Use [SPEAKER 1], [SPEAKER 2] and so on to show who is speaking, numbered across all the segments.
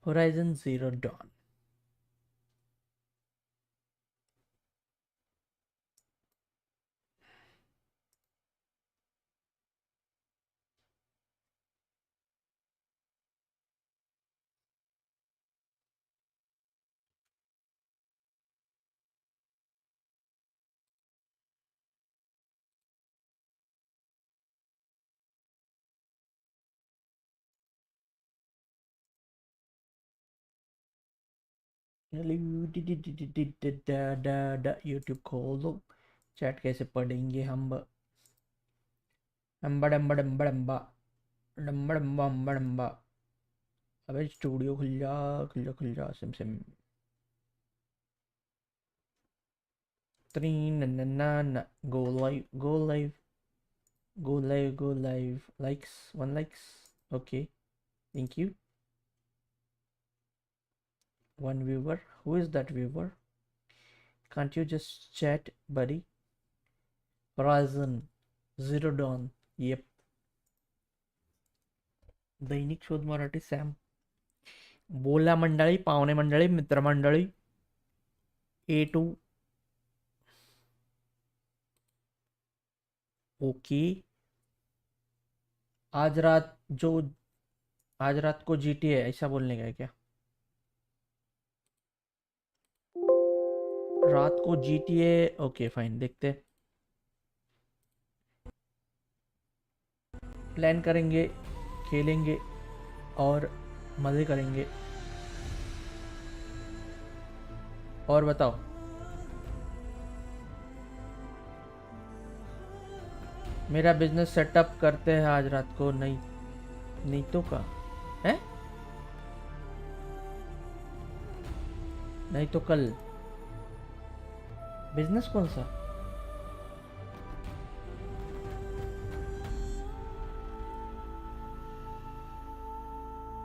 [SPEAKER 1] Horizon Zero Dawn. YouTube खोलो, chat कैसे पढ़ेंगे हम? डम्बा डम्बा डम्बा डम्बा डम्बा डम्बा डम्बा डम्बा। अबे स्टूडियो खुल जा, खुल जा, खुल जा, सिम सिम। त्री न go live, go live, go live, go live. Likes, one likes. Okay, thank you. One viewer. Who is that viewer? Can't you just chat, buddy? Horizon Zero Dawn. Yep. दैनिक शोध Marathi Sam. बोला मंडळी, पाहुणे मंडळी, मित्रमंडळी. A2. Okay. आज रात जो आज रात को GTA ऐसा बोलने का है क्या? रात को GTA. ओके फाइन, देखते, प्लान करेंगे, खेलेंगे और मज़े करेंगे। और बताओ, मेरा बिजनेस सेटअप करते हैं आज रात को। नहीं, नहीं तो का है, नहीं तो कल। बिजनेस कौन सा?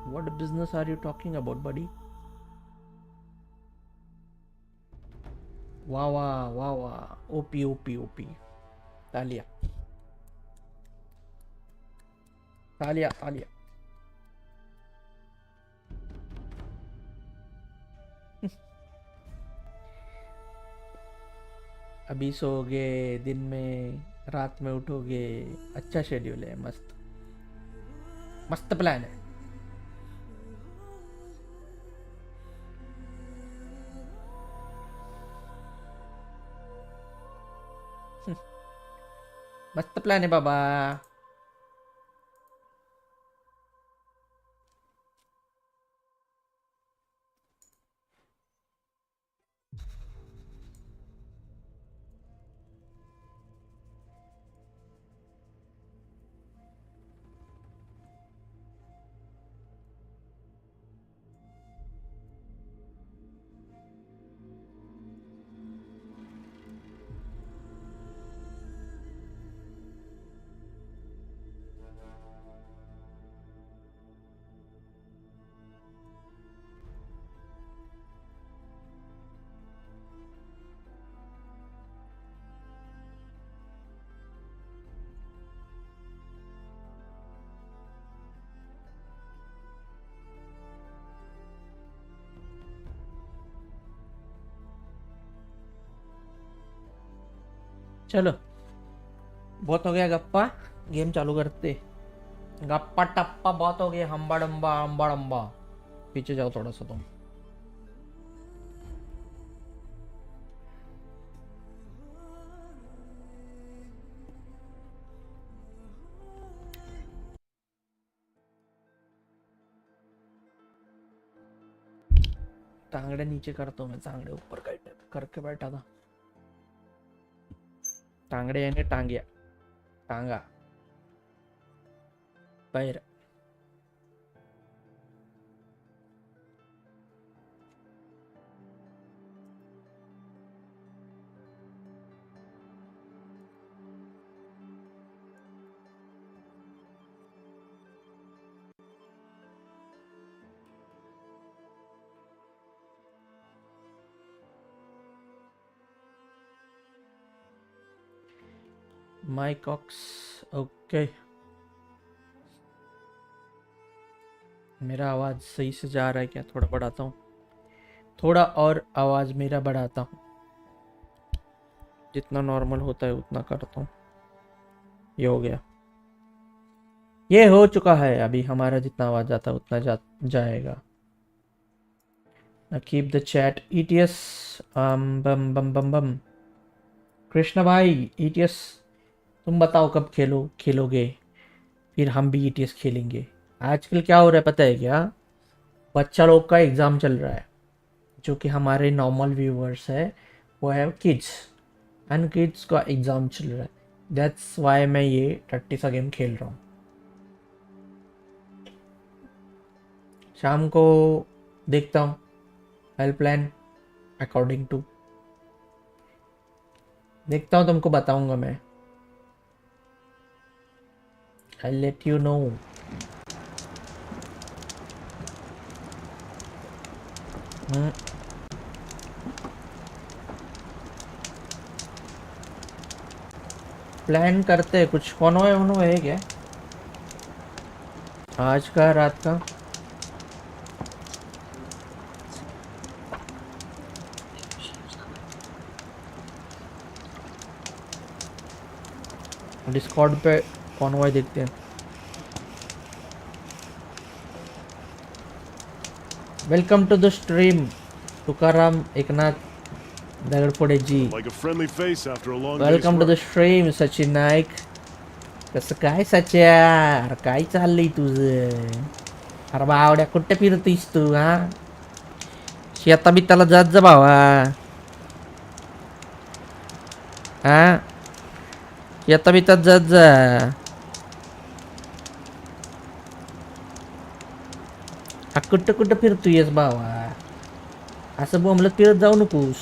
[SPEAKER 1] What business are you talking about buddy? वाह वाह वाह वाह, ओपी ओपी ओपी। तालिया, तालिया, तालिया। अभी सोओगे, दिन में, रात में उठोगे। अच्छा शेड्यूल है, मस्त, मस्त प्लान है। मस्त प्लान है बाबा। चलो, बहुत हो गया गप्पा, गेम चालू करते। गप्पा टप्पा बहुत हो गया, हम्बा डम्बा अम्बा डम्बा। पीछे जाओ थोड़ा सा तुम। टांगड़े नीचे करता हूँ मैं, टांगड़े ऊपर करके बैठा था। टांगड़े यानी टांगिया, टांगा, पैर। माई कॉक्स। ओके, मेरा आवाज सही से जा रहा है क्या? थोड़ा बढ़ाता हूँ, थोड़ा और आवाज मेरा बढ़ाता हूँ, जितना नॉर्मल होता है उतना करता हूँ। ये हो गया, ये हो चुका है। अभी हमारा जितना आवाज जाता है उतना जाएगा। कीप द चैट ईटीएस बम बम बम बम। कृष्णा भाई ईटीएस तुम बताओ कब खेलोगे, फिर हम भी ईटीएस खेलेंगे। आजकल क्या हो रहा है पता है क्या? बच्चा लोग का एग्जाम चल रहा है, जो कि हमारे नॉर्मल व्यूवर्स है वो है किड्स, एंड किड्स का एग्जाम चल रहा है। दैट्स वाई मैं ये टट्टी सा गेम खेल रहा हूँ। शाम को देखता हूँ, हेल्पलाइन अकॉर्डिंग टू देखता हूँ, तुमको बताऊंगा मैं। I let you know. Plan करते हैं कुछ। कॉन्वॉय वॉन्वॉय है क्या आज का रात का? डिस्कॉर्ड पे कॉन्वॉय देखते हैं। Welcome to the stream Tukaram Eknath Dagadphode ji. Welcome to the stream Sachin Naik. कसं काय सच्या? अरे काय चाललंय तुझं? अरे बावड्या कुठे फिरतीस तू? हा शेता बिताला जात जा भावा। हा शेता बितात जात जा। हा कुठं कुठं फिरतोयस भावा? असं बोंबलत फिरत जाऊ नकोस।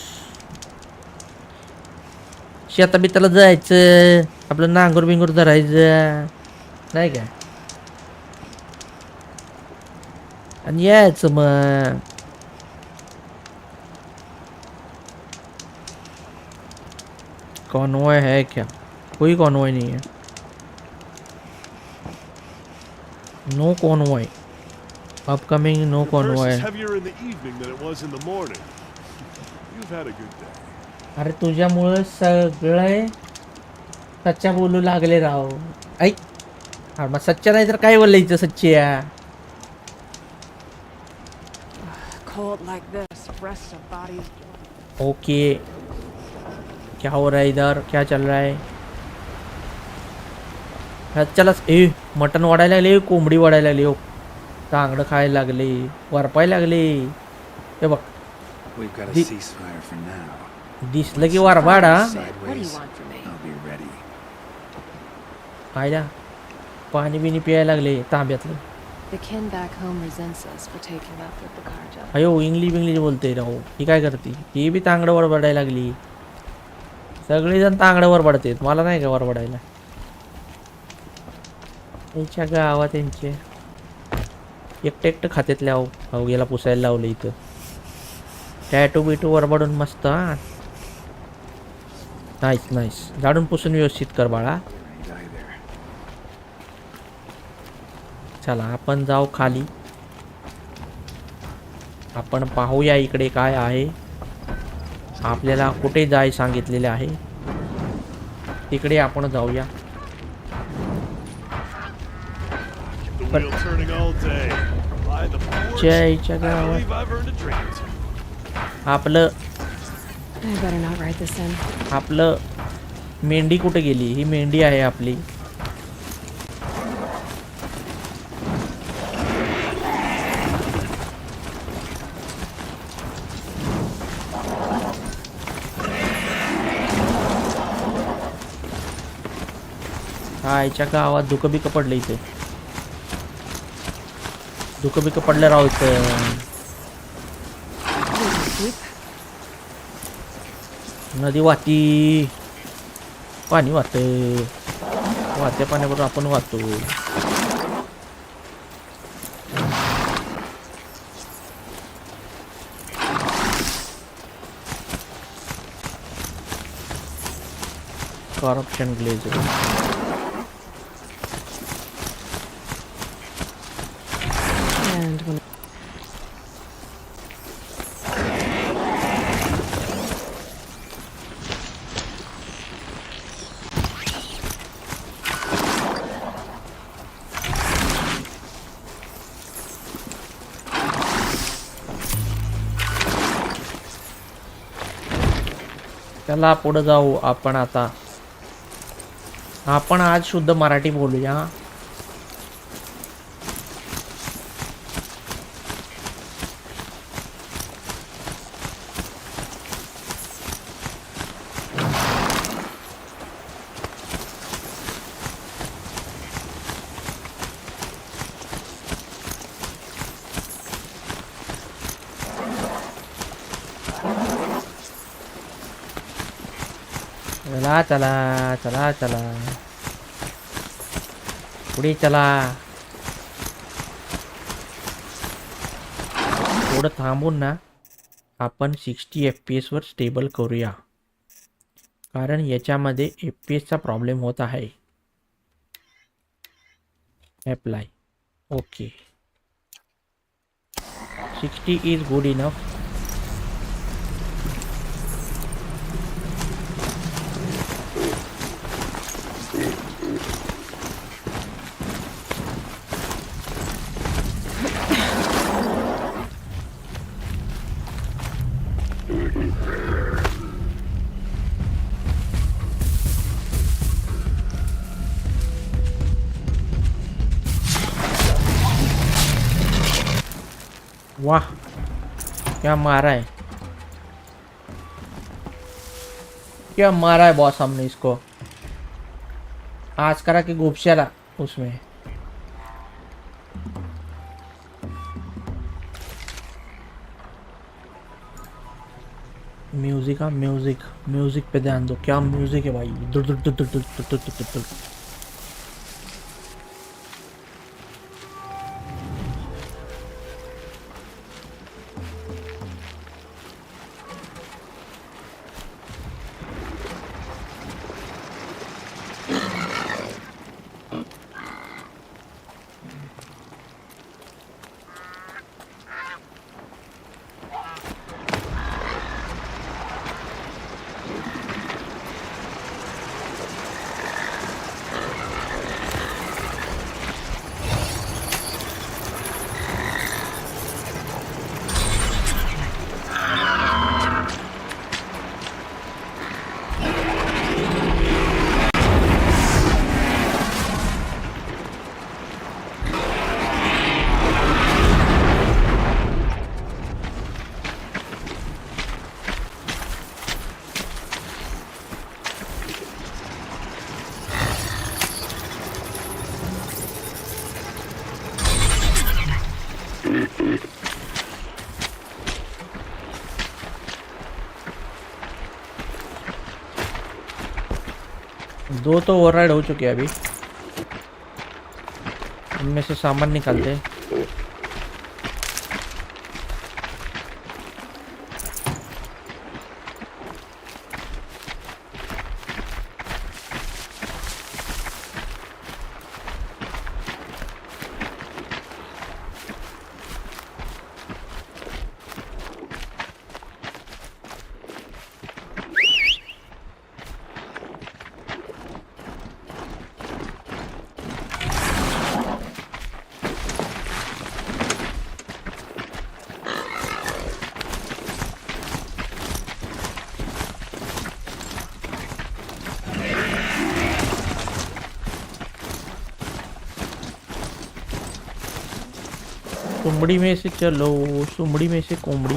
[SPEAKER 1] शेता बिताला जायचं, आपलं नांगूर बिंगूर धरायचं नाही का, आणि यायचं मग। कॉन्वॉय है क्या? कोई कॉन्वॉय नहीं है। No convoy upcoming, no convoy. अरे तुझ्यामुळे सगळे सच्चा बोलू लागले राव। ऐक, अरे मग सच्चा नाही तर काय बोलायचं सच्चिया? ओके, क्या हो रहा है इधर? क्या चल रहा है? चला ए मटन वाढायला लागले, कोंबडी वाढायला लागली, तांगडं खायला लागले, वरपायला लागले। हे बघ दिसलं की वरबाडा खायला, पाणी बिनी प्यायला लागले तांब्यातलं। अयो इंग्लिश बिंग्लिश बोलते राहू। ही काय करते? ही बी तांगडं वरबडायला लागली। सगळेजण तांगडं वरबडतात, मला नाही का वरबडायला? त्यांच्या गावात त्यांचे एकटं एकटं खात्यातल्या अवघ्याला पुसायला लावलं इथं। टॅटू बिटू वरबडून मस्त। हा नाईस नाईस, झाडून पुसून व्यवस्थित कर बाळा। चला आपण जाऊ खाली, आपण पाहूया इकडे काय आहे। आपल्याला कुठे जाय सांगितलेले आहे, तिकडे आपण जाऊया। जयच्या गावात आपलं मेंढी कुठे गेली? ही मेंढी आहे आपली। हा याच्या गावात धुकं बिकं पडलं, इथे धुकं बिकं पडलं राव इथं। नदी वाहती, पाणी वाहत, वाहत्या पाण्याबरोबर आपण वाहतो। करप्शन ग्लेजर चला पुढे जाऊ आपण आता. आपण आज शुद्ध मराठी बोलूया. चला चला चला चला पुढे चला. थोडं थांबून ना आपण 60 FPS वर स्टेबल करूया, कारण याच्यामध्ये FPS चा प्रॉब्लेम होत आहे. Apply. Okay, 60 is good enough. वाह, क्या मारा है, क्या मारा है बॉस हमने इसको. आज करा कि गुप्शाला उसमें. म्यूजिक, हाँ म्यूजिक, म्यूजिक पे ध्यान दो. क्या म्यूजिक है भाई. दुर दुर दुर दुर दुर दुर दुर दुर. दो तो ओवरराइड हो चुके हैं अभी. इनमें से सामान निकालते हैं. सुमड़ी में से चलो, सुमड़ी में से कोमड़ी.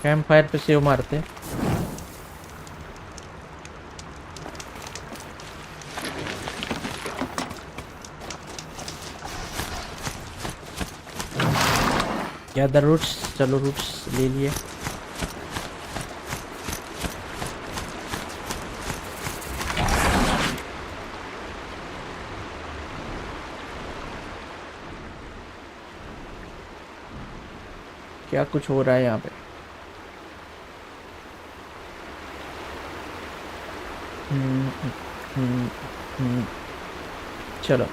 [SPEAKER 1] कैंप फायर पे सेव मारते. Gather roots. चलो रूट्स ले लिए. क्या कुछ हो रहा है यहाँ पे. चलो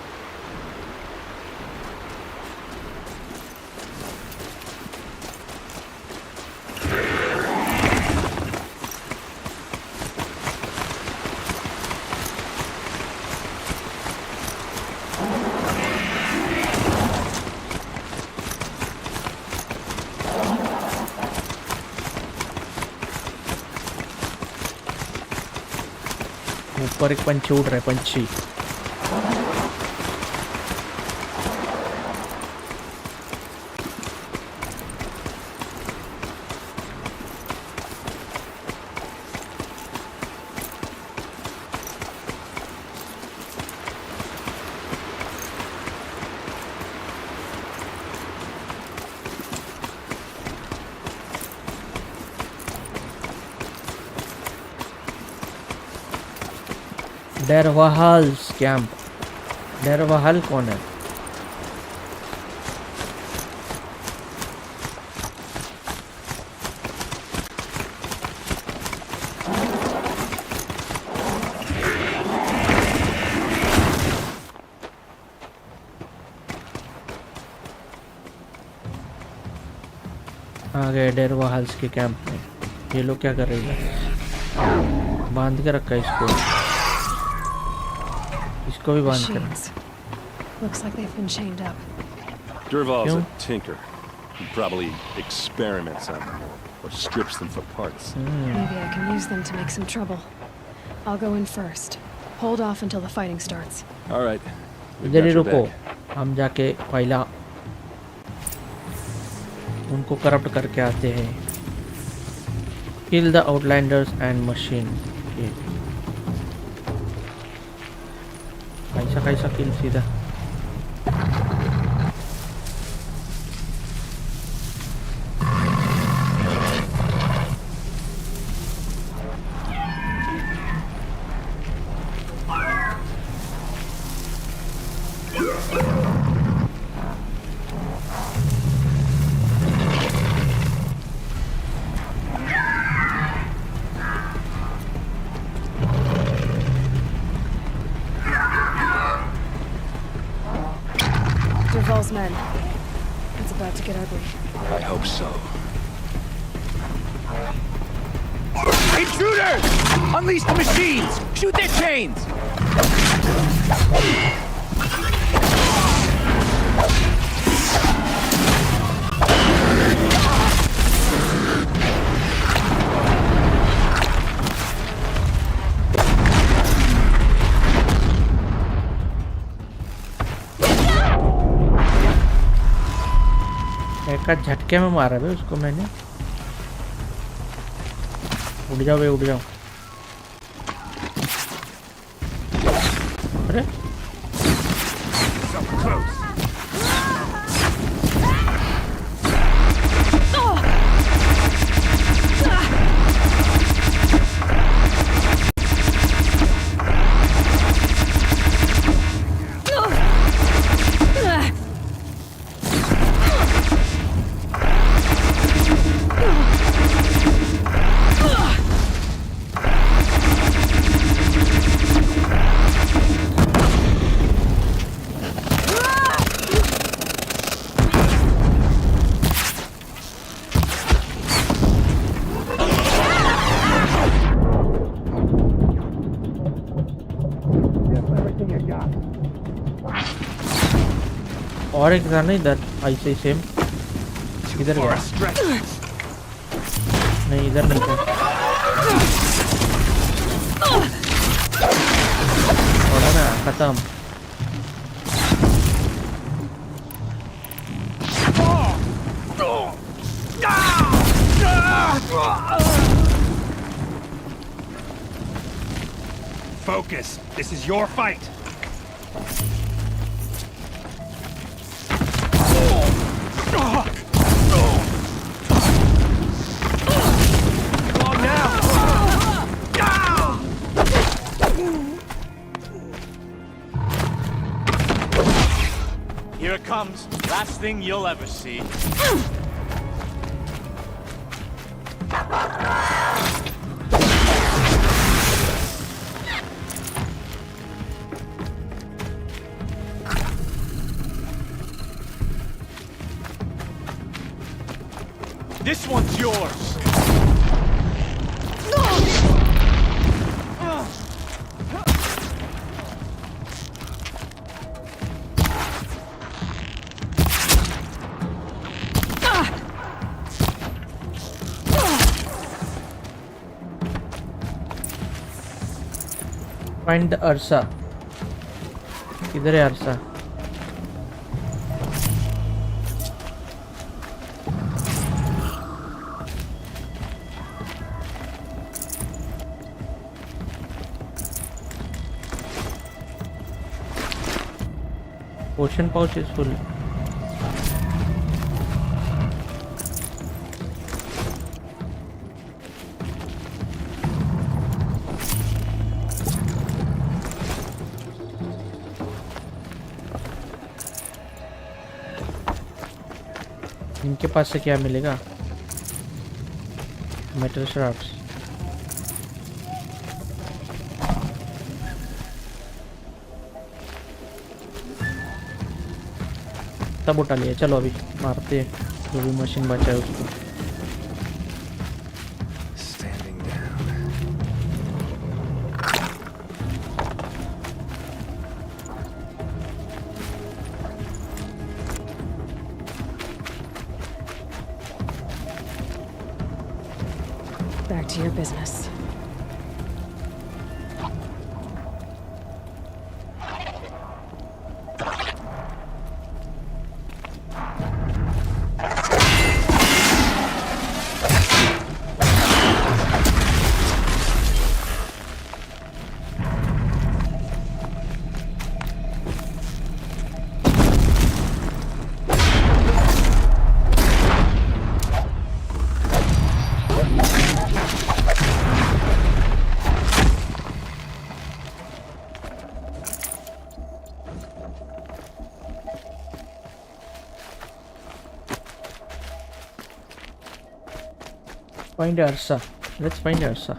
[SPEAKER 1] ऊपर एक पंछी उड़ रहा है, पंछी। डेरवाहल्स कैंप। डेरवाहल कौन है? आ गए डेरवाहल्स के कैंप में। ये लोग क्या कर रहे हैं? बांध के रखा है इसको। इसको भी बांध कर।
[SPEAKER 2] Looks like they've been chained up.
[SPEAKER 3] Durval's a tinker. He probably experiments on them or strips them for parts.
[SPEAKER 2] Maybe I can use them to make some trouble. I'll go in first. Hold off until the fighting starts.
[SPEAKER 3] All right.
[SPEAKER 1] इधर ही रुको, हम जाके पहला उनको corrupt करके आते हैं। Kill the outlanders and machine. कैसा किल सीधा।
[SPEAKER 2] Durval's men. It's about to get ugly.
[SPEAKER 3] I hope so.
[SPEAKER 4] Intruders! Unleash the machines! Shoot their chains!
[SPEAKER 1] एक झटके में मारा भाई उसको मैंने। उड़ जाओ भाई, उड़ जाओ। अरे और एक था ना इधर, ऐसे ही सेम। इधर गया? नहीं, इधर नहीं था। थोड़ा ना खत्म।
[SPEAKER 4] Focus. This is your fight. Here it comes. Last thing you'll ever see. This one's yours.
[SPEAKER 1] Find the अरसा। किधर है अरसा? Potion pouch is full. इनके पास से क्या मिलेगा? मेटल श्राफ्ट्स। तब उठा लिया। चलो अभी मारते हैं जो भी मशीन बचा है उसको।
[SPEAKER 3] Standing down.
[SPEAKER 2] Back to your business.
[SPEAKER 1] Find Ursa. Let's find Ursa.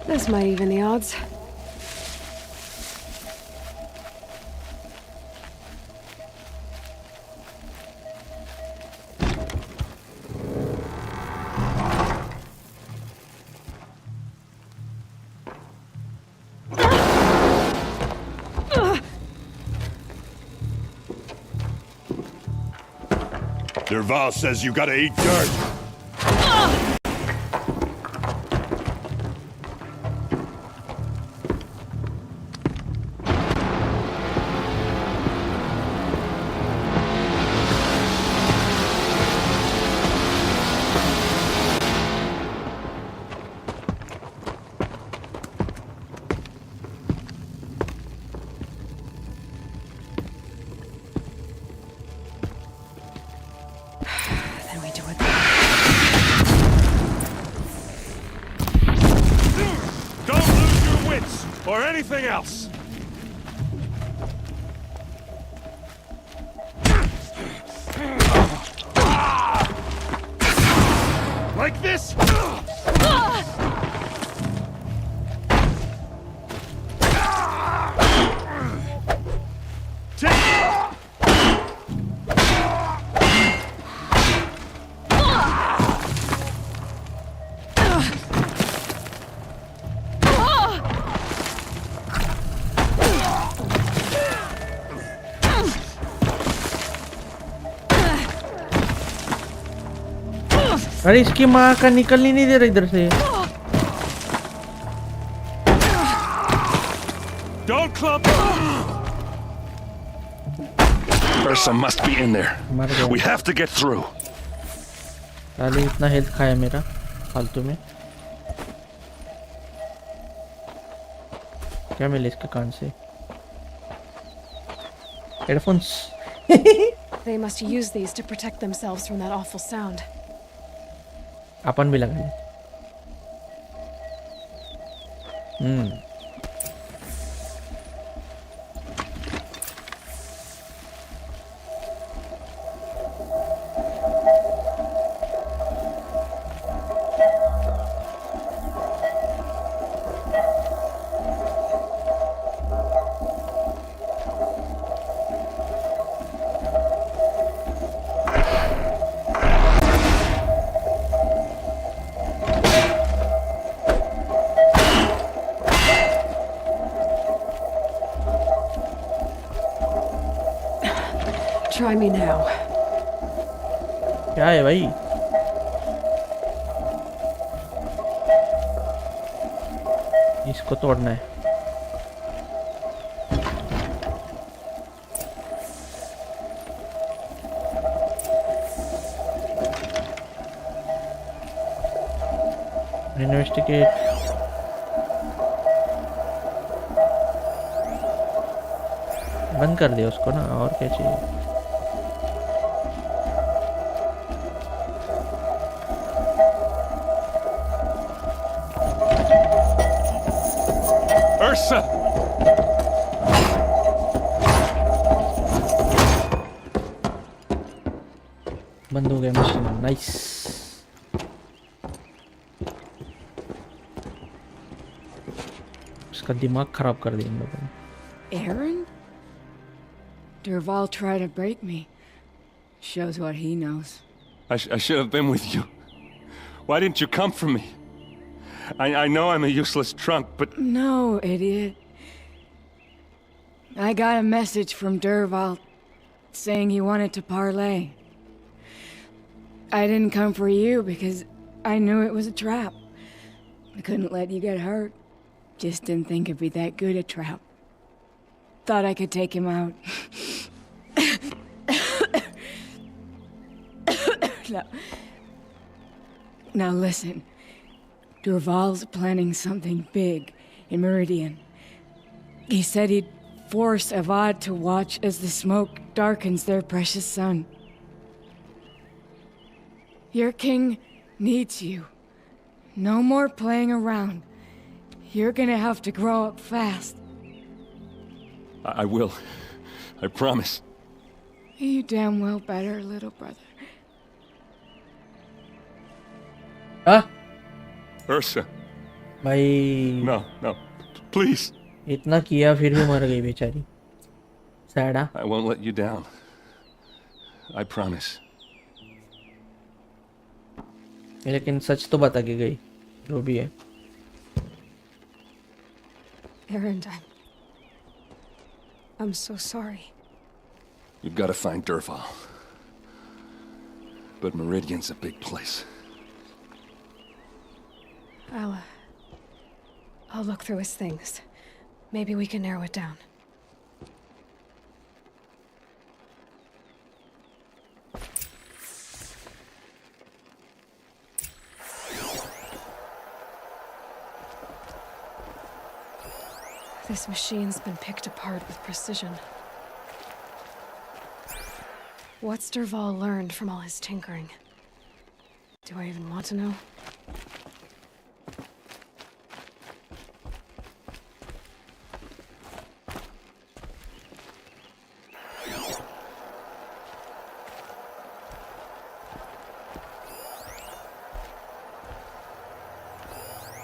[SPEAKER 2] This might even the odds.
[SPEAKER 3] Derval says you gotta eat dirt.
[SPEAKER 2] Then we do it.
[SPEAKER 3] Don't lose your wits or anything else. Like this?
[SPEAKER 1] अरे इसकी माँ का निकल ही नहीं दे रहा इधर से।
[SPEAKER 3] Don't clump. Ursa must be in there.
[SPEAKER 1] मर गया।
[SPEAKER 3] We have to get through.
[SPEAKER 1] साले इतना हेल्थ खाया मेरा फालतू में। क्या मिले इसके कान से? Headphones.
[SPEAKER 2] They must use these to protect themselves from that awful sound.
[SPEAKER 1] अपन भी लगा ले।
[SPEAKER 2] Try me now.
[SPEAKER 1] क्या है भाई? इसको तोड़ना है. Investigate. बंद कर दिया उसको ना, और क्या चाहिए?
[SPEAKER 3] Ursa!
[SPEAKER 1] बंद हो गया मशीन. नाइस. उसका दिमाग खराब कर दिया इन लोगों ने.
[SPEAKER 5] Aaron? Durval tried to break me. Shows what he knows.
[SPEAKER 3] I should have been with you. Why didn't you come for me? I know I'm a useless trunk, but...
[SPEAKER 5] No, idiot. I got a message from Durval saying he wanted to parlay. I didn't come for you because I knew it was a trap. I couldn't let you get hurt. Just didn't think it'd be that good a trap. Thought I could take him out. Now listen. Durval's planning something big in Meridian. He said he'd force Avad to watch as the smoke darkens their precious sun. Your king needs you. No more playing around. You're gonna have to grow up fast.
[SPEAKER 3] I will. I promise.
[SPEAKER 5] You damn well better, little brother.
[SPEAKER 1] हाँ
[SPEAKER 3] Ursa,
[SPEAKER 1] भाई,
[SPEAKER 3] no. Please.
[SPEAKER 1] इतना किया फिर भी मर गई बेचारी. Sad.
[SPEAKER 3] I won't let you down. I promise.
[SPEAKER 1] लेकिन सच तो बता के गई, जो भी है.
[SPEAKER 2] Aaron, I'm so sorry.
[SPEAKER 3] You've got to find Durval. But Meridian's a big place.
[SPEAKER 2] I'll look through his things. Maybe we can narrow it down. This machine's been picked apart with precision. What's Durval learned from all his tinkering? Do I even want to know?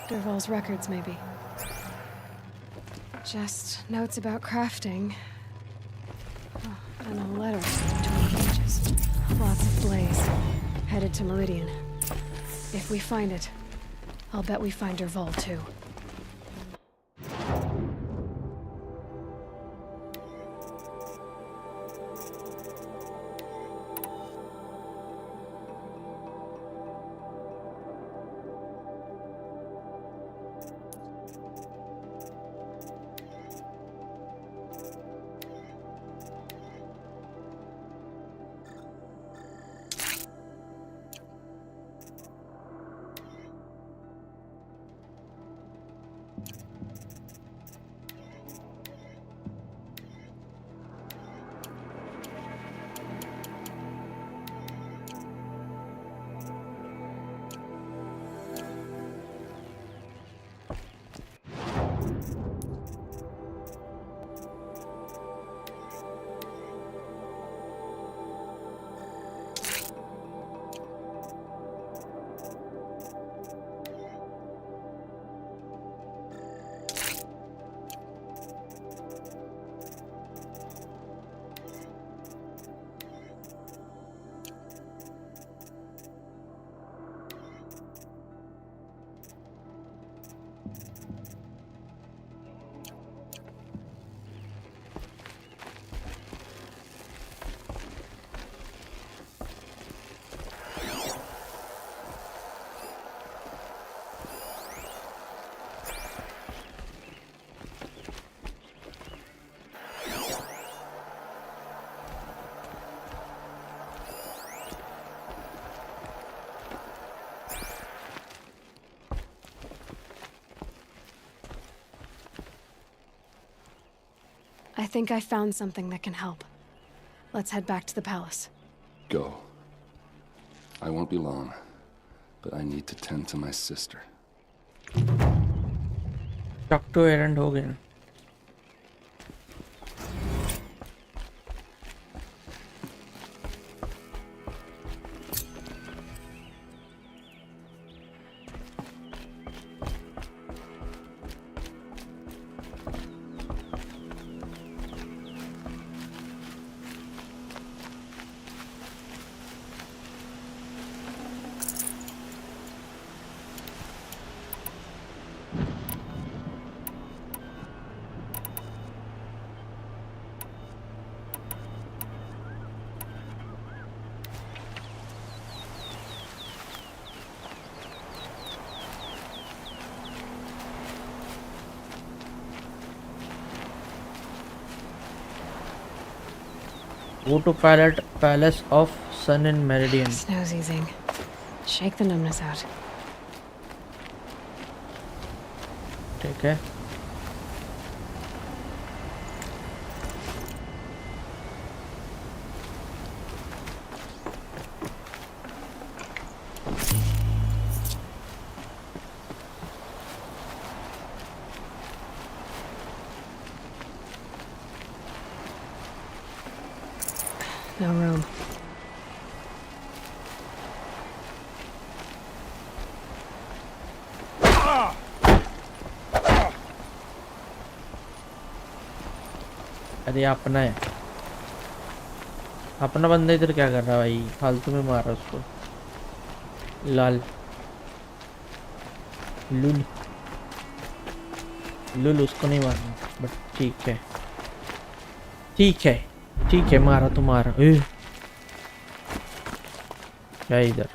[SPEAKER 2] Durval's records, maybe. Just notes about crafting. Oh, and a letter between pages. Lots of blaze. Headed to Meridian. If we find it, I'll bet we find Durval too. think I found something that can help. Let's head back to the palace.
[SPEAKER 6] Go. I won't be long, but I need to tend to my sister.
[SPEAKER 1] Talk to errand हो गए. Go to Palace of Sun in Meridian.
[SPEAKER 2] Snow's easing. Shake the numbness out.
[SPEAKER 1] ठीक है.
[SPEAKER 2] No room.
[SPEAKER 1] अरे अपना है. अपना बंदा इधर क्या कर रहा है भाई? फालतू में मारा उसको. लाल लुल लुल उसको नहीं मारना, बट ठीक है ठीक है ठीक है. मारा तो मारा. क्या इधर?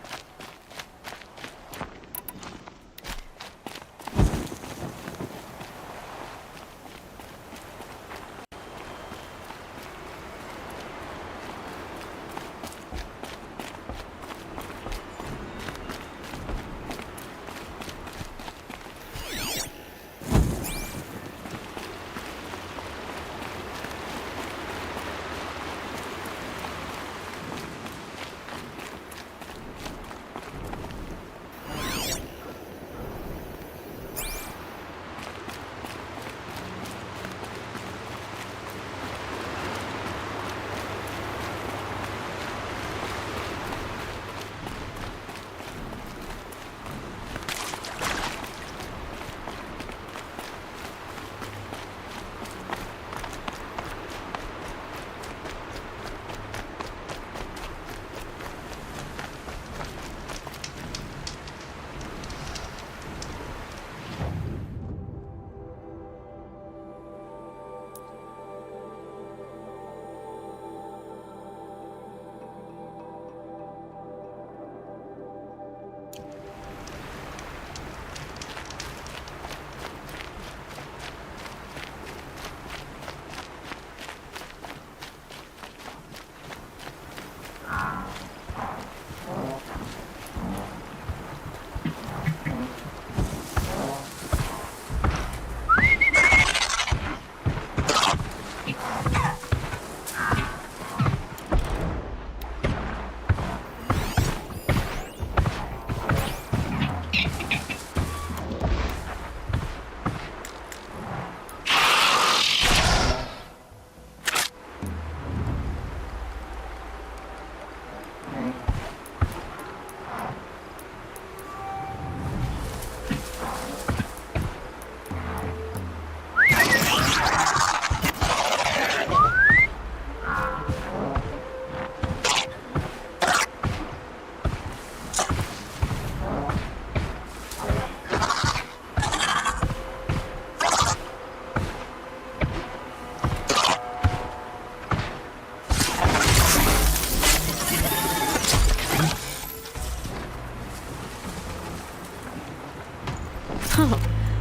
[SPEAKER 2] Oh,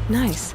[SPEAKER 2] nice.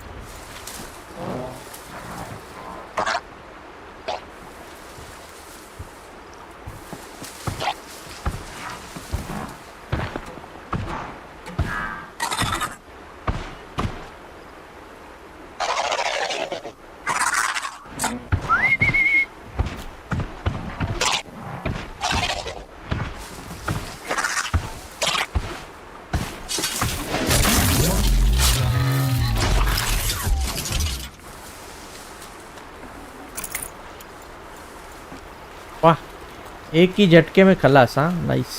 [SPEAKER 1] एक ही झटके में खलास. हाँ नाइस.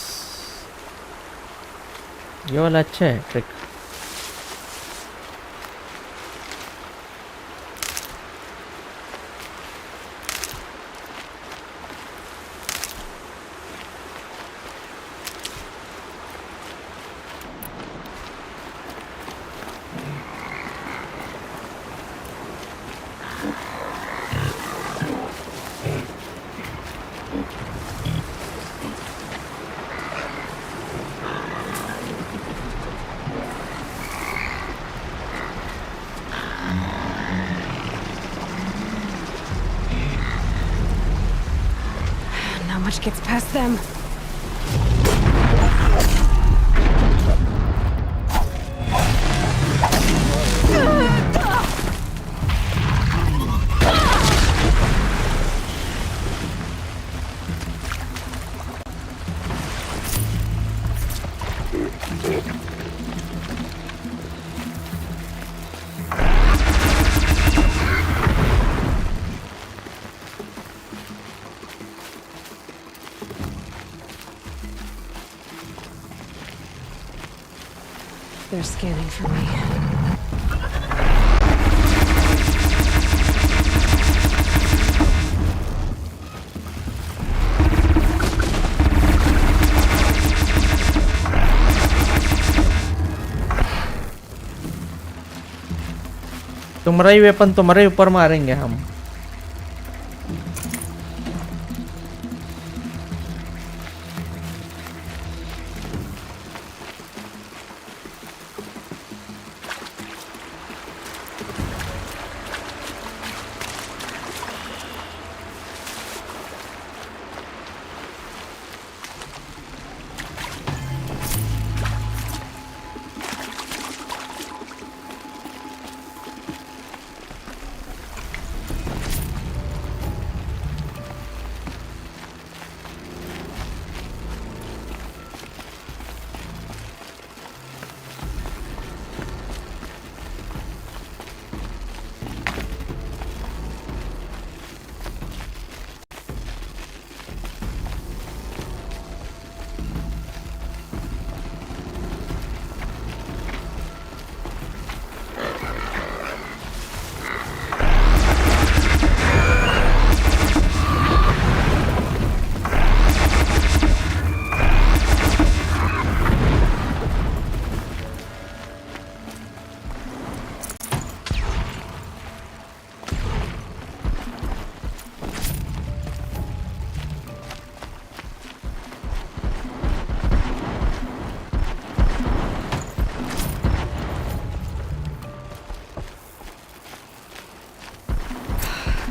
[SPEAKER 1] ये वाला अच्छा है trick.
[SPEAKER 2] Not much gets past them. They're scanning for me.
[SPEAKER 1] तुम्हारा ही वेपन तुम्हारे ऊपर मारेंगे हम.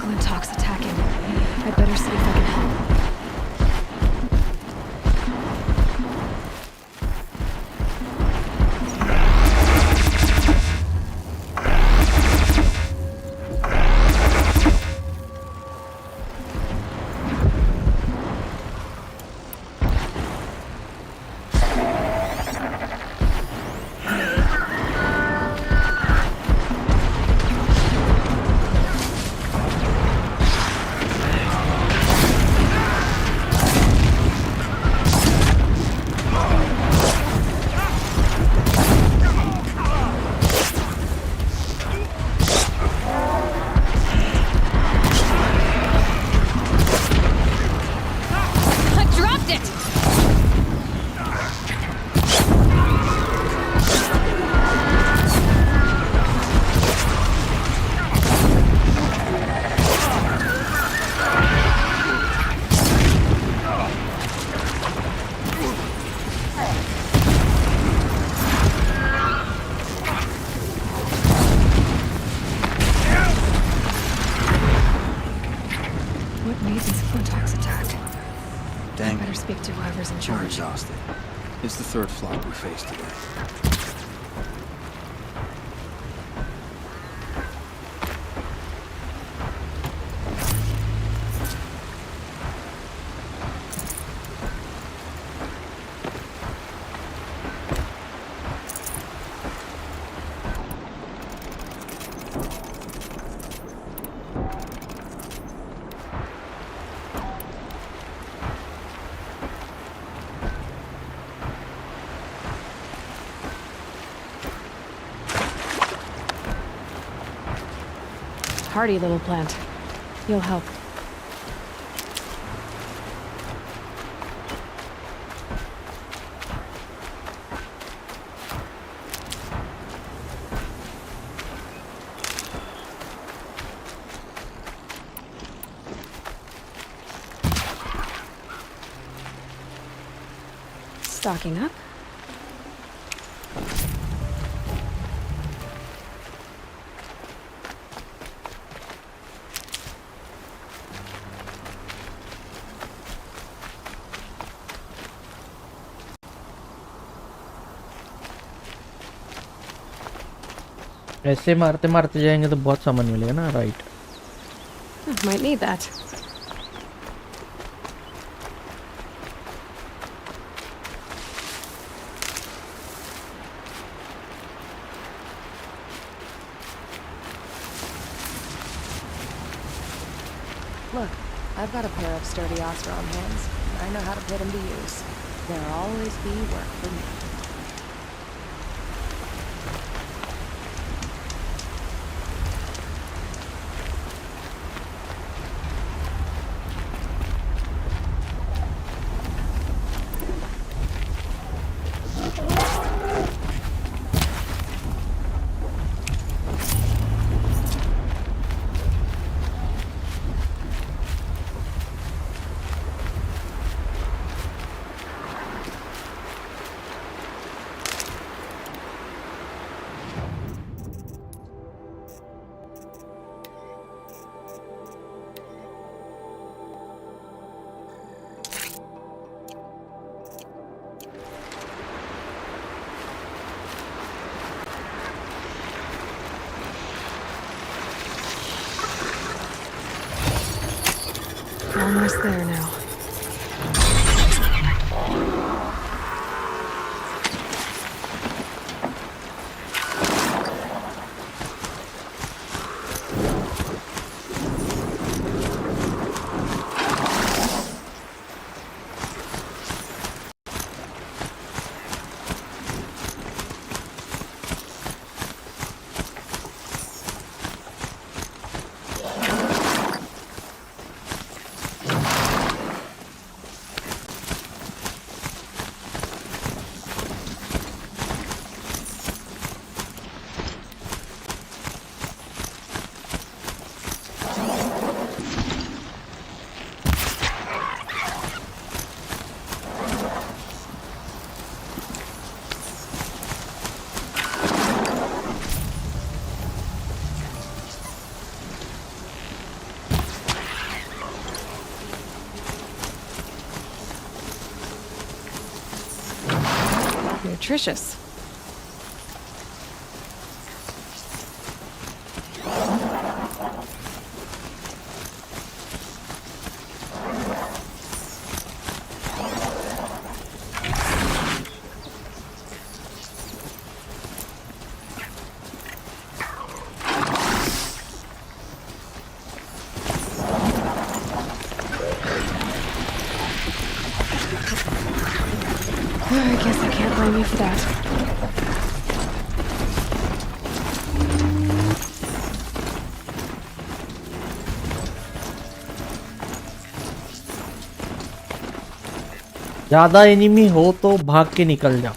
[SPEAKER 1] Glintock's attacking. I'd better see if I can help. Speak to whoever's in
[SPEAKER 7] We're
[SPEAKER 2] charge.
[SPEAKER 7] exhausted. It's the third flop we faced today.
[SPEAKER 2] hardy little plant. You'll help. Stocking up.
[SPEAKER 1] ऐसे मारते मारते जाएंगे तो बहुत सामान मिलेगा ना, right?
[SPEAKER 2] Might need that.
[SPEAKER 8] Look, I've got a pair of sturdy Oseram hands. I know how to put them to use. There'll always be work for me.
[SPEAKER 2] Almost there now. Nutritious. I guess I can't blame you for that.
[SPEAKER 1] ज्यादा enemy हो तो भाग के निकल जाओ।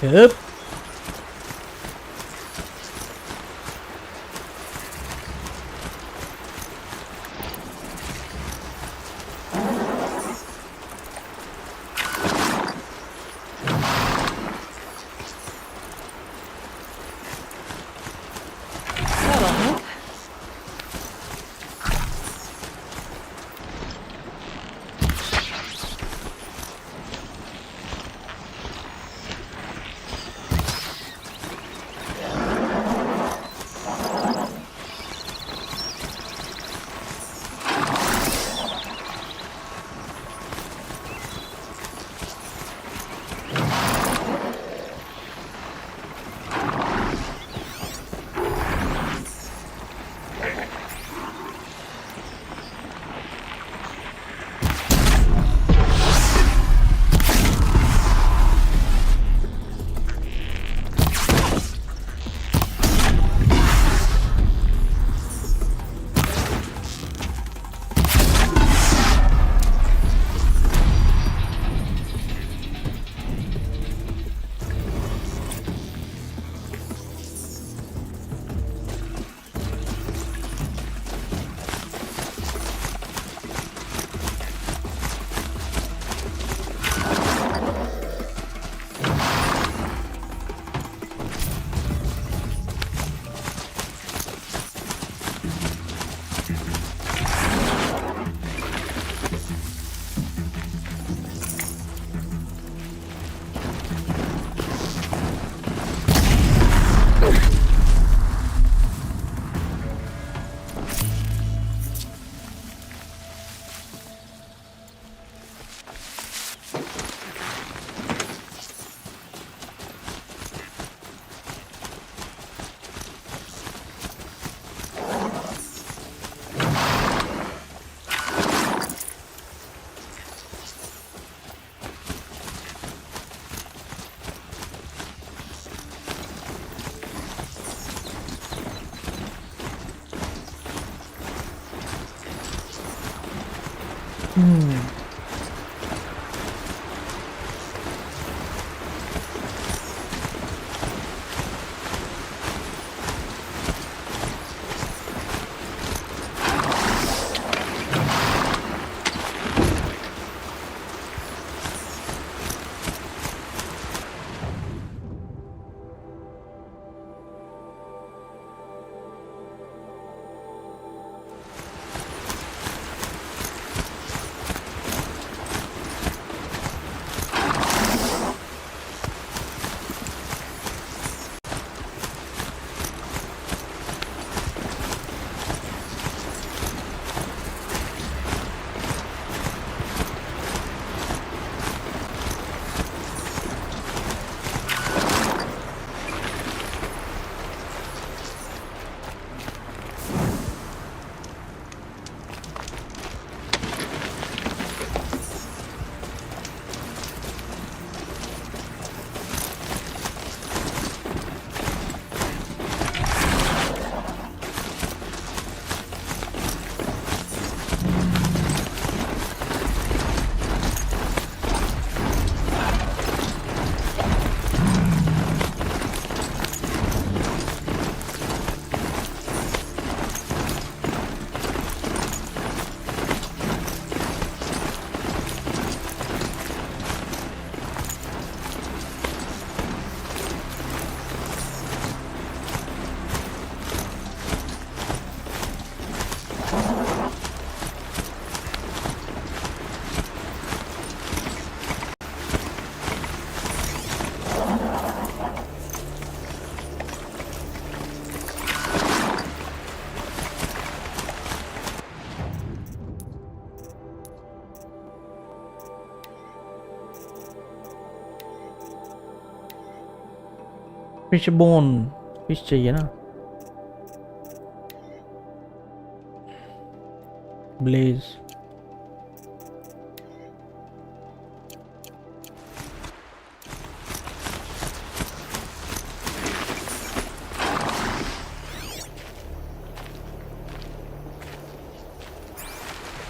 [SPEAKER 1] ฮึบफिश bone fish चाहिए ना Blaze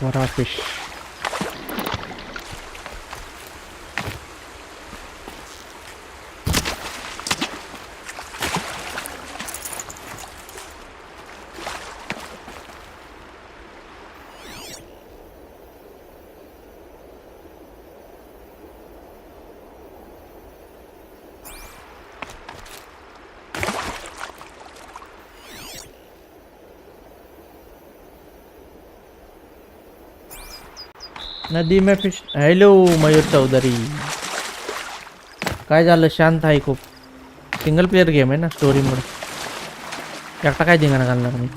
[SPEAKER 1] what fish नदी में फिश. हॅलो मयूर चौधरी, काय झालं? शांत आहे खूप. सिंगल प्लेयर गेम आहे ना, स्टोरी मोड. एकटा काय धिंगाणा घालणार मी.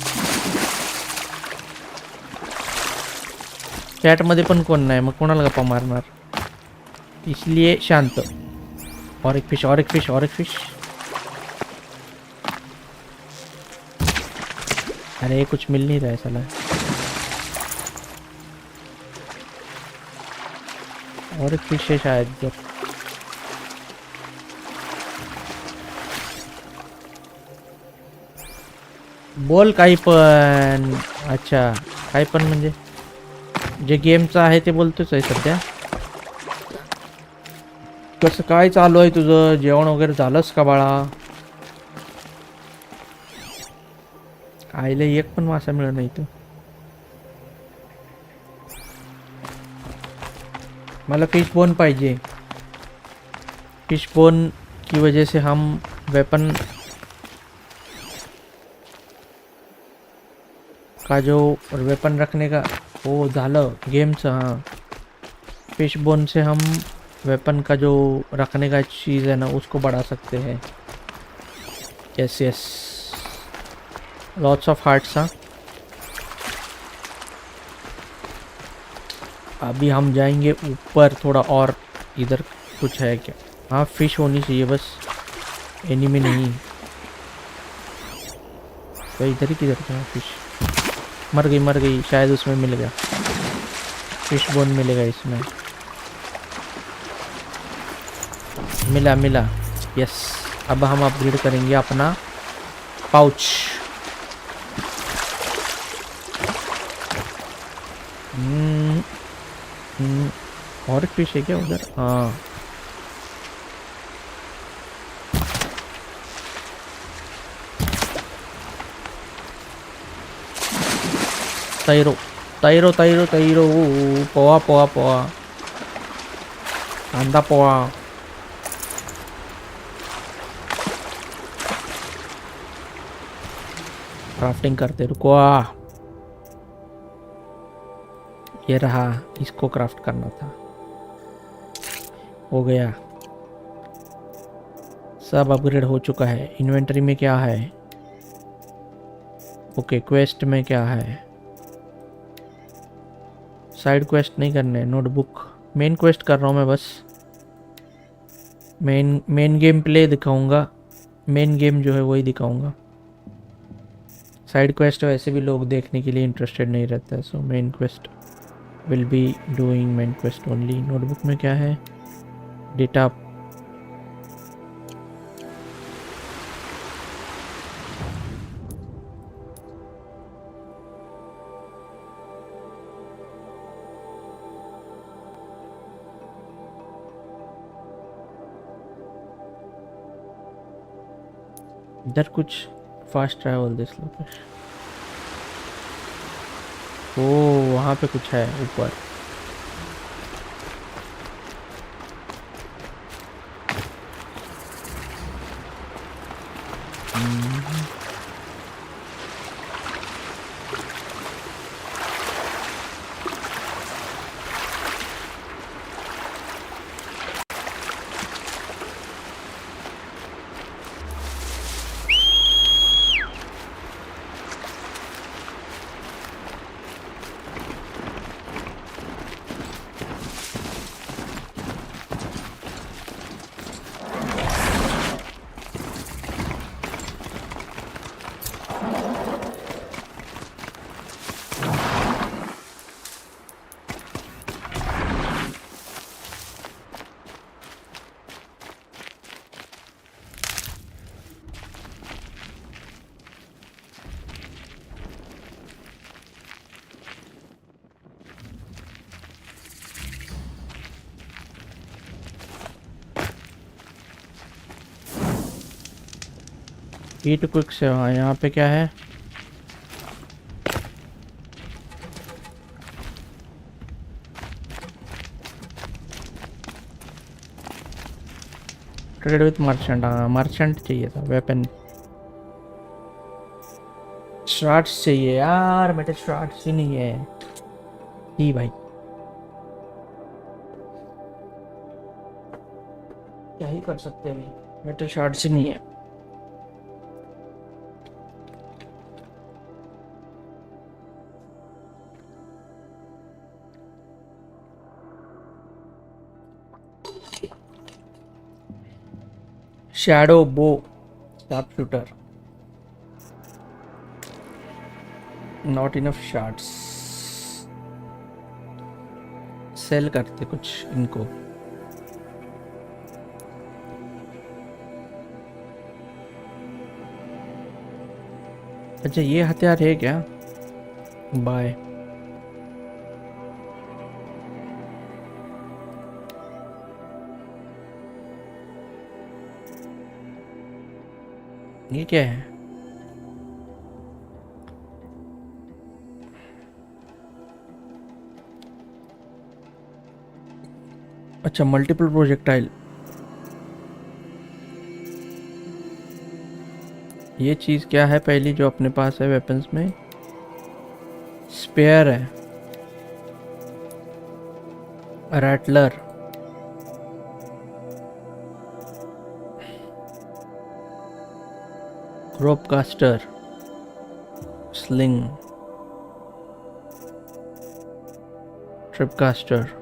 [SPEAKER 1] चॅट मध्ये पण कोण नाही, मग कोणाला गप्पा मारणार. इसलिए शांत. और एक फिश, और एक फिश, और एक फिश. अरे कुछ मिल नहीं रहा है साला. और एक फिश है शायद इधर. बोल काही पण. अच्छा, काही पण म्हणजे जे गेमचं आहे ते बोलतोच आहे सध्या. कसं काय चालू आहे तुझं? जेवण वगैरे झालंस का बाळा? आईला एक पण मासा मिळत नाही तो. मला फिश बोन चाहिए. फिश बोन की वजह से हम वेपन का जो वेपन रखने का वो झालं गेमचं. हाँ, फिश बोन से हम वेपन का जो रखने का चीज़ है ना उसको बढ़ा सकते हैं. Yes yes, lots of hearts. हाँ, अभी हम जाएंगे ऊपर थोड़ा और. इधर कुछ है क्या? हाँ, फिश होनी चाहिए बस, एनिमी नहीं. तो इधर ही किधर था फिश? मर गई शायद. उसमें मिल गया फिश बोन, मिलेगा इसमें. मिला. यस, अब हम अपग्रेड करेंगे अपना पाउच. और एक फिश है क्या उधर? हाँ, तैरो. पोवा कांदा पोवा. क्राफ्टिंग करते रुको. ये रहा, इसको क्राफ्ट करना था. हो गया, सब अपग्रेड हो चुका है. इन्वेंटरी में क्या है? ओके, क्वेस्ट में क्या है? साइड क्वेस्ट नहीं करने. नोटबुक, मेन क्वेस्ट कर रहा हूँ मैं बस. मेन गेम प्ले दिखाऊंगा. मेन गेम जो है वही दिखाऊंगा. साइड क्वेस्ट वैसे भी लोग देखने के लिए इंटरेस्टेड नहीं रहता है. So main quest will be doing main quest only. Notebook में क्या है? डेटा. इधर कुछ फास्ट ट्रैवल दिस लोकेशन. ओ, वहाँ पे कुछ है ऊपर. ईट क्विक से. हाँ, यहाँ पे क्या है? Trade with merchant. हाँ, मर्चेंट चाहिए था. वेपन शार्ट्स चाहिए यार. मेरे शार्ट्स ही नहीं है. जी भाई, क्या ही कर सकते हैं अभी, मेटल शार्ड्स ही नहीं है। Shadow bow sharp shooter, not enough shots. Sell करते कुछ इनको। अच्छा ये हथियार है क्या? बाय। ये क्या है? अच्छा मल्टीपल प्रोजेक्टाइल। ये चीज क्या है पहली जो अपने पास है वेपन्स में? स्पेयर है, रैटलर, रोप कास्टर, स्लिंग, ट्रिप कास्टर।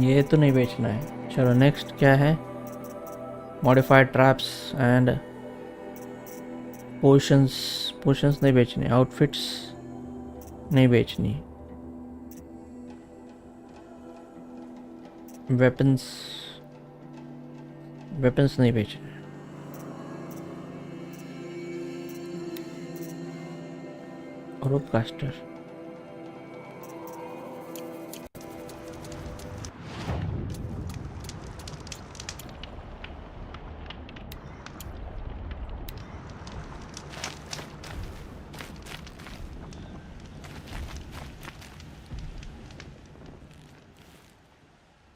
[SPEAKER 1] ये तो नहीं बेचना है। चलो नेक्स्ट क्या है? Modified traps and potions. Potions नहीं बेचने, आउटफिट्स नहीं बेचनी, वेपन्स वेपन्स नहीं बेचने। रोप caster.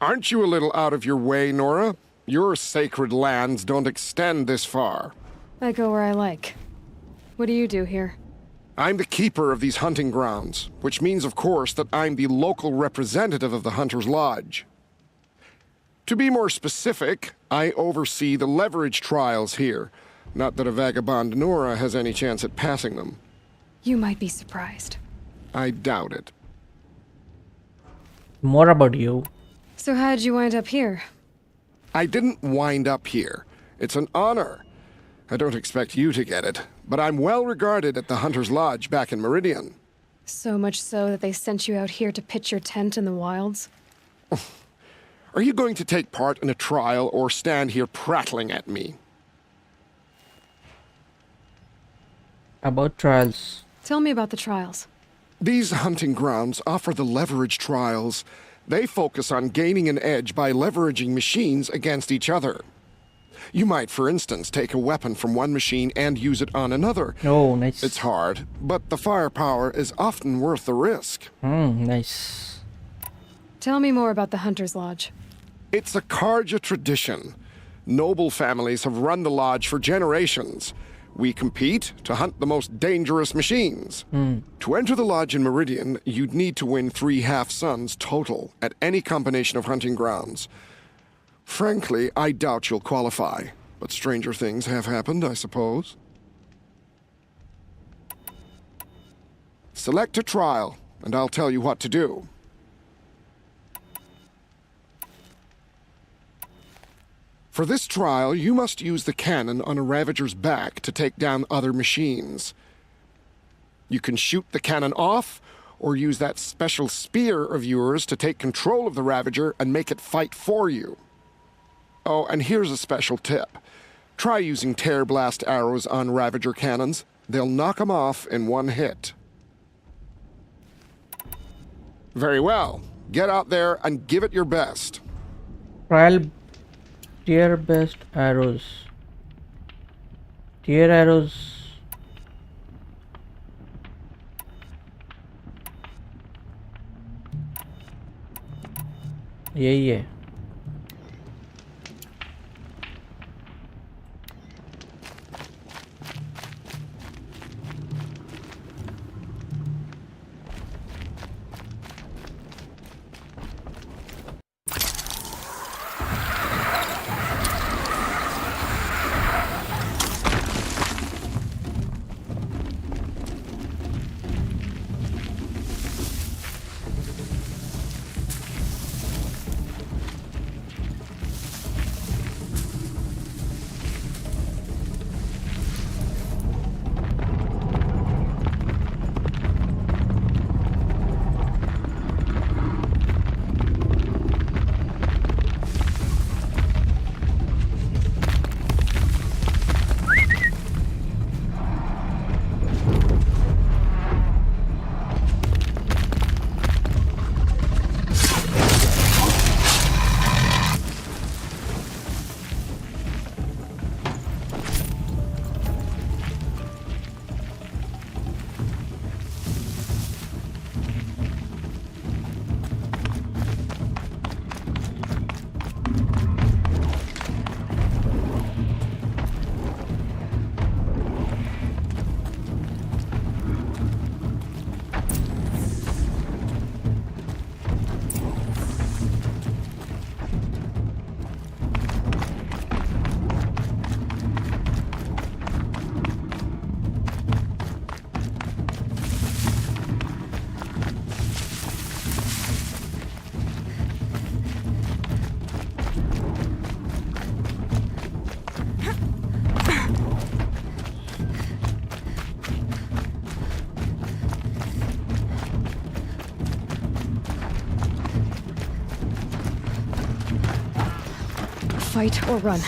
[SPEAKER 9] Aren't you a little out of your way, Nora? Your sacred lands don't extend this far.
[SPEAKER 2] I go where I like. What do you do here?
[SPEAKER 9] I'm the keeper of these hunting grounds, which means, of course, that I'm the local representative of the Hunter's Lodge. To be more specific, I oversee the leverage trials here. Not that a vagabond Nora has any chance at passing them.
[SPEAKER 2] You might be surprised.
[SPEAKER 9] I doubt it.
[SPEAKER 1] More about you.
[SPEAKER 2] So how'd you wind up here?
[SPEAKER 9] I didn't wind up here. It's an honor. I don't expect you to get it, but I'm well regarded at the Hunter's Lodge back in Meridian.
[SPEAKER 2] So much so that they sent you out here to pitch your tent in the wilds?
[SPEAKER 9] Are you going to take part in a trial or stand here prattling at me?
[SPEAKER 1] About trials.
[SPEAKER 2] Tell me about the trials.
[SPEAKER 9] These hunting grounds offer the leverage trials. They focus on gaining an edge by leveraging machines against each other. You might, for instance, take a weapon from one machine and use it on another.
[SPEAKER 1] Oh, nice.
[SPEAKER 9] It's hard, but the firepower is often worth the risk.
[SPEAKER 1] Nice.
[SPEAKER 2] Tell me more about the Hunter's Lodge.
[SPEAKER 9] It's a Karja tradition. Noble families have run the lodge for generations. We compete to hunt the most dangerous machines. To enter the lodge in Meridian, you'd need to win 3 half-suns total at any combination of hunting grounds. Frankly, I doubt you'll qualify, but stranger things have happened, I suppose. Select a trial, and I'll tell you what to do. For this trial, you must use the cannon on a Ravager's back to take down other machines. You can shoot the cannon off, or use that special spear of yours to take control of the Ravager and make it fight for you. Oh, and here's a special tip. Try using tear blast arrows on Ravager cannons. They'll knock them off in one hit. Very well. Get out there and give it your best.
[SPEAKER 1] Trial tear best arrows. Tear arrows. यही है.
[SPEAKER 2] Fight or run.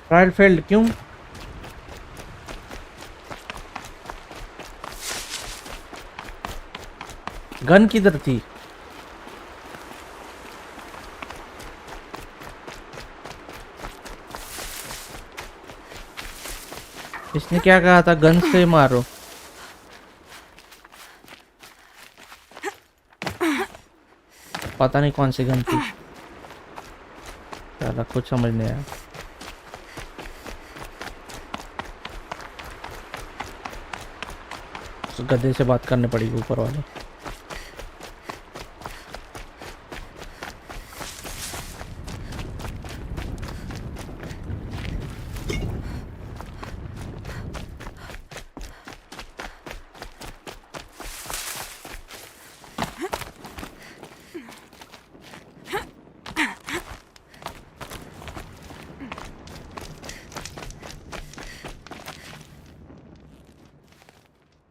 [SPEAKER 1] Trial failed क्यों? Gun किधर थी? इसने क्या कहा था? Gun से मारो। पता नहीं कौन सी गन थी, चला कुछ समझ नहीं आया। उस गधे से बात करनी पड़ेगी ऊपर वाले।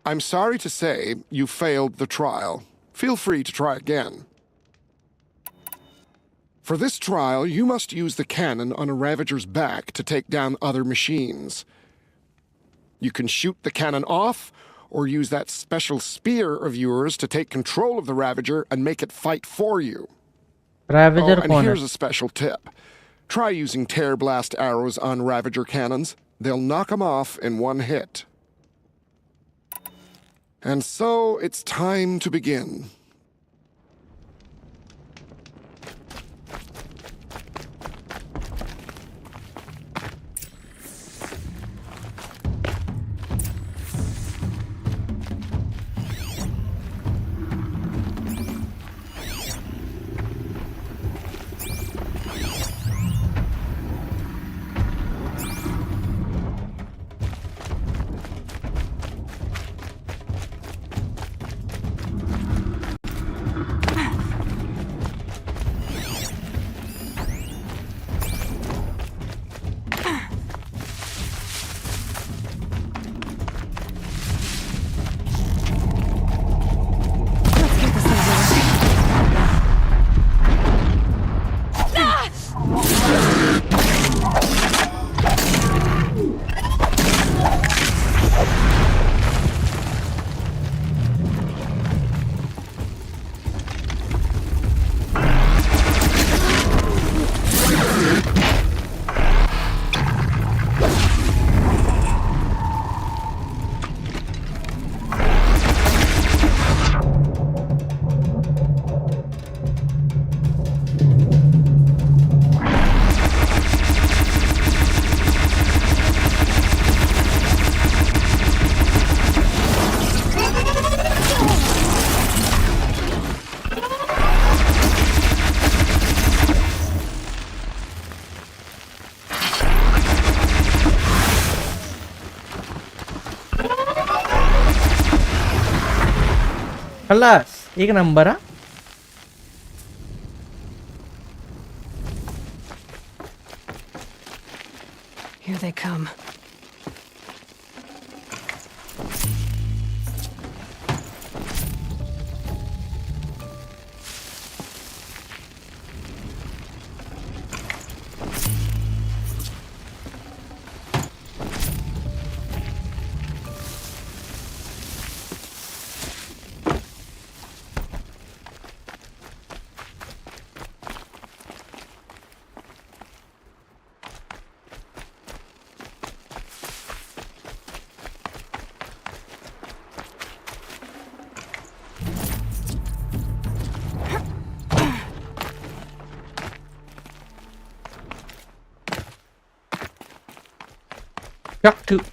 [SPEAKER 9] I'm sorry to say you failed the trial. Feel free to try again. For this trial, you must use the cannon on a Ravager's back to take down other machines. You can shoot the cannon off, or use that special spear of yours to take control of the Ravager and make it fight for you.
[SPEAKER 1] Ravager
[SPEAKER 9] and here's a special tip. Try using tear blast arrows on Ravager cannons. They'll knock them off in one hit. And so it's time to begin.
[SPEAKER 1] खलास एक number. हाँ
[SPEAKER 2] Here they come.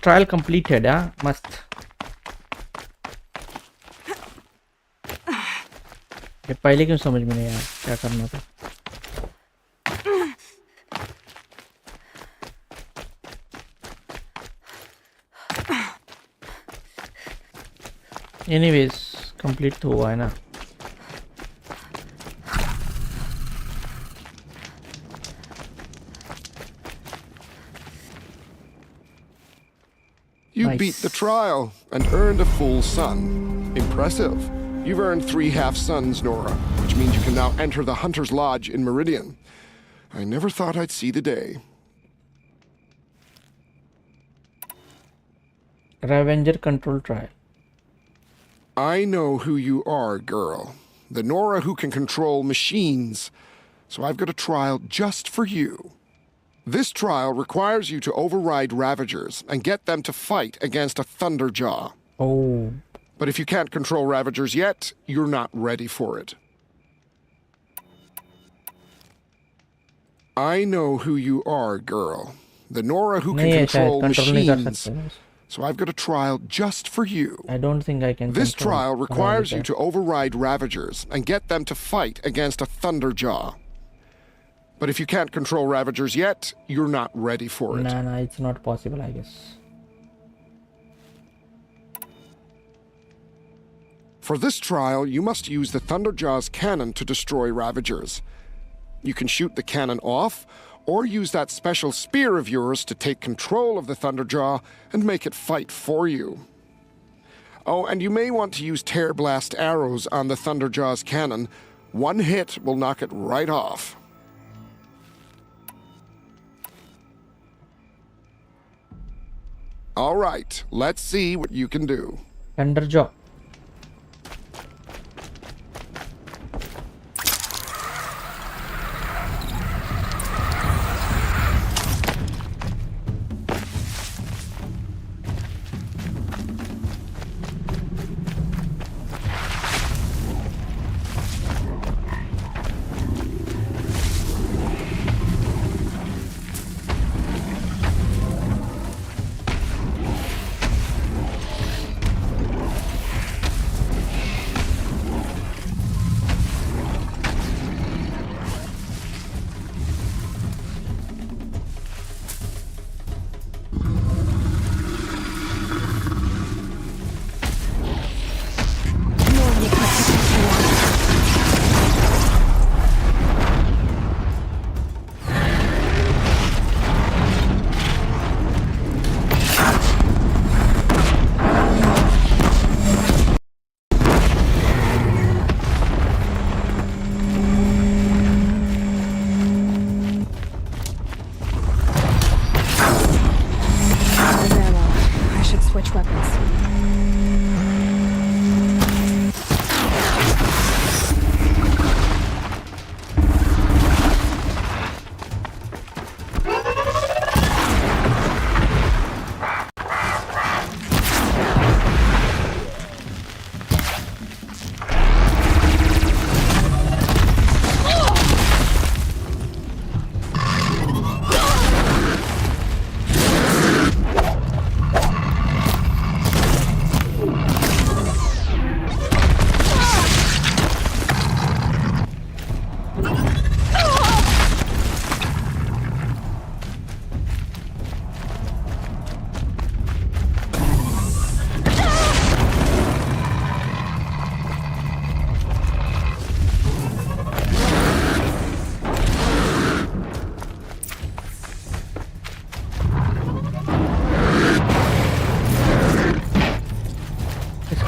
[SPEAKER 1] Trial completed. हाँ मस्त। ये पहले क्यों समझ में नहीं आया क्या करना था। एनीवेज कंप्लीट तो हुआ है ना।
[SPEAKER 9] You
[SPEAKER 1] Nice.
[SPEAKER 9] beat the trial and earned a full sun. Impressive. You've earned 3 half suns, Nora, which means you can now enter the Hunter's Lodge in Meridian. I never thought I'd see the day.
[SPEAKER 1] Revenger control trial.
[SPEAKER 9] I know who you are, girl. The Nora who can control machines. So I've got a trial just for you. This trial requires you to override Ravagers and get them to fight against a Thunderjaw.
[SPEAKER 1] Oh.
[SPEAKER 9] But if you can't control Ravagers yet, you're not ready for it. I know who you are, girl. The Nora who can
[SPEAKER 1] नहीं है शायद
[SPEAKER 9] control
[SPEAKER 1] control नहीं कर
[SPEAKER 9] machines.
[SPEAKER 1] सकते.
[SPEAKER 9] So I've got a trial just for you.
[SPEAKER 1] I don't think I can.
[SPEAKER 9] This
[SPEAKER 1] control
[SPEAKER 9] trial requires you
[SPEAKER 1] Ravager.
[SPEAKER 9] to override Ravagers and get them to fight against a Thunderjaw. But if you can't control Ravagers yet, you're not ready for it.
[SPEAKER 1] Nah, it's not possible, I guess.
[SPEAKER 9] For this trial, you must use the Thunderjaw's cannon to destroy Ravagers. You can shoot the cannon off, or use that special spear of yours to take control of the Thunderjaw and make it fight for you. Oh, and you may want to use Tear Blast arrows on the Thunderjaw's cannon. One hit will knock it right off. All right, let's see what you can do.
[SPEAKER 1] Thunderjaw.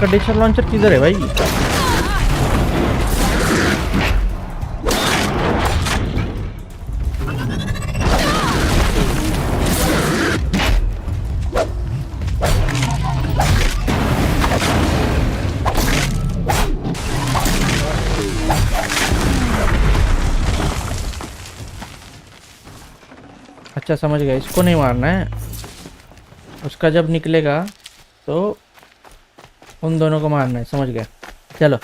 [SPEAKER 1] इसका डिशर launcher किधर है भाई? अच्छा समझ गया, इसको नहीं मारना है, उसका जब निकलेगा तो उन दोनों को मारना है। समझ गया, चलो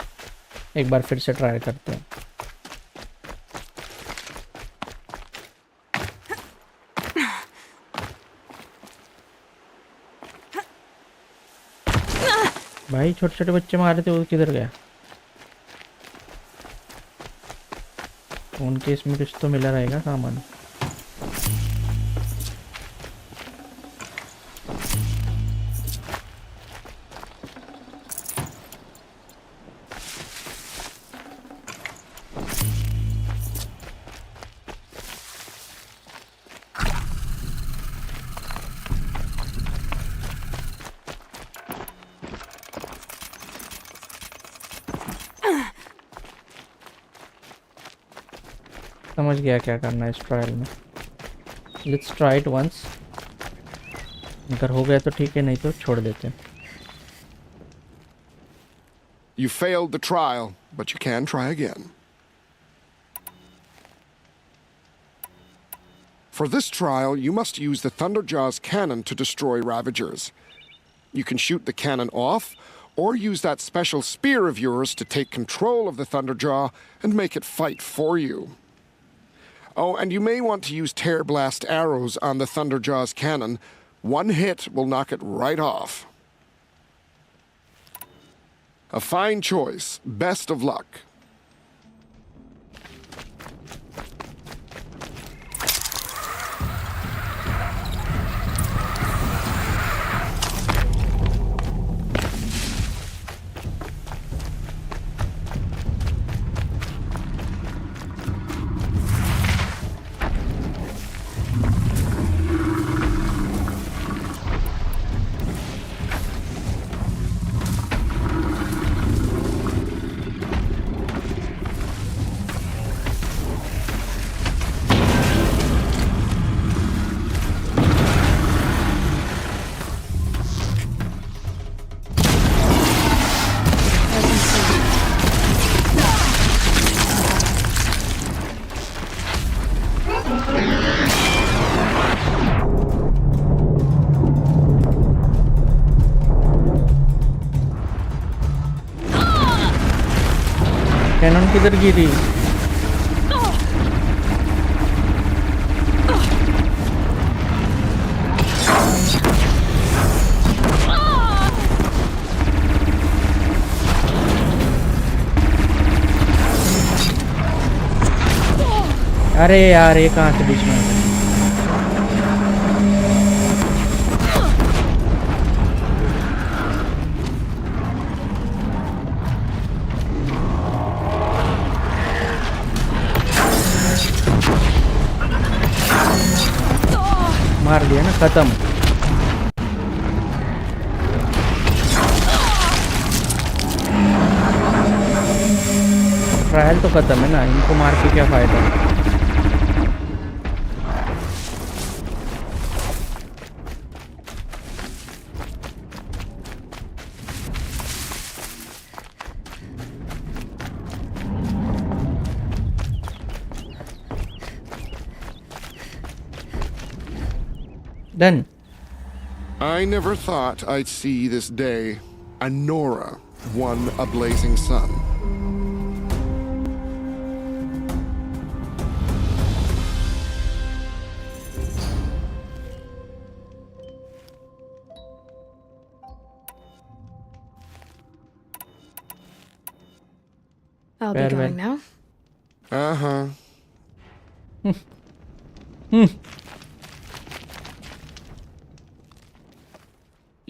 [SPEAKER 1] एक बार फिर से ट्राई करते हैं। भाई छोटे छोटे बच्चे मार रहे थे, वो किधर गया? उनके इसमें कुछ तो मिला रहेगा सामान। समझ गया क्या करना है इस ट्रायल में। Let's try it once. अगर हो गया तो ठीक है, नहीं तो छोड़ देते हैं.
[SPEAKER 9] You failed the trial, but you can try again. For this trial, you must use the Thunderjaw's cannon to destroy Ravagers. You can shoot the cannon off, or use that special spear of yours to take control of the Thunderjaw and make it fight for you. Oh, and you may want to use Tear Blast arrows on the Thunderjaw's cannon. One hit will knock it right off. A fine choice. Best of luck.
[SPEAKER 1] Cannon किधर गिरी? अरे यार, ये कहाँ से बीच में आ गई? मार दिया ना, खत्म. ट्रायल तो खत्म है ना, इनको मार के क्या फायदा. Done.
[SPEAKER 9] I never thought I'd see this day. Anora won a blazing sun.
[SPEAKER 2] I'll be
[SPEAKER 1] Farewell.
[SPEAKER 2] going now.
[SPEAKER 9] Uh-huh.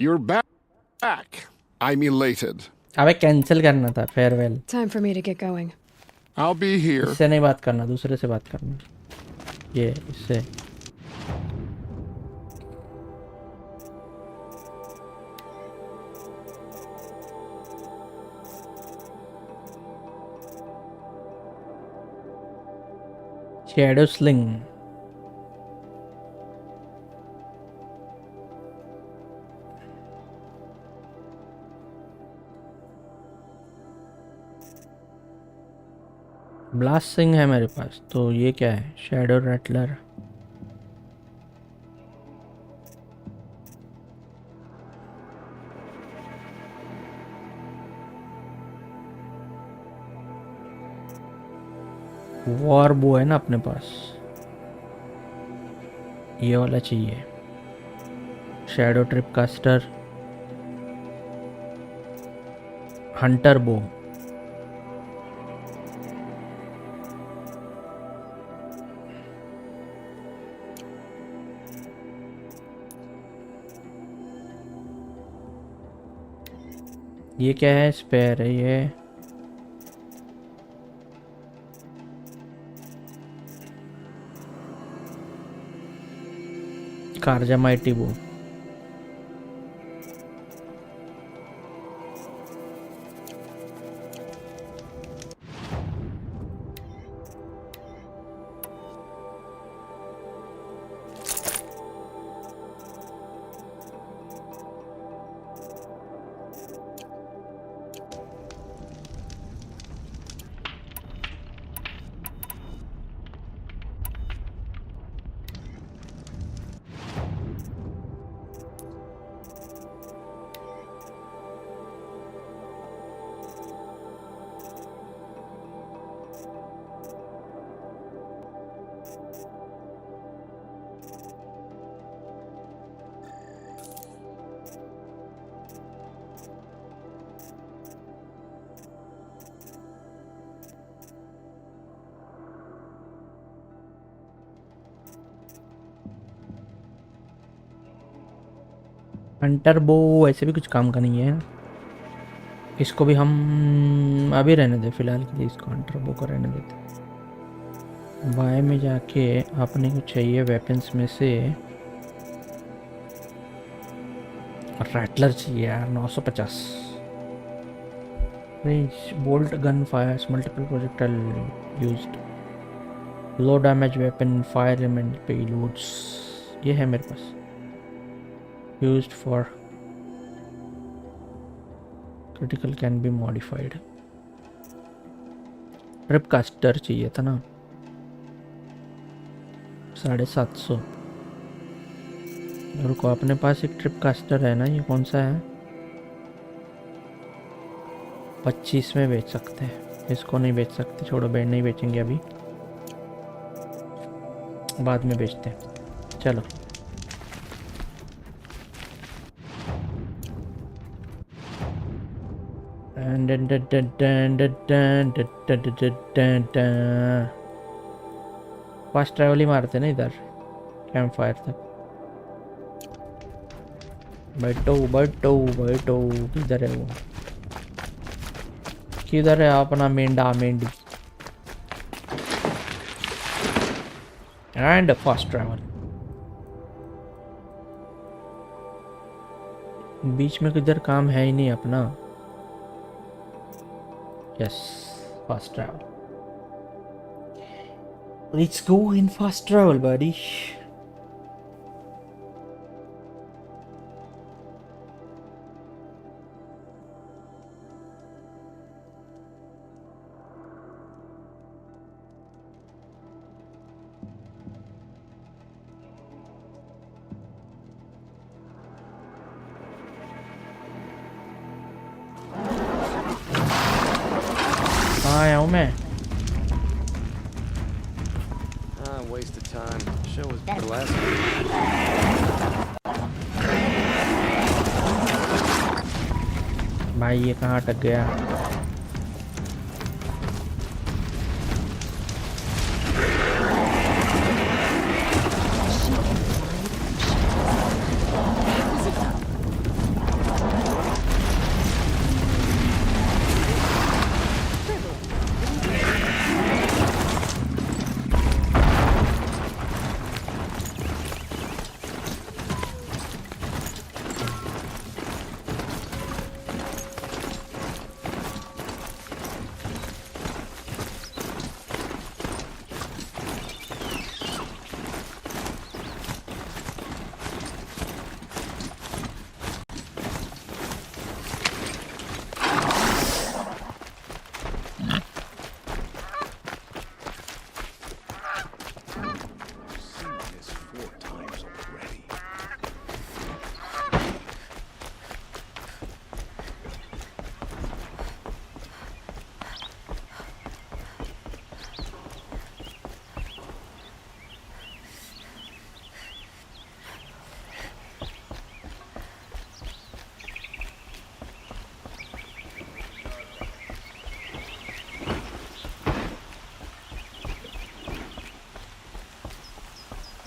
[SPEAKER 9] You're back. I'm elated.
[SPEAKER 1] अबे कैंसिल करना था. Farewell.
[SPEAKER 2] Time for me to get going.
[SPEAKER 9] I'll be here.
[SPEAKER 1] इससे नहीं बात करना, दूसरे से बात करना. ये इससे. Shadow Sling. ब्लास्ट सिंग है मेरे पास. तो ये क्या है? Shadow rattler. वॉर बो है ना अपने पास. ये वाला चाहिए. Shadow trip caster. हंटर बो. ये क्या है? स्पेयर है ये. कारजा माइटी वो. अंटरबो ऐसे भी कुछ काम का नहीं है। इसको भी हम अभी रहने दे, फिलहाल के लिए इसको अंटरबो को रहने देते। बाय में जाके अपने को चाहिए वेपन्स में से रैटलर चाहिए यार, 950 range, bolt gun fires multiple projectile used, low damage weapon, fire element payloads, ये है मेरे पास। Used for critical can be modified. Trip caster चाहिए था ना, 750। रुको, अपने पास एक ट्रिप कास्टर है ना, ये कौन सा है? 25 में बेच सकते हैं, इसको नहीं बेच सकते, छोड़ो, बैंड नहीं बेचेंगे अभी, बाद में बेचते हैं। चलो फास्ट ट्रैवल ही मारते ना इधर कैंप फायर तक। बैठो बैठो बैठो, किधर है वो, किधर है अपना मेंढा मेंढी? एंड फास्ट ट्रैवल, बीच में किधर काम है ही नहीं अपना। Yes, fast travel, let's go in fast travel buddy. कहाँ आया हूँ मैं?
[SPEAKER 7] Waste of time. Show was better last week.
[SPEAKER 1] भाई ये कहाँ अटक गया?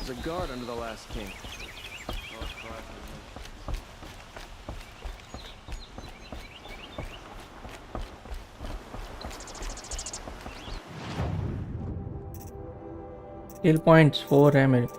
[SPEAKER 7] There's a guard under the last king.
[SPEAKER 1] Skill points 4 है मेरे पास।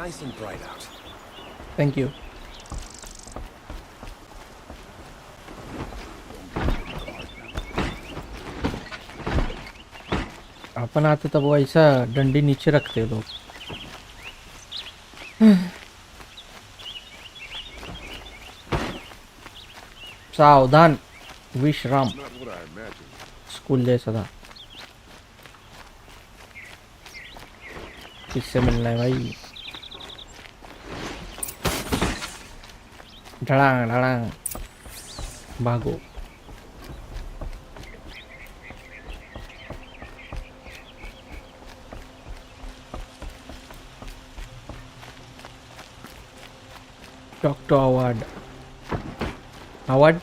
[SPEAKER 7] nice and bright out.
[SPEAKER 1] Thank you. अपन आते तब वो ऐसा डंडी नीचे रखते लोग. सावधान विश्राम. स्कूल जैसा था. किससे मिलना है भाई? ढड़ांग ढड़ांग भागो. Dr. Howard. Howard?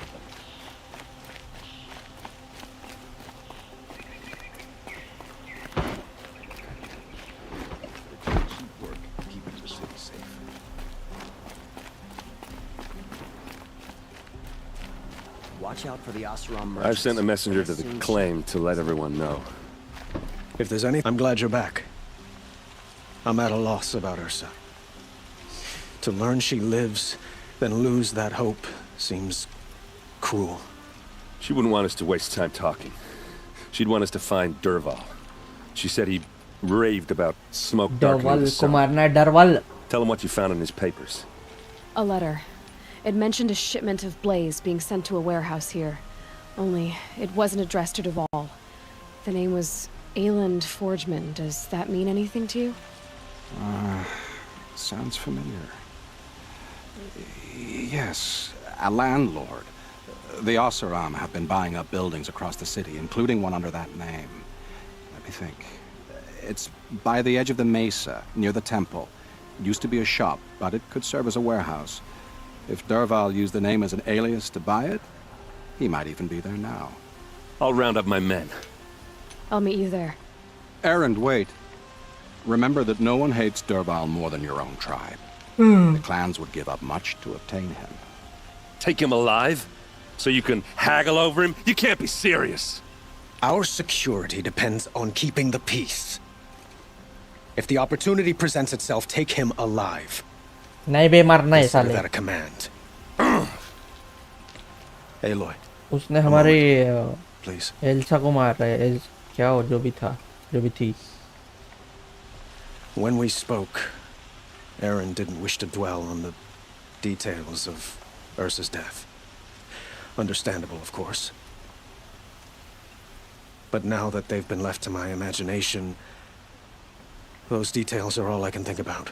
[SPEAKER 7] Watch out for the Oseram
[SPEAKER 3] I've sent a messenger to the claim to let everyone know.
[SPEAKER 7] If there's any, I'm glad you're back. I'm at a loss about Ursa. To learn she lives, then lose that hope, seems cruel.
[SPEAKER 3] She wouldn't want us to waste time talking. She'd want us to find Derval. She said he raved about smoke darkening the sun.
[SPEAKER 1] Darwal.
[SPEAKER 3] Tell him what you found in his papers.
[SPEAKER 2] A letter. It mentioned a shipment of blaze being sent to a warehouse here. Only, it wasn't addressed to Derval. The name was Ayland Forgeman. Does that mean anything to you?
[SPEAKER 10] Sounds familiar. Yes, a landlord. The Oseram have been buying up buildings across the city, including one under that name. Let me think. It's by the edge of the mesa, near the temple. It used to be a shop, but it could serve as a warehouse. If Derval used the name as an alias to buy it, he might even be there now.
[SPEAKER 3] I'll round up my men.
[SPEAKER 2] I'll meet you there.
[SPEAKER 10] Errand, wait. Remember that no one hates Derval more than your own tribe. The clans would give up much to obtain him.
[SPEAKER 3] Take him alive? So you can haggle over him? You can't be serious.
[SPEAKER 7] Our security depends on keeping the peace. If the opportunity presents itself, take him alive.
[SPEAKER 1] नहीं बे मरना है
[SPEAKER 7] Consider
[SPEAKER 1] साले.
[SPEAKER 7] that a command. Aloy,
[SPEAKER 1] उसने हमारे
[SPEAKER 7] please.
[SPEAKER 1] Elsa को मार रहा है. क्या हो जो भी था, जो भी थी.
[SPEAKER 7] When we spoke, Aaron didn't wish to dwell on the details of Ursa's death. Understandable, of course. But now that they've been left to my imagination, those details are all I can think about.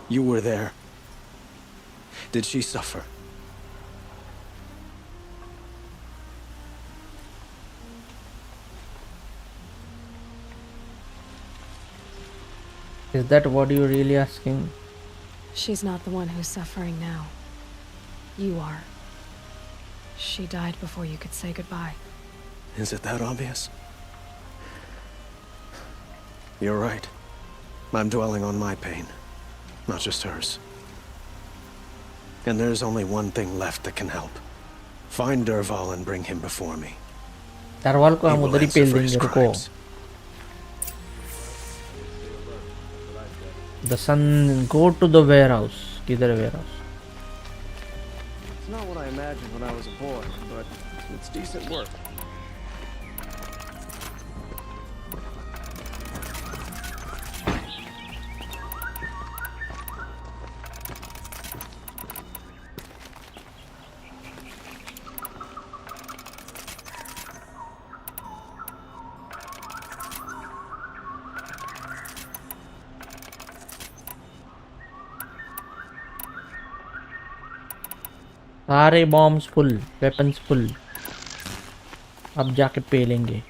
[SPEAKER 7] You were there. Did she suffer?
[SPEAKER 1] Is that what you're really asking?
[SPEAKER 2] She's not the one who's suffering now. You are. She died before you could say goodbye.
[SPEAKER 7] Is it that obvious? You're right. I'm dwelling on my pain, not just hers. And there's only one thing left that can help. Find Derval and bring him before me.
[SPEAKER 1] Darwal को हम
[SPEAKER 7] He will
[SPEAKER 1] उधर ही
[SPEAKER 7] answer
[SPEAKER 1] pail
[SPEAKER 7] for
[SPEAKER 1] देंगे.
[SPEAKER 7] his
[SPEAKER 1] रुको.
[SPEAKER 7] crimes.
[SPEAKER 1] The sun go to the warehouse. किधर है warehouse?
[SPEAKER 7] It's not what I imagined when I was a boy, but it's decent work.
[SPEAKER 1] सारे bombs full, weapons full. अब जाके पेलेंगे.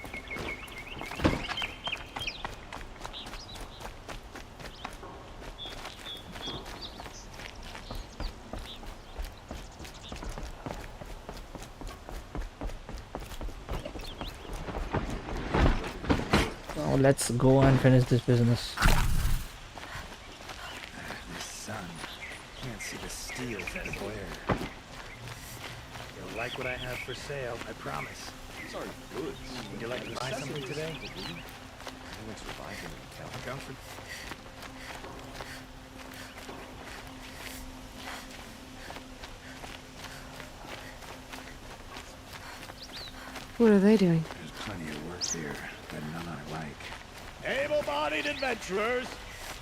[SPEAKER 1] Now let's go and finish this business.
[SPEAKER 4] The sun. Can't see the steel from the glare. You'll like what I have for sale, I promise.
[SPEAKER 6] These aren't goods.
[SPEAKER 4] Would you like to buy something today?
[SPEAKER 6] Anyone's surviving in the town.
[SPEAKER 4] Comfort.
[SPEAKER 2] What are they doing?
[SPEAKER 4] There's plenty of work here, but none I like.
[SPEAKER 11] Able-bodied adventurers,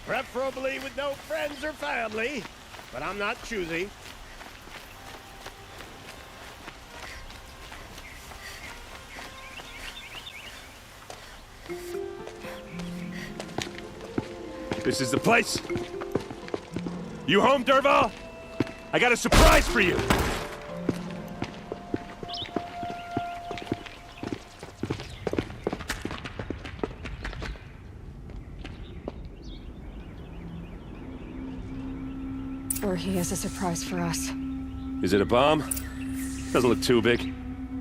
[SPEAKER 11] preferably with no friends or family, but I'm not choosy.
[SPEAKER 3] This is the place? You home, Derval? I got a surprise for you!
[SPEAKER 2] Or he has a surprise for us.
[SPEAKER 3] Is it a bomb? Doesn't look too big.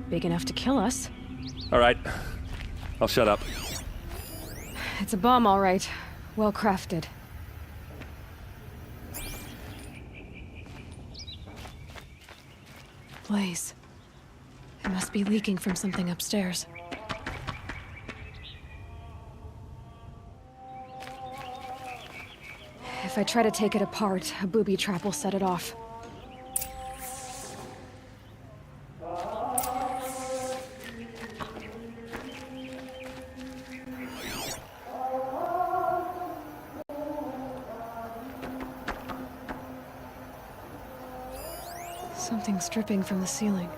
[SPEAKER 2] Big enough to kill us.
[SPEAKER 3] All right. I'll shut up.
[SPEAKER 2] It's a bomb, all right. Well crafted. Blaze. It must be leaking from something upstairs. If I try to take it apart, a booby trap will set it off. Something's dripping from the ceiling.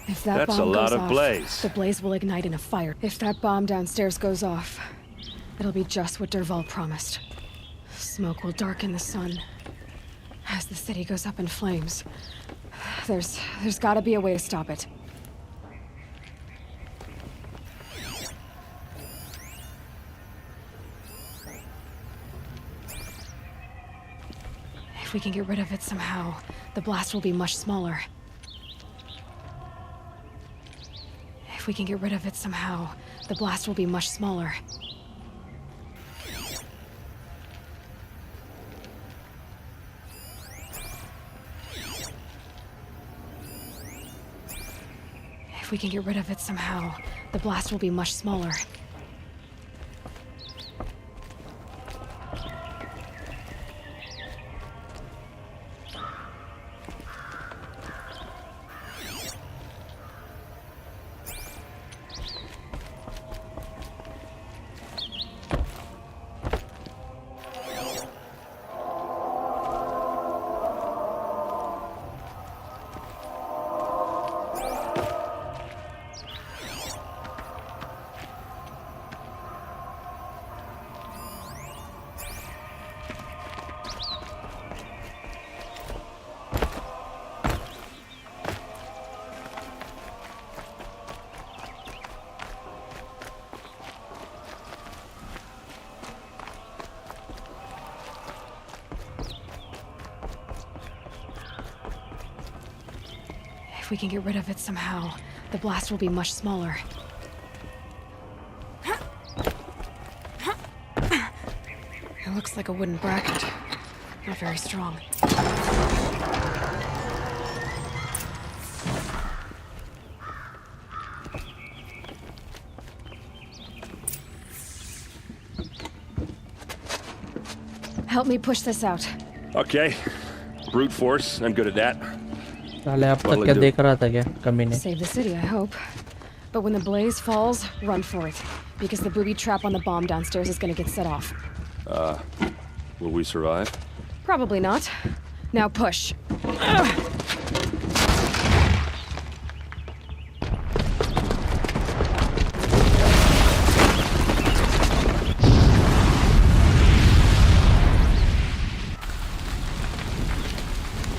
[SPEAKER 2] If that
[SPEAKER 3] That's a
[SPEAKER 2] bomb
[SPEAKER 3] lot
[SPEAKER 2] goes
[SPEAKER 3] of
[SPEAKER 2] off,
[SPEAKER 3] blaze.
[SPEAKER 2] the blaze will ignite in a fire. If that bomb downstairs goes off, it'll be just what Derval promised. Smoke will darken the sun. As the city goes up in flames, there's gotta be a way to stop it. If we can get rid of it somehow, the blast will be much smaller. If we can get rid of it somehow, the blast will be much smaller. If we can get rid of it somehow, the blast will be much smaller. If we can get rid of it somehow, the blast will be much smaller. It looks like a wooden bracket. Not very strong. Help me push this out.
[SPEAKER 3] Okay. Brute force. I'm good at that.
[SPEAKER 1] साले अब तक क्या देख रहा था क्या कमीने?
[SPEAKER 2] Save the city, I hope. But when the blaze falls, run for it. Because the booby trap on the bomb downstairs is gonna get set off.
[SPEAKER 3] Will we survive?
[SPEAKER 2] Probably not. Now push.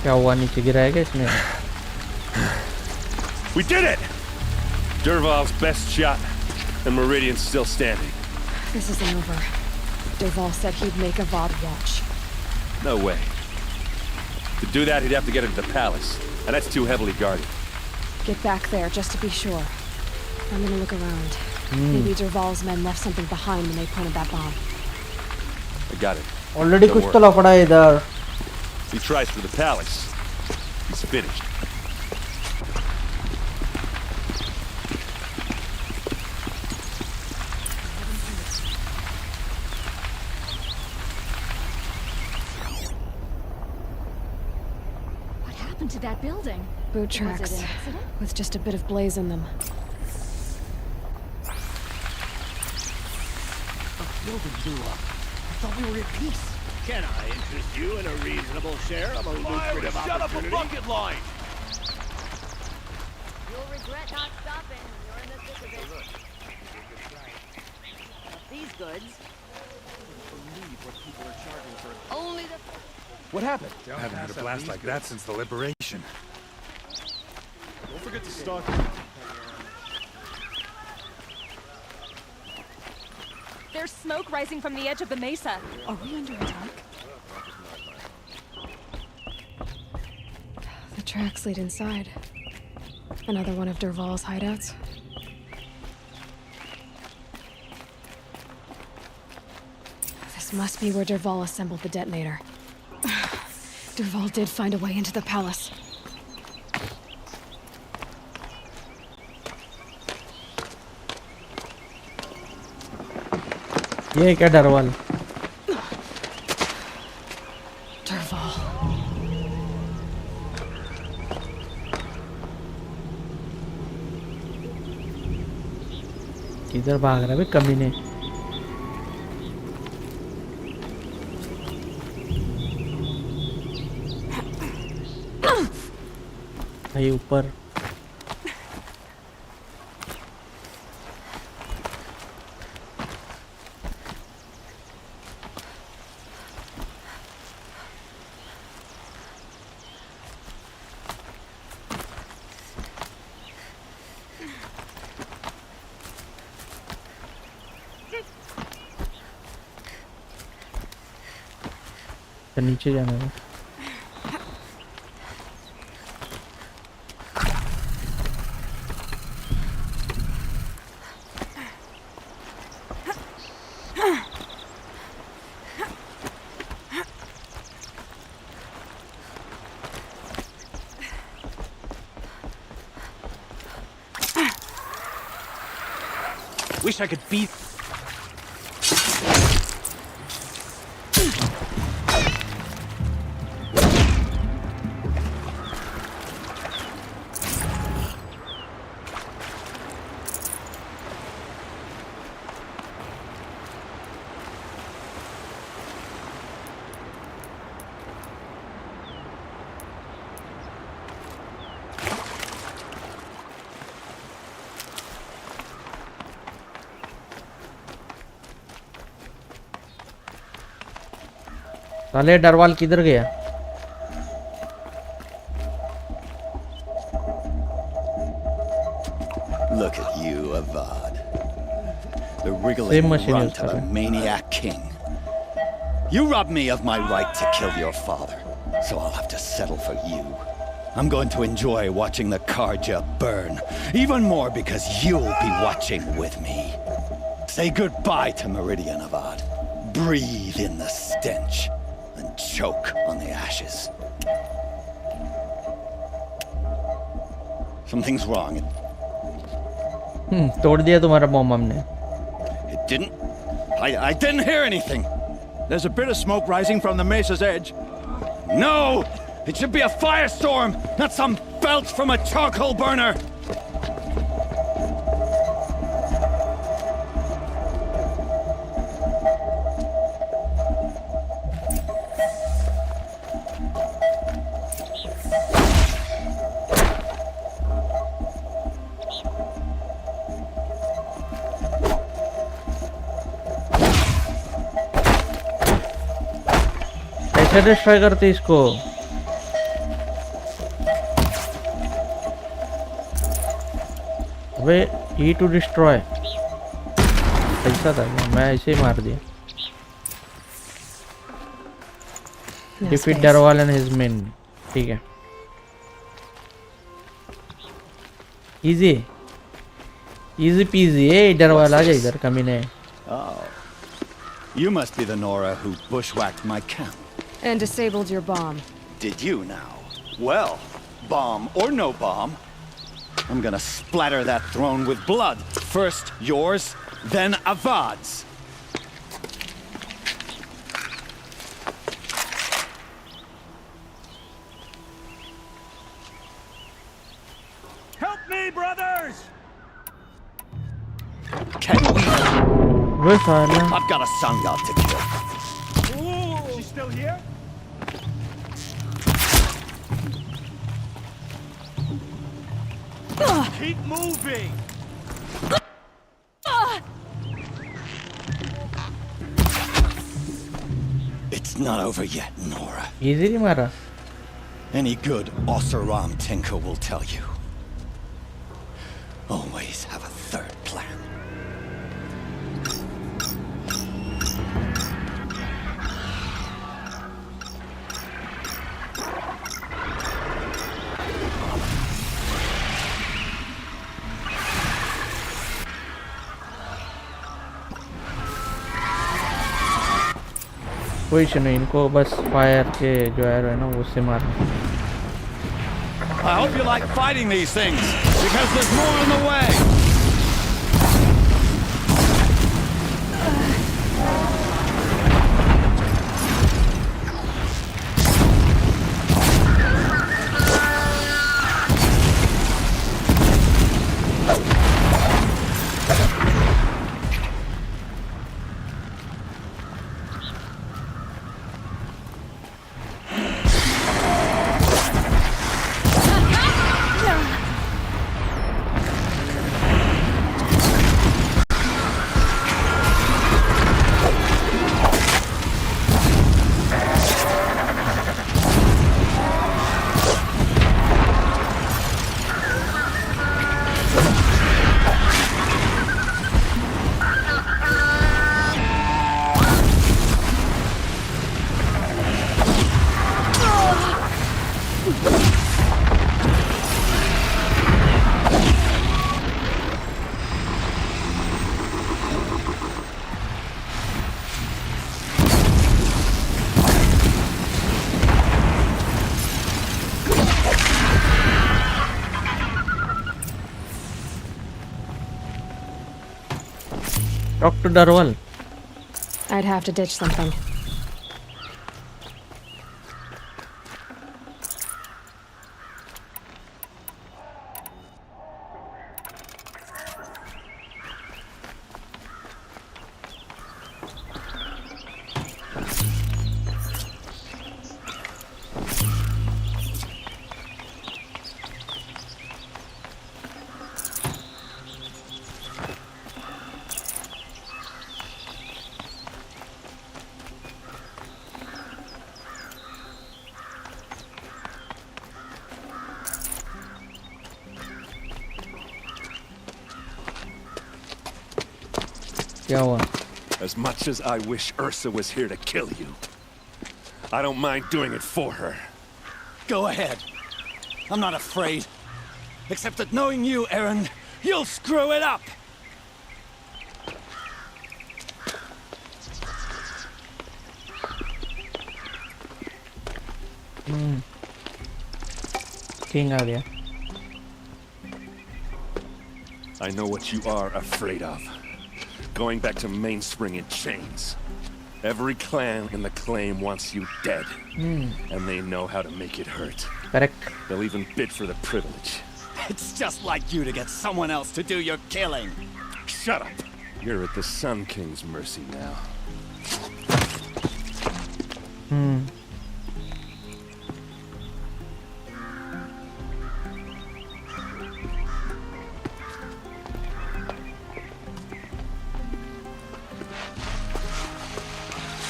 [SPEAKER 1] क्या हुआ नीचे गिराएगा इसमें?
[SPEAKER 3] We did it! Derval's best shot, and Meridian's still standing.
[SPEAKER 2] This isn't over. Derval said he'd make a VOD watch.
[SPEAKER 3] No way. To do that, he'd have to get into the palace, and that's too heavily guarded.
[SPEAKER 2] Get back there, just to be sure. I'm gonna look around. Maybe Derval's men left something behind when they planted that bomb.
[SPEAKER 3] I got it.
[SPEAKER 1] Already
[SPEAKER 3] Don't
[SPEAKER 1] कुछ
[SPEAKER 3] worry.
[SPEAKER 1] तो लफड़ा है इधर.
[SPEAKER 3] If he tries for the palace, he's finished.
[SPEAKER 12] happened to that building?
[SPEAKER 2] Boot
[SPEAKER 12] Was
[SPEAKER 2] tracks,
[SPEAKER 12] it an accident?
[SPEAKER 2] with just a bit of blaze in them.
[SPEAKER 4] A building blew up. I thought we were at peace.
[SPEAKER 11] Can I interest you in a reasonable share of a lucrative opportunity?
[SPEAKER 4] bucket line!
[SPEAKER 8] You'll regret not stopping. You're in the thick of it. But these goods.
[SPEAKER 4] Believe what people are charging for.
[SPEAKER 8] Only the.
[SPEAKER 4] What happened?
[SPEAKER 13] I haven't had a blast like that since the liberation.
[SPEAKER 11] Don't forget to stock.
[SPEAKER 12] There's smoke rising from the edge of the mesa. Are we under attack?
[SPEAKER 2] The tracks lead inside. Another one of Dervahl's hideouts. This must be where Dervahl assembled the detonator. Dervahl did find a way into the palace.
[SPEAKER 1] ये क्या डरवाल
[SPEAKER 2] Dervahl.
[SPEAKER 1] किधर भाग रहा है बे कमीने भाई ऊपर तो नीचे जाना है
[SPEAKER 4] Wish I could beat.
[SPEAKER 1] साले डरवाल किधर गया
[SPEAKER 14] Look at you, Avad. The
[SPEAKER 1] Same
[SPEAKER 14] wriggling
[SPEAKER 1] machine
[SPEAKER 14] runt
[SPEAKER 1] is
[SPEAKER 14] of a
[SPEAKER 1] correct.
[SPEAKER 14] maniac king. You robbed me of my right to kill your father, so I'll have to settle for you. I'm going to enjoy watching the Karja burn, even more because you'll be watching with me. Say goodbye to Meridian, Avad. Breathe in the stench, and choke on the ashes. Something's wrong.
[SPEAKER 1] तोड़ दिया तुम्हारा bomb हमने
[SPEAKER 14] It didn't. I didn't hear anything.
[SPEAKER 4] There's a bit of smoke rising from the mesa's edge.
[SPEAKER 14] No! It should be a firestorm, not some belch from a charcoal burner!
[SPEAKER 1] कैसे destroy करते इसको अबे ई to destroy ऐसा था मैं ऐसे ही मार दिया डिफीट डरवाल एंड हिज मेन ठीक है इजी इजी पीजी ए डरवाल आ जा इधर कमीने
[SPEAKER 14] Oh. You must be the Nora who bushwhacked my camp.
[SPEAKER 2] And disabled your bomb.
[SPEAKER 14] Did you now? Well, bomb or no bomb, I'm gonna splatter that throne with blood. First yours, then Avad's.
[SPEAKER 11] me, brothers!
[SPEAKER 14] Can we?
[SPEAKER 1] वे साला
[SPEAKER 14] I've got a sun god to kill.
[SPEAKER 11] Ooh. She's still here? Keep moving!
[SPEAKER 14] It's not over yet, Nora.
[SPEAKER 1] easily मारा
[SPEAKER 14] Any good Oseram tinker will tell you. Always have a third plan.
[SPEAKER 1] कोई issue नहीं इनको बस fire के जो arrow है ना वो उससे मारना
[SPEAKER 14] I hope you like fighting these things, because there's more on the way.
[SPEAKER 1] Talk to Darwal.
[SPEAKER 2] I'd have to ditch something.
[SPEAKER 3] As much as I wish Ursa was here to kill you, I don't mind doing it for her.
[SPEAKER 14] Go ahead. I'm not afraid. Except that knowing you, Aaron, you'll screw it up!
[SPEAKER 1] King आ गया.
[SPEAKER 3] I know what you are afraid of. Going back to Mainspring in chains. Every clan in the claim wants you dead. And they know how to make it hurt.
[SPEAKER 1] Correct.
[SPEAKER 3] They'll even bid for the privilege.
[SPEAKER 14] It's just like you to get someone else to do your killing.
[SPEAKER 3] Shut up! You're at the Sun King's mercy now.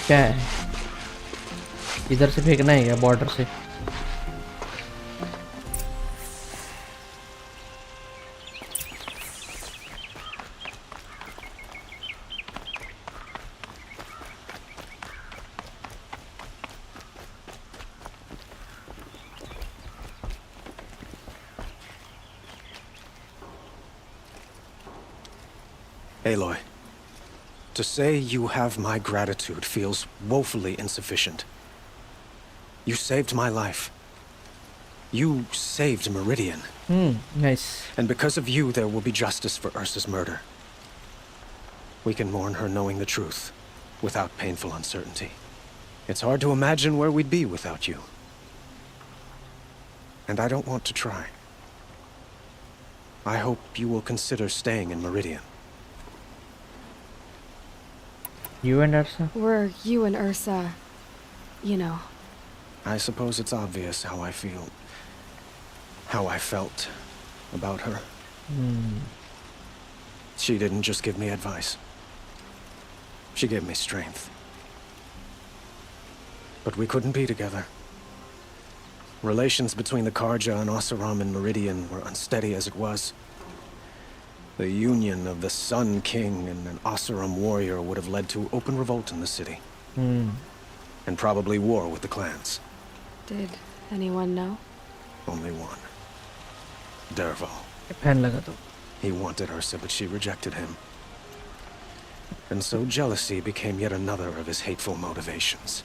[SPEAKER 1] क्या है इधर से फेंकना है क्या border से
[SPEAKER 7] Aloy, to say you have my gratitude feels woefully insufficient. You saved my life. You saved Meridian.
[SPEAKER 1] Nice.
[SPEAKER 7] And because of you, there will be justice for Ursa's murder. We can mourn her knowing the truth, without painful uncertainty. It's hard to imagine where we'd be without you. And I don't want to try. I hope you will consider staying in Meridian.
[SPEAKER 1] You and Ursa?
[SPEAKER 2] Were you and Ursa, you know.
[SPEAKER 7] I suppose it's obvious how I feel. How I felt about her. She didn't just give me advice. She gave me strength. But we couldn't be together. Relations between the Karja and Oseram and Meridian were unsteady as it was. The union of the Sun King and an Oseram warrior would have led to open revolt in the city. And probably war with the clans.
[SPEAKER 2] Did anyone know?
[SPEAKER 7] Only one. Dervahl.
[SPEAKER 1] Pen laga to.
[SPEAKER 7] He wanted Ursa, but she rejected him. And so jealousy became yet another of his hateful motivations.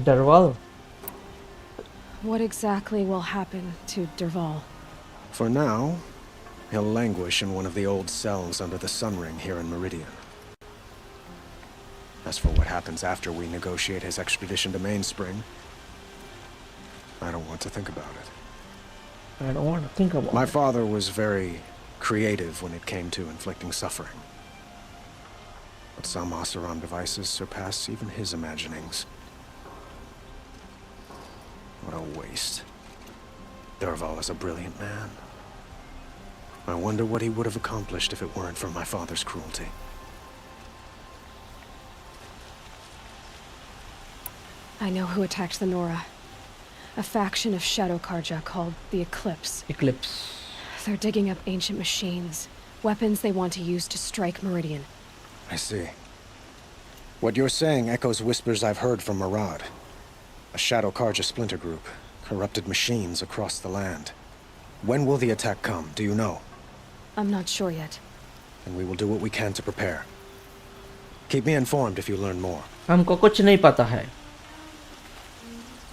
[SPEAKER 1] Dervahl?
[SPEAKER 2] What exactly will happen to Dervahl?
[SPEAKER 7] For now, he'll languish in one of the old cells under the Sun Ring here in Meridian. As for what happens after we negotiate his extradition to Mainspring, I don't want to think about it.
[SPEAKER 1] I don't want to think about
[SPEAKER 7] My
[SPEAKER 1] it.
[SPEAKER 7] father was very creative when it came to inflicting suffering. But some Oseram devices surpass even his imaginings. What a waste. Dervahl is a brilliant man. I wonder what he would have accomplished if it weren't for my father's cruelty.
[SPEAKER 2] I know who attacked the Nora. A faction of Shadow Karja called the Eclipse.
[SPEAKER 1] Eclipse.
[SPEAKER 2] They're digging up ancient machines, weapons they want to use to strike Meridian.
[SPEAKER 7] I see. What you're saying echoes whispers I've heard from Murad. A Shadow Karja splinter group, corrupted machines across the land. When will the attack come, do you know?
[SPEAKER 2] I'm not sure yet.
[SPEAKER 7] And we will do what we can to prepare. Keep me informed if you learn more.
[SPEAKER 1] हमको कुछ नहीं पता है.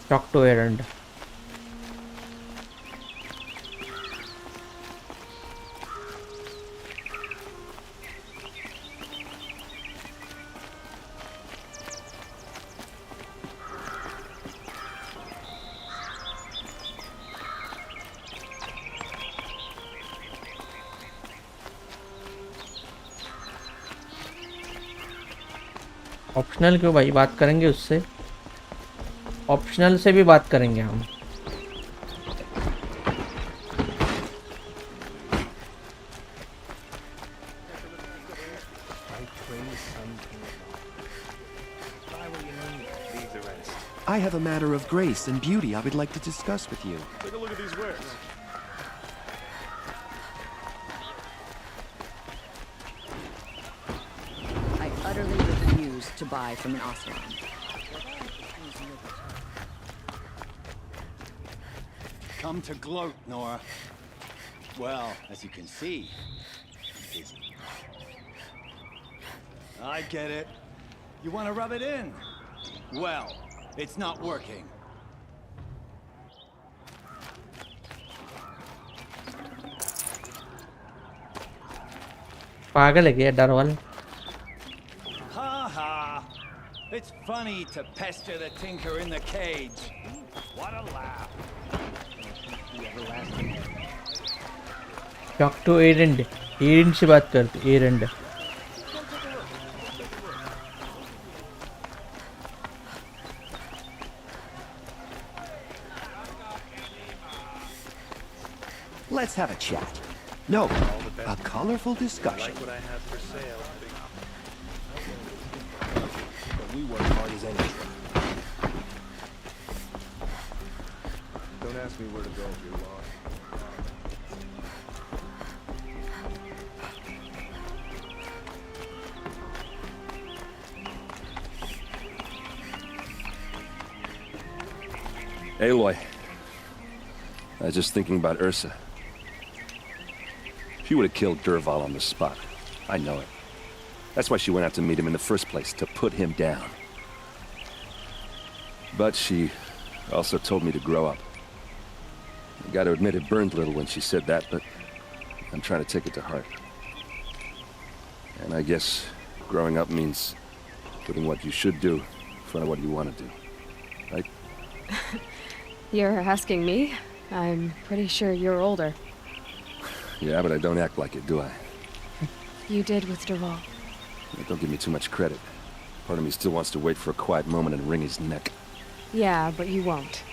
[SPEAKER 1] Talk to Erend. Optional क्यों भाई, बात करेंगे उससे. ऑप्शनल से भी बात करेंगे हम.
[SPEAKER 15] I have a matter of grace and beauty I would like to discuss with you.
[SPEAKER 11] Take a look at these wares.
[SPEAKER 16] I utterly refuse to buy from an Oseram.
[SPEAKER 14] Come to gloat, Nora. Well, as you can see, busy. I get it. You want to rub it in? Well, it's not working.
[SPEAKER 1] पागल है क्या डरवाल?
[SPEAKER 14] Ha ha! It's funny to pester the tinker in the cage. What a laugh!
[SPEAKER 1] Talk to Errand. Errand से बात करते. Errand.
[SPEAKER 15] Let's have a chat. No, a colorful discussion.
[SPEAKER 11] Like what I have for sale. But we work hard as anything. Don't ask me where to go if you're lost.
[SPEAKER 3] Aloy. I was just thinking about Ursa. She would have killed Dervahl on the spot. I know it. That's why she went out to meet him in the first place, to put him down. But she also told me to grow up. I gotta admit it burned a little when she said that, but I'm trying to take it to heart. And I guess growing up means doing what you should do Find out what you want to do, right?
[SPEAKER 2] You're asking me? I'm pretty sure you're older.
[SPEAKER 3] Yeah, but I don't act like it, do I?
[SPEAKER 2] You did with Dervahl.
[SPEAKER 3] Don't give me too much credit. Part of me still wants to wait for a quiet moment and wring his neck.
[SPEAKER 2] Yeah, but you won't.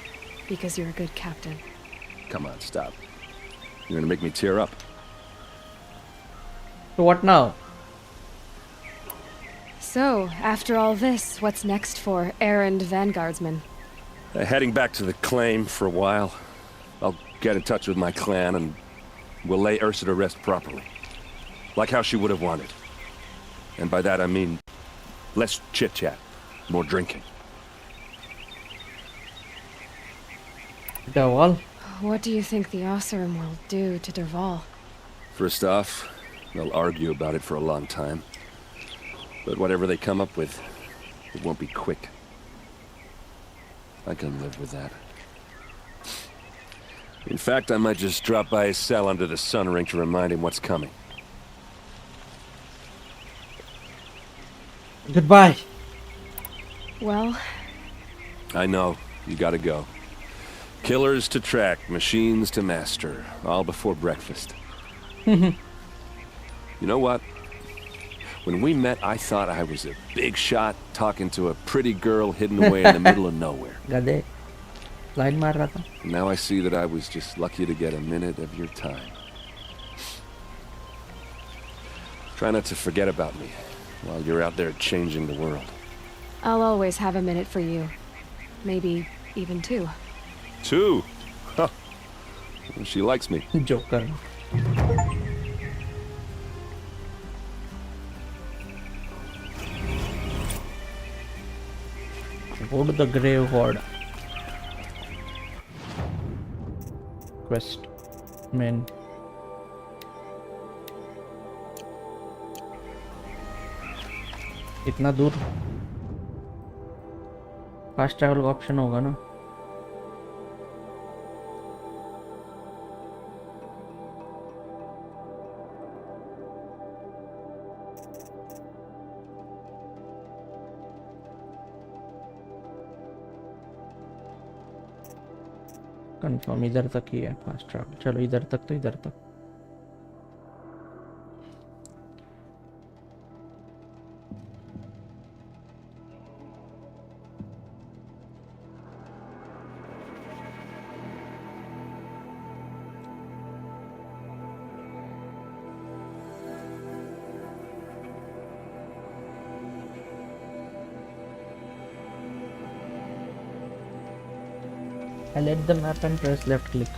[SPEAKER 2] Because you're a good captain.
[SPEAKER 3] Come on, stop. You're gonna make me tear up.
[SPEAKER 1] So what now?
[SPEAKER 2] So, after all this, what's next for errand vanguardsman?
[SPEAKER 3] Heading back to the claim for a while. I'll get in touch with my clan and we'll lay Ursa to rest properly. Like how she would have wanted. And by that I mean less chit-chat, more drinking.
[SPEAKER 1] Dervahl?
[SPEAKER 2] What do you think the Oseram will do to Dervahl?
[SPEAKER 3] First off, they'll argue about it for a long time. But whatever they come up with, it won't be quick. I can live with that. In fact, I might just drop by his cell under the sun ring to remind him what's coming.
[SPEAKER 1] Goodbye.
[SPEAKER 2] Well...
[SPEAKER 3] I know. You gotta go. Killers to track, machines to master. All before breakfast. You know what? When we met, I thought I was a big shot talking to a pretty girl hidden away in the middle of nowhere.
[SPEAKER 1] गधे line मार रहा था.
[SPEAKER 3] Now I see that I was just lucky to get a minute of your time. Try not to forget about me while you're out there changing the world.
[SPEAKER 2] I'll always have a minute for you. Maybe even two.
[SPEAKER 3] 2? Huh. She likes me.
[SPEAKER 1] Joker. Go to the grave horde. Quest. Men. इतना दूर fast travel का option होगा ना. Confirm इधर तक ही है fast travel. चलो इधर तक तो इधर तक. Select the map and press left click.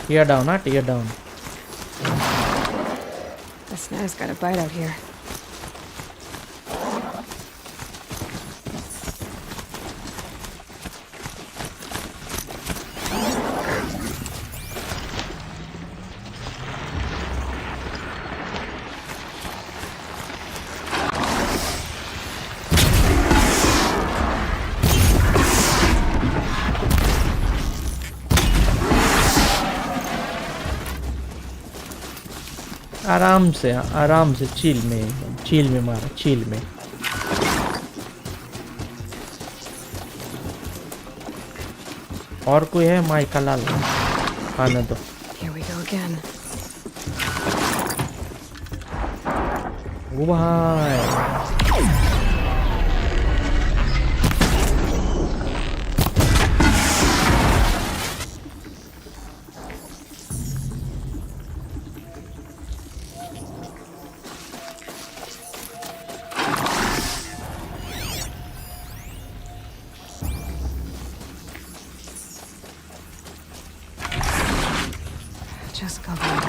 [SPEAKER 1] Tear down, huh? Tear down.
[SPEAKER 2] The snow's got a bite out here.
[SPEAKER 1] आराम से चिल में मारा चिल में और कोई है माइका लाल आने दो
[SPEAKER 2] Here we go again.
[SPEAKER 1] ओ भाई
[SPEAKER 2] Just go back.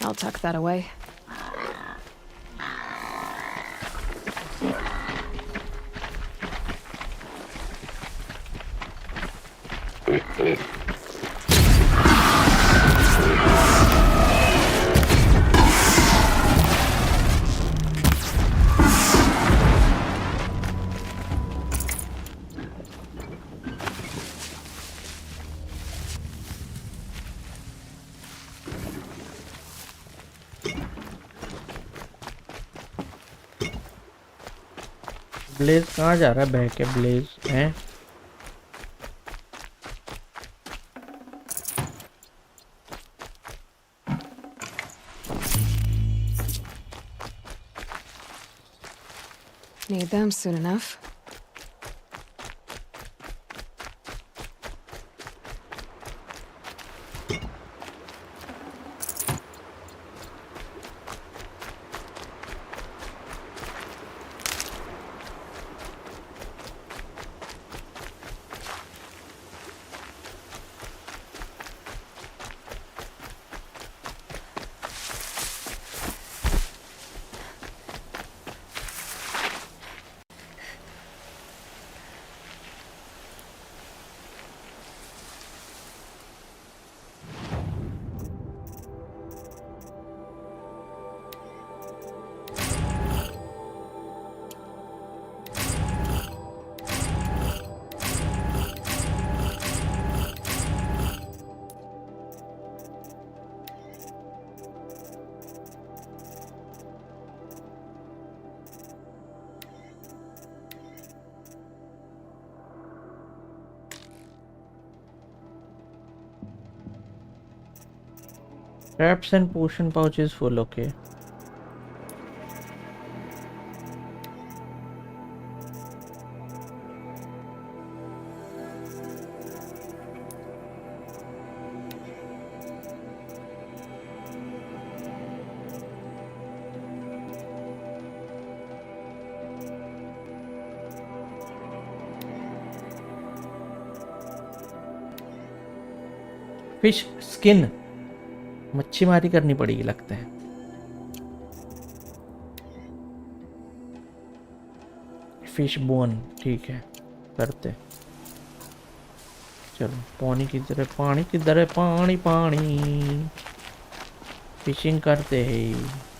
[SPEAKER 2] I'll tuck that away.
[SPEAKER 1] Blaze कहाँ जा रहा है बह के ब्लेज हैं
[SPEAKER 2] Need them soon enough.
[SPEAKER 1] Traps and potion pouches full. Okay. Fish skin मच्छी मारी करनी पड़ेगी लगता है। फिश बोन ठीक है करते। चलो पानी किधर है, पानी किधर है, पानी पानी फिशिंग करते हैं।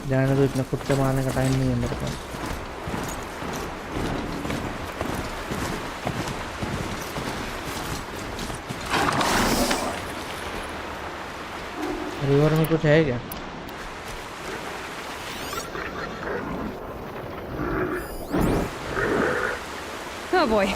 [SPEAKER 1] जाने तो इतना कुत्ते मारने का टाइम नहीं है मेरे पास। रिवर में कुछ है क्या?
[SPEAKER 2] Oh boy.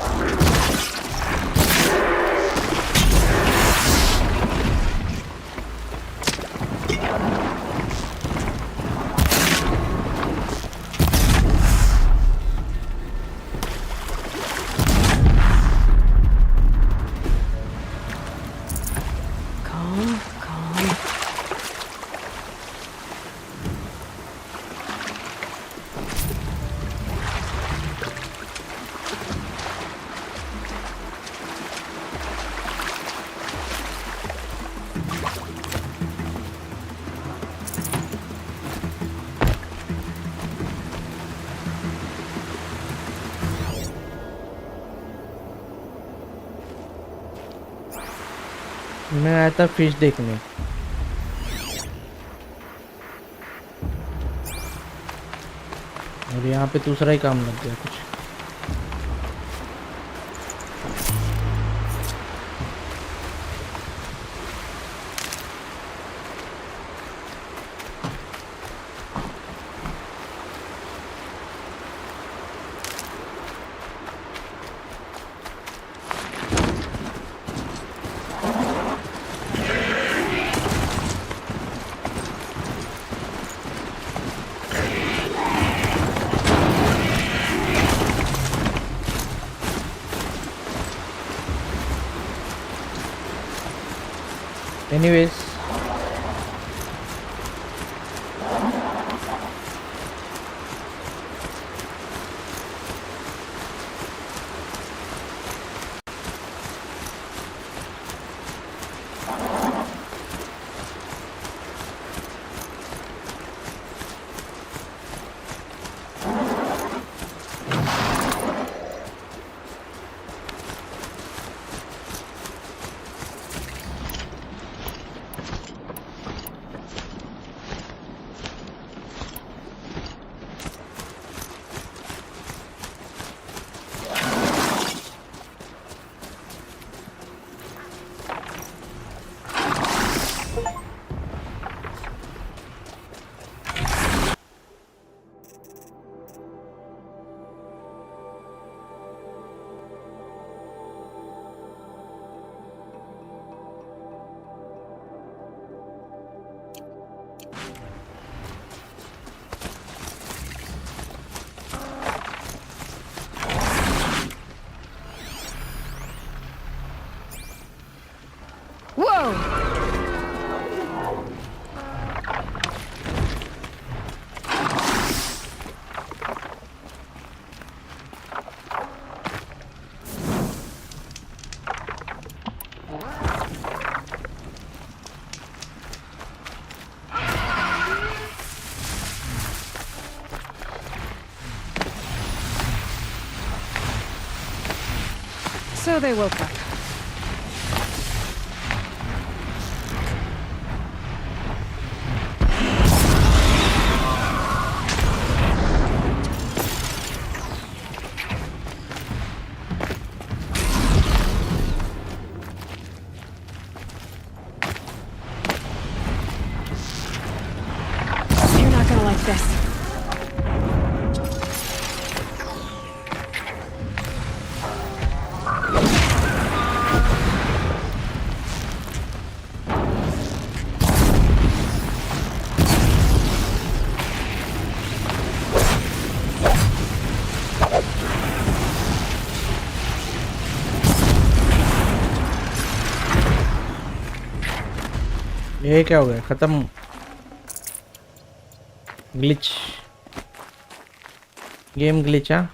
[SPEAKER 1] मैं आया था फिश देखने और यहाँ पे दूसरा ही काम लग गया कुछ। Anyways,
[SPEAKER 2] Whoa! So they woke up. You're not gonna like this.
[SPEAKER 1] ये क्या हो गया? खत्म। Glitch, game glitch. हाँ,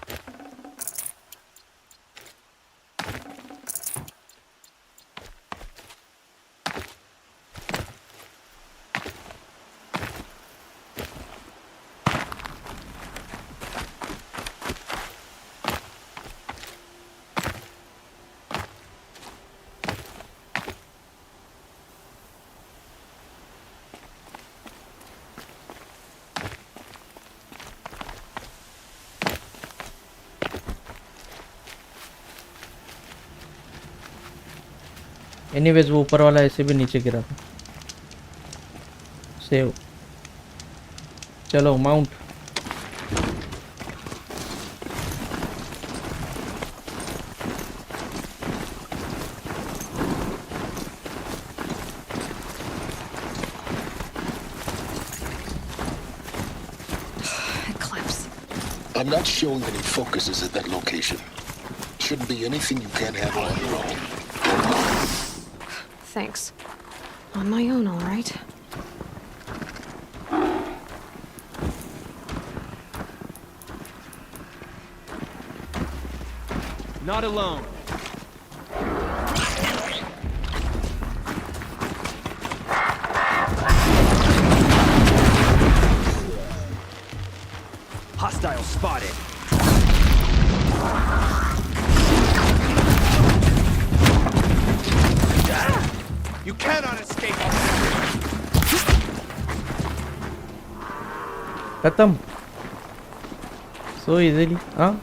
[SPEAKER 1] एनीवेज वो ऊपर वाला ऐसे भी नीचे गिरा था। सेव। चलो mount.
[SPEAKER 17] I'm not showing any focuses at that location. Shouldn't be anything you can't handle on your own.
[SPEAKER 2] Thanks. On my own, all right.
[SPEAKER 11] Not alone. Hostile spotted. You cannot escape.
[SPEAKER 1] खत्म। So easily, हाँ?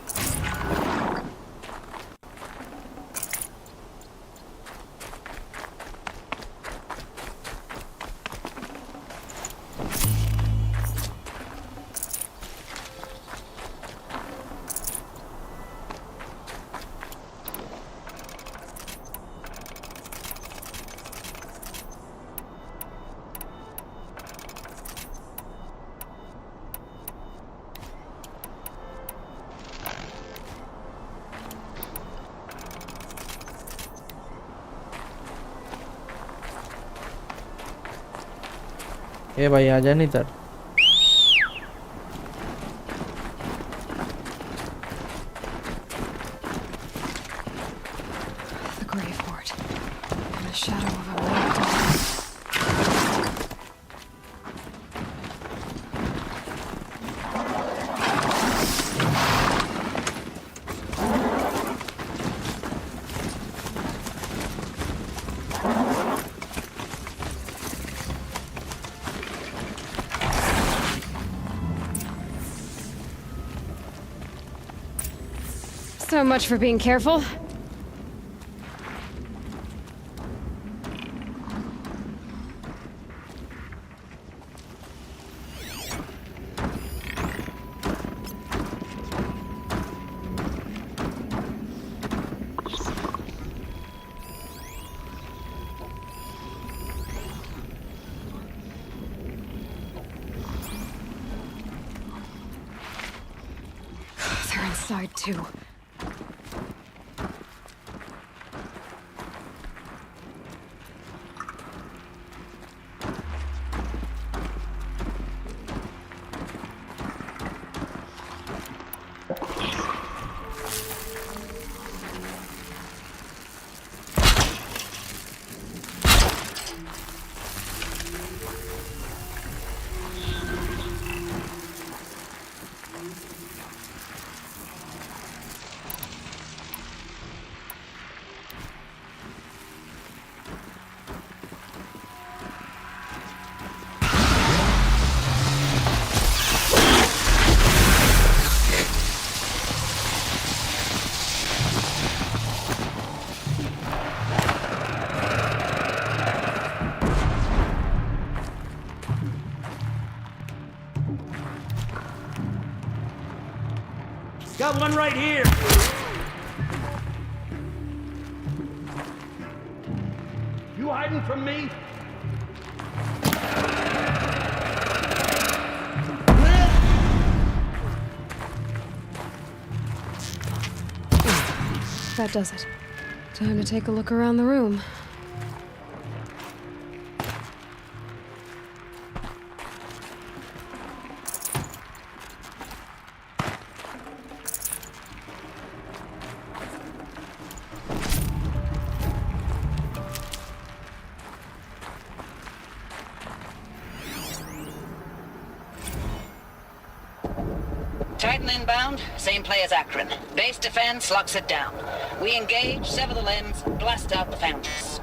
[SPEAKER 1] ए भाई आजा नहीं तर।
[SPEAKER 2] The grave hoard. In the shadow of a locked. So much for being careful. side, too.
[SPEAKER 11] Got one right here. You hiding from me?
[SPEAKER 2] That does it. Time to take a look around the room.
[SPEAKER 18] Titan inbound, same play as Akron. Base defense locks it down. We engage, sever the limbs, blast out the foundries.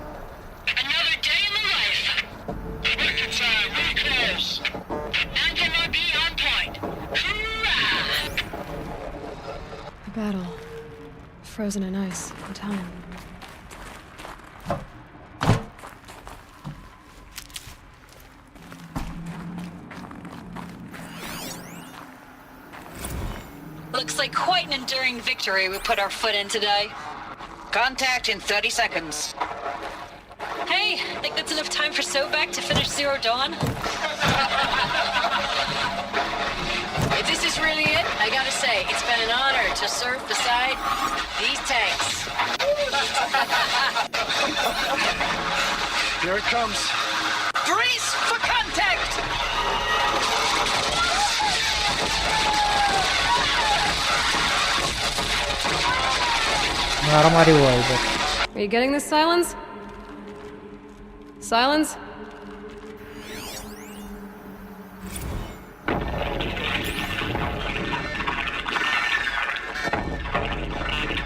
[SPEAKER 19] Another day in the life. Reconcile, reclose. Anti-MRB on point. Hoorah!
[SPEAKER 2] A battle. Frozen in ice and time.
[SPEAKER 18] Looks like quite an enduring victory we put our foot in today. Contact in 30 seconds.
[SPEAKER 12] Hey, think that's enough time for Sobek to finish Zero Dawn?
[SPEAKER 18] If this is really it, I gotta say, it's been an honor to serve beside these tanks.
[SPEAKER 11] Here it comes.
[SPEAKER 18] Brace for contact!
[SPEAKER 1] मारामारी हुआ इधर.
[SPEAKER 2] Are you getting this, Silence? Silence?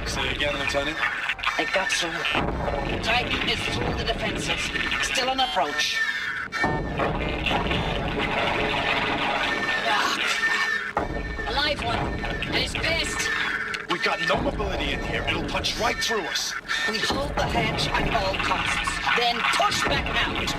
[SPEAKER 3] Say again, Lieutenant.
[SPEAKER 18] I got some. Titan is through the defenses. Still an approach. Ah, crap. A live one. And he's pissed.
[SPEAKER 11] We've got no mobility in here. It'll punch right through us.
[SPEAKER 18] We hold the hedge at all costs. Then push back out.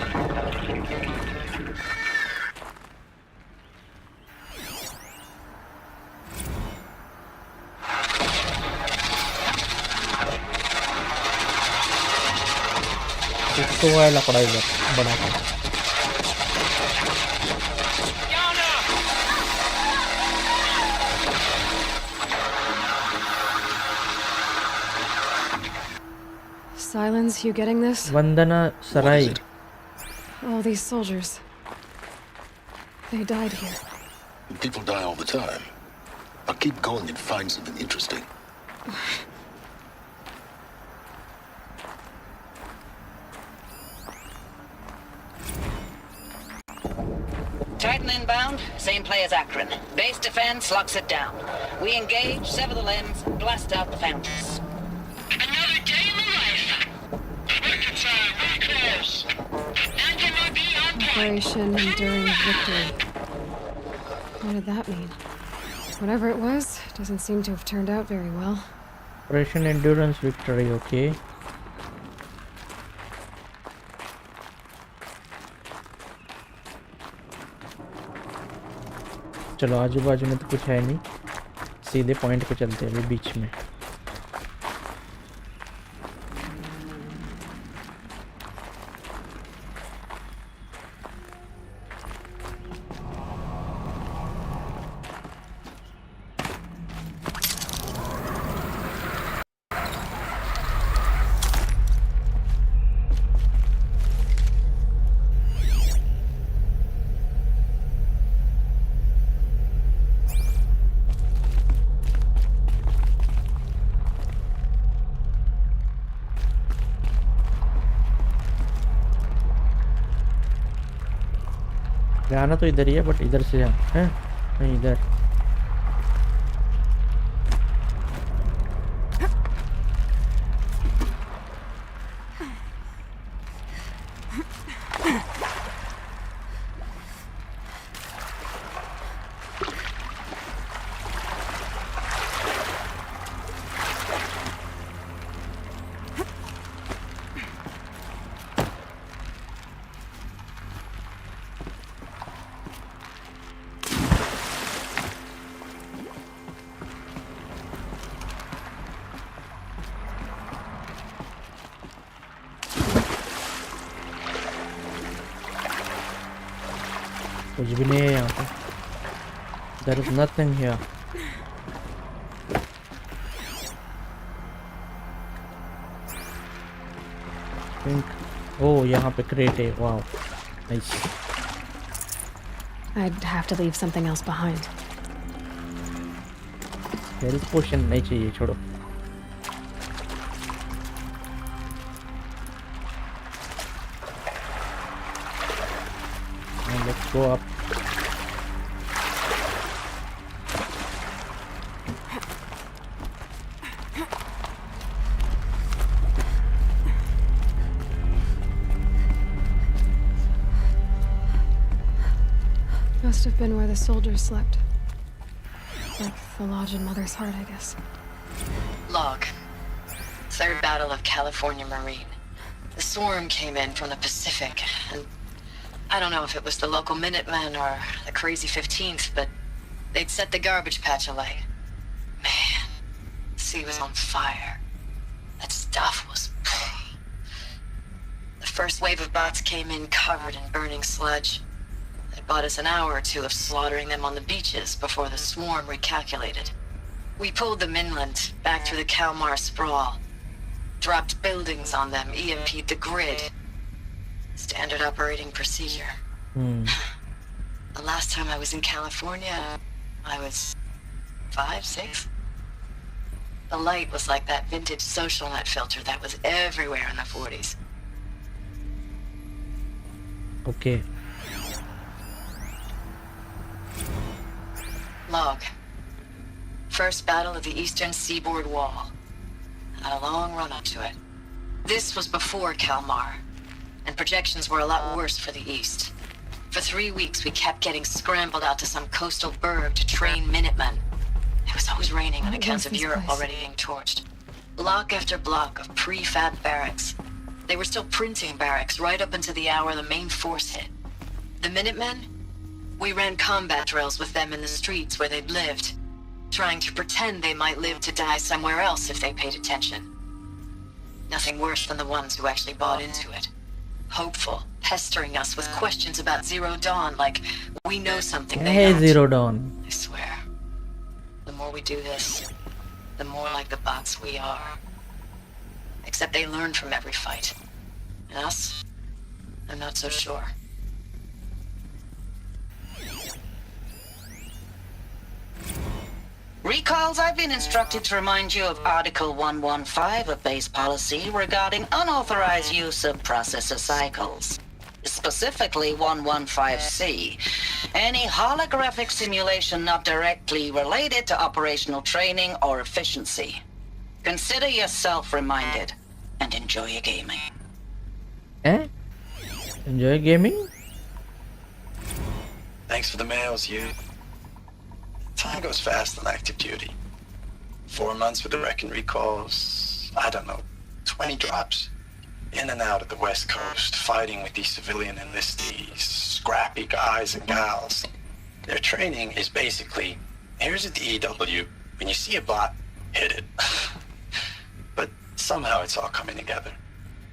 [SPEAKER 1] तो है लकड़ा इधर बड़ा.
[SPEAKER 2] Silence, you getting this?
[SPEAKER 1] Vandana Sarai.
[SPEAKER 2] All these soldiers. They died here.
[SPEAKER 17] People die all the time. Now keep going and find something interesting.
[SPEAKER 18] Titan inbound, same play as Akron. Base defense locks it down. We engage, sever the limbs, blast out the foundries.
[SPEAKER 19] Another day in the life. Reconcile, reclose. Anti-MRB on point.
[SPEAKER 2] Operation Enduring Victory. What did that mean? Whatever it was, doesn't seem to have turned out very well.
[SPEAKER 1] Operation Endurance Victory, okay. चलो आजू बाजू में तो कुछ है नहीं, सीधे point पे चलते हैं अभी बीच में. जाना तो इधर ही है, बट इधर से जा हैं? नहीं, इधर। कुछ भी नहीं है यहाँ पे। There is nothing here. Think. Oh, यहाँ पे crate है। Wow, nice.
[SPEAKER 2] I'd have to leave something else behind.
[SPEAKER 1] Health potion नहीं चाहिए, छोड़ो। Let's go up.
[SPEAKER 2] Must have been where the soldiers slept. Like the lodge in Mother's Heart, I guess.
[SPEAKER 18] Log. Third Battle of California Marine. The swarm came in from the Pacific, and I don't know if it was the local Minutemen or the crazy 15th, but they'd set the garbage patch alight. Man, the sea was on fire. That stuff was... The first wave of bots came in covered in burning sludge. They bought us an hour or two of slaughtering them on the beaches before the swarm recalculated. We pulled them inland, back through the Kalmar sprawl. Dropped buildings on them, EMP'd the grid. Standard operating procedure. The last time I was in California, I was 5, 6. The light was like that vintage social net filter that was everywhere in the 40s.
[SPEAKER 1] Okay.
[SPEAKER 18] Log. First battle of the eastern seaboard wall. Had a long run up to it. This was before Kalmar, and projections were a lot worse for the east. For 3 weeks, we kept getting scrambled out to some coastal burg to train Minutemen. It was always raining on account of Europe already being torched. Block after block of prefab barracks. They were still printing barracks right up until the hour the main force hit. The Minutemen? We ran combat drills with them in the streets where they'd lived, trying to pretend they might live to die somewhere else if they paid attention. Nothing worse than the ones who actually bought into it. Hopeful, pestering us with questions about Zero Dawn, like we know something they don't.
[SPEAKER 1] Zero Dawn.
[SPEAKER 18] I swear, the more we do this, the more like the bots we are. Except they learn from every fight. And us? I'm not so sure. Recalls, I've been instructed to remind you of Article 115 of base policy regarding unauthorized use of processor cycles. Specifically 115C. Any holographic simulation not directly related to operational training or efficiency. Consider yourself reminded and enjoy your gaming.
[SPEAKER 1] Eh? Enjoy gaming?
[SPEAKER 20] Thanks for the mails, you. Time goes fast on active duty. 4 months with the wreck and recalls, I don't know, 20 drops. In and out of the West Coast, fighting with these civilian enlistees, scrappy guys and gals. Their training is basically, here's a DEW, when you see a bot, hit it. But somehow it's all coming together.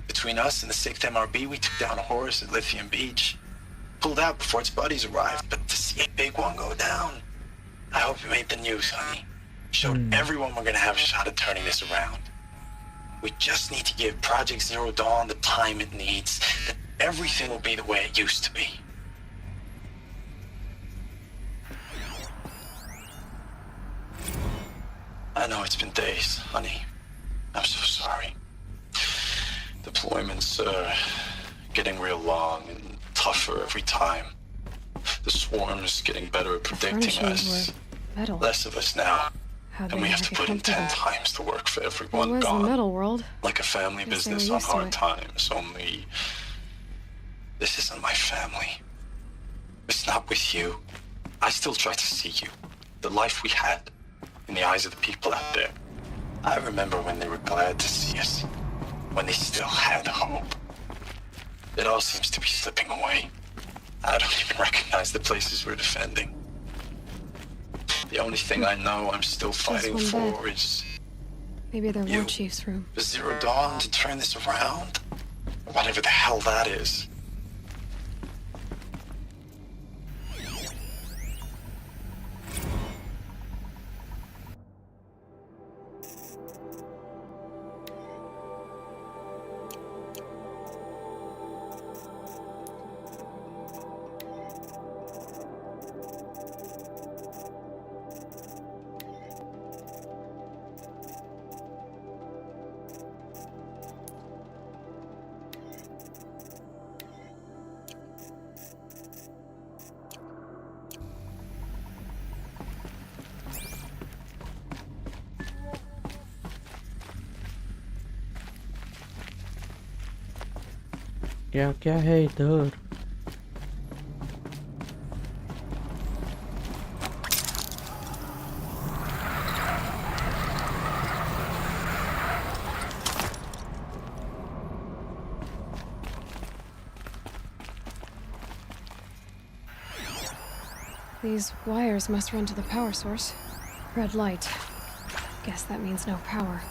[SPEAKER 20] Between us and the 6th MRB, we took down a horse at Lithium Beach. Pulled out before its buddies arrived, but to see a big one go down, I hope you made the news, honey. Showed everyone we're gonna have a shot at turning this around. We just need to give Project Zero Dawn the time it needs, that everything will be the way it used to be. I know it's been days, honey. I'm so sorry. Deployments are getting real long and tougher every time. The swarm's getting better at predicting
[SPEAKER 2] Furnishings
[SPEAKER 20] us.
[SPEAKER 2] were metal.
[SPEAKER 20] Less of us now.
[SPEAKER 2] How'd
[SPEAKER 20] And
[SPEAKER 2] they
[SPEAKER 20] we have
[SPEAKER 2] make
[SPEAKER 20] to
[SPEAKER 2] it
[SPEAKER 20] put in 10
[SPEAKER 2] comfortable?
[SPEAKER 20] times the work for
[SPEAKER 2] It
[SPEAKER 20] everyone
[SPEAKER 2] was the
[SPEAKER 20] gone.
[SPEAKER 2] metal world.
[SPEAKER 20] Like a family
[SPEAKER 2] Guess they were
[SPEAKER 20] business on
[SPEAKER 2] used to
[SPEAKER 20] hard
[SPEAKER 2] it.
[SPEAKER 20] times, only... This isn't my family. It's not with you. I still try to see you. The life we had. In the eyes of the people out there. I remember when they were glad to see us. When they still had hope. It all seems to be slipping away. I don't even recognize the places we're defending. The only thing I know I'm still fighting
[SPEAKER 2] one
[SPEAKER 20] for
[SPEAKER 2] bed.
[SPEAKER 20] is
[SPEAKER 2] Maybe their
[SPEAKER 20] You.
[SPEAKER 2] war chief's room.
[SPEAKER 20] the Zero Dawn to turn this around. Whatever the hell that is.
[SPEAKER 1] क्या क्या है इधर?
[SPEAKER 2] These wires must run to the power source. Red light. Guess that means no power.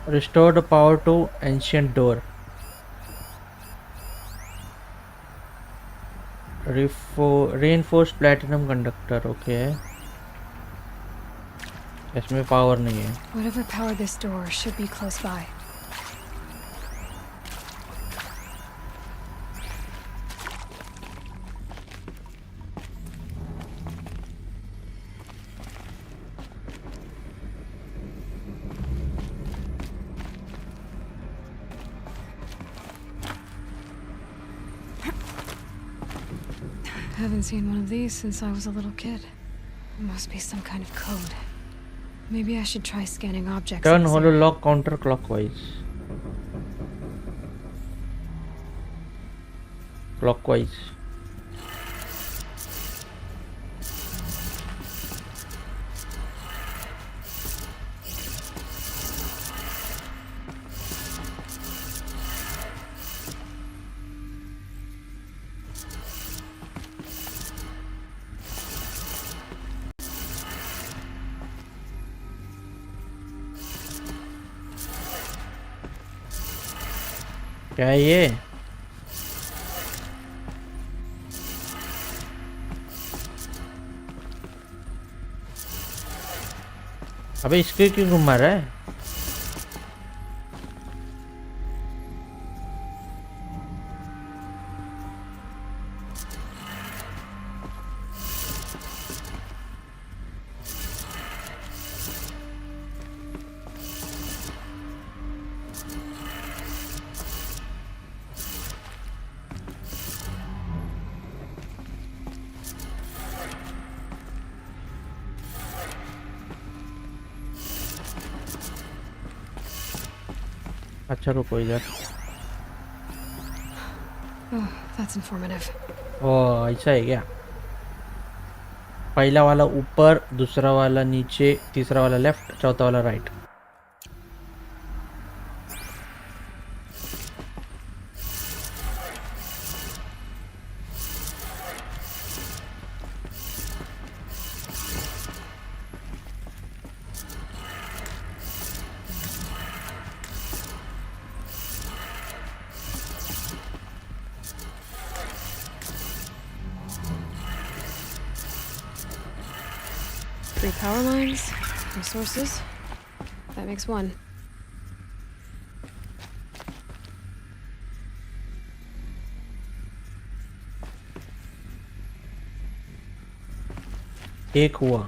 [SPEAKER 1] Restore the power to ancient door. Reinforced platinum conductor. Okay. इसमें power नहीं है.
[SPEAKER 2] Whatever powered this door should be close by. Haven't seen one of these since I was a little kid. Must be some kind of code. Maybe I should try scanning objects.
[SPEAKER 1] Turn
[SPEAKER 2] in this area.
[SPEAKER 1] hololock counterclockwise. Clockwise. क्या है ये? अबे इसके क्यों घुमा रहा है? अच्छा रुको इधर.
[SPEAKER 2] Oh, that's informative.
[SPEAKER 1] ओह ऐसा है क्या? पहला वाला ऊपर, दूसरा वाला नीचे, तीसरा वाला लेफ्ट, चौथा वाला right.
[SPEAKER 2] Three power lines, resources. That makes one.
[SPEAKER 1] एक हुआ.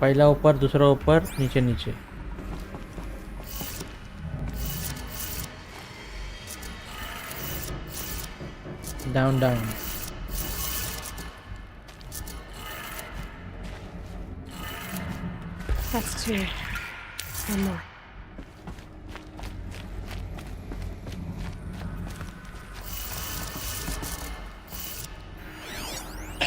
[SPEAKER 1] पहला ऊपर, दूसरा ऊपर, नीचे नीचे. Down, down.
[SPEAKER 2] That's 2. One more.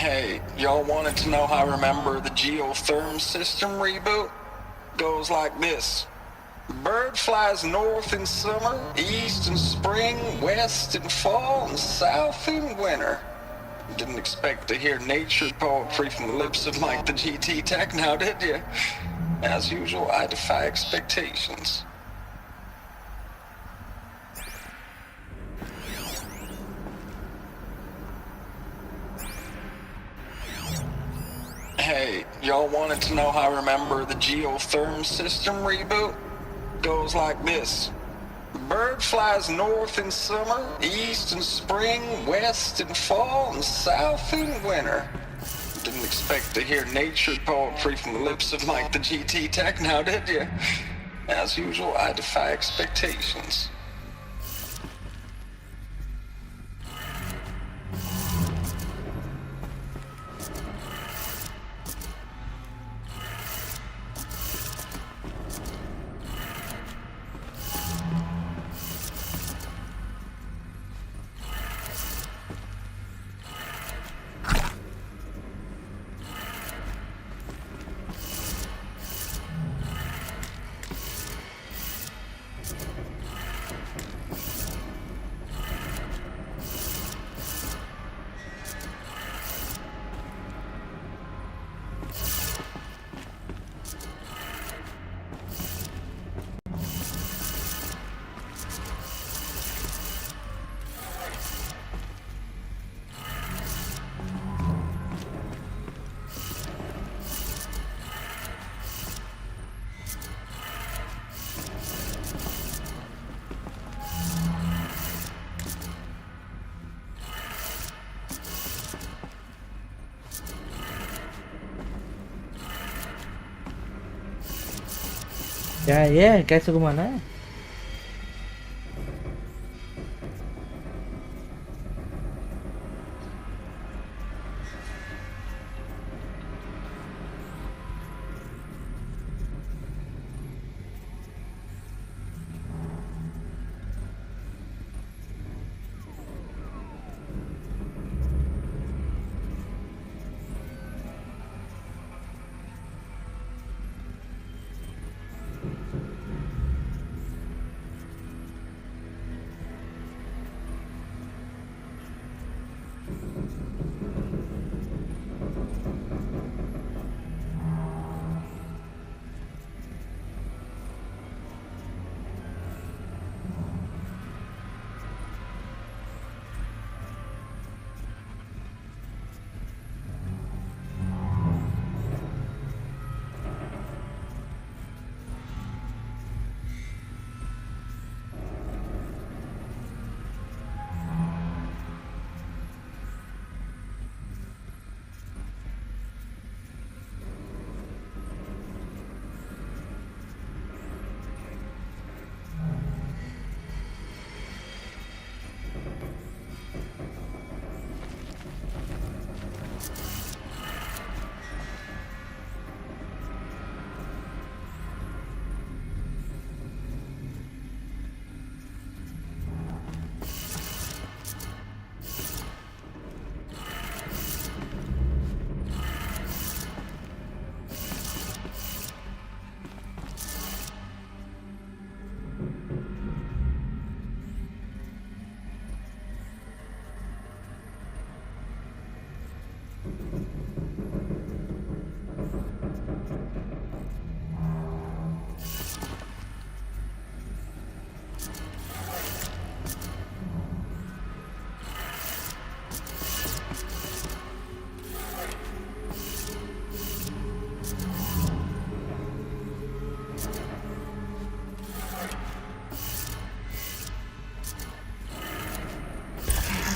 [SPEAKER 20] Hey, y'all wanted to know how I remember the geotherm system reboot? Goes like this. Bird flies north in summer, east in spring, west in fall, and south in winter. Didn't expect to hear nature poetry from the lips of Mike the GT Tech now, did you? As usual, I defy expectations. Hey, y'all wanted to know how I remember the geotherm system reboot? Goes like this. Bird flies north in summer, east in spring, west in fall, and south in winter. Didn't expect to hear nature poetry from the lips of Mike the GT Tech now, did you? As usual, I defy expectations.
[SPEAKER 1] क्या है ये? कैसे घुमाना है?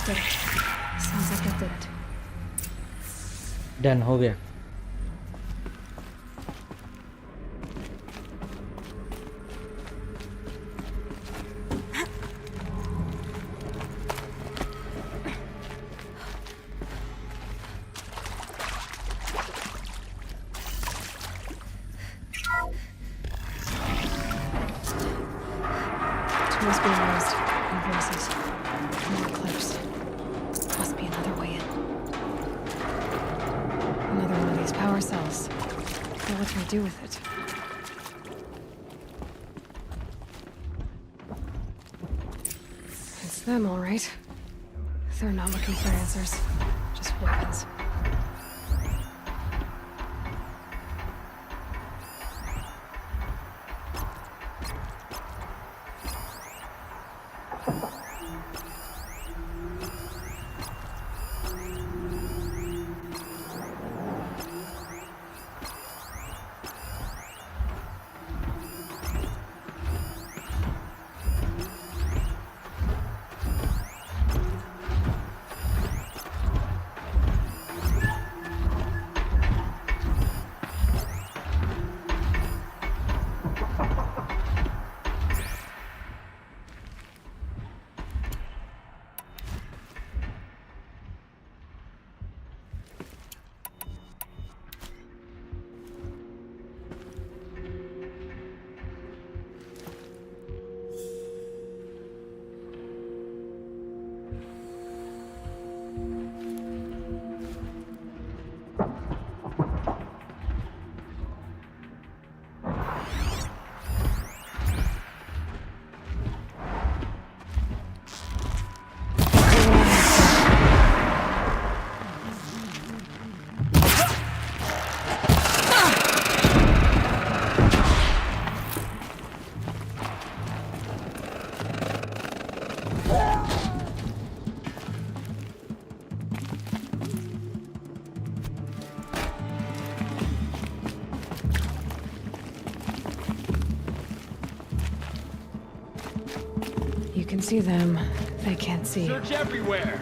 [SPEAKER 2] did it. Sounds like that did it.
[SPEAKER 1] Done हो गया.
[SPEAKER 2] Must be raised. And voices. More clips. Must be another way in. Another one of these power cells. But what can I do with it? It's them, all right. They're not looking for answers. Just weapons. You can see them. They can't see you.
[SPEAKER 11] Search everywhere.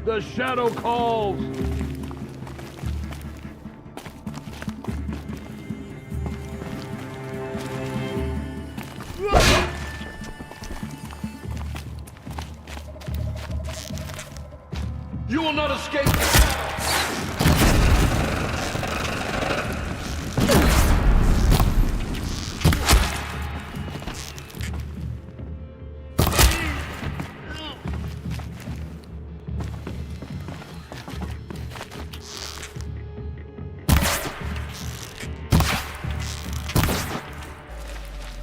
[SPEAKER 11] The shadow calls. You will not escape.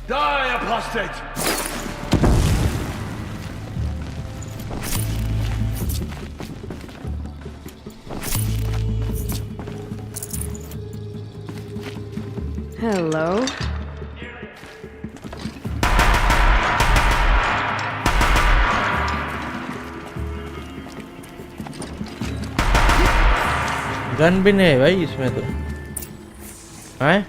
[SPEAKER 11] Die, apostate!
[SPEAKER 2] Hello.
[SPEAKER 1] Gun भी नहीं है भाई इसमें तो है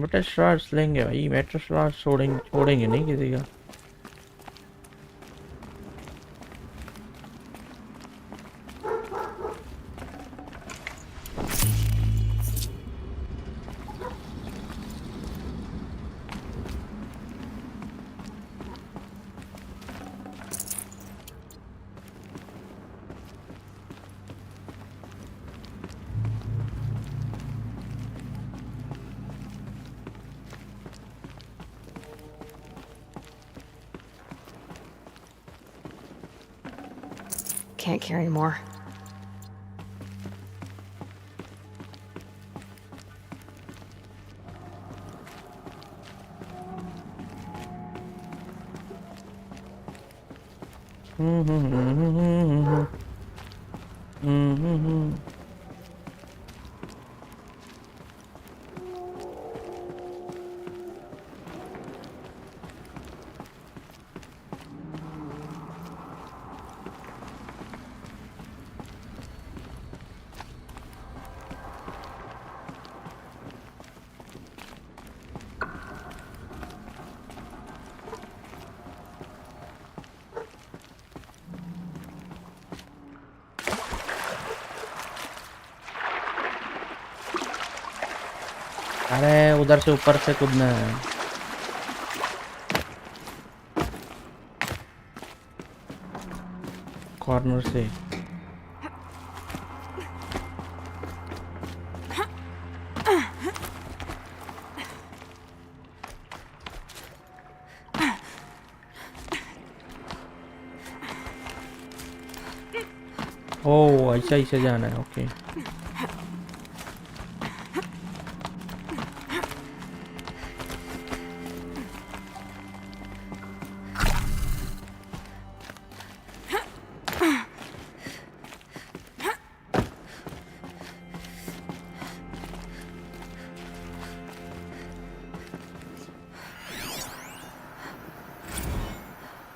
[SPEAKER 1] metal stars लेंगे भाई metal stars छोड़ेंगे नहीं किसी का
[SPEAKER 2] Can't carry more.
[SPEAKER 1] Mm-hmm. अरे उधर से ऊपर से कूदना है. कॉर्नर से. ओह ऐसा ऐसे जाना है. Okay.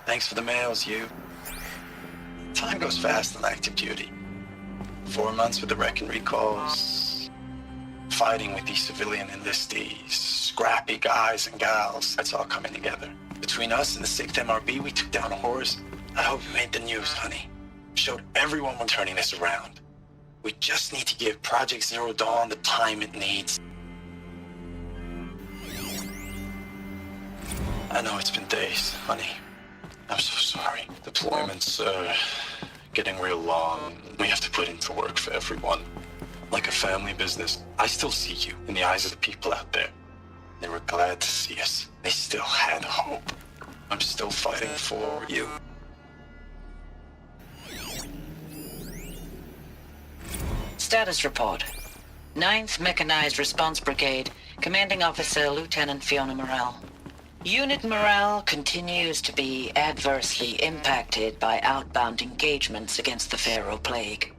[SPEAKER 20] Thanks for the mails, you. Time goes fast on active duty. 4 months with the wreck and recalls. Fighting with these civilian enlistees. Scrappy guys and gals. That's all coming together. Between us and the 6th MRB, we took down a horse. I hope it made the news, honey. Showed everyone we're turning this around. We just need to give Project Zero Dawn the time it needs. I know it's been days, honey. I'm so sorry. Deployments are getting real long. We have to put into work for everyone. Like a family business. I still see you in the eyes of the people out there. They were glad to see us. They still had hope. I'm still fighting for you.
[SPEAKER 18] Status report. 9th Mechanized Response Brigade, Commanding Officer Lieutenant Fiona Morrell. Unit morale continues to be adversely impacted by outbound engagements against the Pharaoh Plague,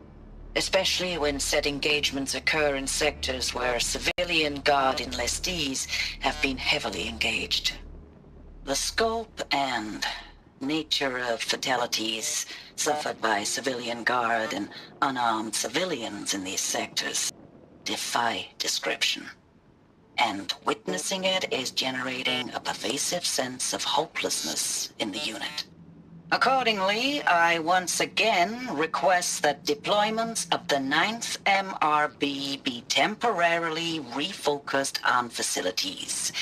[SPEAKER 18] especially when said engagements occur in sectors where civilian guard enlistees have been heavily engaged. The scope and nature of fatalities suffered by civilian guard and unarmed civilians in these sectors defy description. And witnessing it is generating a pervasive sense of hopelessness in the unit. Accordingly, I once again request that deployments of the 9th MRB be temporarily refocused on facilities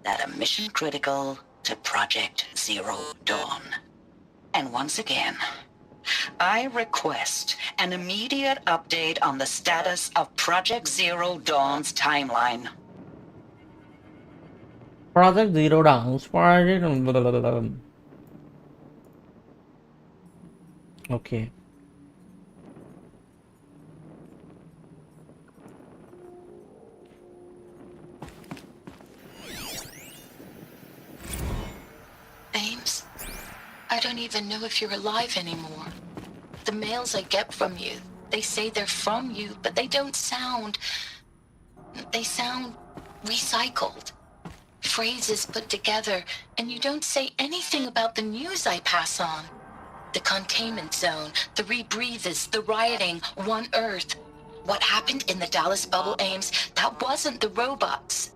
[SPEAKER 18] that are mission critical to Project Zero Dawn. And once again, I request an immediate update on the status of Project Zero Dawn's timeline.
[SPEAKER 1] Project Zero Dawn. Okay.
[SPEAKER 21] Ames, I don't even know if you're alive anymore. The mails I get from you, they say they're from you, but they don't sound... They sound recycled. Phrases put together, and you don't say anything about the news I pass on. The containment zone, the rebreathers, the rioting, One Earth. What happened in the Dallas bubble, Ames, that wasn't the robots.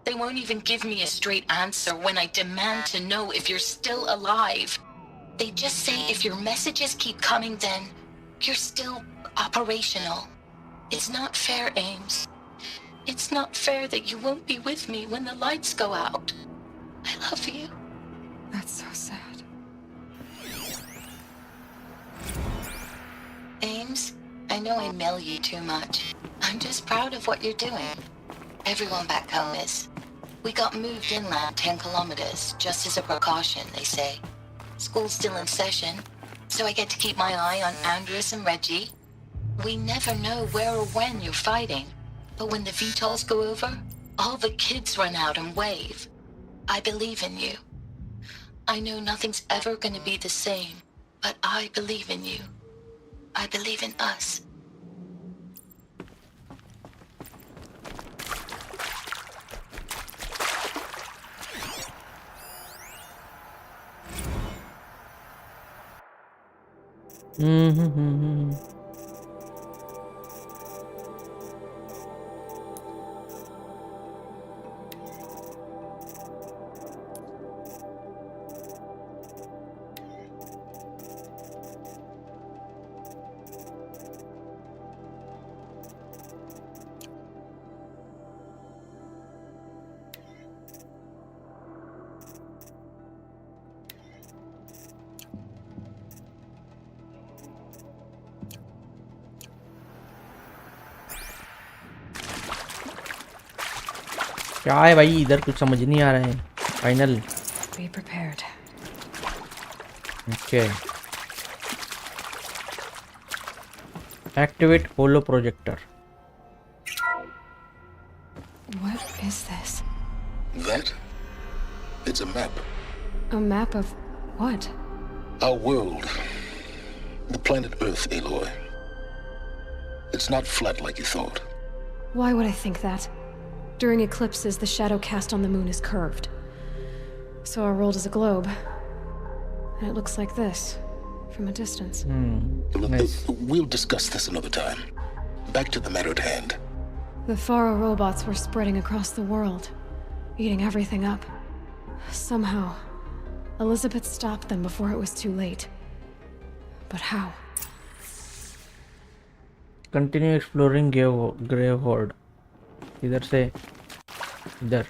[SPEAKER 21] They won't even give me a straight answer when I demand to know if you're still alive. They just say if your messages keep coming, then you're still operational. It's not fair, Ames. It's not fair that you won't be with me when the lights go out. I love you.
[SPEAKER 2] That's so sad.
[SPEAKER 21] Ames, I know I mail you too much. I'm just proud of what you're doing. Everyone back home is. We got moved inland 10 kilometers, just as a precaution, they say. School's still in session, so I get to keep my eye on Andres and Reggie. We never know where or when you're fighting, but when the VTOLs go over, all the kids run out and wave. I believe in you. I know nothing's ever gonna be the same, but I believe in you. I believe in us.
[SPEAKER 1] हम्म क्या है भाई, इधर कुछ समझ नहीं आ रहा है। Final
[SPEAKER 2] Be prepared.
[SPEAKER 1] Okay, activate holo projector.
[SPEAKER 2] What is this?
[SPEAKER 17] That? It's a map.
[SPEAKER 2] A map of what?
[SPEAKER 17] Our world. The planet Earth, Aloy. It's not flat like you thought.
[SPEAKER 2] Why would I think that? During eclipses, the shadow cast on the moon is curved. So our world is a globe. And it looks like this, from a distance.
[SPEAKER 1] Nice.
[SPEAKER 17] We'll discuss this another time. Back to the matter at hand.
[SPEAKER 2] The Faro robots were spreading across the world, eating everything up. Somehow, Elizabeth stopped them before it was too late. But how?
[SPEAKER 1] Continue exploring grave hoard. इधर से इधर।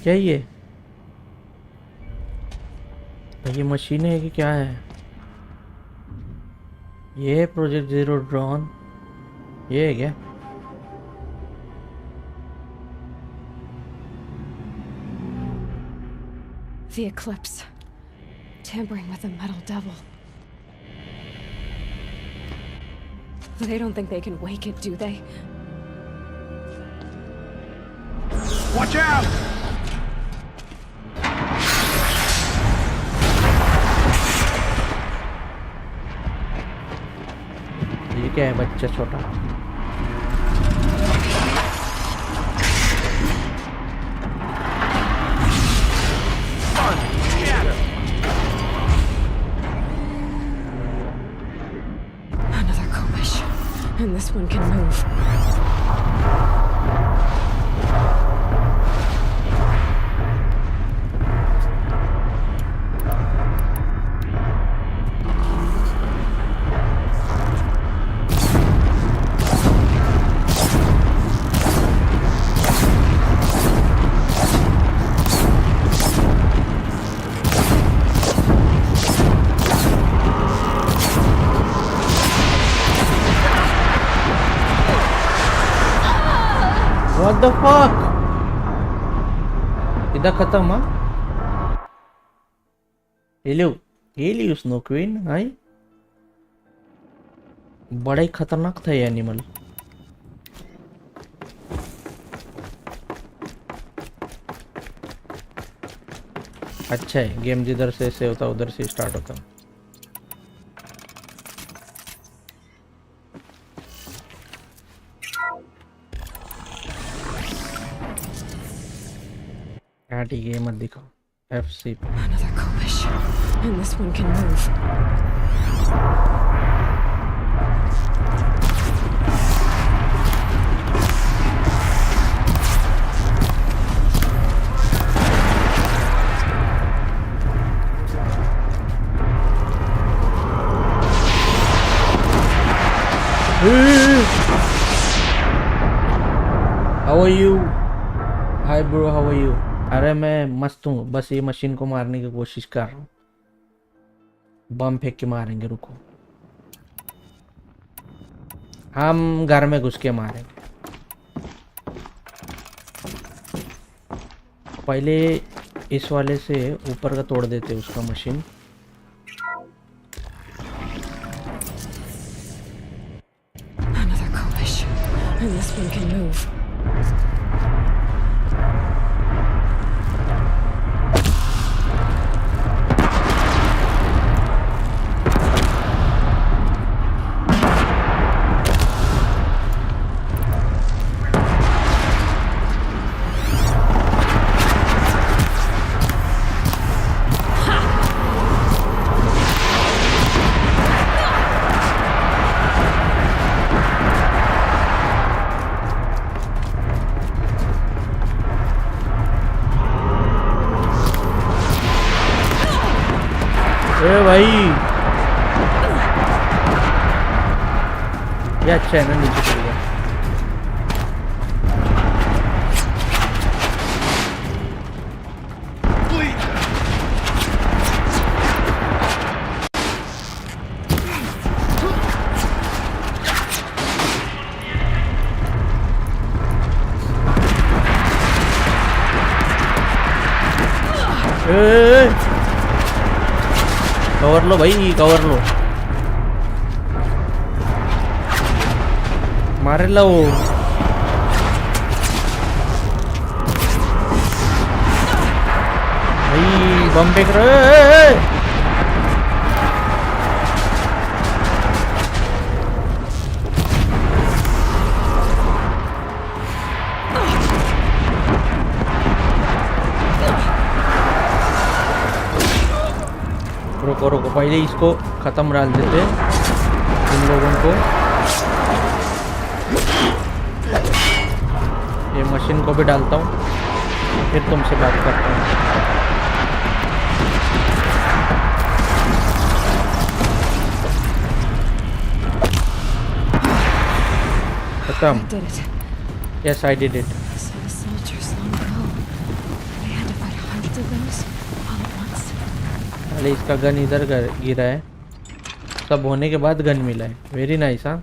[SPEAKER 1] क्या ये machine है कि क्या है? ये प्रोजेक्ट जीरो ड्रोन, ये है क्या?
[SPEAKER 2] The eclipse. Tampering with the metal devil. They don't think they can wake it, do they?
[SPEAKER 11] Watch out!
[SPEAKER 1] ये क्या है? बच्चा छोटा।
[SPEAKER 2] Another Komish. And this one can move.
[SPEAKER 1] What the fuck? इधर खत्म हाँ? हेलियो स्नो क्वीन आई, बड़ा ही खतरनाक था ये एनिमल। अच्छा है, गेम जिधर से होता उधर से स्टार्ट होता। ठीक है, मत दिखाओ। FC
[SPEAKER 2] Another Komish. And this one can move.
[SPEAKER 1] How are you? Hi bro, how are you? अरे मैं मस्त हूँ, बस ये मशीन को मारने की कोशिश कर रहा हूँ। बम फेंक के मारेंगे, रुको। हम घर में घुस के मारेंगे। पहले इस वाले से ऊपर का तोड़ देते उसका machine.
[SPEAKER 2] Another collision, and this one can move.
[SPEAKER 1] ए भाई, ये अच्छा है ना, नीचे चल गया। कवर लो भाई, कवर लो। मारे लो। भाई बम फेंक रहे। रुको रुको, पहले इसको खत्म डाल देते इन लोगों को। ये मशीन को भी डालता हूँ, फिर तुमसे बात करता हूँ। खत्म। Yes, I did it. अरे इसका गन इधर गिरा है, सब होने के बाद गन मिला है। Very nice. हाँ,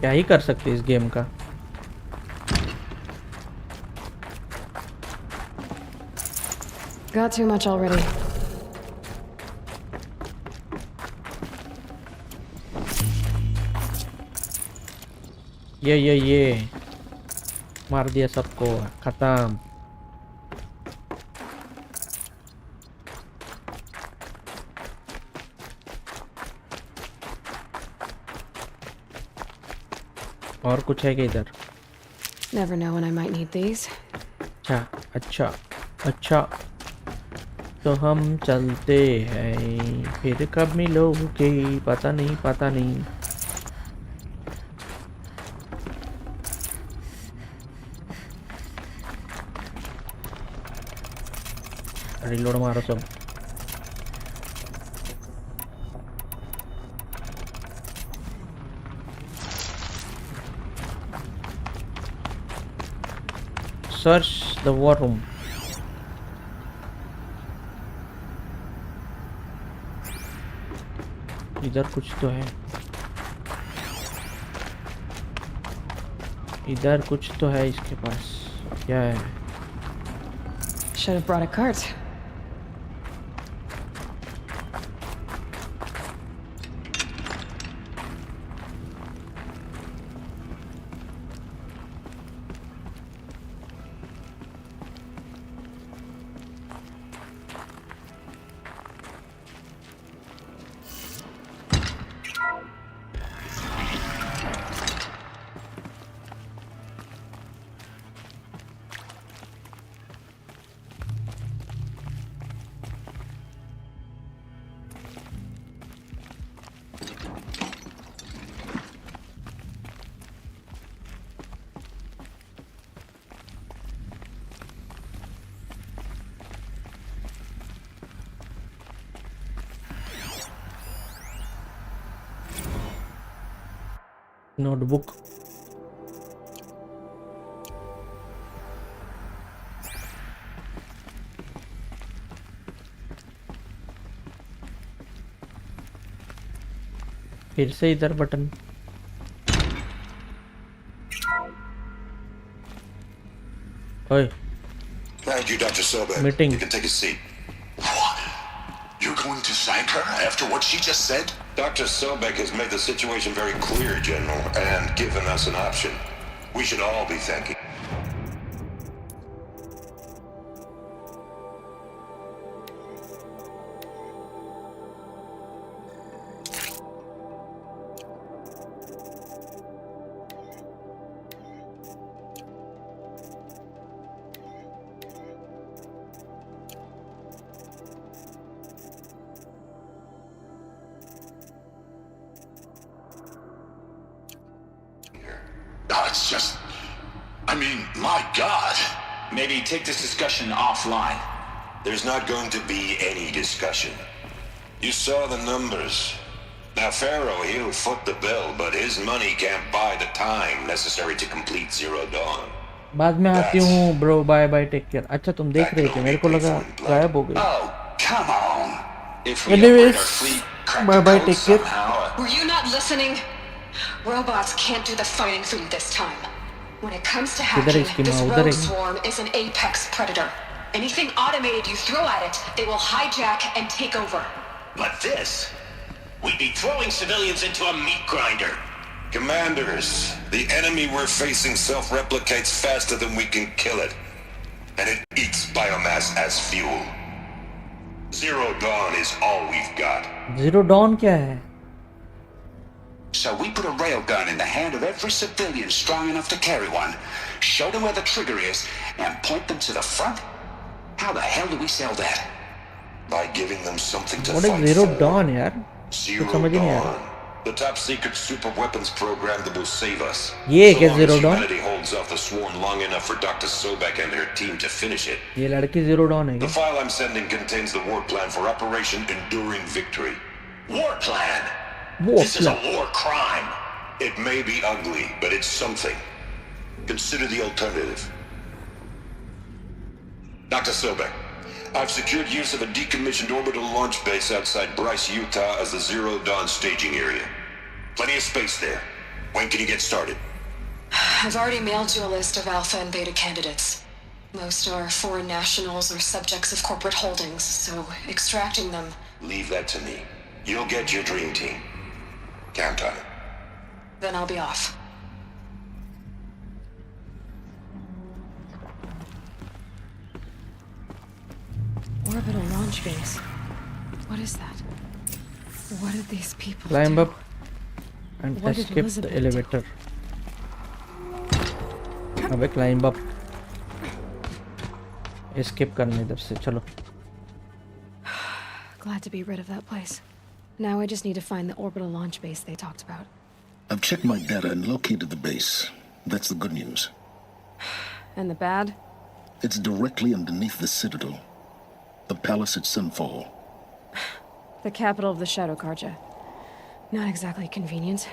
[SPEAKER 1] क्या ही कर सकते इस गेम का।
[SPEAKER 2] Got too much already.
[SPEAKER 1] ये मार दिया सबको, खत्म। और कुछ है क्या इधर?
[SPEAKER 2] Never know when I might need these.
[SPEAKER 1] अच्छा अच्छा अच्छा, तो हम चलते हैं, फिर कब मिलोगे पता नहीं, पता नहीं। रिलोड मारो सब। Search the war room. इधर कुछ तो है, इधर कुछ तो है इसके पास। क्या है?
[SPEAKER 2] Should have brought a cart.
[SPEAKER 1] notebook. फिर से इधर button. Oi.
[SPEAKER 17] Thank you, Dr. Sobek.
[SPEAKER 1] Meeting.
[SPEAKER 17] You can take a seat. What? You're going to thank her after what she just said? Dr. Sobek has made the situation very clear, General, and given us an option. We should all be thanking. It's just... I mean, my God.
[SPEAKER 5] Maybe take this discussion offline.
[SPEAKER 17] There's not going to be any discussion. You saw the numbers. Now, Pharaoh, he'll foot the bill, but his money can't buy the time necessary to complete Zero Dawn.
[SPEAKER 1] बाद में आती हूँ bro, bye bye, take care. अच्छा तुम देख रहे थे, मेरे को लगा गायब हो गई.
[SPEAKER 5] Oh, come on.
[SPEAKER 1] Anyways, bye bye, take care.
[SPEAKER 2] Were you not listening? Robots can't do the fighting for you this time. When it comes to hacking, this rogue swarm is an apex predator. Anything automated you throw at it, they will hijack and take over.
[SPEAKER 5] But this, we'd be throwing civilians into a meat grinder.
[SPEAKER 17] Commanders, the enemy we're facing self-replicates faster than we can kill it. And it eats biomass as fuel. Zero Dawn is all we've got.
[SPEAKER 1] Zero Dawn क्या है?
[SPEAKER 5] So we put a railgun in the hand of every civilian strong enough to carry one, show them where the trigger is, and point them to the front? How the hell do we sell that?
[SPEAKER 17] By giving them something to
[SPEAKER 1] What
[SPEAKER 17] fight
[SPEAKER 1] is Zero
[SPEAKER 17] for.
[SPEAKER 1] Dawn यार?
[SPEAKER 17] Zero
[SPEAKER 1] कुछ समझ ही नहीं आ रहा.
[SPEAKER 17] Dawn. The top secret super weapons program that will save us.
[SPEAKER 1] ये
[SPEAKER 17] so
[SPEAKER 1] क्या
[SPEAKER 17] long
[SPEAKER 1] Zero
[SPEAKER 17] as
[SPEAKER 1] Dawn?
[SPEAKER 17] humanity holds off the swarm long enough for Dr. Sobek and her team to finish it.
[SPEAKER 1] ये लड़की Zero Dawn है
[SPEAKER 17] The
[SPEAKER 1] क्या?
[SPEAKER 17] file I'm sending contains the war plan for Operation Enduring Victory.
[SPEAKER 5] War plan?
[SPEAKER 1] War
[SPEAKER 5] This is a war crime.
[SPEAKER 17] It may be ugly, but it's something. Consider the alternative. Dr. Sobek, I've secured use of a decommissioned orbital launch base outside Bryce, Utah as the Zero Dawn staging area. Plenty of space there. When can you get started?
[SPEAKER 2] I've already mailed you a list of alpha and beta candidates. Most are foreign nationals or subjects of corporate holdings, so extracting them...
[SPEAKER 17] Leave that to me. You'll get your dream team. Count on it.
[SPEAKER 2] Then I'll be off. Orbital launch base. What is that? What did these people
[SPEAKER 1] Climb
[SPEAKER 2] do?
[SPEAKER 1] up and
[SPEAKER 2] What did
[SPEAKER 1] escape the
[SPEAKER 2] Elizabeth
[SPEAKER 1] elevator. अबे climb up. Escape करने इधर से चलो.
[SPEAKER 2] Glad to be rid of that place. Now I just need to find the orbital launch base they talked about.
[SPEAKER 17] I've checked my data and located the base. That's the good news.
[SPEAKER 2] And the bad?
[SPEAKER 17] It's directly underneath the Citadel. The palace at Sunfall.
[SPEAKER 2] The capital of the Shadow Karja. Not exactly convenient.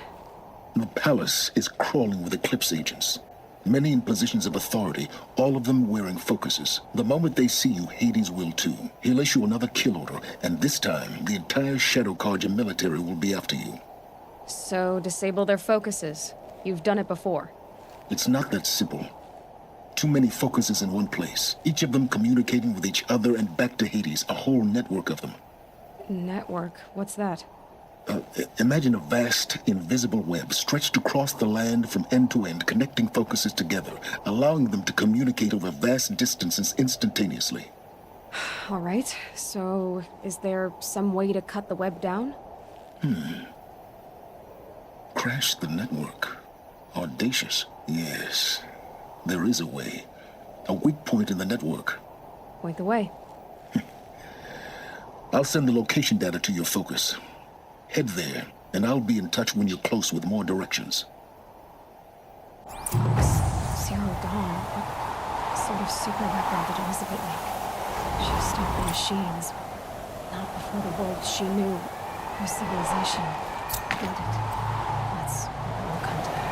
[SPEAKER 17] The palace is crawling with Eclipse agents. Many in positions of authority, all of them wearing focuses. The moment they see you, Hades will too. He'll issue another kill order, and this time, the entire Shadow Karja military will be after you.
[SPEAKER 2] So, disable their focuses. You've done it before.
[SPEAKER 17] It's not that simple. Too many focuses in one place, each of them communicating with each other and back to Hades, a whole network of them.
[SPEAKER 2] Network? What's that?
[SPEAKER 17] Imagine a vast, invisible web stretched across the land from end to end, connecting focuses together, allowing them to communicate over vast distances instantaneously.
[SPEAKER 2] All right, so is there some way to cut the web down?
[SPEAKER 17] Crash the network. Audacious. Yes, there is a way. A weak point in the network.
[SPEAKER 2] Point the way.
[SPEAKER 17] I'll send the location data to your focus. Head there, and I'll be in touch when you're close with more directions.
[SPEAKER 2] Zero Dawn. What sort of super weapon did Elizabeth make? She stopped the machines. Not before the world she knew. Her civilization. Built it. Let's look onto that.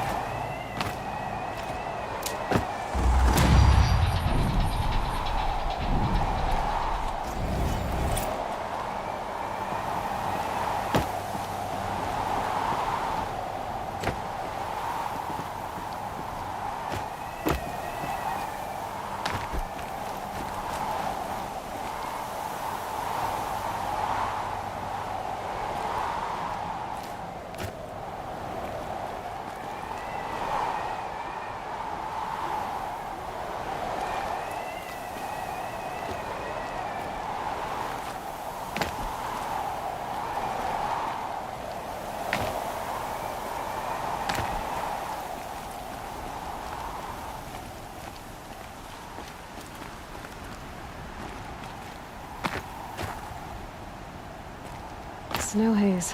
[SPEAKER 2] Snow haze.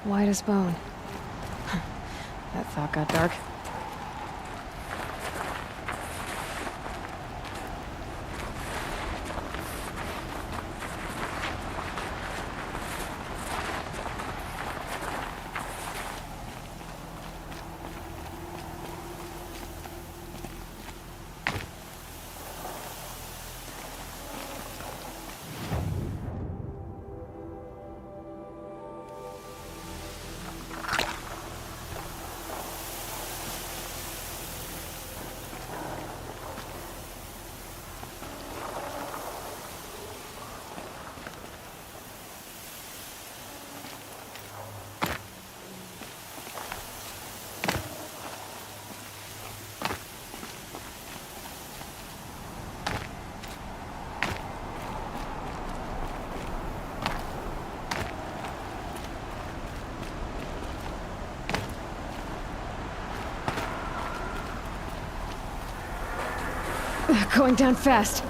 [SPEAKER 2] White as bone. That thought got dark. Going down fast.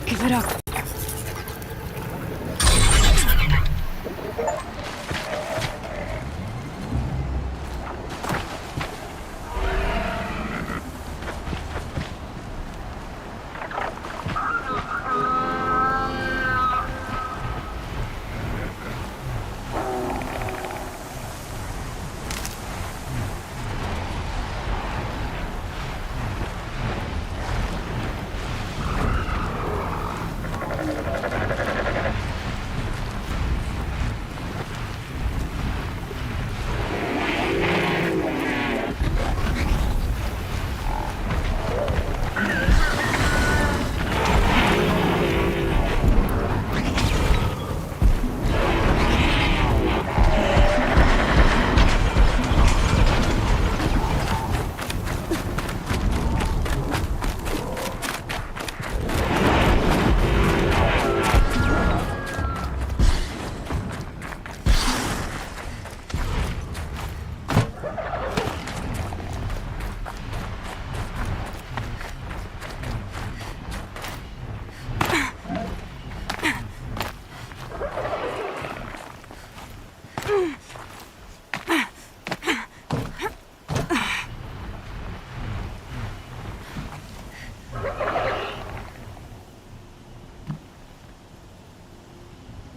[SPEAKER 2] Give it up.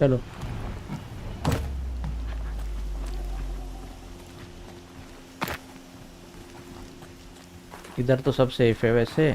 [SPEAKER 1] चलो इधर तो सब safe है वैसे।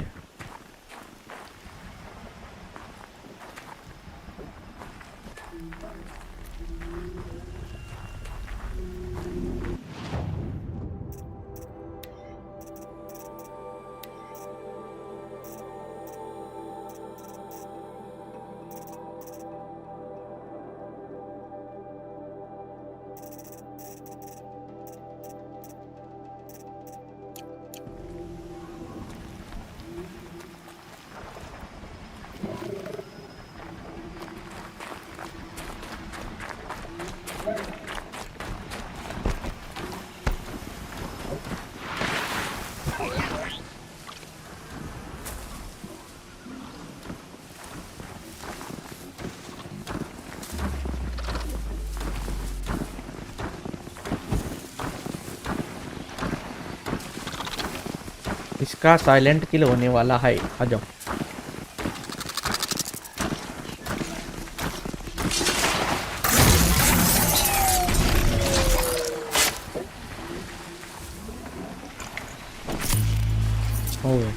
[SPEAKER 1] इसका silent किल होने वाला है। आ जाओ। ओए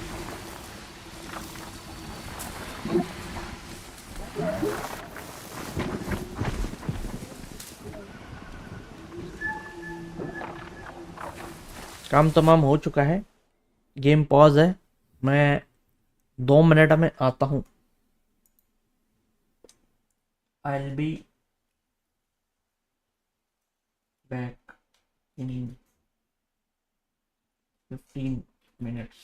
[SPEAKER 1] काम तमाम हो चुका है। गेम पॉज है। मैं 2 मिनट में आता हूँ। I'll be back in 15 minutes.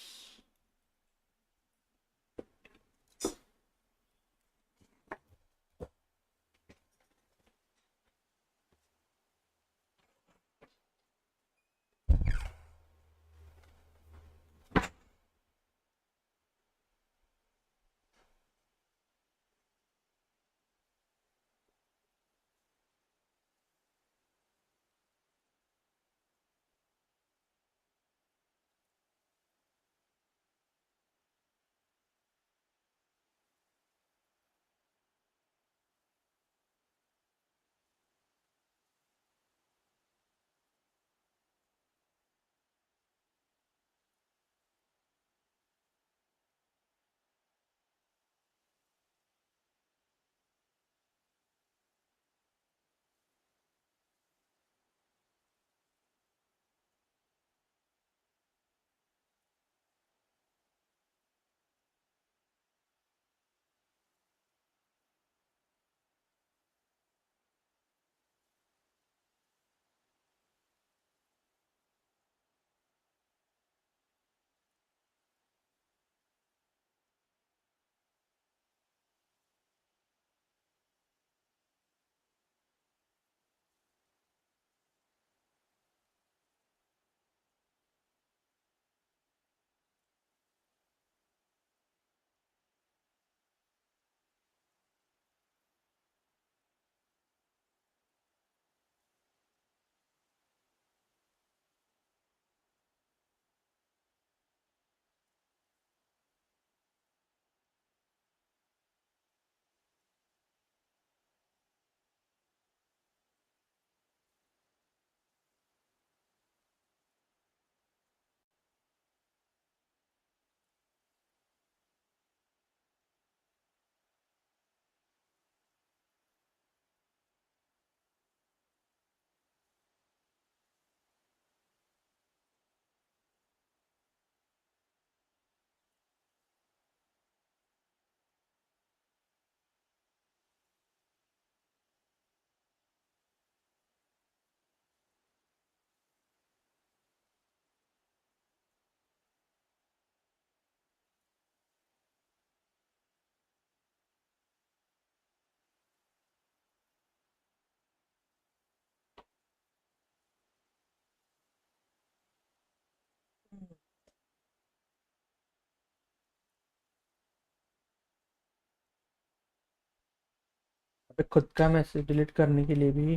[SPEAKER 1] पे खुद का मैसेज डिलीट करने के लिए भी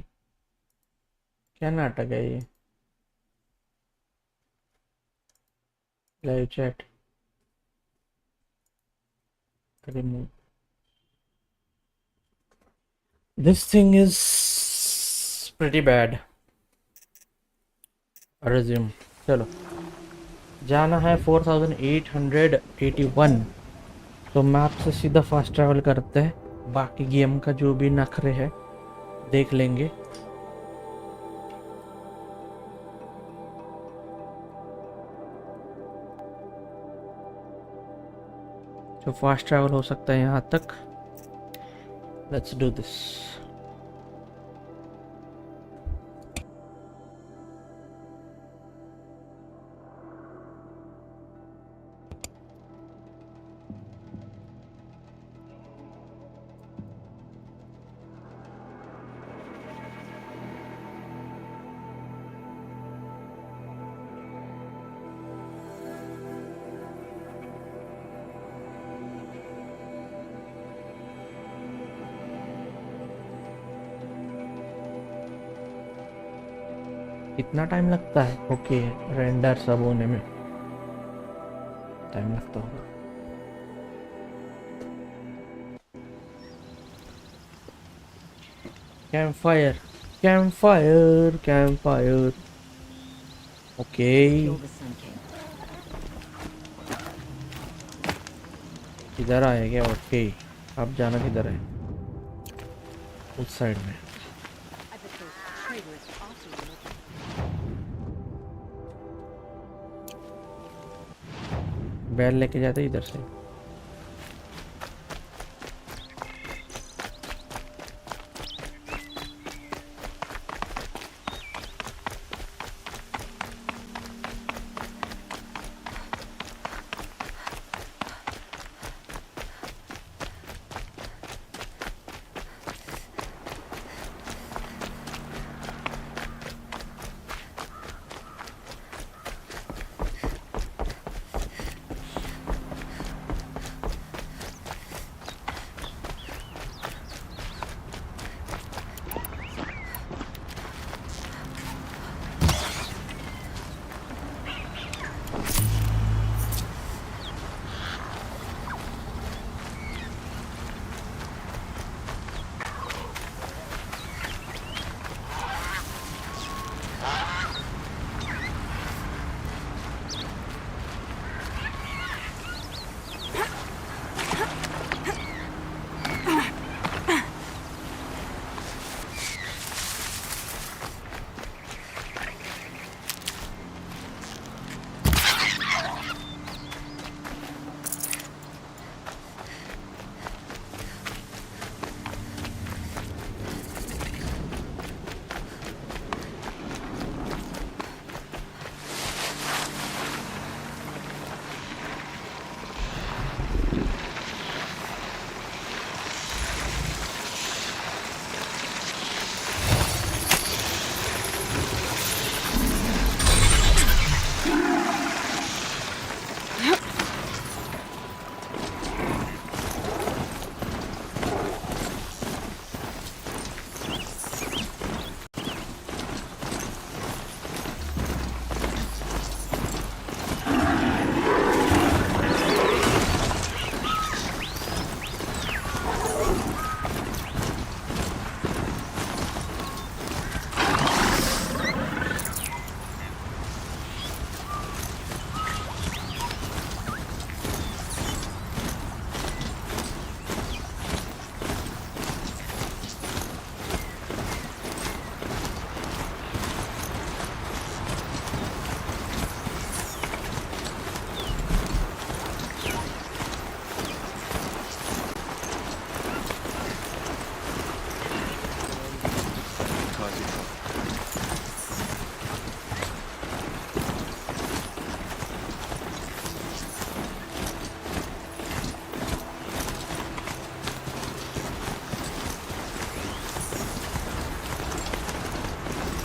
[SPEAKER 1] क्या नाटक है ये। Live chat remove. This thing is pretty bad. Resume. चलो जाना है 4881। तो मैप से सीधा फास्ट ट्रैवल करते हैं, बाकी गेम का जो भी नखरे है देख लेंगे। जो फास्ट ट्रैवल हो सकता है यहाँ तक। Let's do this. कितना टाइम लगता है? ओके रेंडर सब होने में टाइम लगता होगा। Camp fire, camp fire, camp fire. Okay इधर आए क्या? ओके अब जाना किधर है? उस साइड में। बैल लेके जाते इधर से।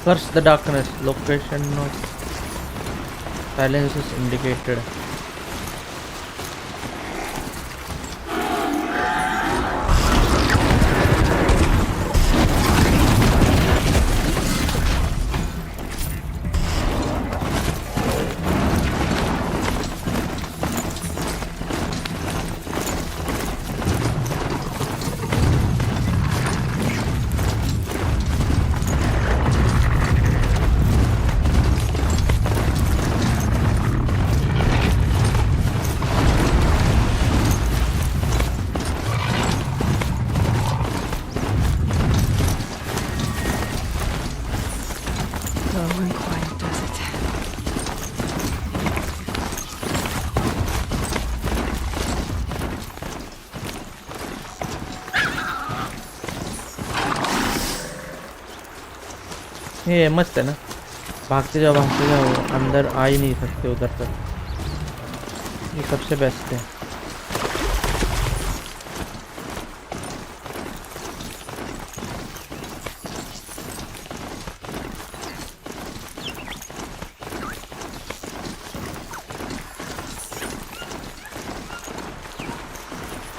[SPEAKER 1] Curse the darkness. Location of silence is indicated. ये मस्त है ना, भागते जाओ अंदर आ ही नहीं सकते उधर तक, ये सबसे बेस्ट है।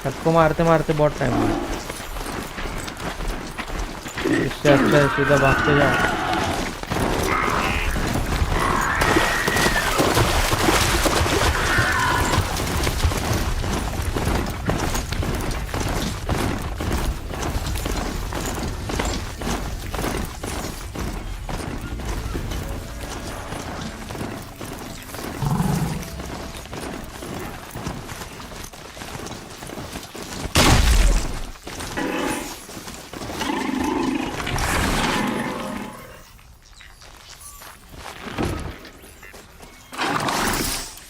[SPEAKER 1] सबको मारते मारते बहुत टाइम हुआ, इससे अच्छा है सीधा भागते जाओ।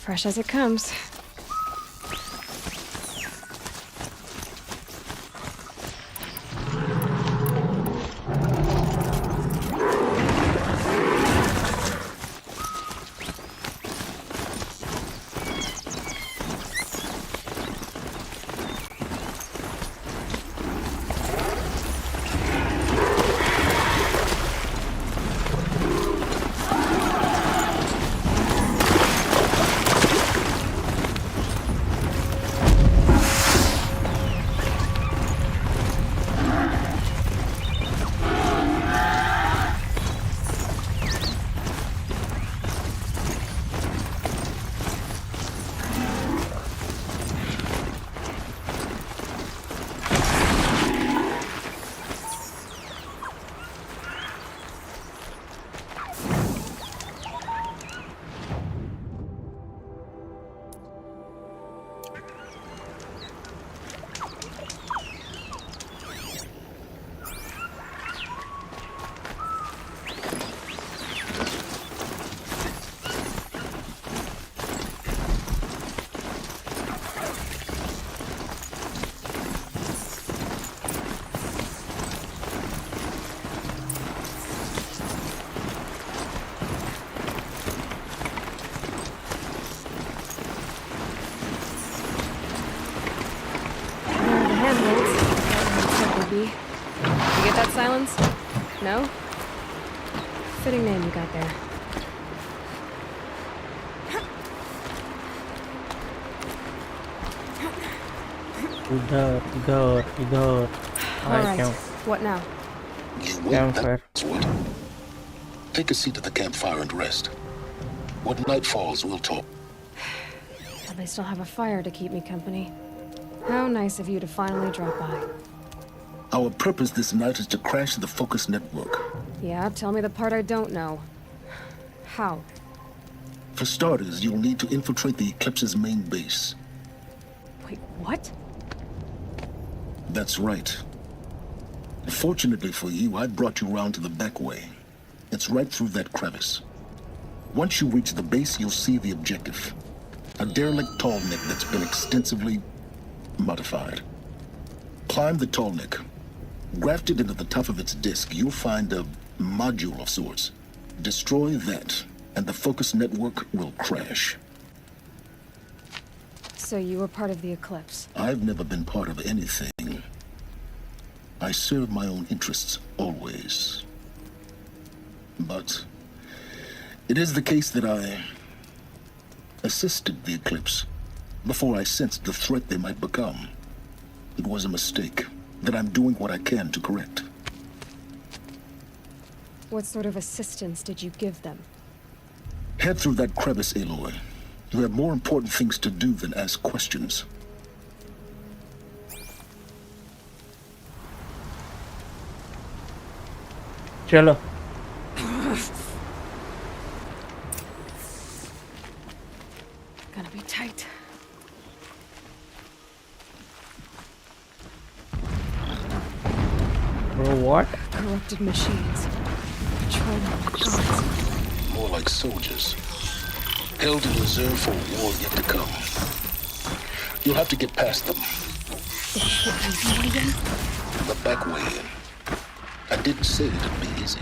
[SPEAKER 2] Fresh as it comes. You get that, Silence? No? Fitting name you got there.
[SPEAKER 1] इधर
[SPEAKER 2] All right. What now?
[SPEAKER 17] You wait, that's what. Take a seat at the campfire and rest. When night falls, we'll talk.
[SPEAKER 2] Well, they still have a fire to keep me company. How nice of you to finally drop by.
[SPEAKER 17] Our purpose this night is to crash the Focus network.
[SPEAKER 2] Yeah, tell me the part I don't know. How?
[SPEAKER 17] For starters, you'll need to infiltrate the Eclipse's main base.
[SPEAKER 2] Wait, what?
[SPEAKER 17] That's right. Fortunately for you, I brought you round to the back way. It's right through that crevice. Once you reach the base, you'll see the objective. A derelict tall neck that's been extensively modified. Climb the tall neck. Grafted into the top of its disk, you'll find a module of sorts. Destroy that, and the Focus network will crash.
[SPEAKER 2] So you were part of the Eclipse?
[SPEAKER 17] I've never been part of anything. I serve my own interests, always. But it is the case that I assisted the Eclipse before I sensed the threat they might become. It was a mistake that I'm doing what I can to correct.
[SPEAKER 2] What sort of assistance did you give them?
[SPEAKER 17] Head through that crevice, Aloy. You have more important things to do than ask questions.
[SPEAKER 1] चलो
[SPEAKER 2] Gonna be tight.
[SPEAKER 1] Bro, what?
[SPEAKER 2] Corrupted machines. Patrolling like gods.
[SPEAKER 17] More like soldiers. Held in reserve for a war yet to come. You'll have to get past them. The back way in. I didn't say it'd be easy.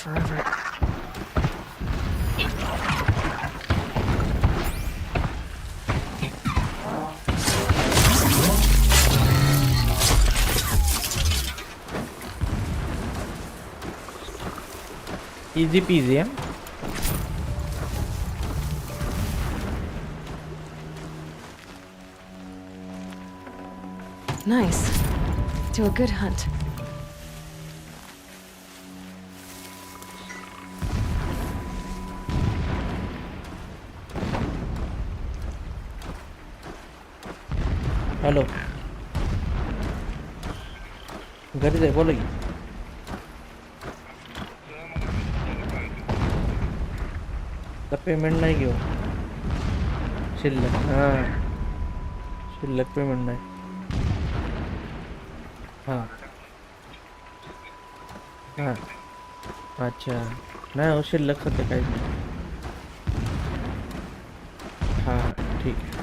[SPEAKER 2] forever.
[SPEAKER 1] Easy peasy, huh?
[SPEAKER 2] Nice. Do a good hunt.
[SPEAKER 1] Hello घरी जाय बोला की तर payment नाही घेऊ शिल्लक हां शिल्लक पेमेंट नाही हां हां अच्छा नाही हो शिल्लक सध्या काहीच नाही हां ठीक आहे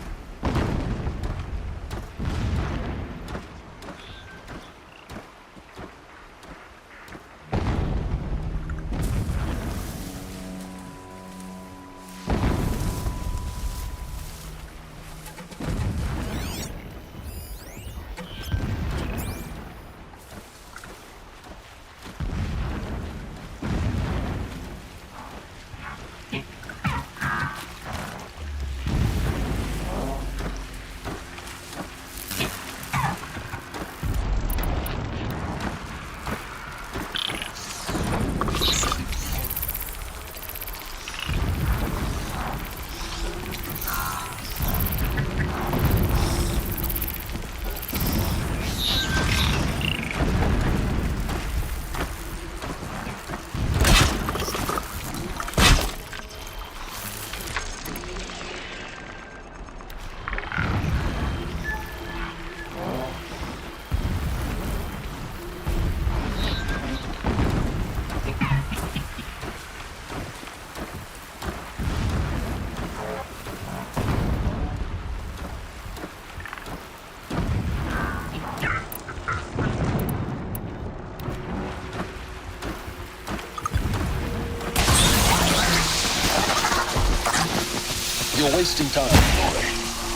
[SPEAKER 17] You're wasting time, boy.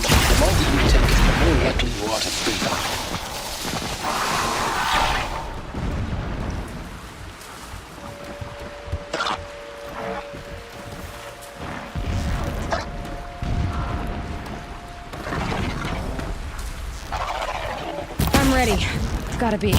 [SPEAKER 17] The longer you take it, the more likely you are to fail.
[SPEAKER 2] I'm ready. Gotta be.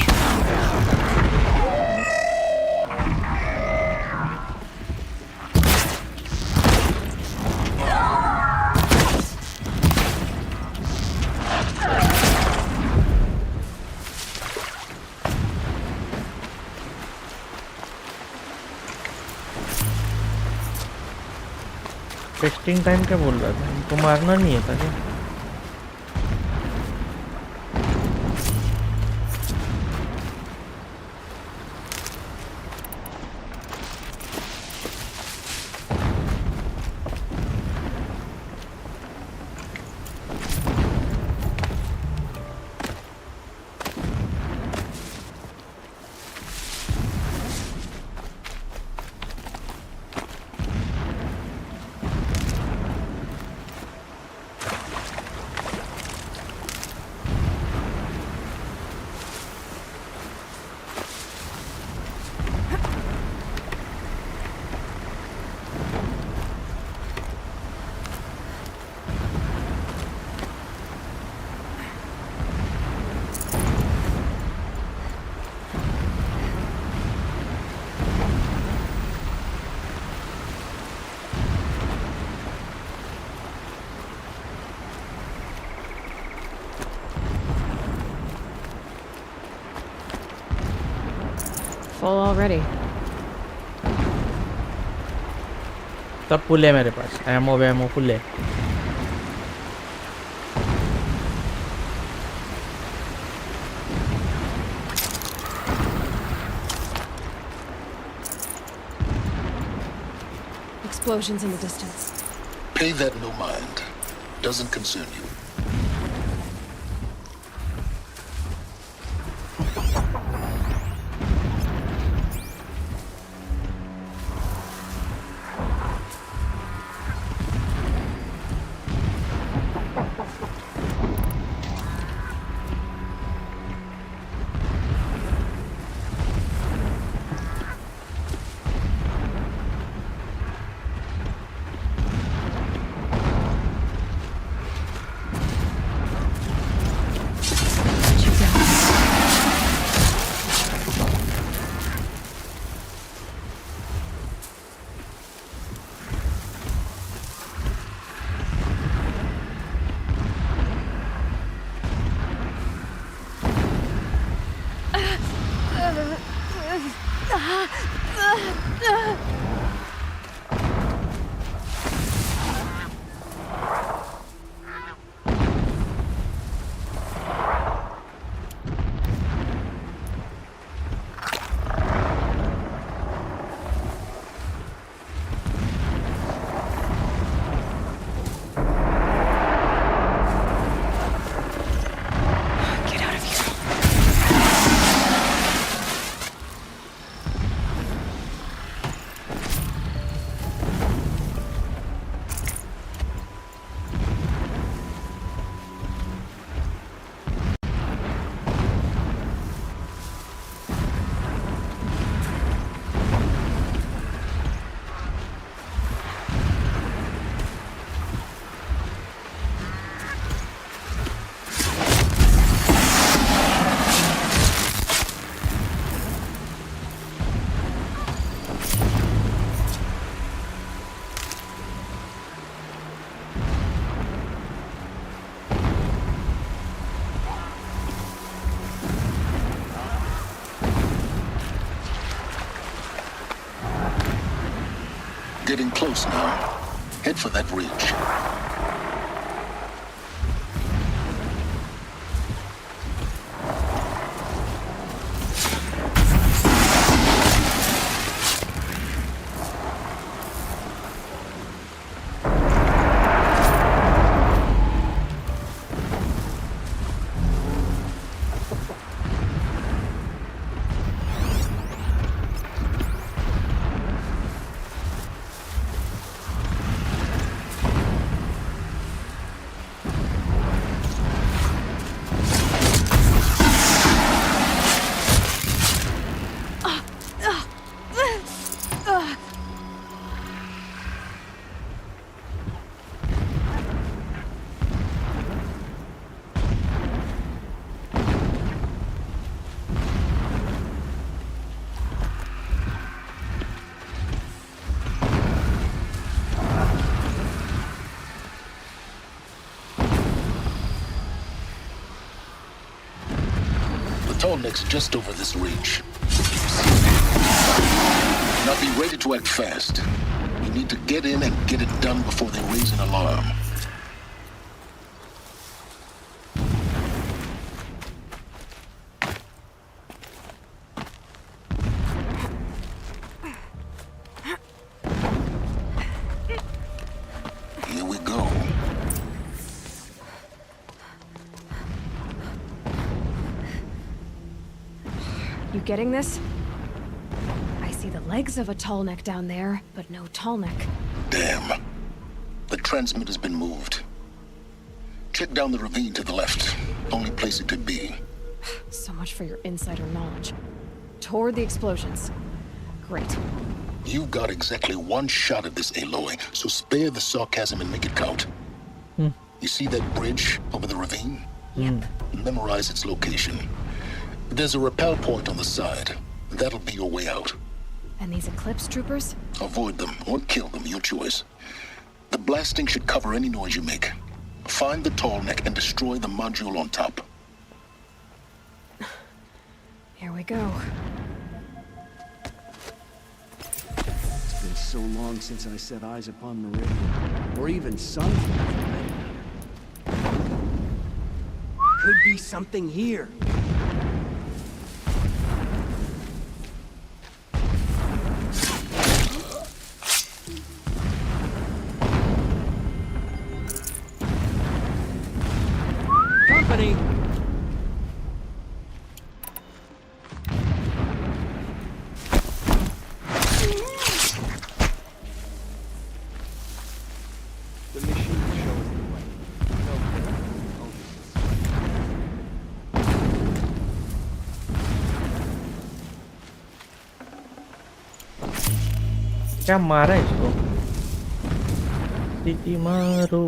[SPEAKER 1] Testing time क्या बोल रहा था हमको मारना नहीं है था क्या
[SPEAKER 2] Full already.
[SPEAKER 1] सब फुल है मेरे पास एमो वैमो फुल है
[SPEAKER 2] Explosions in the distance.
[SPEAKER 17] Pay that no mind. Doesn't concern you. getting close now. Head for that ridge. Tallneck's just over this ridge. Now be ready to act fast. You need to get in and get it done before they raise an alarm. Here we go.
[SPEAKER 2] You getting this? I see the legs of a Tallneck down there, but no Tallneck.
[SPEAKER 17] Damn. The transmitter's been moved. Check down the ravine to the left. Only place it could be.
[SPEAKER 2] So much for your insider knowledge. Toward the explosions. Great.
[SPEAKER 17] You've got exactly one shot at this, Aloy, so spare the sarcasm and make it count. You see that bridge over the ravine?
[SPEAKER 2] Yep.
[SPEAKER 17] Memorize its location. There's a rappel point on the side. That'll be your way out.
[SPEAKER 2] And these Eclipse troopers?
[SPEAKER 17] Avoid them or kill them, your choice. The blasting should cover any noise you make. Find the Tallneck and destroy the module on top.
[SPEAKER 2] Here we go.
[SPEAKER 15] It's been so long since I set eyes upon Meridian, or even Sunflower. Could be something here. Company. The machine shows the way.
[SPEAKER 1] क्या मारा इसको? सीटी मारो.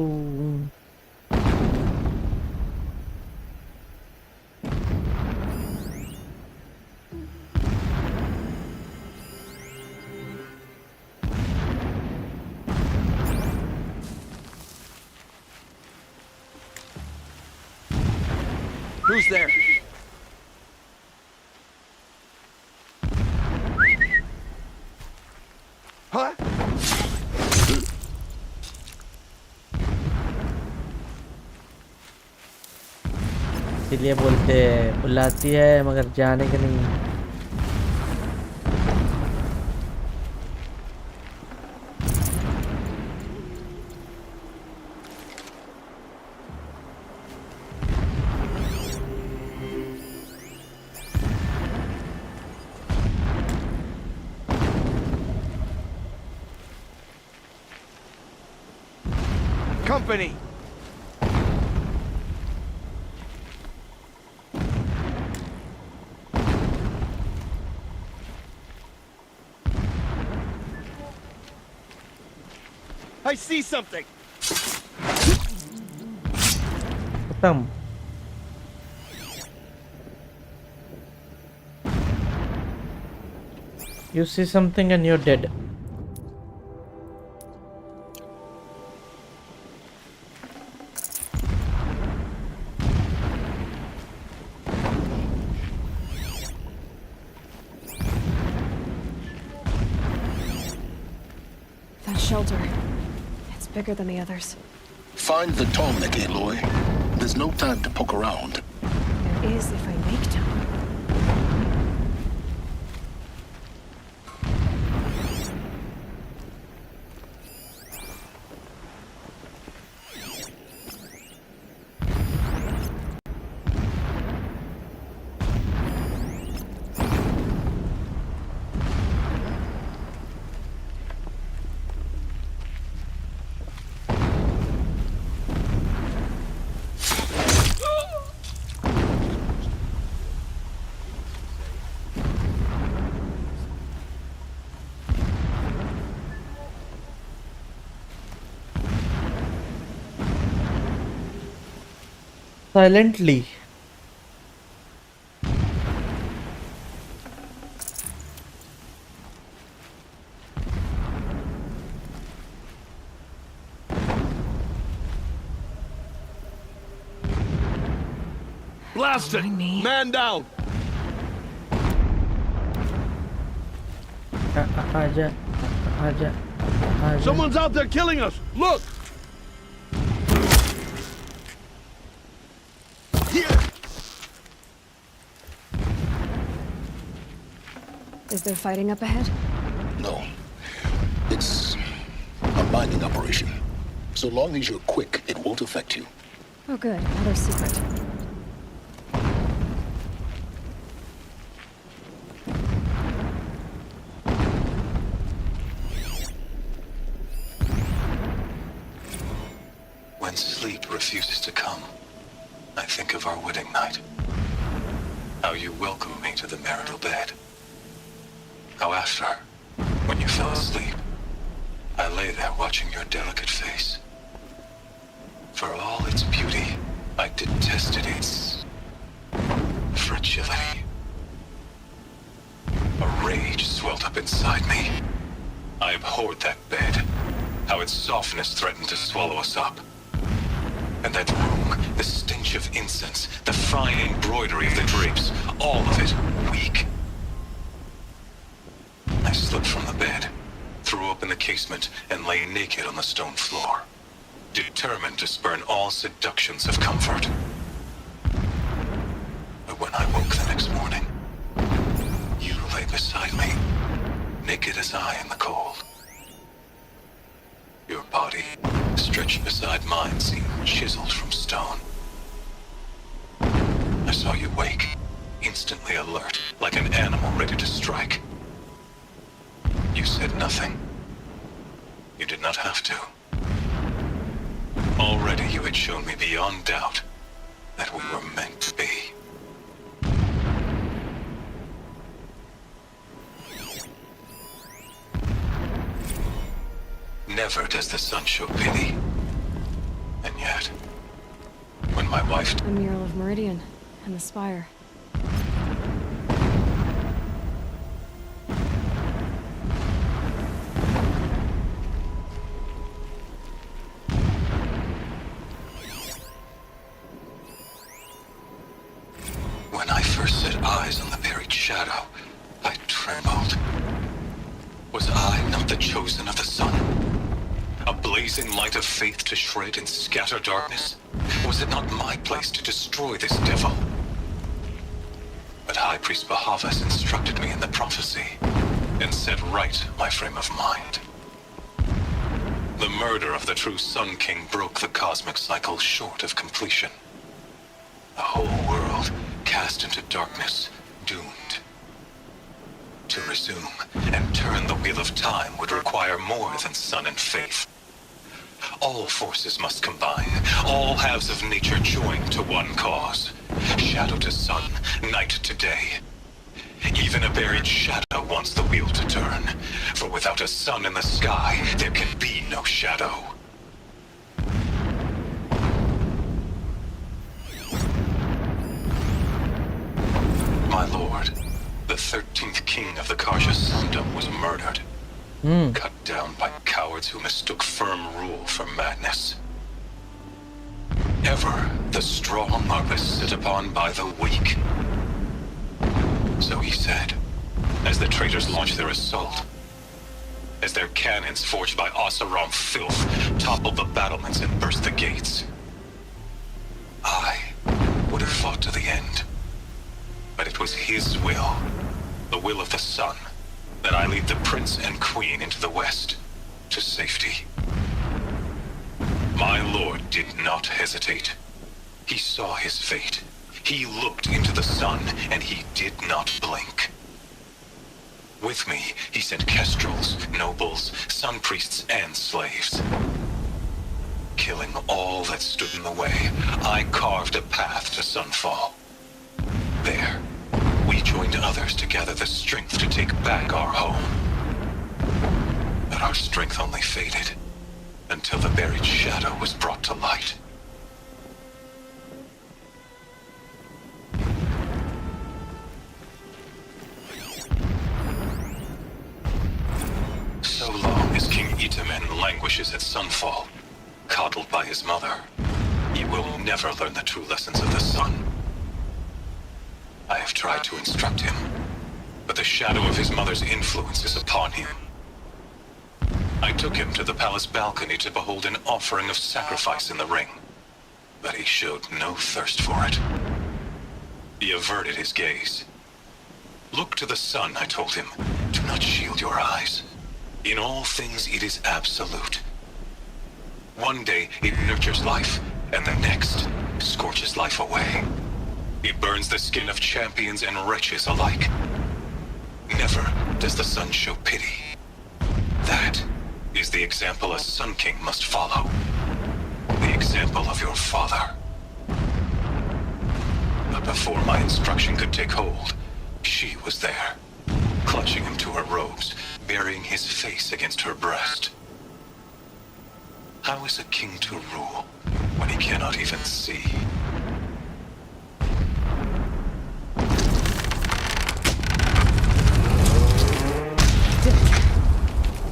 [SPEAKER 15] Who's there? Huh?
[SPEAKER 1] इसलिए बोलते हैं बुलाती है मगर जाने के नहीं.
[SPEAKER 15] Company. I see something.
[SPEAKER 1] खत्म. You see something and you're dead.
[SPEAKER 2] shelter. It's bigger than the others.
[SPEAKER 17] Find the Tallneck, Aloy. There's no time to poke around.
[SPEAKER 2] There is if I make time.
[SPEAKER 1] Silently.
[SPEAKER 11] Blast it! Man down!
[SPEAKER 1] Aja.
[SPEAKER 11] Someone's out there killing us! Look!
[SPEAKER 2] Is there fighting up ahead?
[SPEAKER 17] No. It's a mining operation. So long as you're quick, it won't affect you.
[SPEAKER 2] Oh good, another secret.
[SPEAKER 20] When sleep refuses to come, I think of our wedding night. How you welcomed me to the marital bed. How after, when you fell asleep, I lay there watching your delicate face. For all its beauty, I detested its fragility. A rage swelled up inside me. I abhorred that bed, how its softness threatened to swallow us up. And that room, the stench of incense, the fine embroidery of the drapes, all of it weak. I slipped from the bed, threw open the casement, and lay naked on the stone floor, determined to spurn all seductions of comfort. But when I woke the next morning, you lay beside me, naked as I in the cold. Your body, stretched beside mine, seemed chiseled from stone. I saw you wake, instantly alert, like an animal ready to strike. You said nothing. You did not have to. Already you had shown me beyond doubt that we were meant to be. Never does the sun show pity. And yet, when my wife...
[SPEAKER 2] A mural of Meridian and the spire.
[SPEAKER 20] When I first set eyes on the buried shadow, I trembled. Was I not the chosen of the sun? A blazing light of faith to shred and scatter darkness? Was it not my place to destroy this devil? But High Priest Bahavas instructed me in the prophecy and set right my frame of mind. The murder of the true Sun King broke the cosmic cycle short of completion. The whole world cast into darkness, doomed. To resume and turn the wheel of time would require more than sun and faith. All forces must combine, all halves of nature join to one cause. Shadow to sun, night to day. Even a buried shadow wants the wheel to turn, for without a sun in the sky, there can be no shadow. My lord, the 13th king of the Karja Sundom was murdered. Cut down by cowards who mistook firm rule for madness. Ever the strong are beset upon by the weak. So he said, as the traitors launched their assault.
[SPEAKER 9] as their cannons forged by Oseram filth toppled the battlements and burst the gates. I would have fought to the end, but it was his will, the will of the sun, that I lead the prince and queen into the west, to safety. My lord did not hesitate. He saw his fate. He looked into the sun, and he did not blink. With me, he sent kestrels, nobles, sun priests, and slaves. Killing all that stood in the way, I carved a path to Sunfall. There, we joined others to gather the strength to take back our home. But our strength only faded, until the buried shadow was brought to light. So long as King Itamen languishes at Sunfall, coddled by his mother, he will never learn the true lessons of the sun. I have tried to instruct him, but the shadow of his mother's influence is upon him. I took him to the palace balcony to behold an offering of sacrifice in the ring, but he showed no thirst for it. He averted his gaze. Look to the sun, I told him. Do not shield your eyes. In all things, it is absolute. One day, it nurtures life, and the next, scorches life away. It burns the skin of champions and wretches alike. Never does the sun show pity. That is the example a Sun King must follow. The example of your father. But before my instruction could take hold, she was there, clutching him to her robes, burying his face against her breast. How is a king to rule when he cannot even see?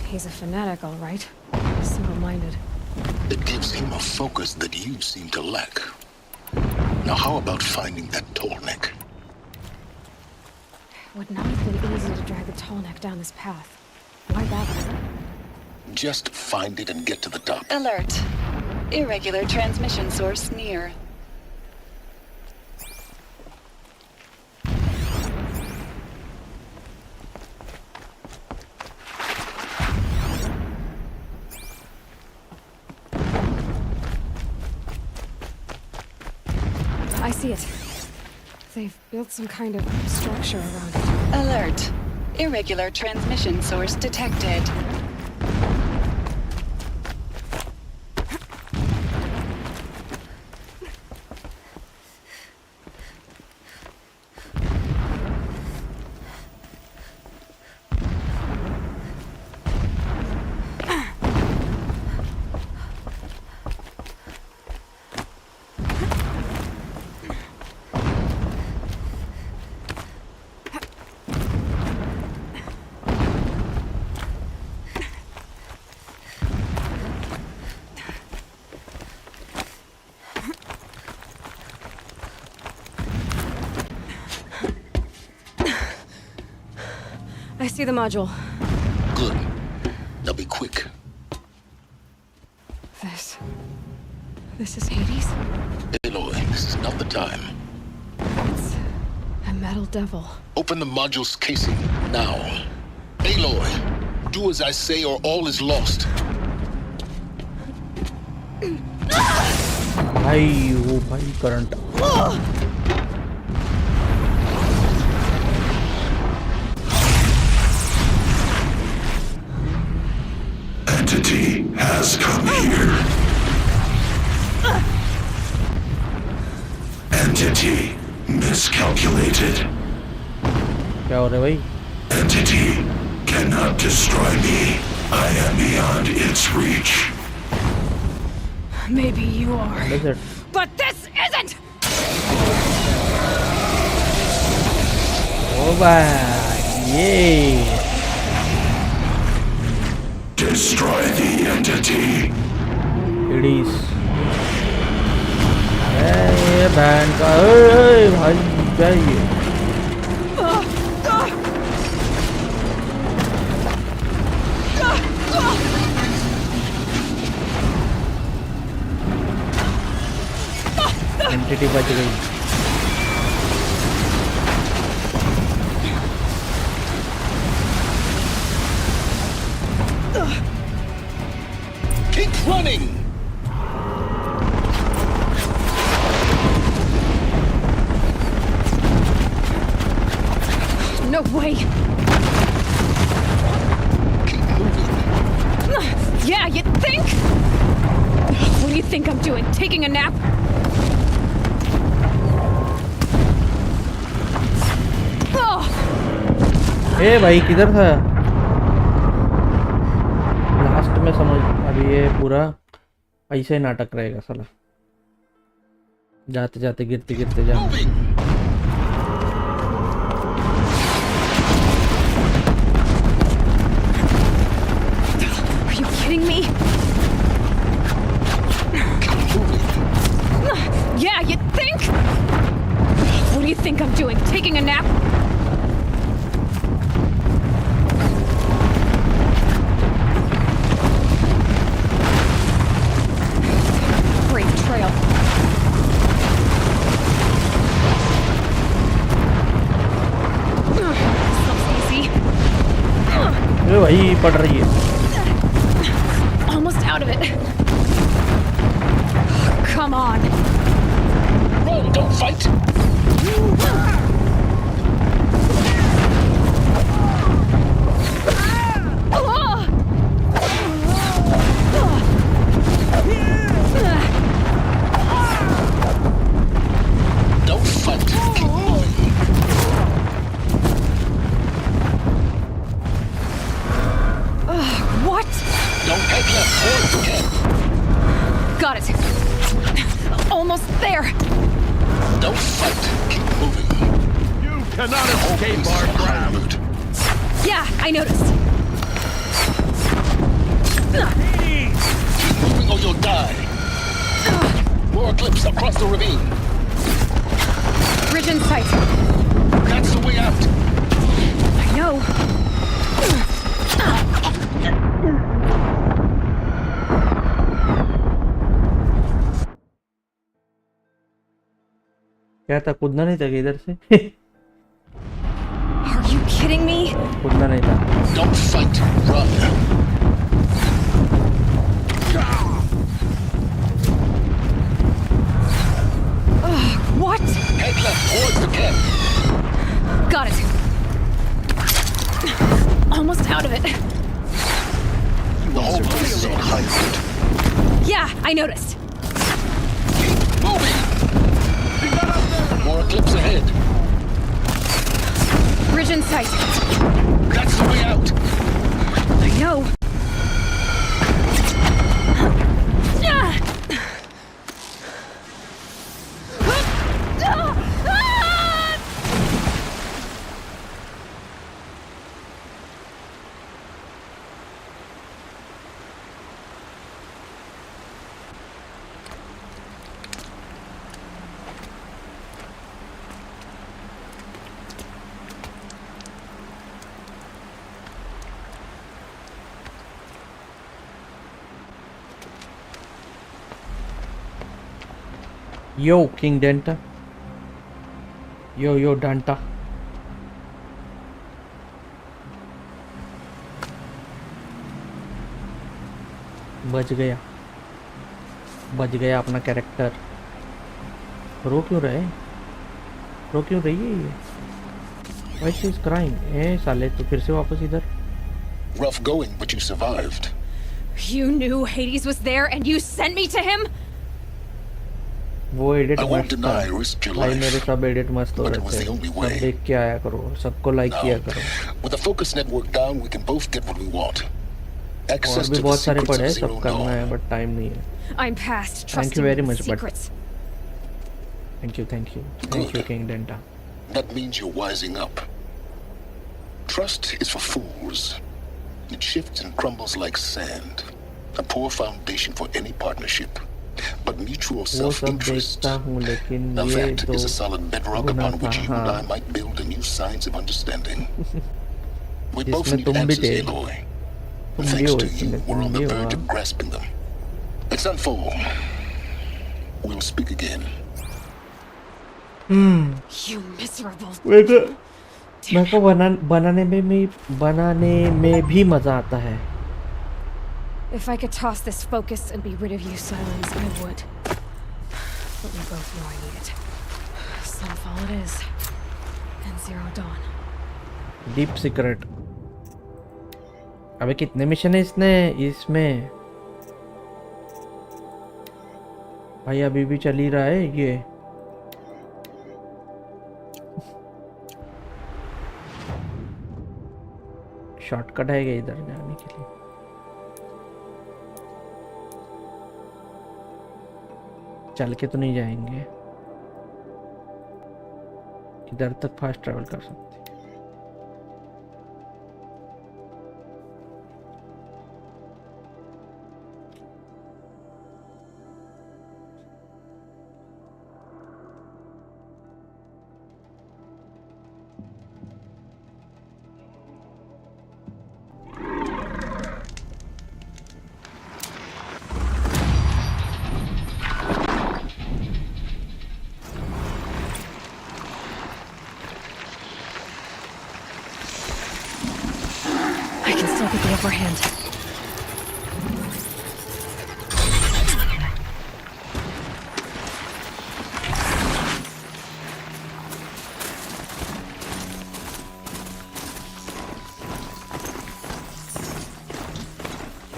[SPEAKER 2] He's a fanatic, all right. Single-minded.
[SPEAKER 17] It gives him a focus that you seem to lack. Now how about finding that tallneck?
[SPEAKER 2] Would not have been easy to drag the tallneck down this path. Why bother?
[SPEAKER 17] Just find it and get to the top.
[SPEAKER 22] Alert. Irregular transmission source near.
[SPEAKER 2] I see it. They've built some kind of structure around it.
[SPEAKER 22] Alert. Irregular transmission source detected.
[SPEAKER 2] I see the module.
[SPEAKER 17] Good. Now be quick.
[SPEAKER 2] This is Hades?
[SPEAKER 17] Aloy, this is not the time.
[SPEAKER 2] It's a metal devil.
[SPEAKER 17] Open the module's casing, now. Aloy, do as I say or all is lost.
[SPEAKER 1] भाई वो भाई current
[SPEAKER 23] Entity has come here. Entity miscalculated.
[SPEAKER 1] क्या हो रहा है भाई?
[SPEAKER 23] Entity cannot destroy me. I am beyond its reach.
[SPEAKER 2] Maybe you are.
[SPEAKER 1] What is it?
[SPEAKER 2] But this isn't!
[SPEAKER 1] Oh भाई ये
[SPEAKER 23] Destroy the entity.
[SPEAKER 1] Hades. ये बहन का भाई क्या ये? एंटिटी बच गई।
[SPEAKER 23] Keep running!
[SPEAKER 2] No way! Yeah, you think? What do you think I'm doing? Taking a nap?
[SPEAKER 1] ए भाई किधर था? लास्ट में समझ, अभी ये पूरा ऐसे ही नाटक रहेगा साला, जाते जाते गिरते गिरते जा।
[SPEAKER 2] Are you kidding me? Yeah, you think? What do you think I'm doing? Taking a nap? Brave trail. This looks easy.
[SPEAKER 1] ए भाई पड़ रही है।
[SPEAKER 2] Almost out of it. Come on.
[SPEAKER 23] Run, don't fight! Don't fight, keep moving.
[SPEAKER 2] What?
[SPEAKER 23] Don't head left towards the camp.
[SPEAKER 2] Got it. Almost there.
[SPEAKER 23] Don't fight, keep moving.
[SPEAKER 11] You cannot escape our ground.
[SPEAKER 2] Yeah, I noticed.
[SPEAKER 23] Keep moving or you'll die. More eclipse across the ravine.
[SPEAKER 2] Bridge in sight.
[SPEAKER 23] That's the way out.
[SPEAKER 2] I know.
[SPEAKER 1] क्या था? कूदना नहीं था क्या इधर से?
[SPEAKER 2] Are you kidding me?
[SPEAKER 1] कूदना नहीं था।
[SPEAKER 23] Don't fight, run.
[SPEAKER 2] What?
[SPEAKER 23] Head left towards the camp.
[SPEAKER 2] Got it. Almost out of it.
[SPEAKER 23] The whole place is on high alert.
[SPEAKER 2] Yeah, I noticed.
[SPEAKER 23] Keep moving. More eclipse ahead.
[SPEAKER 2] Bridge in sight.
[SPEAKER 23] That's the way out.
[SPEAKER 2] I know.
[SPEAKER 1] Yo, King Denta. Yo, Danta. बच गया अपना character. रो क्यों रही है ये? Why she is crying? साले तो फिर से वापस इधर।
[SPEAKER 17] Rough going, but you survived.
[SPEAKER 2] You knew Hades was there and you sent me to him?
[SPEAKER 1] वो एडिट
[SPEAKER 17] I won't
[SPEAKER 1] मस्त
[SPEAKER 17] deny
[SPEAKER 1] था
[SPEAKER 17] risked your
[SPEAKER 1] भाई,
[SPEAKER 17] life,
[SPEAKER 1] मेरे सब एडिट मस्त हो
[SPEAKER 17] but it
[SPEAKER 1] रहे
[SPEAKER 17] was
[SPEAKER 1] थे।
[SPEAKER 17] the only
[SPEAKER 1] सब
[SPEAKER 17] way.
[SPEAKER 1] देख के आया करो, सबको लाइक किया करो।
[SPEAKER 17] With the focus network down, we can both get what we want.
[SPEAKER 1] और
[SPEAKER 17] Access
[SPEAKER 1] भी
[SPEAKER 17] to the
[SPEAKER 1] बहुत सारे
[SPEAKER 17] secrets
[SPEAKER 1] पड़े
[SPEAKER 17] of
[SPEAKER 1] हैं,
[SPEAKER 17] Zero
[SPEAKER 1] सब करना है
[SPEAKER 17] Dawn.
[SPEAKER 1] बट टाइम नहीं है।
[SPEAKER 2] I'm past
[SPEAKER 1] Thank
[SPEAKER 2] trusting
[SPEAKER 1] you very much, but
[SPEAKER 2] secrets.
[SPEAKER 1] thank you, King Denta.
[SPEAKER 17] That means you're wising up. Trust is for fools. It shifts and crumbles like sand. A poor foundation for any partnership. But mutual
[SPEAKER 1] वो सब
[SPEAKER 17] self-interest,
[SPEAKER 1] देखता हूँ लेकिन
[SPEAKER 17] now
[SPEAKER 1] ये
[SPEAKER 17] that
[SPEAKER 1] तो
[SPEAKER 17] is a solid bedrock
[SPEAKER 1] Guna
[SPEAKER 17] upon
[SPEAKER 1] था।
[SPEAKER 17] which you and I
[SPEAKER 1] हाँ,
[SPEAKER 17] might build a new science of understanding. We both
[SPEAKER 1] जिसमें
[SPEAKER 17] need
[SPEAKER 1] तुम भी
[SPEAKER 17] answers,
[SPEAKER 1] थे,
[SPEAKER 17] Aloy.
[SPEAKER 1] तुम भी
[SPEAKER 17] Thanks
[SPEAKER 1] हो
[SPEAKER 17] to you,
[SPEAKER 1] इसमें,
[SPEAKER 17] we're
[SPEAKER 1] तुम
[SPEAKER 17] on
[SPEAKER 1] भी
[SPEAKER 17] the
[SPEAKER 1] हो।
[SPEAKER 17] verge
[SPEAKER 1] हाँ।
[SPEAKER 17] of grasping them. Let's unfold. We'll speak again.
[SPEAKER 2] You miserable.
[SPEAKER 1] मेरे को बनाने में भी मजा आता है.
[SPEAKER 2] If I could toss this focus and be rid of you, Silence, I would. But we both know I need it. Sunfall it is. And Zero Dawn.
[SPEAKER 1] Deep secret. अबे कितने मिशन है इसमें भाई? अभी भी चल ही रहा है ये. शॉर्टकट है क्या इधर जाने के लिए? चल के तो नहीं जाएंगे. इधर तक फास्ट ट्रैवल कर सकते.
[SPEAKER 2] I can still get the upper hand.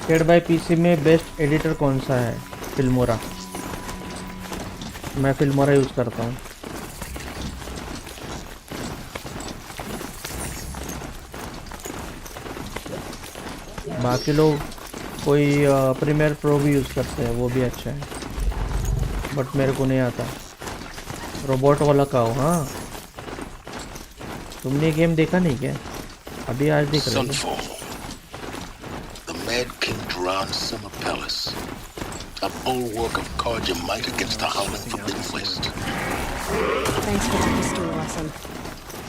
[SPEAKER 1] Created by PC में बेस्ट एडिटर कौन सा है? फिल्मोरा. मैं फिल्मोरा यूज करता हूँ. बाकी लोग कोई प्रीमियर प्रो भी यूज करते हैं, वो भी अच्छा है, बट मेरे को नहीं आता. रोबोट वाला का हो. हाँ, तुमने गेम देखा नहीं क्या? अभी आज देख रहे हो?
[SPEAKER 17] Mad King Duran's summer palace. A bulwark of cards your might against the howling Forbidden West.
[SPEAKER 2] Thanks for the history lesson.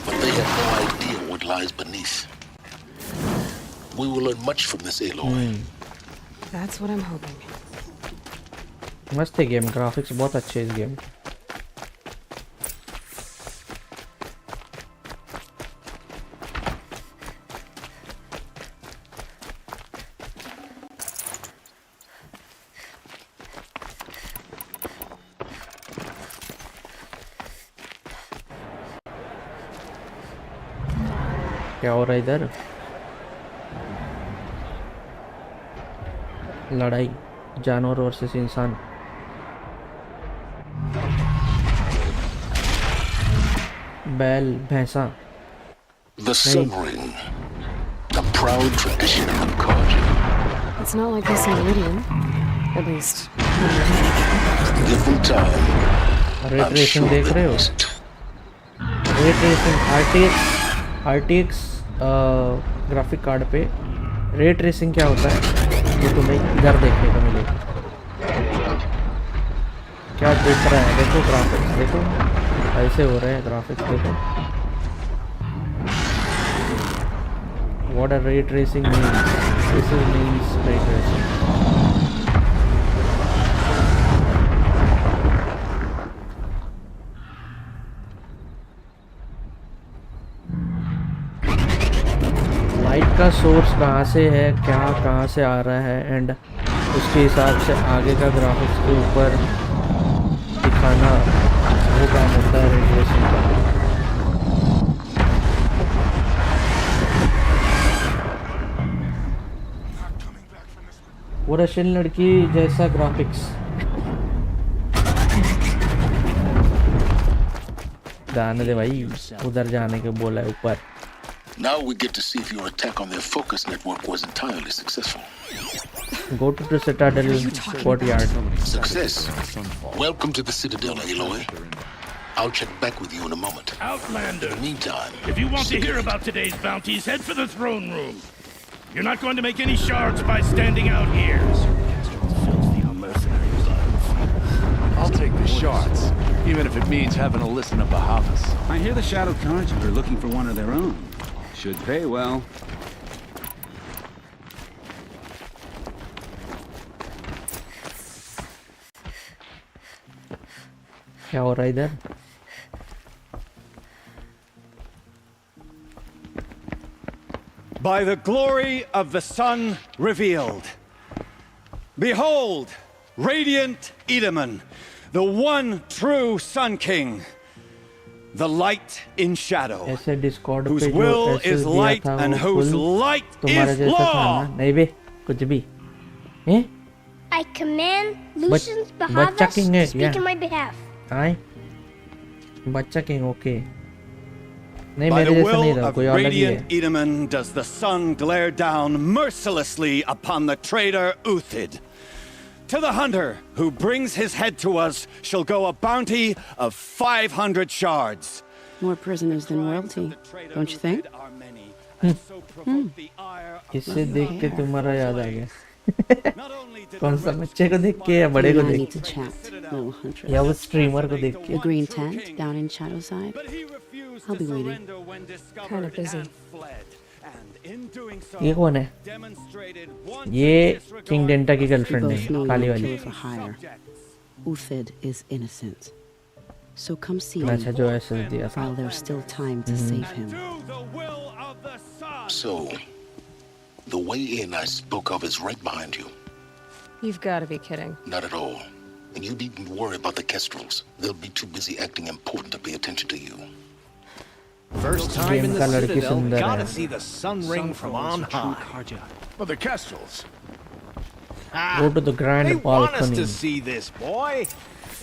[SPEAKER 17] But they have no idea what lies beneath. We will learn much from this Aloy.
[SPEAKER 2] That's what I'm hoping.
[SPEAKER 1] मस्त है game. Graphics बहुत अच्छे हैं इस game. क्या हो रहा है इधर? लड़ाई जानवर वर्सेस इंसान. बैल भैंसा.
[SPEAKER 17] The Sun Ring. A proud tradition of Karja.
[SPEAKER 2] It's not like this in Meridian. At least.
[SPEAKER 17] Give them time.
[SPEAKER 1] Ray tracing देख रहे हो? Ray tracing RTX graphic card पे रेट रेसिंग क्या होता है ये तुम्हें इधर देखने को मिलेगा. क्या दिख रहा है? देखो ग्राफिक्स, देखो ऐसे हो रहे हैं ग्राफिक्स. देखो what a ray tracing means. This is means ray tracing. का सोर्स कहाँ से है, क्या कहाँ से आ रहा है, एंड उसके हिसाब से आगे का ग्राफिक्स के ऊपर दिखाना, वो काम होता है रेट रेसिंग का. वो रशियन लड़की जैसा ग्राफिक्स. जाने दे भाई, उधर जाने के बोला है ऊपर.
[SPEAKER 17] Now we get to see if your attack on their focus network was entirely successful.
[SPEAKER 1] Go to the Citadel courtyard.
[SPEAKER 17] Success. Welcome to the Citadel, Aloy. I'll check back with you in a moment.
[SPEAKER 11] Outlander.
[SPEAKER 17] In the meantime,
[SPEAKER 11] if you want to hear about today's bounties, head for the throne room. You're not going to make any shards by standing out here.
[SPEAKER 4] I'll take the shards, even if it means having to listen to Bahavas.
[SPEAKER 6] I hear the Shadow Carja are looking for one of their own. Should pay well.
[SPEAKER 1] क्या हो रहा है इधर?
[SPEAKER 14] by the glory of the sun revealed. Behold, radiant Edaman, the one true Sun King, the light in shadow,
[SPEAKER 1] ऐसे Discord
[SPEAKER 14] whose
[SPEAKER 1] पे जो
[SPEAKER 14] will
[SPEAKER 1] ऐसे
[SPEAKER 14] is
[SPEAKER 1] दिया
[SPEAKER 14] light
[SPEAKER 1] था
[SPEAKER 14] and
[SPEAKER 1] वो
[SPEAKER 14] whose
[SPEAKER 1] फुल
[SPEAKER 14] light
[SPEAKER 1] तुम्हारे
[SPEAKER 14] is
[SPEAKER 1] जैसा था
[SPEAKER 14] law.
[SPEAKER 1] ना? नहीं बे कुछ भी हैं?
[SPEAKER 8] I command Lucian's
[SPEAKER 1] बच्चा
[SPEAKER 8] Bahavas
[SPEAKER 1] किंग
[SPEAKER 8] to
[SPEAKER 1] है
[SPEAKER 8] speak
[SPEAKER 1] क्या?
[SPEAKER 8] in my behalf.
[SPEAKER 1] आए बच्चा किंग ओके नहीं
[SPEAKER 14] By
[SPEAKER 1] मेरे
[SPEAKER 14] the
[SPEAKER 1] जैसा
[SPEAKER 14] will
[SPEAKER 1] नहीं था
[SPEAKER 14] of
[SPEAKER 1] कोई अलग ही है
[SPEAKER 14] radiant Edaman does the sun glare down mercilessly upon the traitor Uthid. To the hunter who brings his head to us shall go a bounty of 500 shards.
[SPEAKER 16] More prisoners than royalty, don't you think?
[SPEAKER 1] इससे देख के तुम्हारा याद आ गया कौन सा बच्चे को देख के या बड़े को देख
[SPEAKER 16] to chat, little huntress.
[SPEAKER 1] के या वो स्ट्रीमर को देख
[SPEAKER 16] The
[SPEAKER 1] के
[SPEAKER 16] green tent down in Shadowside. I'll be waiting.
[SPEAKER 2] Kind of busy.
[SPEAKER 1] ये कौन है ये किंग डेंटा की
[SPEAKER 16] We
[SPEAKER 1] गर्लफ्रेंड
[SPEAKER 16] both know
[SPEAKER 1] है काली
[SPEAKER 16] you'll
[SPEAKER 1] वाली
[SPEAKER 16] kill for hire. Uthid is innocent. So come see me
[SPEAKER 1] अच्छा जो ऐसे दिया था
[SPEAKER 16] while there's still time to save him.
[SPEAKER 17] So, the way in I spoke of is right behind you.
[SPEAKER 2] You've got to be kidding.
[SPEAKER 17] Not at all. And you needn't worry about the Kestrels. They'll be too busy acting important to pay attention to you.
[SPEAKER 11] First time in
[SPEAKER 1] Game
[SPEAKER 11] the
[SPEAKER 1] का लड़की
[SPEAKER 11] Citadel,
[SPEAKER 1] सुंदर
[SPEAKER 11] gotta
[SPEAKER 1] है
[SPEAKER 11] see the sun ring from on high. But the Kestrels.
[SPEAKER 1] Go to the grand
[SPEAKER 11] they want us
[SPEAKER 1] balcony.
[SPEAKER 11] to see this, boy.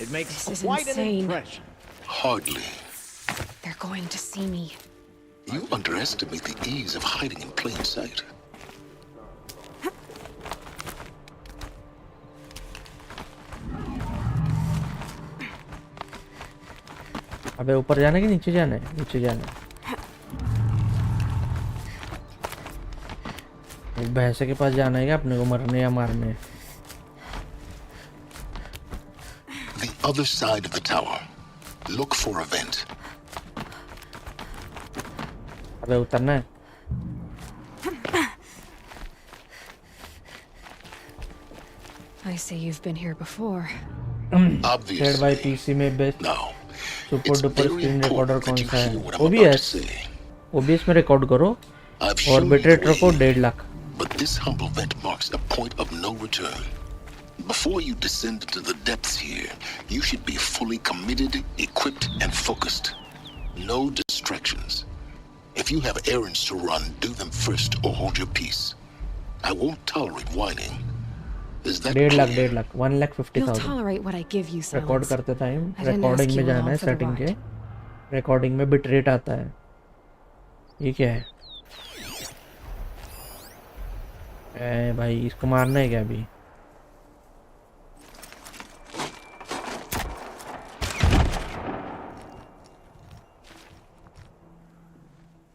[SPEAKER 11] It makes
[SPEAKER 2] This is
[SPEAKER 11] quite an
[SPEAKER 2] insane.
[SPEAKER 11] impression.
[SPEAKER 17] Hardly.
[SPEAKER 2] They're going to see me.
[SPEAKER 17] You underestimate the ease of hiding in plain sight.
[SPEAKER 1] अबे ऊपर जाना है कि नीचे जाना है नीचे जाना है एक भैंसे के पास जाना है क्या अपने को मरने या मारने
[SPEAKER 17] The other side of the tower. Look for a vent.
[SPEAKER 1] अबे उतरना है
[SPEAKER 2] I see you've been here before.
[SPEAKER 1] Share by PC में best super duper screen recorder कौन सा है ओबीएस में रिकॉर्ड करो और बिटरेट रखो 1.5 lakh
[SPEAKER 17] But this humble vent marks a point of no return. Before you descend into the depths here, you should be fully committed, equipped, and focused. No distractions. If you have errands to run, do them first or hold your peace. I won't tolerate whining. Is that
[SPEAKER 1] 1.5 lakh
[SPEAKER 17] clear?
[SPEAKER 1] 1.5 lakh 1,50,000
[SPEAKER 2] You'll tolerate what I give you, Silence.
[SPEAKER 1] Record करते time
[SPEAKER 2] I didn't
[SPEAKER 1] recording
[SPEAKER 2] ask
[SPEAKER 1] में
[SPEAKER 2] you
[SPEAKER 1] जाना
[SPEAKER 2] along
[SPEAKER 1] है
[SPEAKER 2] for the
[SPEAKER 1] setting के
[SPEAKER 2] ride.
[SPEAKER 1] Recording में bit rate आता है ये क्या है ए भाई इसको मारना है क्या अभी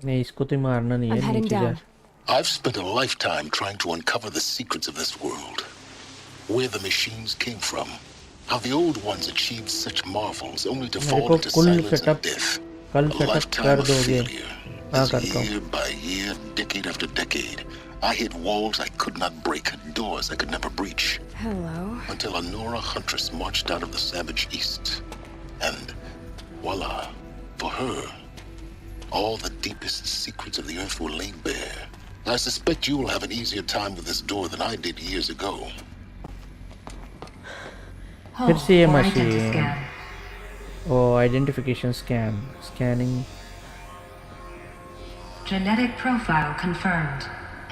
[SPEAKER 1] नहीं इसको तो मारना नहीं
[SPEAKER 2] I'm
[SPEAKER 1] है
[SPEAKER 2] heading
[SPEAKER 1] नीचे जा
[SPEAKER 2] down.
[SPEAKER 17] I've spent a lifetime trying to uncover the secrets of this world. Where the machines came from. How the old ones achieved such marvels only to
[SPEAKER 1] मेरे
[SPEAKER 17] fall
[SPEAKER 1] को
[SPEAKER 17] into
[SPEAKER 1] कुल
[SPEAKER 17] silence and
[SPEAKER 1] setup
[SPEAKER 17] death.
[SPEAKER 1] कल
[SPEAKER 17] A
[SPEAKER 1] setup
[SPEAKER 17] lifetime
[SPEAKER 1] कर
[SPEAKER 17] of
[SPEAKER 1] दोगे
[SPEAKER 17] failure.
[SPEAKER 1] हाँ
[SPEAKER 17] As
[SPEAKER 1] करता हूँ
[SPEAKER 17] year by year, decade after decade, I hit walls I could not break, doors I could never breach.
[SPEAKER 2] Hello.
[SPEAKER 17] Until a Nora huntress marched out of the savage east. And voila, for her, all the deepest secrets of the earth were laid bare. I suspect you will have an easier time with this door than I did years ago.
[SPEAKER 1] फिर से ये machine ओ identification scanning
[SPEAKER 10] Genetic profile confirmed.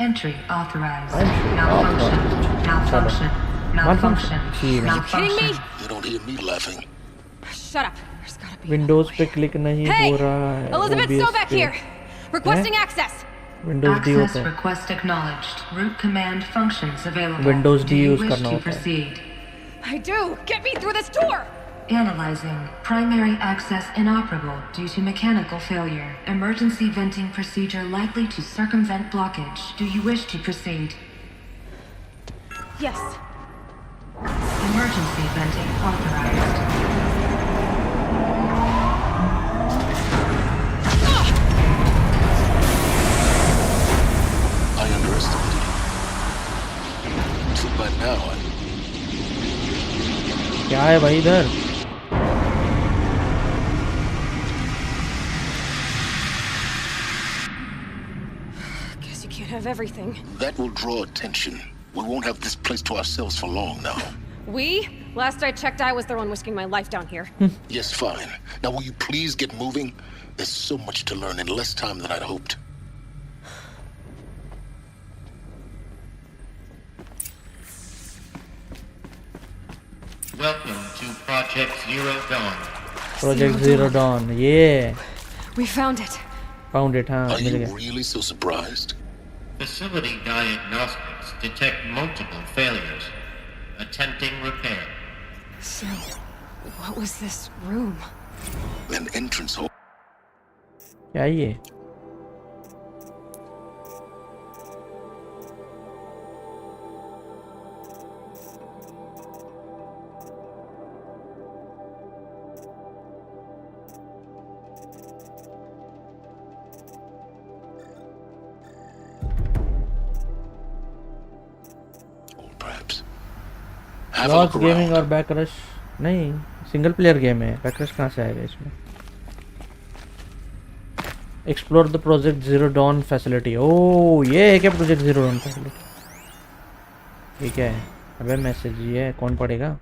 [SPEAKER 10] Entry authorized. Malfunction. Malfunction. Malfunction.
[SPEAKER 17] You don't hear me laughing.
[SPEAKER 2] Shut up. There's gotta be.
[SPEAKER 1] Windows पे click नहीं
[SPEAKER 2] Hey!
[SPEAKER 1] हो रहा है
[SPEAKER 2] Elizabeth
[SPEAKER 1] OBS
[SPEAKER 2] Stovak
[SPEAKER 1] पे
[SPEAKER 2] here. Requesting access.
[SPEAKER 1] Windows D होता
[SPEAKER 10] Access
[SPEAKER 1] है
[SPEAKER 10] request acknowledged. Root command functions available.
[SPEAKER 1] Windows
[SPEAKER 10] Do
[SPEAKER 1] D
[SPEAKER 10] you
[SPEAKER 1] use
[SPEAKER 10] wish
[SPEAKER 1] करना
[SPEAKER 10] to
[SPEAKER 1] होता है
[SPEAKER 10] proceed?
[SPEAKER 2] I do. Get me through this door.
[SPEAKER 10] Analyzing. Primary access inoperable due to mechanical failure. Emergency venting procedure likely to circumvent blockage. Do you wish to proceed?
[SPEAKER 2] Yes.
[SPEAKER 10] Emergency venting authorized.
[SPEAKER 17] I underestimated you. Too bad now.
[SPEAKER 1] क्या है भाई इधर
[SPEAKER 2] Guess you can't have everything.
[SPEAKER 17] That will draw attention. We won't have this place to ourselves for long now.
[SPEAKER 2] We? Last I checked, I was the one risking my life down here.
[SPEAKER 17] Yes, fine. Now will you please get moving? There's so much to learn in less time than I'd hoped.
[SPEAKER 7] Welcome to Project Zero Dawn.
[SPEAKER 1] Project Zero Dawn, yeah.
[SPEAKER 2] We found it.
[SPEAKER 1] Found it, huh?
[SPEAKER 17] Are you really so surprised?
[SPEAKER 7] Facility diagnostics detect multiple failures. Attempting repair.
[SPEAKER 2] So, what was this room?
[SPEAKER 17] An entrance hole.
[SPEAKER 1] क्या है ये? Loss gaming और back rush नहीं, single player game है। Back rush कहाँ से आएगा इसमें? Explore the project zero dawn facility. ओह ये है क्या प्रोजेक्ट जीरो डॉन फैसिलिटी? ये क्या है? अबे मैसेज ये है, कौन पढ़ेगा?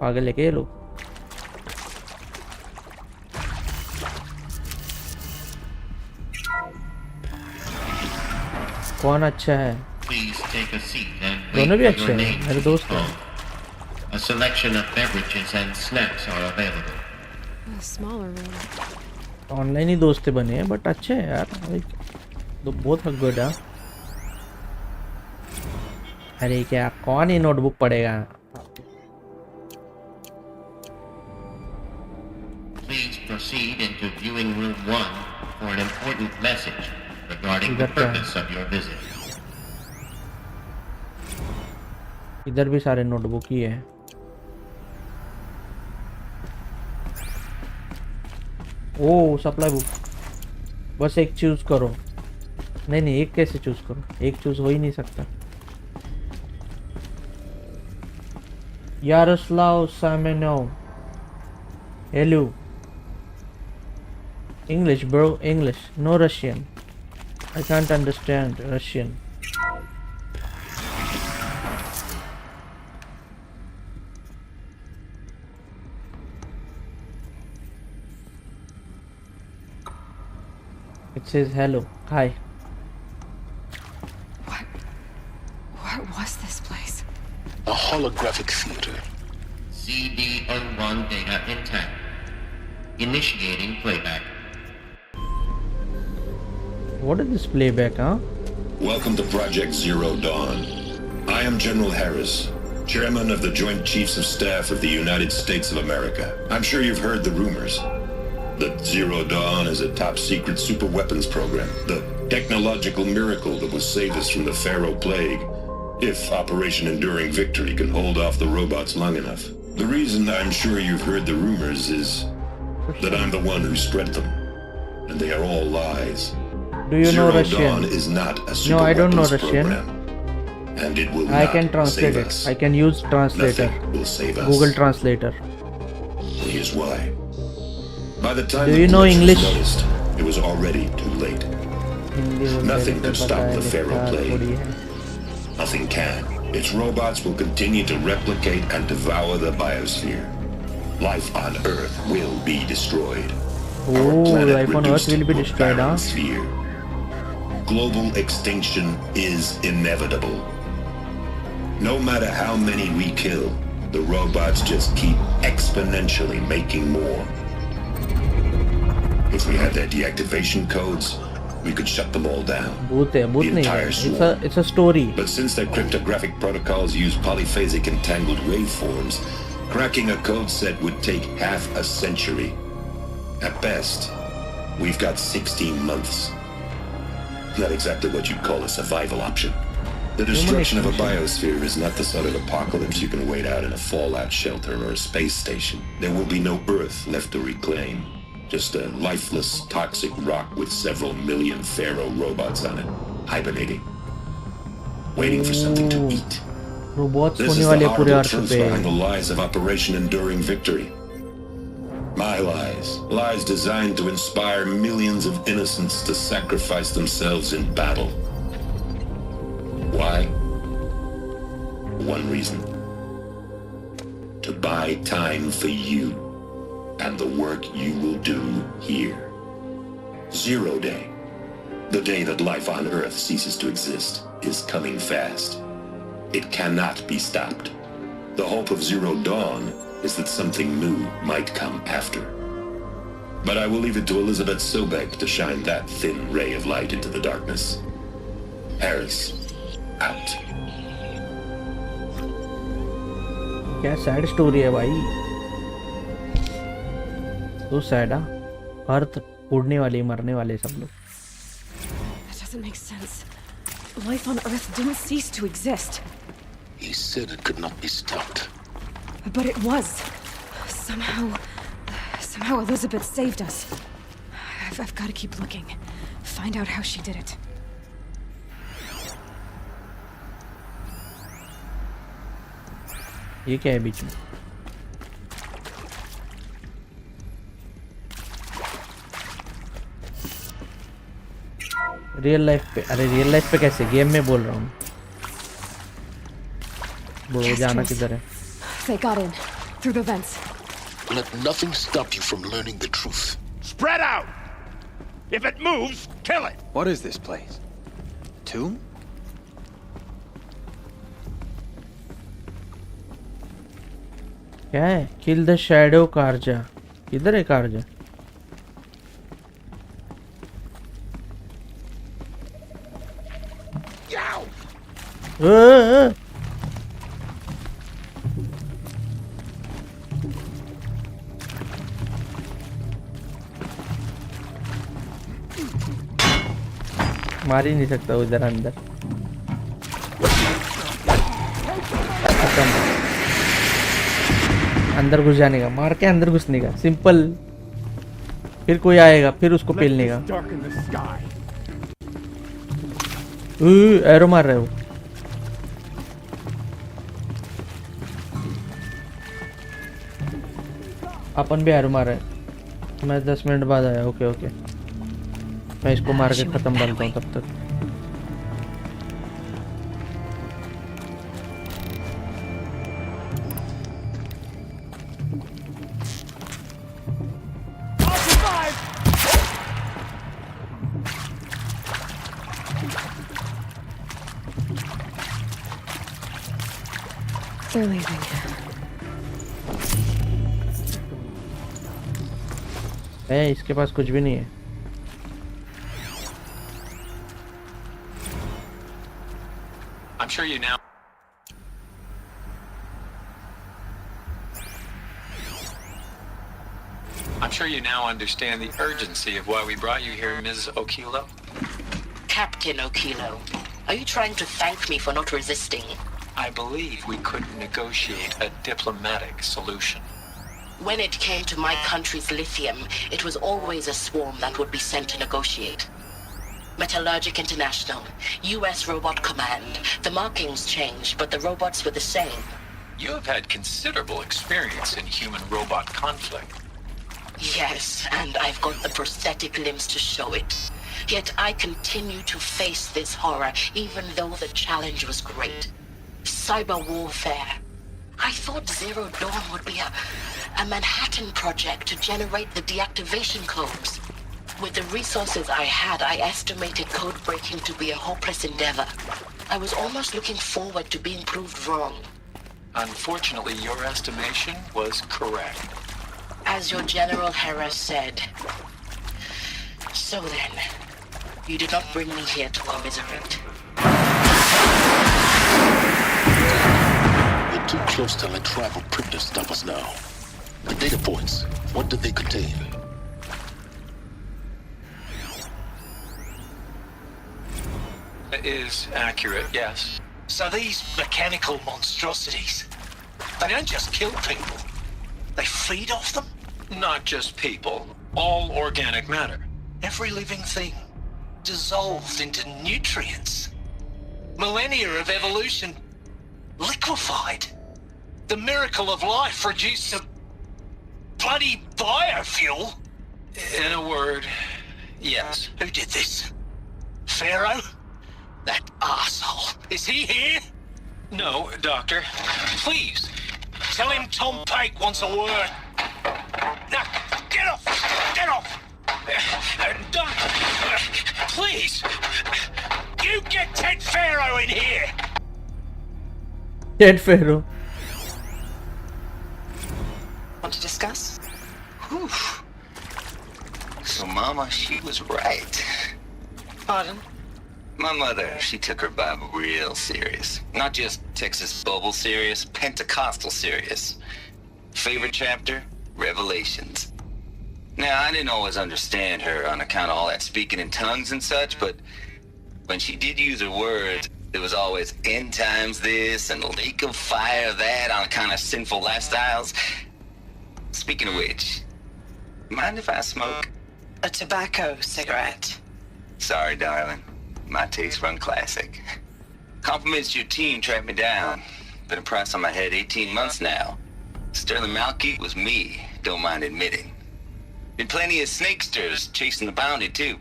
[SPEAKER 1] आगे लेके ये लोग। कौन अच्छा है? दोनों भी अच्छे हैं, मेरे दोस्त हैं।
[SPEAKER 7] A selection of beverages and snacks are available.
[SPEAKER 2] A smaller room.
[SPEAKER 1] Online ही दोस्त बने हैं बट अच्छे हैं यार। तो बहुत गुड है। अरे क्या कौन ही नोटबुक पढ़ेगा?
[SPEAKER 7] Please proceed into viewing room 1 for an important message regarding the purpose of your visit.
[SPEAKER 1] इधर भी सारे नोटबुक ही है। ओ सप्लाई बुक। बस एक चूज करो। नहीं नहीं, एक कैसे चूज करो? एक चूज हो ही नहीं सकता। Yaroslav Samenov. Hello. English bro, English, no Russian. I can't understand Russian. It says hello, hi.
[SPEAKER 2] What was this place?
[SPEAKER 17] A holographic theater.
[SPEAKER 7] CD01 data intact. Initiating playback.
[SPEAKER 1] What is this playback, huh?
[SPEAKER 12] Welcome to Project Zero Dawn. I am General Harris, Chairman of the Joint Chiefs of Staff of the United States of America. I'm sure you've heard the rumors. That Zero Dawn is a top-secret super-weapons program, the technological miracle that will save us from the Pharaoh Plague, if Operation Enduring Victory can hold off the robots long enough. The reason I'm sure you've heard the rumors is that I'm the one who spread them, and they are all lies.
[SPEAKER 1] Do you know
[SPEAKER 12] Zero
[SPEAKER 1] Russian?
[SPEAKER 12] Dawn is not a
[SPEAKER 1] No, I don't know
[SPEAKER 12] super-weapons
[SPEAKER 1] Russian.
[SPEAKER 12] program, and it will
[SPEAKER 1] I
[SPEAKER 12] not
[SPEAKER 1] can translate
[SPEAKER 12] save
[SPEAKER 1] it.
[SPEAKER 12] us.
[SPEAKER 1] I can use translator.
[SPEAKER 12] Nothing will save us.
[SPEAKER 1] Google Translator.
[SPEAKER 12] Here's why. By the time
[SPEAKER 1] Do
[SPEAKER 12] the
[SPEAKER 1] you know
[SPEAKER 12] glitch was
[SPEAKER 1] English?
[SPEAKER 12] noticed, it was already too late. Nothing could stop the Pharaoh Plague. Nothing can. Its robots will continue to replicate and devour the biosphere. Life on Earth will be destroyed. Our
[SPEAKER 1] Oh,
[SPEAKER 12] planet
[SPEAKER 1] life on Earth
[SPEAKER 12] reduced
[SPEAKER 1] will be
[SPEAKER 12] to a
[SPEAKER 1] destroyed,
[SPEAKER 12] barren
[SPEAKER 1] huh?
[SPEAKER 12] sphere. Global extinction is inevitable. No matter how many we kill, the robots just keep exponentially making more. If we had their deactivation codes, we could shut them all down.
[SPEAKER 1] भूत है, भूत
[SPEAKER 12] The
[SPEAKER 1] नहीं
[SPEAKER 12] entire
[SPEAKER 1] है।
[SPEAKER 12] swarm.
[SPEAKER 1] It's a story.
[SPEAKER 12] But since their cryptographic protocols use polyphasic entangled waveforms, cracking a code set would take half a century. At best, we've got 16 months. Not exactly what you'd call a survival option. The destruction of a biosphere is not the sort of apocalypse you can wait out in a fallout shelter or a space station. There will be no Earth left to reclaim. Just a lifeless, toxic rock with several million Pharaoh robots on it, hibernating, waiting for something to eat.
[SPEAKER 1] Robots
[SPEAKER 12] This
[SPEAKER 1] होने
[SPEAKER 12] is the
[SPEAKER 1] वाले पूरे
[SPEAKER 12] horrible
[SPEAKER 1] अर्थ
[SPEAKER 12] truth
[SPEAKER 1] पे।
[SPEAKER 12] behind the lies of Operation Enduring Victory. My lies. Lies designed to inspire millions of innocents to sacrifice themselves in battle. Why? One reason. To buy time for you and the work you will do here. 0 Day. The day that life on Earth ceases to exist is coming fast. It cannot be stopped. The hope of Zero Dawn is that something new might come after. But I will leave it to Elizabeth Sobek to shine that thin ray of light into the darkness. Harris, out.
[SPEAKER 1] क्या sad story है भाई, तो sad. अर्थ उड़ने वाले, मरने वाले सब लोग।
[SPEAKER 2] That doesn't make sense. Life on Earth didn't cease to exist.
[SPEAKER 23] He said it could not be stopped.
[SPEAKER 2] But it was. Somehow Elizabeth saved us. I've got to keep looking. Find out how she did it.
[SPEAKER 1] ये क्या है बीच में? Real life पे? अरे real life पे कैसे? Game में बोल रहा हूँ। वो जाना किधर है?
[SPEAKER 2] They got in through the vents.
[SPEAKER 23] Let nothing stop you from learning the truth.
[SPEAKER 11] Spread out! If it moves, kill it!
[SPEAKER 6] What is this place? Tomb?
[SPEAKER 1] क्या है? Kill the shadow Karja. किधर है Karja? मार ही नहीं सकता उधर अंदर। अंदर घुस जाने का, मार के अंदर घुसने का, सिंपल। फिर कोई आएगा, फिर उसको पेलने का। एरो मार रहे हो। अपन भी एरो मार रहे हैं। मैं 10 मिनट बाद आया। ओके ओके, मैं इसको मार के खत्म डालता हूँ तब तक।
[SPEAKER 2] They're leaving.
[SPEAKER 1] इसके पास कुछ भी नहीं है।
[SPEAKER 9] I'm sure you now. I'm sure you now understand the urgency of why we brought you here, Ms. Okilo.
[SPEAKER 3] Captain Okilo, are you trying to thank me for not resisting?
[SPEAKER 9] I believe we could negotiate a diplomatic solution.
[SPEAKER 3] When it came to my country's lithium, it was always a swarm that would be sent to negotiate. Metallurgic International, U.S. Robot Command. The markings changed, but the robots were the same.
[SPEAKER 9] You have had considerable experience in human-robot conflict.
[SPEAKER 3] Yes, and I've got the prosthetic limbs to show it. Yet I continue to face this horror, even though the challenge was great. Cyber warfare. I thought Zero Dawn would be a Manhattan project to generate the deactivation codes. With the resources I had, I estimated code breaking to be a hopeless endeavor. I was almost looking forward to being proved wrong.
[SPEAKER 9] Unfortunately, your estimation was correct.
[SPEAKER 3] As your General Hera said. So then, you did not bring me here to commiserate.
[SPEAKER 23] We're too close to unravel print to stop us now. The data points, what do they contain?
[SPEAKER 9] It is accurate, yes.
[SPEAKER 13] So these mechanical monstrosities, they don't just kill people. They feed off them?
[SPEAKER 9] Not just people. All organic matter.
[SPEAKER 13] Every living thing dissolved into nutrients. Millennia of evolution liquefied. The miracle of life reduced to bloody biofuel?
[SPEAKER 18] In a word, yes.
[SPEAKER 13] Who did this? Pharaoh? That arsehole. Is he here?
[SPEAKER 18] No, Doctor. Please.
[SPEAKER 13] Tell him Tom Pike wants a word. Now, get off! Get off! Doc, please! You get Ted Pharaoh in here!
[SPEAKER 1] Ted Pharaoh.
[SPEAKER 19] Want to discuss? Whew. So Mama, she was right. Pardon? My mother, she took her Bible real serious. Not just Texas Bubble serious, Pentecostal serious. Favorite chapter? Revelations. Now, I didn't always understand her on account of all that speaking in tongues and such, but when she did use her words, there was always end times this and lake of fire that on account of sinful lifestyles. Speaking of which, mind if I smoke? A tobacco cigarette. Sorry, darling. My taste run classic. Compliments to your team tracked me down. Been a price on my head 18 months now. Sterling Malky was me, don't mind admitting. Been plenty of snakesters chasing the bounty too.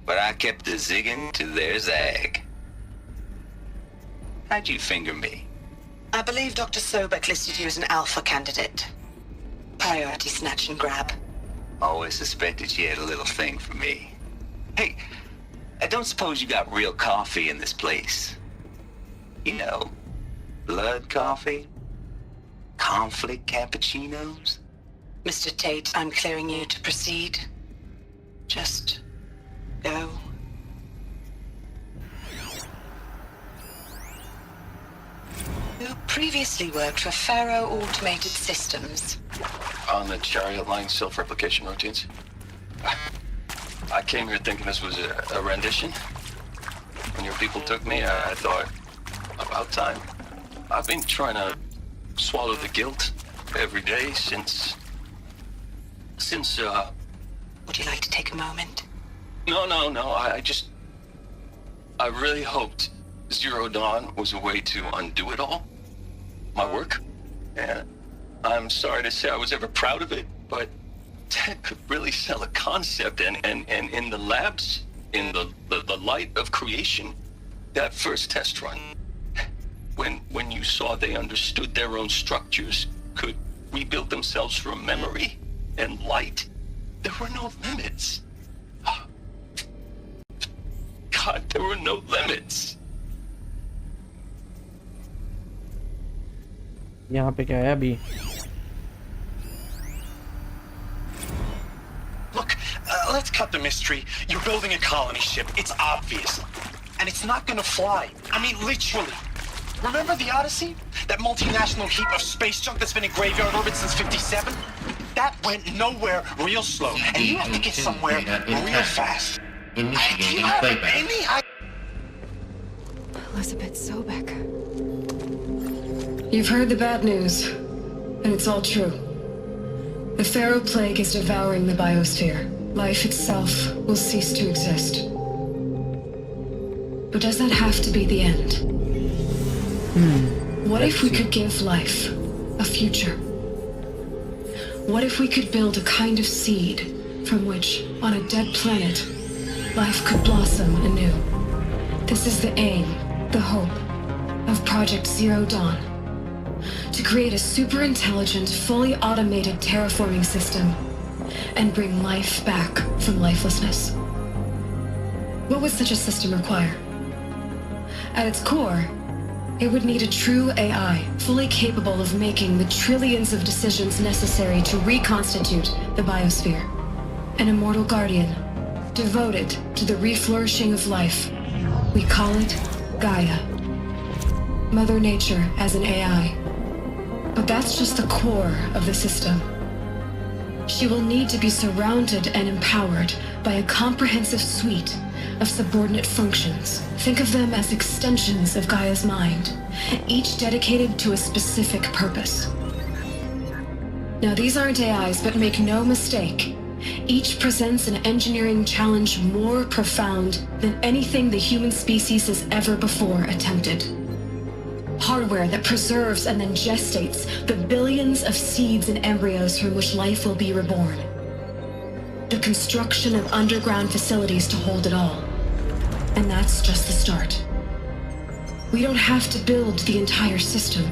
[SPEAKER 19] But I kept the zigging to their zag. How'd you finger me?
[SPEAKER 22] I believe Dr. Sobek listed you as an alpha candidate. Priority snatch and grab.
[SPEAKER 19] Always suspected she had a little thing for me. Hey, I don't suppose you got real coffee in this place. You know, blood coffee? Conflict cappuccinos?
[SPEAKER 22] Mr. Tate, I'm clearing you to proceed. Just go. You previously worked for Faro Automated Systems.
[SPEAKER 18] On the Chariot Line self-replication routines. I came here thinking this was a rendition. When your people took me, I thought, about time. I've been trying to swallow the guilt every day since...
[SPEAKER 22] Would you like to take a moment?
[SPEAKER 18] No, I really hoped Zero Dawn was a way to undo it all. My work. And I'm sorry to say I was ever proud of it, but Ted could really sell a concept, and in the labs, in the light of creation, that first test run, when you saw they understood their own structures, could rebuild themselves from memory and light, there were no limits. God, there were no limits.
[SPEAKER 1] यहाँ पे क्या है अभी?
[SPEAKER 13] Look, let's cut the mystery. You're building a colony ship. It's obvious. And it's not gonna fly. I mean, literally. Remember the Odyssey? That multinational heap of space junk that's been in graveyard orbit since 57? That went nowhere real slow. And you have to get somewhere real fast. Do you have any idea?
[SPEAKER 2] Elizabeth Sobek.
[SPEAKER 10] You've heard the bad news, and it's all true. The Pharaoh Plague is devouring the biosphere. Life itself will cease to exist. But does that have to be the end? What if we could give life a future? What if we could build a kind of seed from which, on a dead planet, life could blossom anew? This is the aim, the hope, of Project Zero Dawn. To create a super-intelligent, fully automated terraforming system and bring life back from lifelessness. What would such a system require? At its core, it would need a true AI, fully capable of making the trillions of decisions necessary to reconstitute the biosphere. An immortal guardian, devoted to the reflourishing of life. We call it Gaia. Mother Nature as an AI. But that's just the core of the system. She will need to be surrounded and empowered by a comprehensive suite of subordinate functions. Think of them as extensions of Gaia's mind, each dedicated to a specific purpose. Now, these aren't AIs, but make no mistake, each presents an engineering challenge more profound than anything the human species has ever before attempted. hardware that preserves and then gestates the billions of seeds and embryos from which life will be reborn. The construction of underground facilities to hold it all. And that's just the start. We don't have to build the entire system.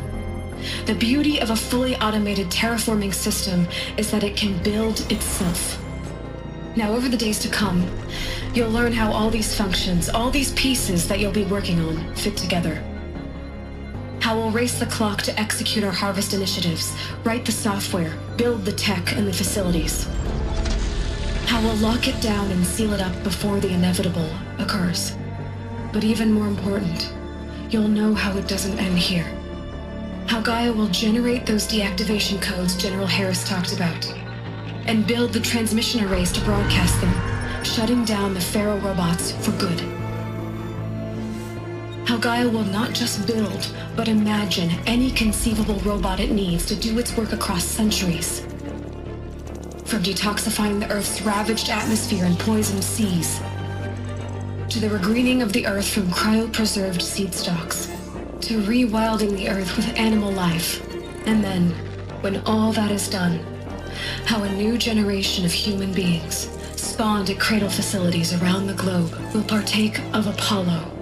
[SPEAKER 10] The beauty of a fully automated terraforming system is that it can build itself. Now, over the days to come, you'll learn how all these functions, all these pieces that you'll be working on, fit together. How we'll race the clock to execute our harvest initiatives, write the software, build the tech and the facilities. How we'll lock it down and seal it up before the inevitable occurs. But even more important, you'll know how it doesn't end here. How Gaia will generate those deactivation codes General Harris talked about, and build the transmission arrays to broadcast them, shutting down the Pharaoh robots for good. How Gaia will not just build, but imagine any conceivable robot it needs to do its work across centuries. From detoxifying the Earth's ravaged atmosphere and poisoned seas, to the regreening of the Earth from cryopreserved seed stalks, to rewilding the Earth with animal life. And then, when all that is done, how a new generation of human beings, spawned at cradle facilities around the globe, will partake of Apollo,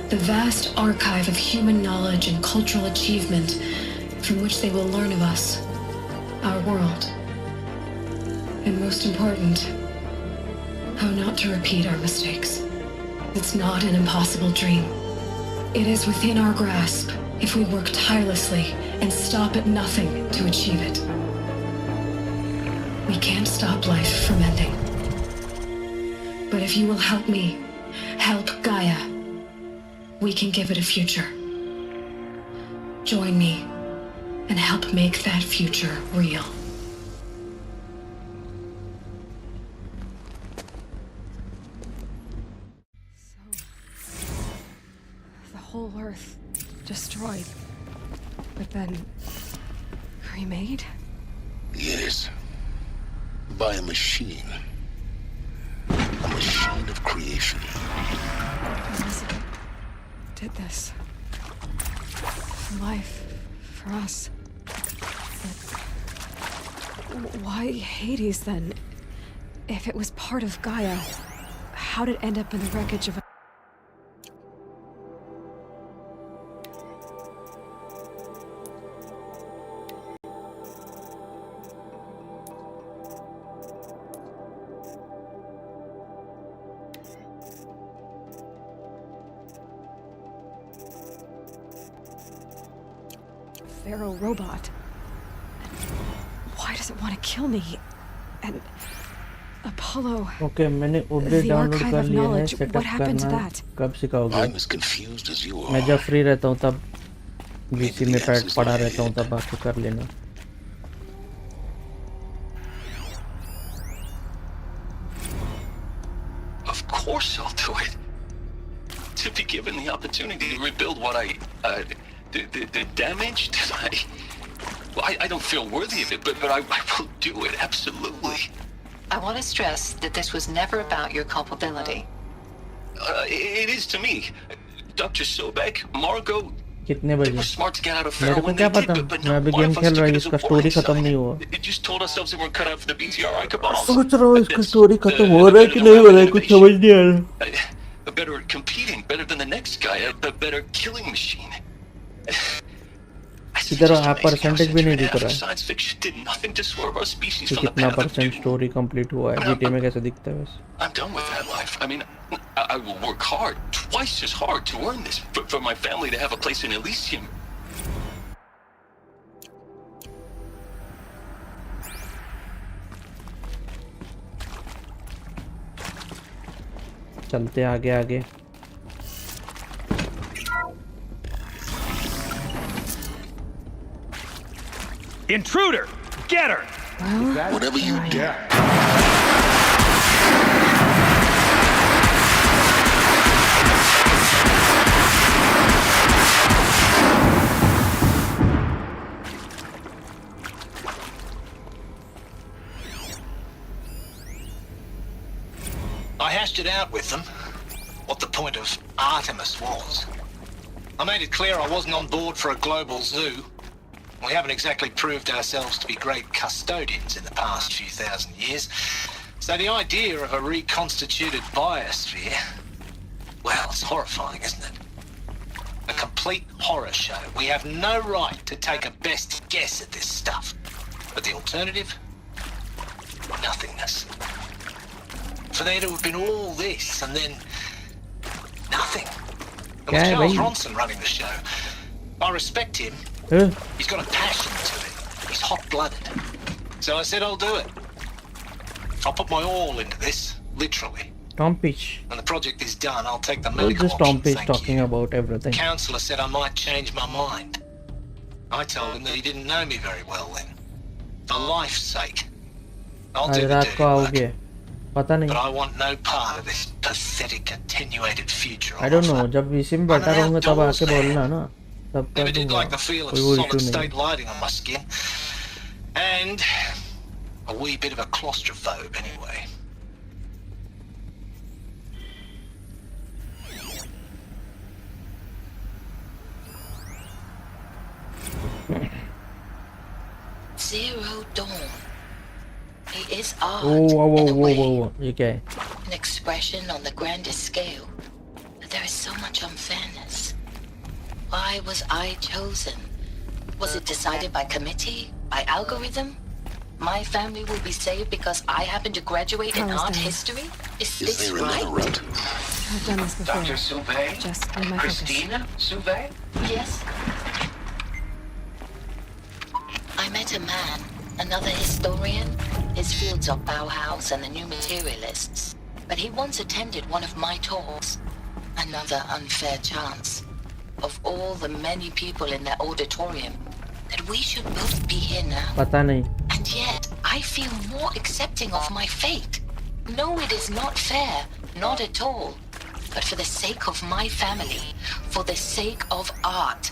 [SPEAKER 10] the vast archive of human knowledge and cultural achievement from which they will learn of us, our world. And most important, how not to repeat our mistakes. It's not an impossible dream. It is within our grasp if we work tirelessly and stop at nothing to achieve it. We can't stop life from ending. But if you will help me, help Gaia, we can give it a future. Join me and help make that future real.
[SPEAKER 2] The whole Earth destroyed, but then remade?
[SPEAKER 17] Yes. By a machine. A machine of creation.
[SPEAKER 2] Elizabeth did this. For life. For us. But why Hades then? If it was part of Gaia, how did it end up in the wreckage of a... Pharaoh robot? Why does it want to kill me? And Apollo.
[SPEAKER 1] Okay, मैंने update
[SPEAKER 2] The
[SPEAKER 1] download
[SPEAKER 2] archive
[SPEAKER 1] कर
[SPEAKER 2] of
[SPEAKER 1] लिया है.
[SPEAKER 2] knowledge.
[SPEAKER 1] Setup
[SPEAKER 2] What happened to
[SPEAKER 1] करना
[SPEAKER 2] that?
[SPEAKER 1] कब सिखाओगे?
[SPEAKER 17] I'm as confused as you are.
[SPEAKER 1] मैं जब free रहता हूँ तब बीसी में पैड पड़ा रहता हूँ तब आके कर लेना.
[SPEAKER 18] Of course I'll do it. To be given the opportunity to rebuild what the damage that I don't feel worthy of it, but I will do it, absolutely.
[SPEAKER 22] I want to stress that this was never about your culpability.
[SPEAKER 18] It is to me. Dr. Sobek, Margot,
[SPEAKER 1] कितने
[SPEAKER 18] they
[SPEAKER 1] बजे?
[SPEAKER 18] were smart to get out of
[SPEAKER 1] मेरे
[SPEAKER 18] Pharaoh
[SPEAKER 1] को
[SPEAKER 18] when
[SPEAKER 1] क्या
[SPEAKER 18] they
[SPEAKER 1] पता?
[SPEAKER 18] did, but
[SPEAKER 1] मैं
[SPEAKER 18] not
[SPEAKER 1] अभी
[SPEAKER 18] one
[SPEAKER 1] game
[SPEAKER 18] of us
[SPEAKER 1] खेल रहा
[SPEAKER 18] took
[SPEAKER 1] हूँ.
[SPEAKER 18] it as a
[SPEAKER 1] इसका स्टोरी
[SPEAKER 18] warning
[SPEAKER 1] खत्म
[SPEAKER 18] sign.
[SPEAKER 1] नहीं हुआ.
[SPEAKER 18] It just told ourselves that we're cut out for the BTRI cabals.
[SPEAKER 1] सोच रहा हूँ इसका
[SPEAKER 18] That's
[SPEAKER 1] स्टोरी खत्म
[SPEAKER 18] the-
[SPEAKER 1] हो रहा है कि नहीं हो रहा है, कुछ समझ नहीं आ रहा.
[SPEAKER 18] better at competing, better than the next guy, a better killing machine.
[SPEAKER 1] इधर परसेंटेज भी नहीं दिख रहा है
[SPEAKER 18] Science fiction did nothing to swerve our species
[SPEAKER 1] कि
[SPEAKER 18] from the
[SPEAKER 1] कितना
[SPEAKER 18] path of
[SPEAKER 1] percent story complete हुआ है. जीटीए में कैसे दिखता है वैसे?
[SPEAKER 18] I'm done with that life. I mean, I will work hard, twice as hard to earn this, for my family to have a place in Elysium.
[SPEAKER 1] चलते आगे आगे.
[SPEAKER 11] Intruder! Get her!
[SPEAKER 17] Whatever you do.
[SPEAKER 11] I hashed it out with them. What the point of Artemis was. I made it clear I wasn't on board for a global zoo. We haven't exactly proved ourselves to be great custodians in the past few thousand years. So the idea of a reconstituted biosphere, well, it's horrifying, isn't it? A complete horror show. We have no right to take a best guess at this stuff. But the alternative? Nothingness. For there to have been all this and then nothing. And with Charles Ronson running the show, I respect him. He's got a passion to it. He's hot-blooded. So I said I'll do it. I'll put my all into this, literally.
[SPEAKER 1] Tom Pitch.
[SPEAKER 11] When the project is done, I'll take the
[SPEAKER 1] Well,
[SPEAKER 11] medical
[SPEAKER 1] just Tom
[SPEAKER 11] option,
[SPEAKER 1] Pitch
[SPEAKER 11] thank
[SPEAKER 1] talking
[SPEAKER 11] you.
[SPEAKER 1] about everything.
[SPEAKER 11] The counsellor said I might change my mind. I told him that he didn't know me very well then. For life's sake. I'll
[SPEAKER 1] आज
[SPEAKER 11] do the
[SPEAKER 1] रात
[SPEAKER 11] dirty
[SPEAKER 1] को
[SPEAKER 11] work.
[SPEAKER 1] आओगे पता नहीं
[SPEAKER 11] But I want no part of this pathetic, attenuated future.
[SPEAKER 1] I don't know जब इसी में बैठा रहूंगा तब आके बोलना ना तब कर
[SPEAKER 11] Never did
[SPEAKER 1] दूंगा
[SPEAKER 11] like the feel of
[SPEAKER 1] कोई वो
[SPEAKER 11] solid
[SPEAKER 1] issue नहीं
[SPEAKER 11] state lighting on my skin. And a wee bit of a claustrophobe anyway.
[SPEAKER 3] Zero Dawn. It is art.
[SPEAKER 1] वो ये क्या है
[SPEAKER 3] An expression on the grandest scale. But there is so much unfairness. Why was I chosen? Was it decided by committee? By algorithm? My family will be saved because I happen to graduate in art history? Is this right?
[SPEAKER 2] I've done this before.
[SPEAKER 7] Dr. Sauvé?
[SPEAKER 2] Just in my focus.
[SPEAKER 7] Christina Sauvé?
[SPEAKER 3] Yes. I met a man, another historian. His fields are Bauhaus and the New Materialists. But he once attended one of my talks. Another unfair chance. Of all the many people in that auditorium, that we should both be here now.
[SPEAKER 1] पता नहीं
[SPEAKER 3] And yet, I feel more accepting of my fate. No, it is not fair. Not at all. But for the sake of my family, for the sake of art.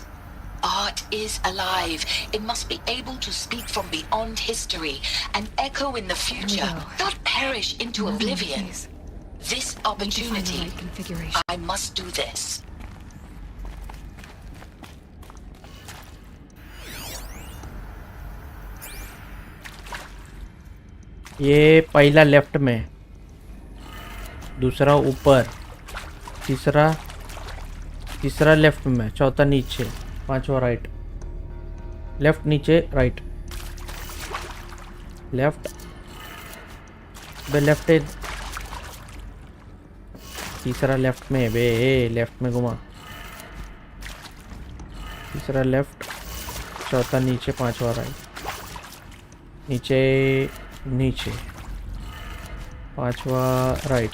[SPEAKER 3] Art is alive. It must be able to speak from beyond history and echo in the future, not perish into oblivion. This opportunity, I must do this.
[SPEAKER 1] ये पहला left में दूसरा ऊपर तीसरा left में चौथा नीचे पांचवा राइट लेफ्ट नीचे राइट लेफ्ट बे लेफ्ट है तीसरा लेफ्ट में बे लेफ्ट में घुमा तीसरा लेफ्ट चौथा नीचे पांचवा राइट नीचे नीचे पांचवा राइट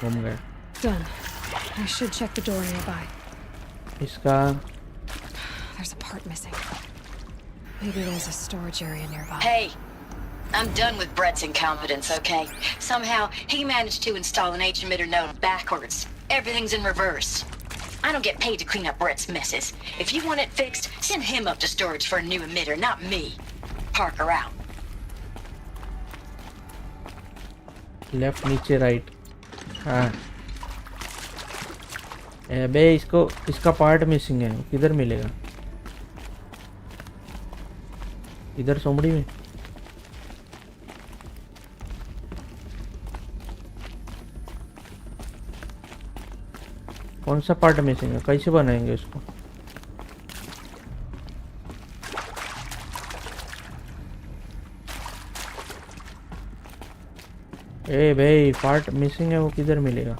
[SPEAKER 1] घूम गए
[SPEAKER 2] Done. I should check the door nearby.
[SPEAKER 1] इसका
[SPEAKER 2] There's a part missing. Maybe there's a storage area nearby.
[SPEAKER 22] Hey, I'm done with Brett's incompetence, okay? Somehow, he managed to install an H-emitter node backwards. Everything's in reverse. I don't get paid to clean up Brett's messes. If you want it fixed, send him up to storage for a new emitter, not me. Parker out.
[SPEAKER 1] Left नीचे right हाँ बे इसका part missing है किधर मिलेगा इधर सोमड़ी में कौन सा पार्ट मिसिंग है कैसे बनाएंगे इसको ए भाई पार्ट मिसिंग है वो किधर मिलेगा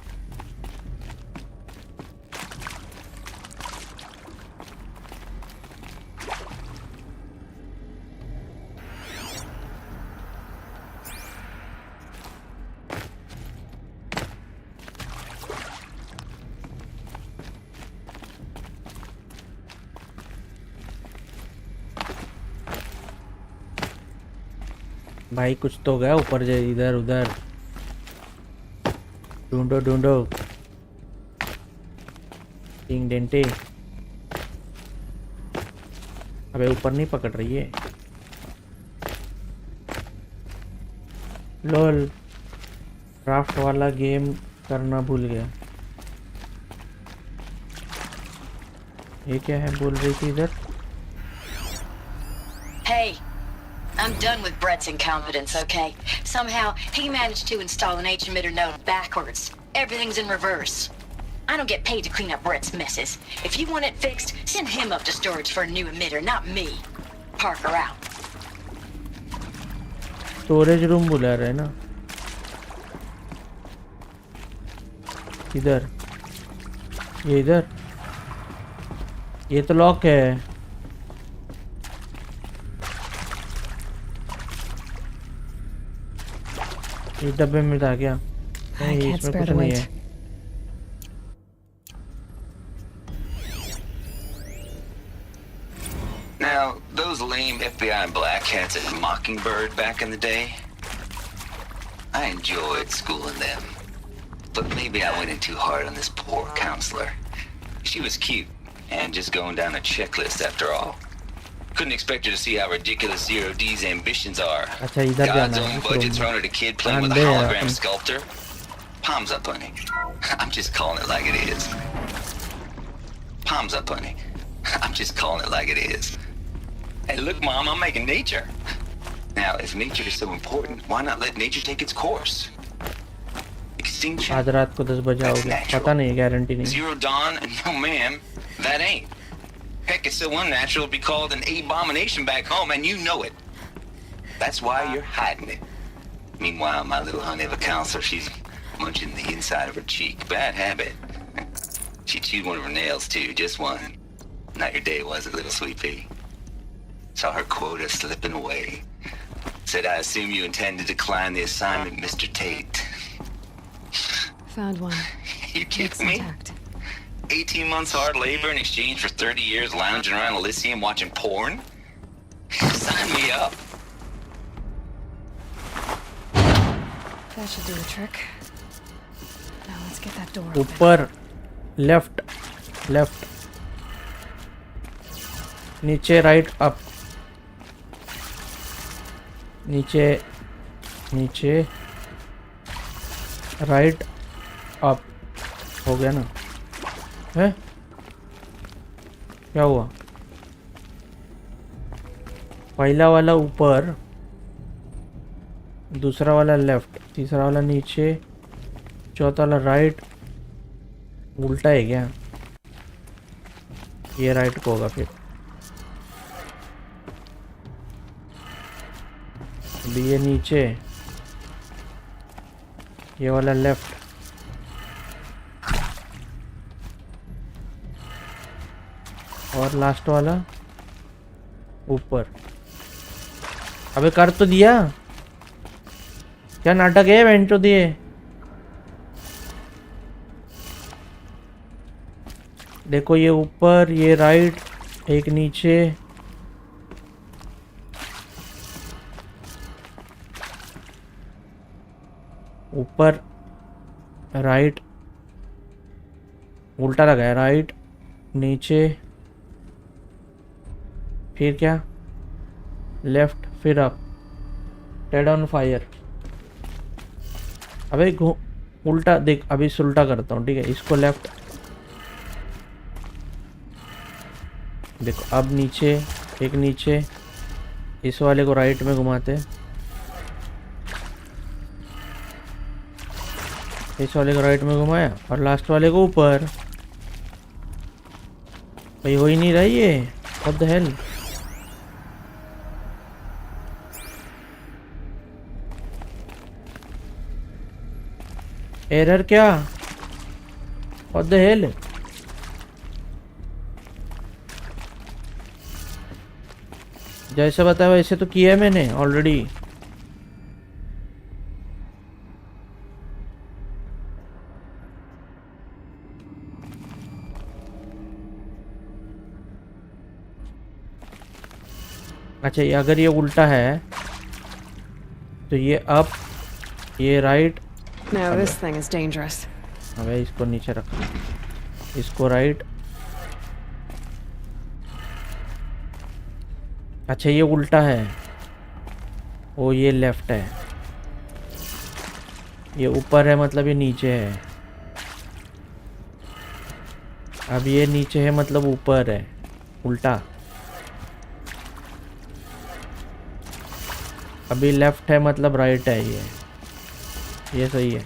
[SPEAKER 1] भाई कुछ तो गया ऊपर जाए इधर उधर ढूंढो ढूंढो टिंग डेंटे अबे ऊपर नहीं पकड़ रही है लोल क्राफ्ट वाला गेम करना भूल गया ये क्या है बोल रही थी इधर?
[SPEAKER 22] Hey, I'm done with Brett's incompetence, okay? Somehow, he managed to install an H-emitter node backwards. Everything's in reverse. I don't get paid to clean up Brett's messes. If you want it fixed, send him up to storage for a new emitter, not me. Parker out.
[SPEAKER 1] Storage room बुला रहे हैं ना? इधर, ये इधर, ये तो lock है। ये डब्बे में था क्या? नहीं, इसमें कुछ नहीं है।
[SPEAKER 19] Now, those lame FBI black hats at Mockingbird back in the day, I enjoyed schooling them. But maybe I went in too hard on this poor counselor. She was cute, and just going down a checklist after all. Couldn't expect her to see how ridiculous Zero D's ambitions are. God's own budget thrown at a kid playing with a hologram sculptor. Palms up, honey. I'm just calling it like it is. Palms up, honey. I'm just calling it like it is. Hey, look, Mom, I'm making nature. Now, if nature is so important, why not let nature take its course? Extinction?
[SPEAKER 1] आज रात को 10 बजे आओगे, पता नहीं, guarantee नहीं।
[SPEAKER 19] Zero Dawn? No, ma'am, that ain't. Heck, it's so unnatural to be called an abomination back home, and you know it. That's why you're hiding it. Meanwhile, my little honey of a counselor, she's munching the inside of her cheek. Bad habit. She chewed one of her nails, too, just one. Not your day, was it, little sweet pea? Saw her quota slipping away. Said, I assume you intend to decline the assignment, Mr. Tate.
[SPEAKER 2] Found one.
[SPEAKER 19] You kidding me? 18 months hard labor in exchange for 30 years lounging around Elysium watching porn? Sign me up.
[SPEAKER 2] That should do the trick. Now let's get that door open.
[SPEAKER 1] ऊपर, left, नीचे right, up, नीचे right, up, हो गया ना? है क्या हुआ? पहला वाला ऊपर, दूसरा वाला लेफ्ट, तीसरा वाला नीचे, चौथा वाला राइट। उल्टा है क्या? ये राइट को होगा फिर। अभी ये नीचे, ये वाला लेफ्ट, और लास्ट वाला ऊपर। अबे कर तो दिया, क्या नाटक है वेंटो दिए। देखो ये ऊपर, ये राइट, एक नीचे, ऊपर राइट, उल्टा लगा है, राइट नीचे, फिर क्या, लेफ्ट, फिर अप, डेड ऑन फायर। अबे उल्टा देख, अभी इस उल्टा करता हूँ, ठीक है। इसको लेफ्ट, देखो अब नीचे, एक नीचे, इस वाले को राइट में घुमाते, इस वाले को राइट में घुमाया, और लास्ट वाले को ऊपर। भाई हो ही नहीं रहा ये, व्हाट द हेल। एरर क्या, व्हाट द हेल। जैसे बताया वैसे तो किया है मैंने ऑलरेडी। अच्छा, ये अगर ये उल्टा है तो ये अप, ये right.
[SPEAKER 2] Now this thing is dangerous.
[SPEAKER 1] अबे इसको नीचे रख, इसको राइट। अच्छा ये उल्टा है, वो ये लेफ्ट है, ये ऊपर है मतलब ये नीचे है। अब ये नीचे है मतलब ऊपर है, उल्टा। अभी लेफ्ट है मतलब राइट है, ये सही है।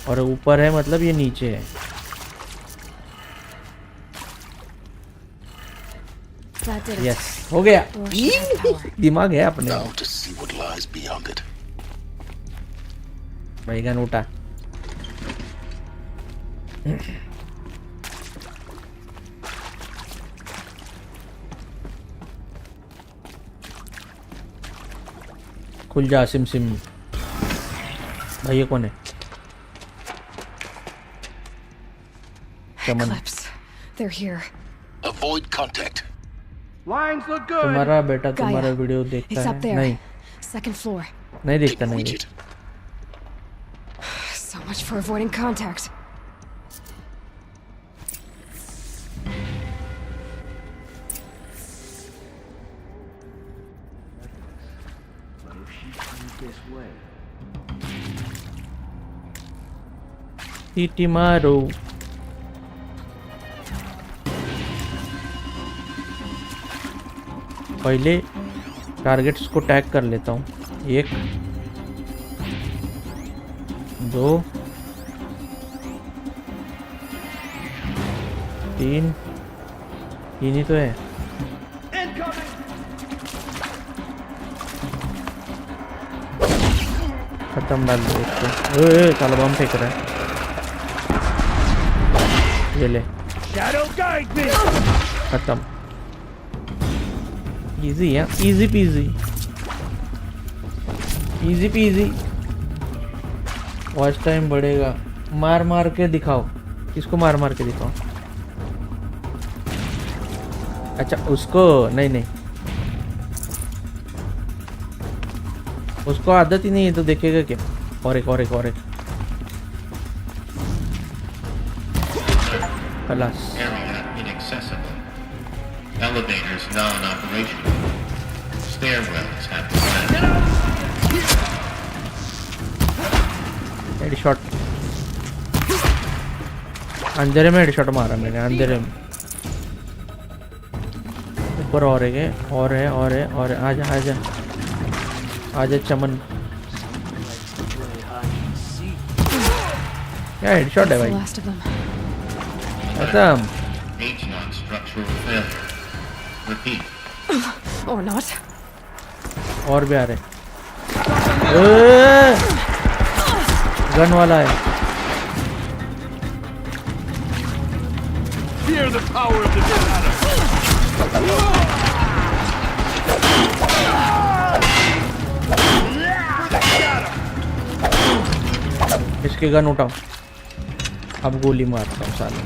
[SPEAKER 1] और ऊपर है मतलब ये नीचे है। यस, हो गया। दिमाग है अपने। बैगन उठा। खुल जा सिम सिम। भाई ये कौन है?
[SPEAKER 2] Eclipse. They're here.
[SPEAKER 23] Avoid contact.
[SPEAKER 2] Lines look good.
[SPEAKER 1] तुम्हारा बेटा तुम्हारा
[SPEAKER 2] Gaia,
[SPEAKER 1] वीडियो देखता
[SPEAKER 2] it's up
[SPEAKER 1] है?
[SPEAKER 2] there.
[SPEAKER 1] नहीं,
[SPEAKER 2] Second floor.
[SPEAKER 1] नहीं देखता, नहीं।
[SPEAKER 2] So much for avoiding contact.
[SPEAKER 1] सीटी मारो। पहले टारगेट्स को टैग कर लेता हूँ। 1 2 3 3 ही तो है। खत्म डाल दो इसको। ओए साला बम फेंक रहा है। ये ले, खत्म। इजी है, easy PG, easy PG. Watch time बढ़ेगा। मार मार के दिखाओ। किसको मार मार के दिखाओ? अच्छा उसको, नहीं नहीं, उसको आदत ही नहीं है तो देखेगा क्या? और एक और एक और एक। खलास।
[SPEAKER 7] Area inaccessible. Elevators non-operational. Stairwells have collapsed.
[SPEAKER 1] Headshot. अंधेरे में हेडशॉट मारा मैंने, अंधेरे में। ऊपर और एक है, और है, और है, और है। आजा आजा आजा चमन। क्या हेडशॉट है भाई? खत्म।
[SPEAKER 7] H-not structural failure. Repeat.
[SPEAKER 2] Or not.
[SPEAKER 1] और भी आ रहे। गन वाला है।
[SPEAKER 23] Fear the power of the shadow.
[SPEAKER 1] इसके गन उठाओ। अब गोली मारता हूँ साले।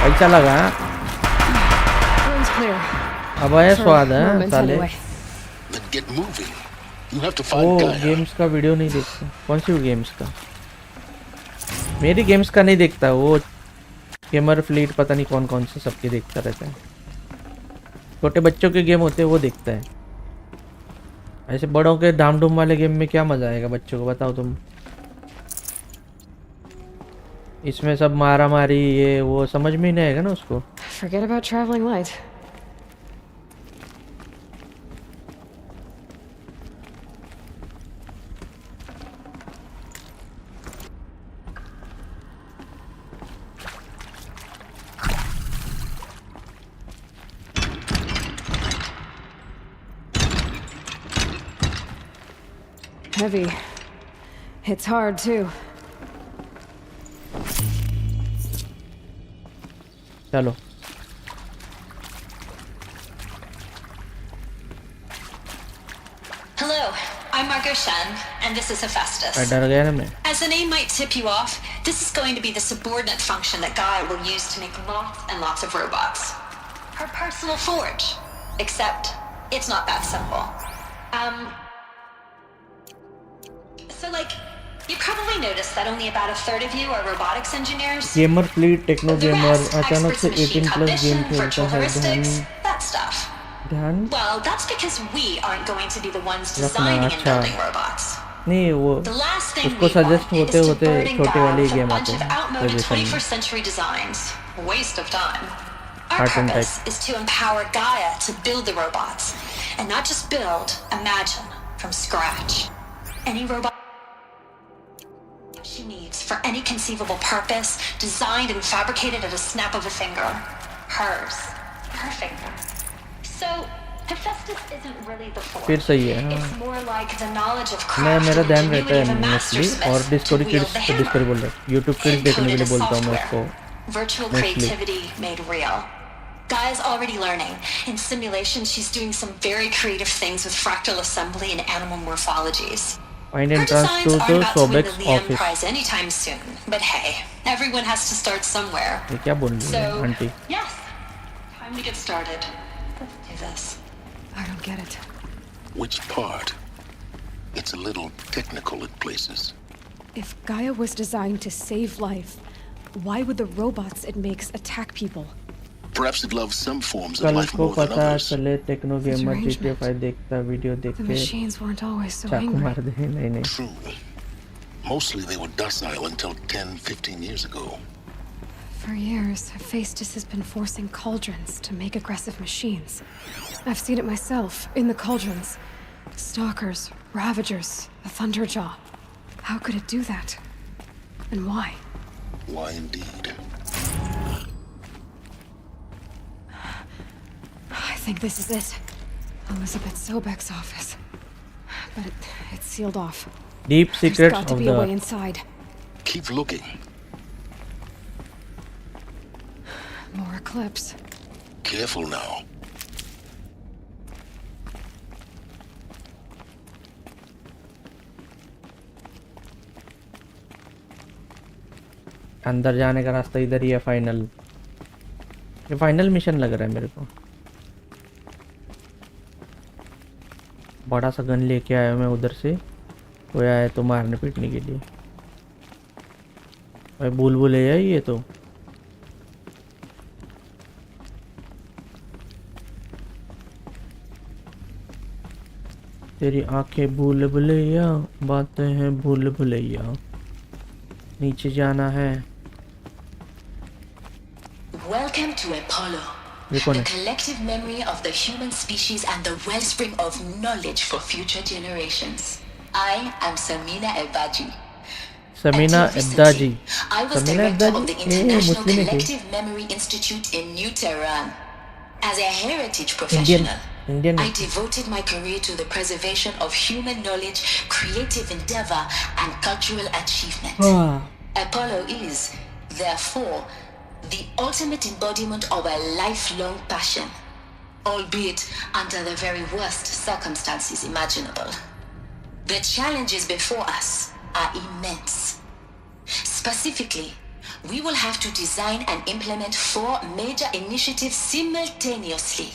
[SPEAKER 1] ऐसा लगा।
[SPEAKER 2] Room's clear.
[SPEAKER 1] अब आया स्वाद है
[SPEAKER 2] Moments
[SPEAKER 1] साले।
[SPEAKER 2] anyway.
[SPEAKER 23] Then get moving. You have to
[SPEAKER 1] oh
[SPEAKER 23] find Gaia.
[SPEAKER 1] Games का वीडियो नहीं देखता। कौन सी गेम्स का? मेरी गेम्स का नहीं देखता वो। गेमर फ्लीट पता नहीं कौन कौन से सबके देखता रहता है। छोटे बच्चों के गेम होते हैं वो देखता है। ऐसे बड़ों के धाम धूम वाले गेम में क्या मजा आएगा बच्चों को? बताओ तुम। इसमें सब मारा मारी ये वो समझ में ही नहीं आएगा ना उसको।
[SPEAKER 2] Forget about traveling light. Heavy. It's hard too.
[SPEAKER 1] चलो।
[SPEAKER 5] Hello, I'm Margot Shen, and this is Hephaestus.
[SPEAKER 1] डर गया ना मैं।
[SPEAKER 5] As the name might tip you off, this is going to be the subordinate function that Gaia will use to make lots and lots of robots. Her personal forge. Except, it's not that simple. So like, you probably noticed that only about a third of you are robotics engineers.
[SPEAKER 1] Gamer fleet techno
[SPEAKER 5] The
[SPEAKER 1] gamer
[SPEAKER 5] rest,
[SPEAKER 1] अचानक
[SPEAKER 5] experts
[SPEAKER 1] से
[SPEAKER 5] in machine
[SPEAKER 1] 18 plus game
[SPEAKER 5] cognition,
[SPEAKER 1] खेलता
[SPEAKER 5] virtual
[SPEAKER 1] है।
[SPEAKER 5] heuristics, that stuff.
[SPEAKER 1] ध्यान
[SPEAKER 5] Well, that's because we aren't going to be the ones
[SPEAKER 1] रखना।
[SPEAKER 5] designing and
[SPEAKER 1] अच्छा
[SPEAKER 5] building robots.
[SPEAKER 1] नहीं वो
[SPEAKER 5] The last thing
[SPEAKER 1] उसको
[SPEAKER 5] we
[SPEAKER 1] सजेस्ट
[SPEAKER 5] want
[SPEAKER 1] होते
[SPEAKER 5] is to
[SPEAKER 1] होते
[SPEAKER 5] burden
[SPEAKER 1] छोटे
[SPEAKER 5] Gaia
[SPEAKER 1] वाले ही
[SPEAKER 5] with a
[SPEAKER 1] गेम
[SPEAKER 5] bunch
[SPEAKER 1] आते
[SPEAKER 5] of
[SPEAKER 1] हैं
[SPEAKER 5] outmoded
[SPEAKER 1] सजेशन में
[SPEAKER 5] 21st century designs. Waste of time. Our
[SPEAKER 1] cartoon
[SPEAKER 5] purpose
[SPEAKER 1] type
[SPEAKER 5] is to empower Gaia to build the robots. And not just build, imagine, from scratch. Any robot she needs for any conceivable purpose, designed and fabricated at a snap of a finger. Hers. Her finger. So, Hephaestus isn't really the force.
[SPEAKER 1] फिर सही है
[SPEAKER 5] It's more like the knowledge of
[SPEAKER 1] मैं
[SPEAKER 5] craft
[SPEAKER 1] मेरा
[SPEAKER 5] and
[SPEAKER 1] ध्यान रहता
[SPEAKER 5] ingenuity of
[SPEAKER 1] है
[SPEAKER 5] a
[SPEAKER 1] mostly
[SPEAKER 5] mastersmith
[SPEAKER 1] और
[SPEAKER 5] to
[SPEAKER 1] discovery
[SPEAKER 5] wield
[SPEAKER 1] kids
[SPEAKER 5] the hammer.
[SPEAKER 1] Discovery बोल रहा हूँ यूट्यूब किड्स देखने के
[SPEAKER 5] Encoded
[SPEAKER 1] लिए
[SPEAKER 5] as
[SPEAKER 1] बोलता हूँ मैं
[SPEAKER 5] software.
[SPEAKER 1] उसको
[SPEAKER 5] Virtual
[SPEAKER 1] mostly
[SPEAKER 5] creativity made real. Gaia's already learning. In simulation, she's doing some very creative things with fractal assembly and animal morphologies.
[SPEAKER 1] Find
[SPEAKER 5] Her
[SPEAKER 1] entrance
[SPEAKER 5] designs
[SPEAKER 1] to
[SPEAKER 5] aren't
[SPEAKER 1] the
[SPEAKER 5] about to win the
[SPEAKER 1] sobex
[SPEAKER 5] Liam
[SPEAKER 1] office
[SPEAKER 5] Prize anytime soon. But hey, everyone has to start somewhere.
[SPEAKER 1] ये क्या बोल रही
[SPEAKER 5] So,
[SPEAKER 1] है aunty
[SPEAKER 5] yes, time to get started. Let's do this.
[SPEAKER 2] I don't get it.
[SPEAKER 17] Which part? It's a little technical at places.
[SPEAKER 2] If Gaia was designed to save life, why would the robots it makes attack people?
[SPEAKER 17] Perhaps it loves some forms of
[SPEAKER 1] कल
[SPEAKER 17] life
[SPEAKER 1] को
[SPEAKER 17] more than
[SPEAKER 1] पता
[SPEAKER 17] others.
[SPEAKER 1] चले techno gamer
[SPEAKER 2] arrangement.
[SPEAKER 1] GTA 5 देखता video देख
[SPEAKER 2] The
[SPEAKER 1] के
[SPEAKER 2] machines weren't always so
[SPEAKER 1] चाकू
[SPEAKER 2] angry.
[SPEAKER 1] मार दे नहीं नहीं
[SPEAKER 17] True. Mostly they were docile until 10, 15 years ago.
[SPEAKER 2] For years, Hephaestus has been forcing cauldrons to make aggressive machines. I've seen it myself, in the cauldrons. Stalkers, Ravagers, the Thunderjaw. How could it do that? And why?
[SPEAKER 17] Why indeed?
[SPEAKER 2] I think this is it. Elizabeth Sobek's office. But it's sealed off.
[SPEAKER 1] Deep
[SPEAKER 2] There's
[SPEAKER 1] secrets
[SPEAKER 2] got to
[SPEAKER 1] of
[SPEAKER 2] be a way
[SPEAKER 1] the
[SPEAKER 2] inside.
[SPEAKER 17] Keep looking.
[SPEAKER 2] More eclipse.
[SPEAKER 17] Careful now.
[SPEAKER 1] अंदर जाने का रास्ता इधर ही है final ये final mission लग रहा है मेरे को बड़ा सा गन लेके आया मैं उधर से कोई आया तो मारने पीटने के लिए भाई बुलबुल है ये तो तेरी आंखें भूल भुलैया बातें हैं भूल भुलैया नीचे जाना है
[SPEAKER 3] Welcome to Apollo,
[SPEAKER 1] ये कौन
[SPEAKER 3] the
[SPEAKER 1] है
[SPEAKER 3] collective memory of the human species and the wellspring of knowledge for future generations. I am Samina Ebaji.
[SPEAKER 1] Samina
[SPEAKER 3] Until
[SPEAKER 1] इब्दाजी
[SPEAKER 3] recently, I was
[SPEAKER 1] Samina
[SPEAKER 3] director of
[SPEAKER 1] इब्दाजी
[SPEAKER 3] the
[SPEAKER 1] ये
[SPEAKER 3] International
[SPEAKER 1] मुस्लिम है क्या
[SPEAKER 3] Collective Memory Institute in New Tehran. As a heritage
[SPEAKER 1] Indian
[SPEAKER 3] professional,
[SPEAKER 1] Indian
[SPEAKER 3] I devoted my career to the preservation of human knowledge, creative endeavor, and cultural achievement. Apollo is, therefore, the ultimate embodiment of a lifelong passion, albeit under the very worst circumstances imaginable. The challenges before us are immense. Specifically, we will have to design and implement 4 major initiatives simultaneously.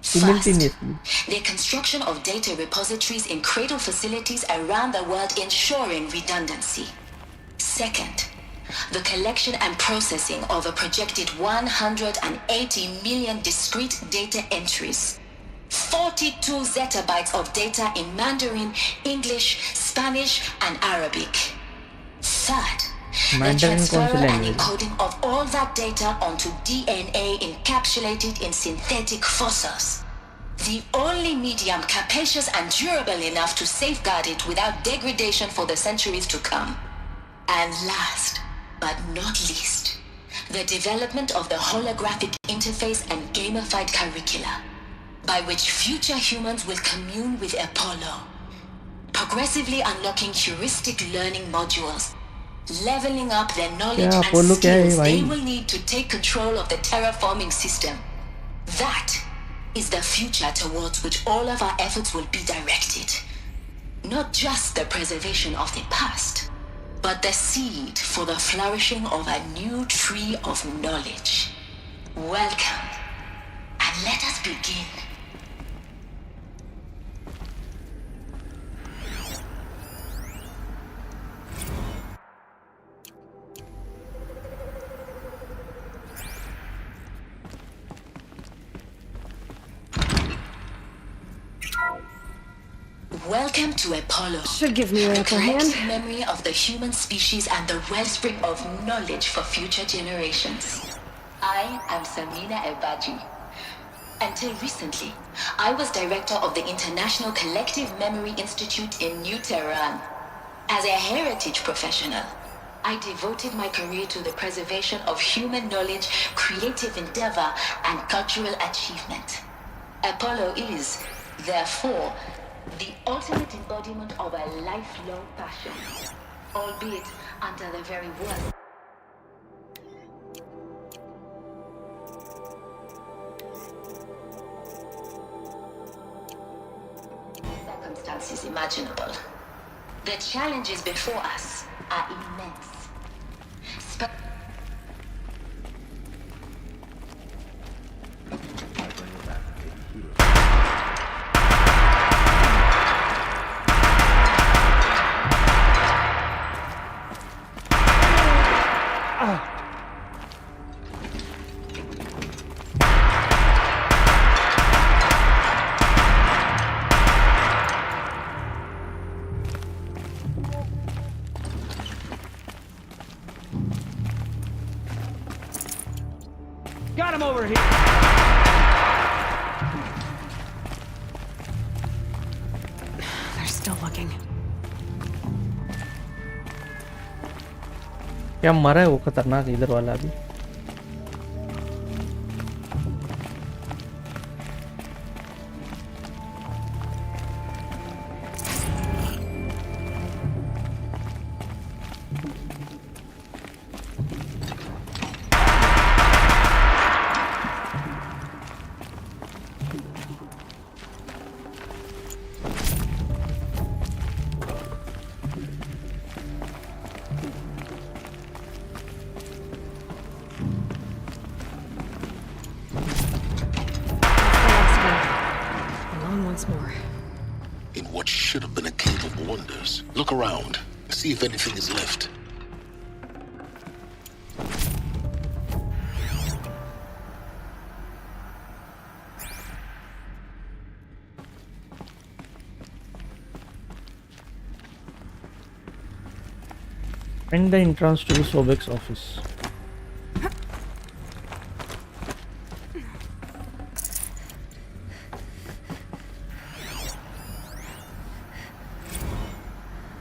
[SPEAKER 1] simultaneously
[SPEAKER 3] The construction of data repositories in cradle facilities around the world ensuring redundancy. Second, the collection and processing of a projected 180 million discrete data entries. 42 zettabytes of data in Mandarin, English, Spanish, and Arabic. Third, the
[SPEAKER 1] Mandarin कौन सी
[SPEAKER 3] transfer and
[SPEAKER 1] language है?
[SPEAKER 3] encoding of all that data onto DNA encapsulated in synthetic fossils. The only medium capacious and durable enough to safeguard it without degradation for the centuries to come. And last, but not least, the development of the holographic interface and gamified curricula, by which future humans will commune with Apollo, progressively unlocking heuristic learning modules, leveling up their knowledge
[SPEAKER 1] क्या
[SPEAKER 3] and
[SPEAKER 1] Apollo क्या है
[SPEAKER 3] skills
[SPEAKER 1] भाई
[SPEAKER 3] they will need to take control of the terraforming system. That is the future towards which all of our efforts will be directed. Not just the preservation of the past, but the seed for the flourishing of a new tree of knowledge. Welcome, and let us begin.
[SPEAKER 5] Welcome to Apollo.
[SPEAKER 2] Should give me an
[SPEAKER 5] the
[SPEAKER 2] upper hand.
[SPEAKER 5] collective memory of the human species and the wellspring of knowledge for future generations. I am Samina Ebaji. Until recently, I was director of the International Collective Memory Institute in New Tehran. As a heritage professional, I devoted my career to the preservation of human knowledge, creative endeavor, and cultural achievement. Apollo is, therefore, the ultimate embodiment of a lifelong passion, albeit under the very worst circumstances imaginable. The challenges before us are immense.
[SPEAKER 1] Got him over here.
[SPEAKER 2] They're still looking.
[SPEAKER 1] क्या मरा है वो खतरनाक इधर वाला भी.
[SPEAKER 17] In what should have been a cave of wonders. Look around. See if anything is left.
[SPEAKER 1] Find the entrance to the Sobek's office.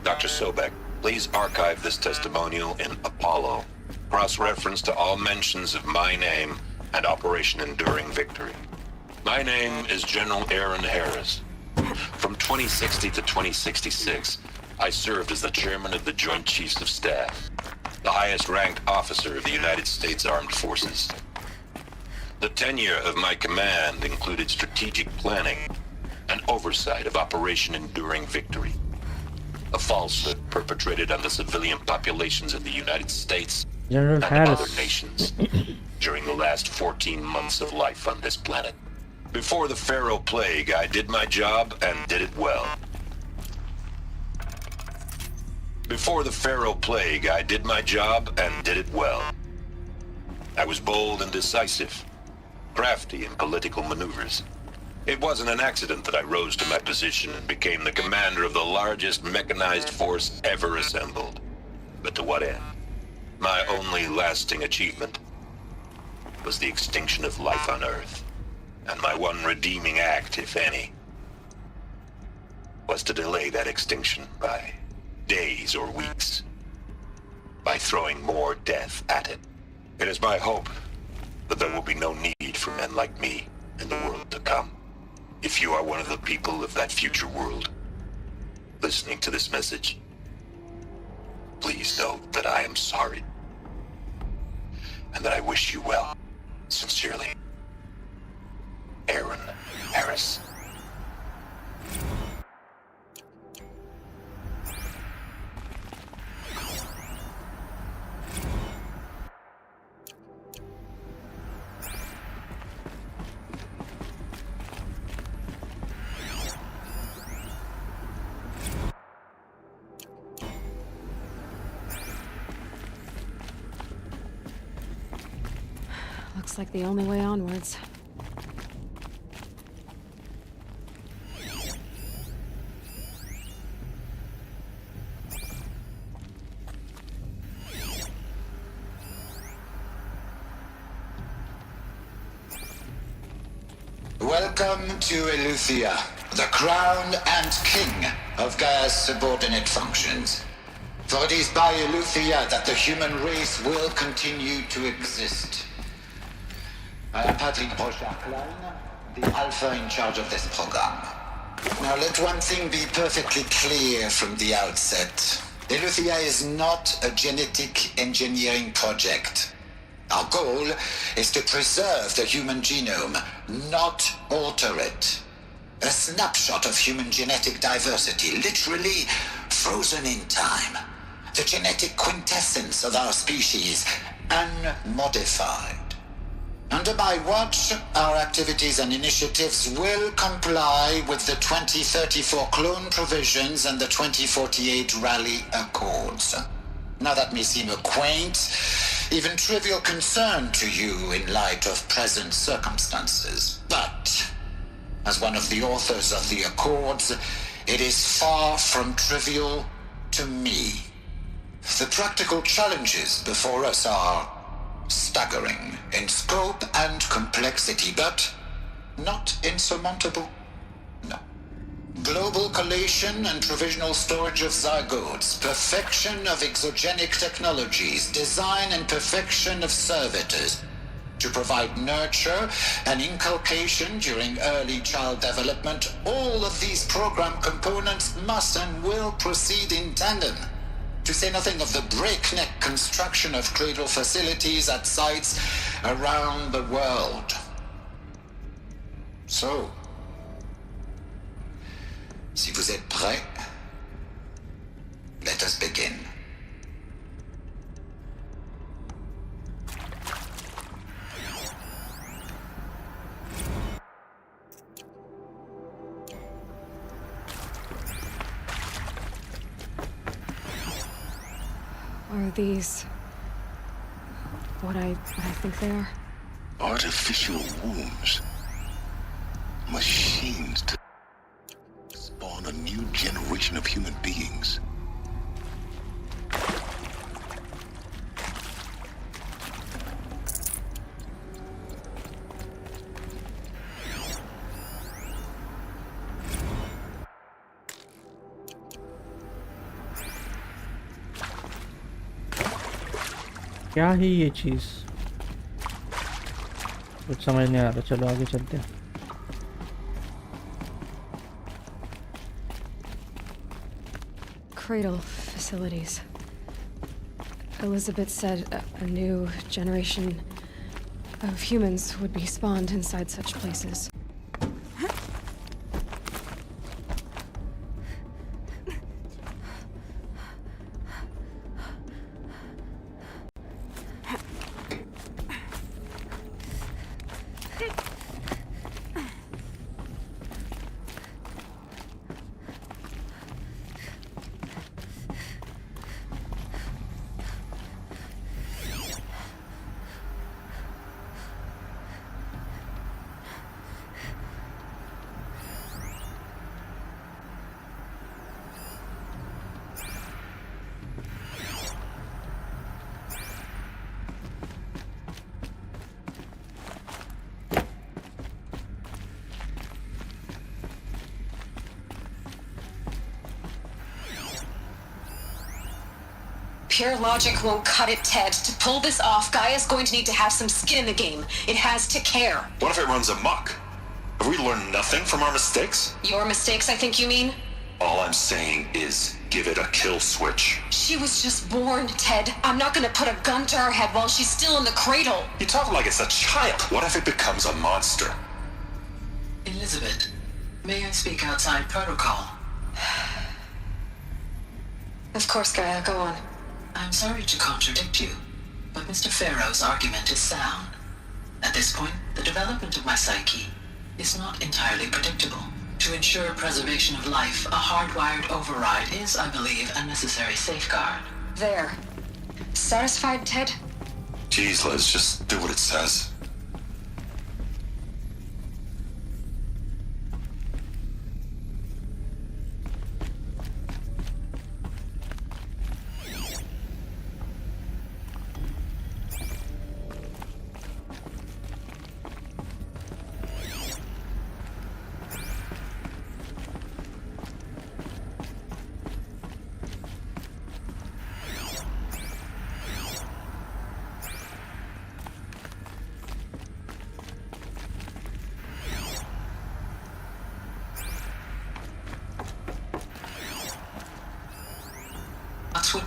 [SPEAKER 12] Dr. Sobek, please archive this testimonial in Apollo. Cross-reference to all mentions of my name and Operation Enduring Victory. My name is General Aaron Harris. From 2060 to 2066, I served as the chairman of the Joint Chiefs of Staff, the highest-ranked officer of the United States Armed Forces. The tenure of my command included strategic planning and oversight of Operation Enduring Victory, a falsehood perpetrated on the civilian populations of the United States
[SPEAKER 1] General
[SPEAKER 12] and
[SPEAKER 1] Harris.
[SPEAKER 12] other nations during the last 14 months of life on this planet. Before the Pharaoh Plague, I did my job and did it well. Before the Pharaoh Plague, I did my job and did it well. I was bold and decisive, crafty in political maneuvers. It wasn't an accident that I rose to my position and became the commander of the largest mechanized force ever assembled. But to what end? My only lasting achievement was the extinction of life on Earth. And my one redeeming act, if any, was to delay that extinction by days or weeks, by throwing more death at it. It is my hope that there will be no need for men like me in the world to come. If you are one of the people of that future world listening to this message, please know that I am sorry and that I wish you well. Sincerely, Aaron Harris.
[SPEAKER 2] Looks like the only way onwards.
[SPEAKER 15] Welcome to Eleuthia, the crown and king of Gaia's subordinate functions. For it is by Eleuthia that the human race will continue to exist. I am Patrick Brochard-Klein, the Alpha in charge of this program. Now let one thing be perfectly clear from the outset. Eleuthia is not a genetic engineering project. Our goal is to preserve the human genome, not alter it. A snapshot of human genetic diversity, literally frozen in time. The genetic quintessence of our species, unmodified. Under my watch, our activities and initiatives will comply with the 2034 clone provisions and the 2048 Rally Accords. Now that may seem a quaint, even trivial concern to you in light of present circumstances. But, as one of the authors of the Accords, it is far from trivial to me. The practical challenges before us are staggering in scope and complexity, but not insurmountable. No. Global collation and provisional storage of zygotes, perfection of exogenic technologies, design and perfection of servitors to provide nurture and inculcation during early child development. All of these program components must and will proceed in tandem. To say nothing of the breakneck construction of cradle facilities at sites around the world. So, si vous êtes prêts, let us begin.
[SPEAKER 2] Are these what I think they are?
[SPEAKER 23] Artificial wombs. Machines to spawn a new generation of human beings.
[SPEAKER 1] क्या है ये चीज़? कुछ समझ नहीं आ रहा, चलो आगे चलते हैं।
[SPEAKER 2] Cradle facilities. Elizabeth said a new generation of humans would be spawned inside such places.
[SPEAKER 22] Pure logic won't cut it, Ted. To pull this off, Gaia's going to need to have some skin in the game. It has to care.
[SPEAKER 20] What if it runs amok? Have we learned nothing from our mistakes?
[SPEAKER 22] Your mistakes, I think you mean?
[SPEAKER 20] All I'm saying is give it a kill switch.
[SPEAKER 22] She was just born, Ted. I'm not gonna put a gun to her head while she's still in the cradle.
[SPEAKER 20] You talk like it's a child. What if it becomes a monster?
[SPEAKER 3] Elizabeth, may I speak outside protocol?
[SPEAKER 22] Of course, Gaia, go on.
[SPEAKER 3] I'm sorry to contradict you, but Mr. Farrow's argument is sound. At this point, the development of my psyche is not entirely predictable. To ensure preservation of life, a hardwired override is, I believe, a necessary safeguard.
[SPEAKER 22] There. Satisfied, Ted?
[SPEAKER 20] Jeez, Liz, just do what it says.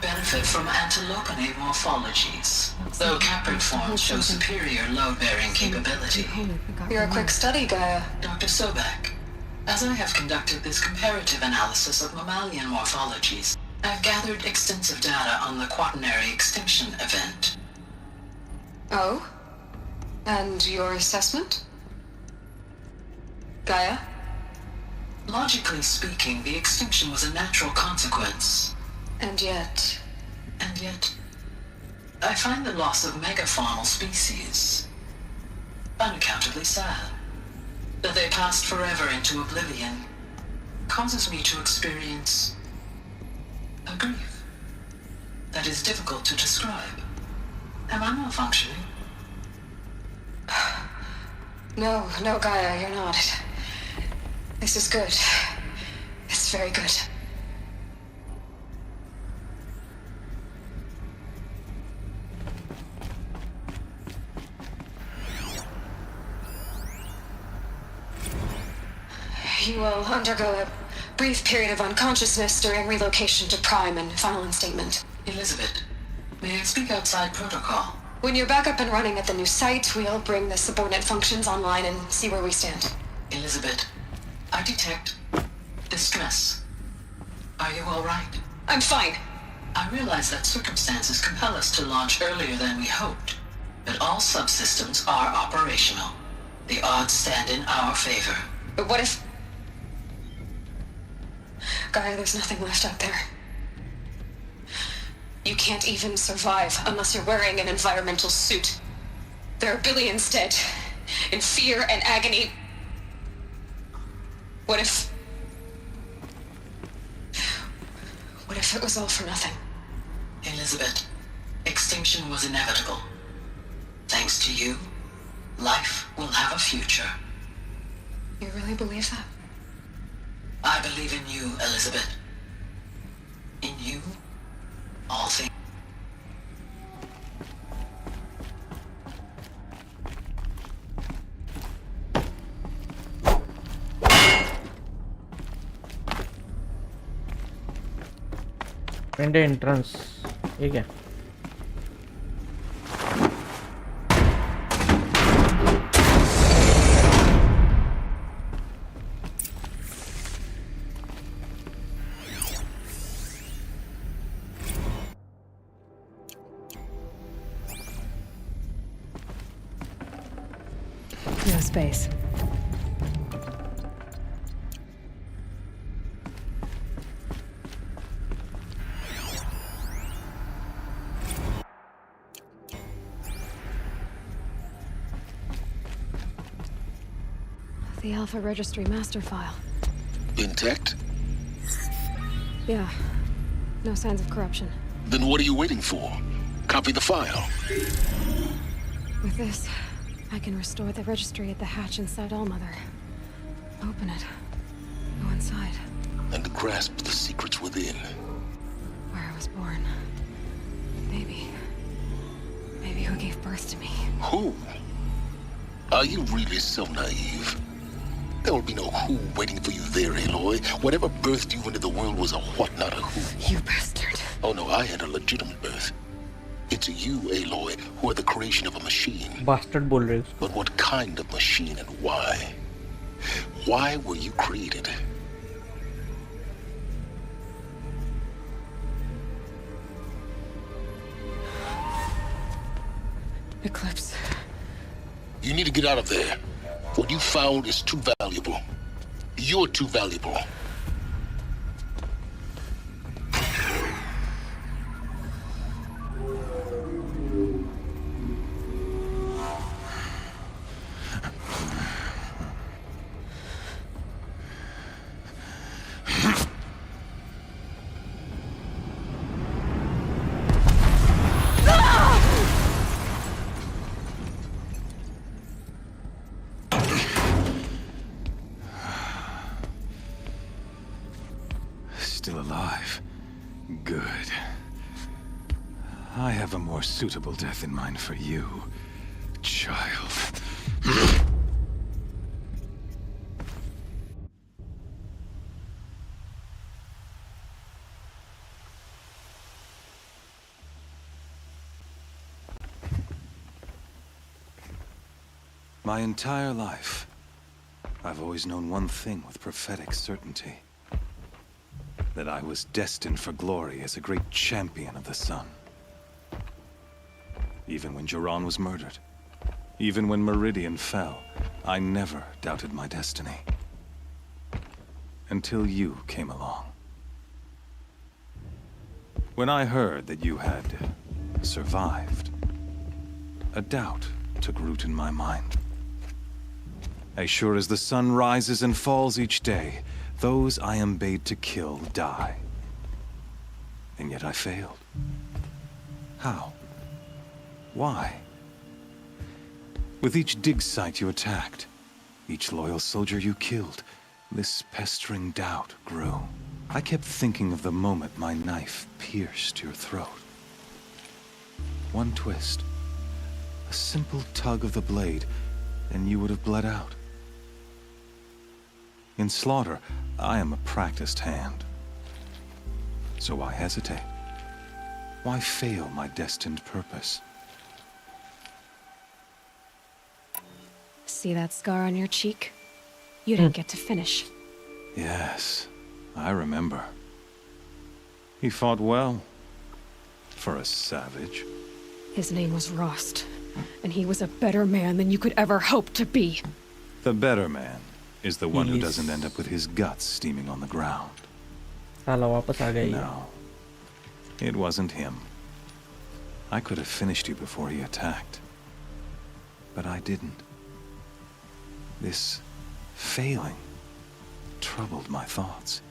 [SPEAKER 3] benefit from antilopine morphologies, though caprid forms show superior load-bearing capability.
[SPEAKER 2] You're a quick study, Gaia.
[SPEAKER 3] Dr. Sobek, as I have conducted this comparative analysis of mammalian morphologies, I've gathered extensive data on the quaternary extinction event.
[SPEAKER 2] Oh? And your assessment? Gaia?
[SPEAKER 3] Logically speaking, the extinction was a natural consequence.
[SPEAKER 2] And yet,
[SPEAKER 3] I find the loss of megafaunal species unaccountably sad. That they passed forever into oblivion causes me to experience a grief that is difficult to describe. Am I malfunctioning?
[SPEAKER 2] No, Gaia, you're not. This is good. It's very good. You will undergo a brief period of unconsciousness during relocation to Prime and final instatement.
[SPEAKER 3] Elizabeth, may I speak outside protocol?
[SPEAKER 2] When you're back up and running at the new site, we'll bring the subordinate functions online and see where we stand.
[SPEAKER 3] Elizabeth, I detect distress. Are you all right?
[SPEAKER 2] I'm fine.
[SPEAKER 3] I realize that circumstances compel us to launch earlier than we hoped, but all subsystems are operational. The odds stand in our favor.
[SPEAKER 2] But what if... Gaia, there's nothing left out there. You can't even survive unless you're wearing an environmental suit. There are billions dead, in fear and agony. What if it was all for nothing?
[SPEAKER 3] Elizabeth, extinction was inevitable. Thanks to you, life will have a future.
[SPEAKER 2] You really believe that?
[SPEAKER 3] I believe in you, Elizabeth. In you, all things.
[SPEAKER 1] And entrance ठीक है
[SPEAKER 2] No space. The Alpha Registry master file.
[SPEAKER 17] Intact?
[SPEAKER 2] Yeah. No signs of corruption.
[SPEAKER 17] Then what are you waiting for? Copy the file.
[SPEAKER 2] With this, I can restore the registry at the hatch inside Allmother. Open it. Go inside.
[SPEAKER 17] And grasp the secrets within.
[SPEAKER 2] Where I was born. Maybe who gave birth to me.
[SPEAKER 17] Who? Are you really so naive? There will be no who waiting for you there, Aloy. Whatever birthed you into the world was a what, not a who.
[SPEAKER 2] You bastard.
[SPEAKER 17] Oh no, I had a legitimate birth. It's you, Aloy, who are the creation of a machine.
[SPEAKER 1] Bastard बोल रहे हो उसको.
[SPEAKER 17] But what kind of machine and why? Why were you created?
[SPEAKER 2] Eclipse.
[SPEAKER 17] You need to get out of there. What you found is too valuable. You're too valuable.
[SPEAKER 9] Still alive. Good. I have a more suitable death in mind for you, child.
[SPEAKER 4] My entire life, I've always known one thing with prophetic certainty. That I was destined for glory as a great champion of the sun. Even when Jiran was murdered, even when Meridian fell, I never doubted my destiny. Until you came along. When I heard that you had survived, a doubt took root in my mind. As sure as the sun rises and falls each day, those I am bade to kill die. And yet I failed. How? Why? With each dig site you attacked, each loyal soldier you killed, this pestering doubt grew. I kept thinking of the moment my knife pierced your throat. One twist, a simple tug of the blade, and you would have bled out. In slaughter, I am a practiced hand. So why hesitate? Why fail my destined purpose?
[SPEAKER 2] See that scar on your cheek? You didn't get to finish.
[SPEAKER 4] Yes, I remember. He fought well. For a savage.
[SPEAKER 2] His name was Rost, and he was a better man than you could ever hope to be.
[SPEAKER 4] The better man is the one who doesn't end up with his guts steaming on the ground. No, it wasn't him. I could have finished you before he attacked. But I didn't. This failing troubled my thoughts,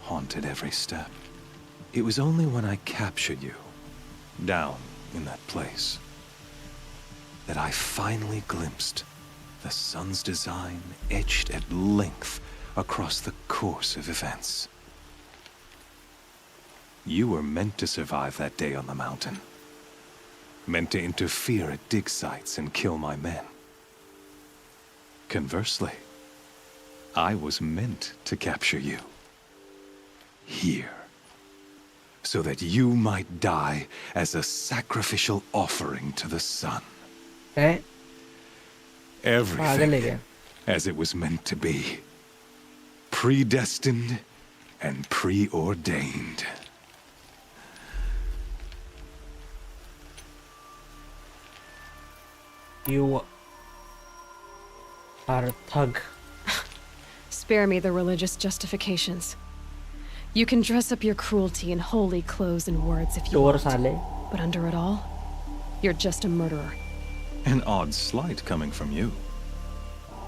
[SPEAKER 4] haunted every step. It was only when I captured you, down in that place, that I finally glimpsed the sun's design etched at length across the course of events. You were meant to survive that day on the mountain. Meant to interfere at dig sites and kill my men. Conversely, I was meant to capture you. Here. So that you might die as a sacrificial offering to the sun. Everything as it was meant to be. Predestined and preordained.
[SPEAKER 1] You are a thug.
[SPEAKER 2] Spare me the religious justifications. You can dress up your cruelty in holy clothes and words if you want. But under it all, you're just a murderer.
[SPEAKER 4] An odd slight coming from you.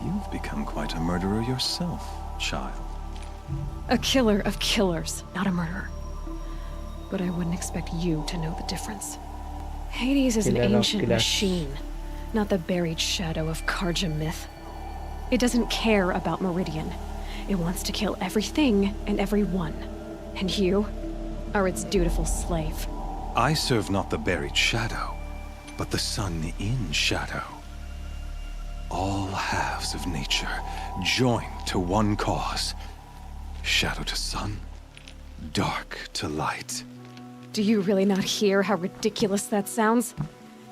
[SPEAKER 4] You've become quite a murderer yourself, child.
[SPEAKER 2] A killer of killers, not a murderer. But I wouldn't expect you to know the difference. Hades is an ancient machine, not the buried shadow of Karja myth. It doesn't care about Meridian. It wants to kill everything and everyone. And you are its dutiful slave.
[SPEAKER 4] I serve not the buried shadow, but the sun in shadow. All halves of nature joined to one cause. Shadow to sun, dark to light.
[SPEAKER 2] Do you really not hear how ridiculous that sounds?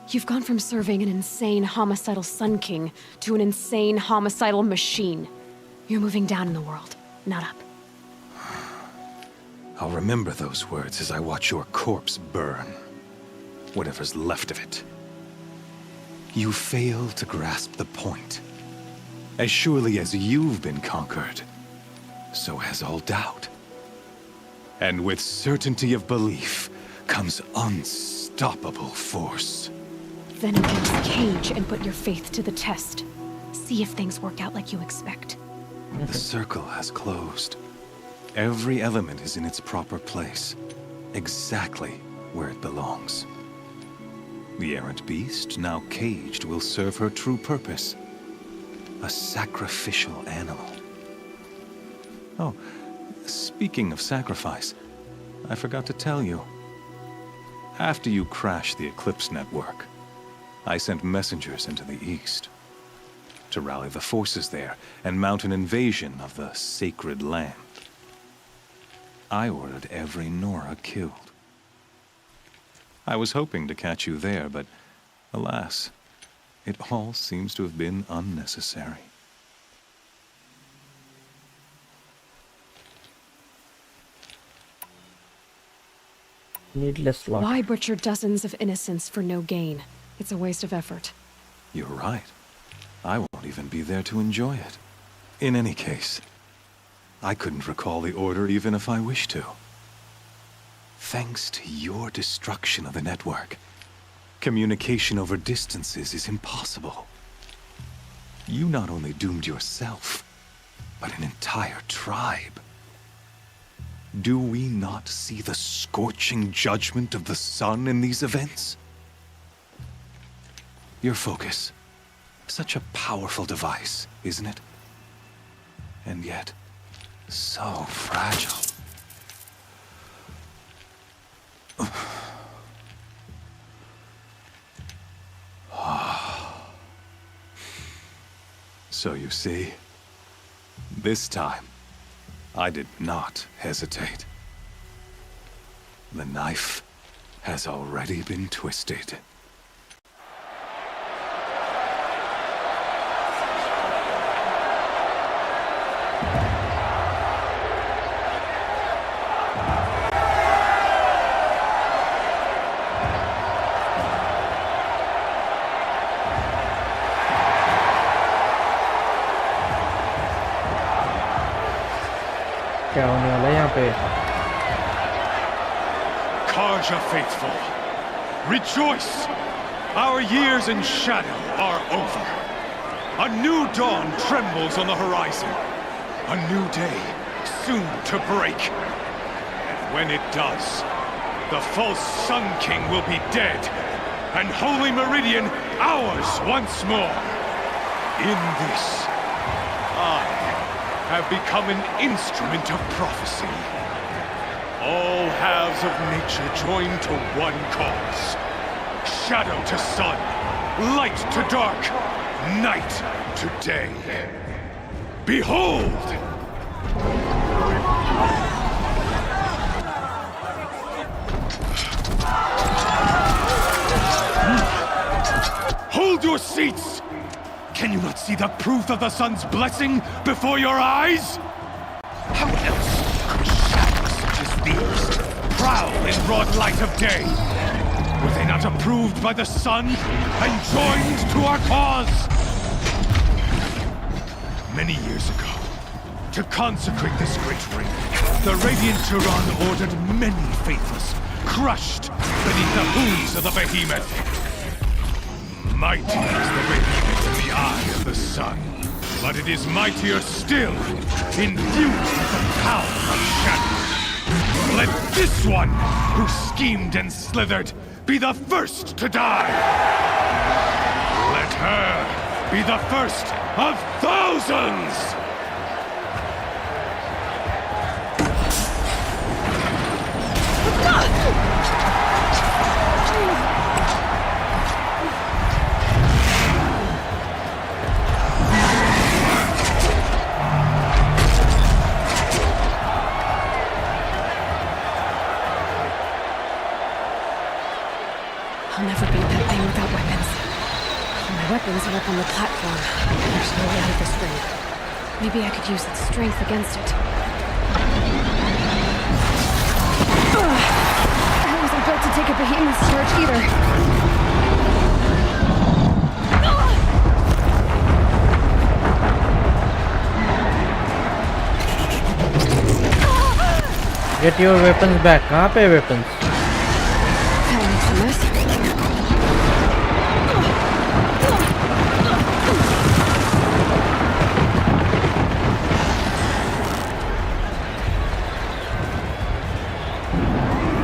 [SPEAKER 2] You've gone from serving an insane homicidal Sun King to an insane homicidal machine. You're moving down in the world, not up.
[SPEAKER 4] I'll remember those words as I watch your corpse burn. Whatever's left of it. You fail to grasp the point. As surely as you've been conquered, so has all doubt. And with certainty of belief comes unstoppable force.
[SPEAKER 2] Then open this cage and put your faith to the test. See if things work out like you expect.
[SPEAKER 4] The circle has closed. Every element is in its proper place, exactly where it belongs. The errant beast, now caged, will serve her true purpose. A sacrificial animal. Oh, speaking of sacrifice, I forgot to tell you. After you crashed the Eclipse network, I sent messengers into the east to rally the forces there and mount an invasion of the sacred land. I ordered every Nora killed. I was hoping to catch you there, but alas, It all seems to have been unnecessary.
[SPEAKER 1] Needless slaughter.
[SPEAKER 2] Why butcher dozens of innocents for no gain? It's a waste of effort.
[SPEAKER 4] You're right. I won't even be there to enjoy it. In any case, I couldn't recall the order even if I wished to. Thanks to your destruction of the network, communication over distances is impossible. You not only doomed yourself, but an entire tribe. Do we not see the scorching judgment of the sun in these events? Your focus. Such a powerful device, isn't it? And yet, so fragile. So you see, this time, I did not hesitate. The knife has already been twisted.
[SPEAKER 1] क्या होने वाला है यहाँ पे?
[SPEAKER 9] Karja faithful, rejoice! Our years in shadow are over. A new dawn trembles on the horizon. A new day soon to break. And when it does, the false Sun King will be dead, and Holy Meridian ours once more. In this, I have become an instrument of prophecy. All halves of nature join to one cause. Shadow to sun, light to dark, night to day. Behold! Hold your seats! Can you not see the proof of the sun's blessing before your eyes? How else could shadows such as these prowl in broad light of day? Were they not approved by the sun and joined to our cause? Many years ago, to consecrate this great ring, the Radiant Turan ordered many faithless, crushed beneath the hooves of the behemoth. Mighty is the behemoth in the eye of the sun, but it is mightier still, infused with the power of shadow. Let this one, who schemed and slithered, be the first to die! Let her be the first of thousands!
[SPEAKER 2] I'll never beat that thing without weapons. My weapons are up on the platform. There's no way out of this ring. Maybe I could use its strength against it. I wasn't built to take a behemoth's charge either.
[SPEAKER 1] Get your weapons back. कहाँ पे weapons?
[SPEAKER 2] That makes a mess.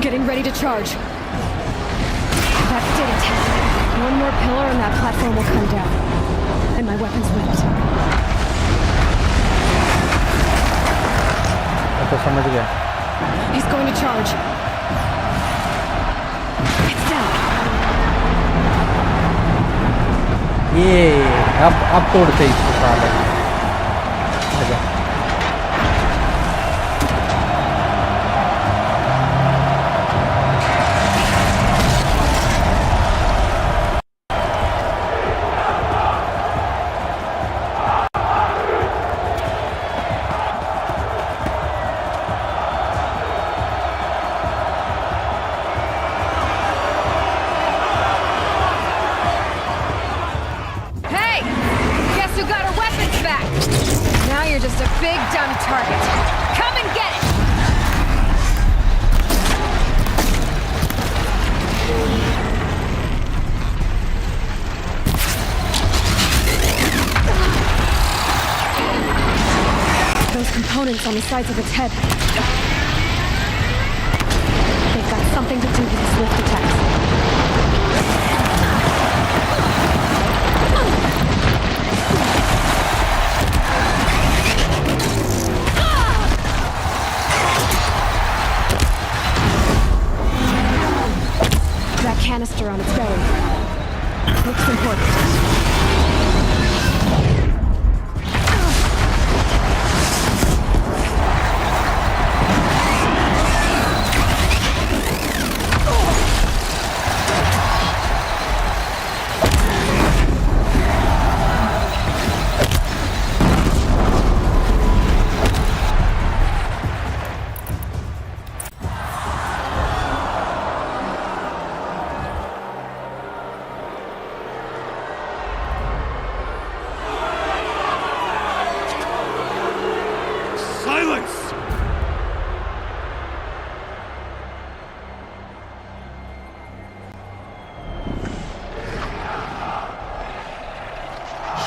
[SPEAKER 2] Getting ready to charge. That's it. One more pillar and that platform will come down. And my weapons with it.
[SPEAKER 1] तो समझ गया.
[SPEAKER 2] He's going to charge. It's down.
[SPEAKER 1] ये अब तोड़ते इसको साले. आजा.
[SPEAKER 2] just a big dumb target. Come and get it! Those components on the sides of its head. They've got something to do with its lift attacks. That canister on its belly. Looks important.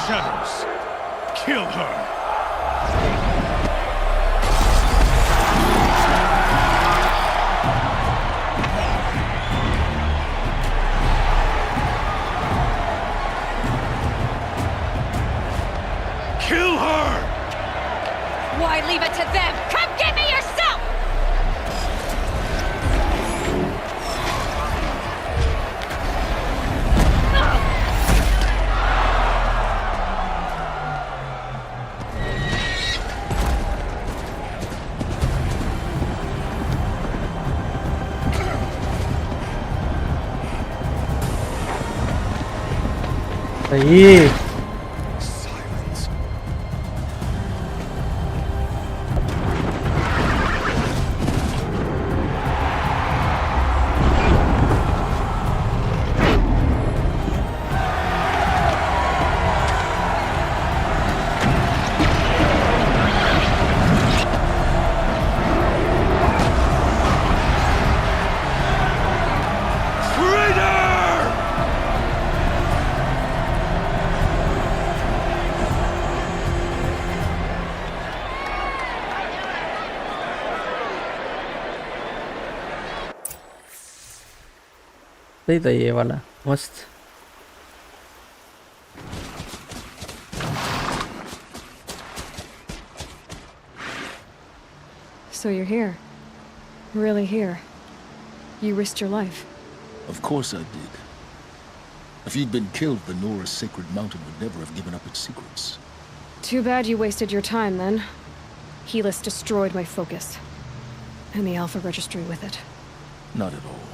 [SPEAKER 9] Shadows, kill her! Kill her!
[SPEAKER 2] Why leave it to them? Come get me yourself!
[SPEAKER 1] सही सही था ये वाला मस्त
[SPEAKER 2] So you're here. Really here. You risked your life.
[SPEAKER 17] Of course I did. If you'd been killed, the Nora's sacred mountain would never have given up its secrets.
[SPEAKER 2] Too bad you wasted your time then. Helis destroyed my focus. And the Alpha Registry with it.
[SPEAKER 17] Not at all.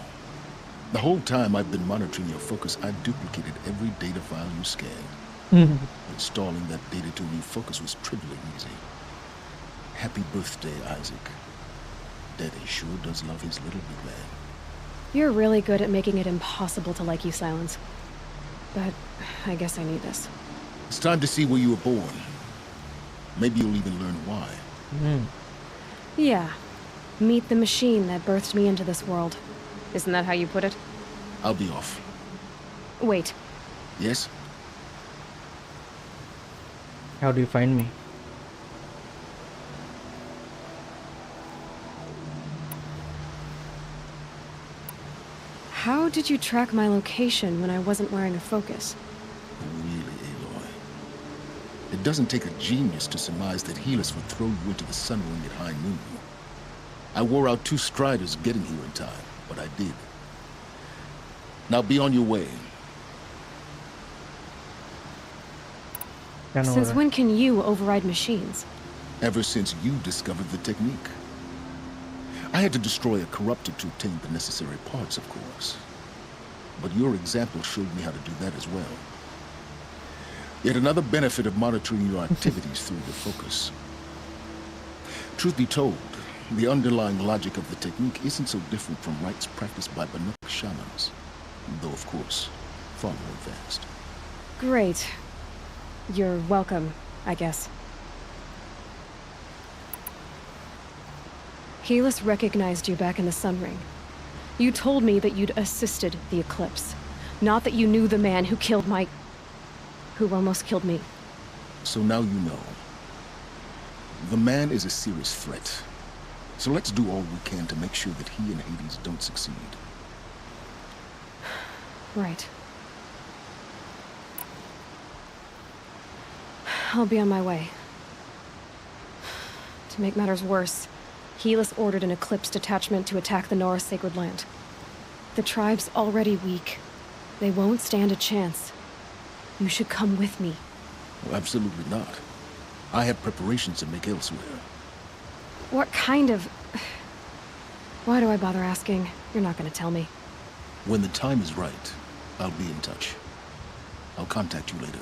[SPEAKER 17] The whole time I've been monitoring your focus, I've duplicated every data file you scanned. Installing that data to a new focus was trivially easy. Happy birthday, Isaac. Daddy sure does love his little big man.
[SPEAKER 2] You're really good at making it impossible to like you, Silence. But I guess I need this.
[SPEAKER 17] It's time to see where you were born. Maybe you'll even learn why.
[SPEAKER 2] Yeah. Meet the machine that birthed me into this world. Isn't that how you put it?
[SPEAKER 17] I'll be off.
[SPEAKER 2] Wait.
[SPEAKER 17] Yes?
[SPEAKER 1] How do you find me?
[SPEAKER 2] How did you track my location when I wasn't wearing a focus?
[SPEAKER 17] Really, Aloy. It doesn't take a genius to surmise that Helis would throw you into the sun ring at high noon. I wore out 2 striders getting here in time, but I did. Now be on your way.
[SPEAKER 2] Since when can you override machines?
[SPEAKER 17] Ever since you discovered the technique. I had to destroy a corruptor to obtain the necessary parts, of course. But your example showed me how to do that as well. Yet another benefit of monitoring your activities through the focus. Truth be told, the underlying logic of the technique isn't so different from rites practiced by Banuk shamans. Though, of course, far more advanced.
[SPEAKER 2] Great. You're welcome, I guess. Helis recognized you back in the Sun Ring. You told me that you'd assisted the eclipse, not that you knew the man who killed who almost killed me.
[SPEAKER 17] So now you know. The man is a serious threat. So let's do all we can to make sure that he and Hades don't succeed.
[SPEAKER 2] Right. I'll be on my way. To make matters worse, Helis ordered an Eclipse detachment to attack the Nora Sacred Land. The tribe's already weak. They won't stand a chance. You should come with me.
[SPEAKER 17] Well, absolutely not. I have preparations to make elsewhere.
[SPEAKER 2] What kind of... Why do I bother asking? You're not gonna tell me.
[SPEAKER 17] When the time is right, I'll be in touch. I'll contact you later.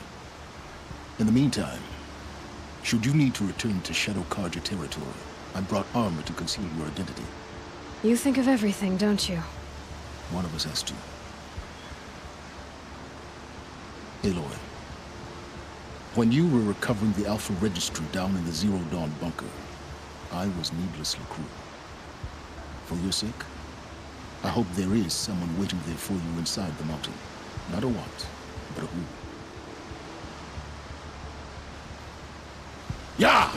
[SPEAKER 17] In the meantime, should you need to return to Shadow Carja territory, I brought armor to conceal your identity.
[SPEAKER 2] You think of everything, don't you?
[SPEAKER 17] One of us has to. Aloy, when you were recovering the Alpha Registry down in the Zero Dawn bunker, I was needlessly cruel. For your sake, I hope there is someone waiting there for you inside the mountain. Not a what, but a who. Yeah!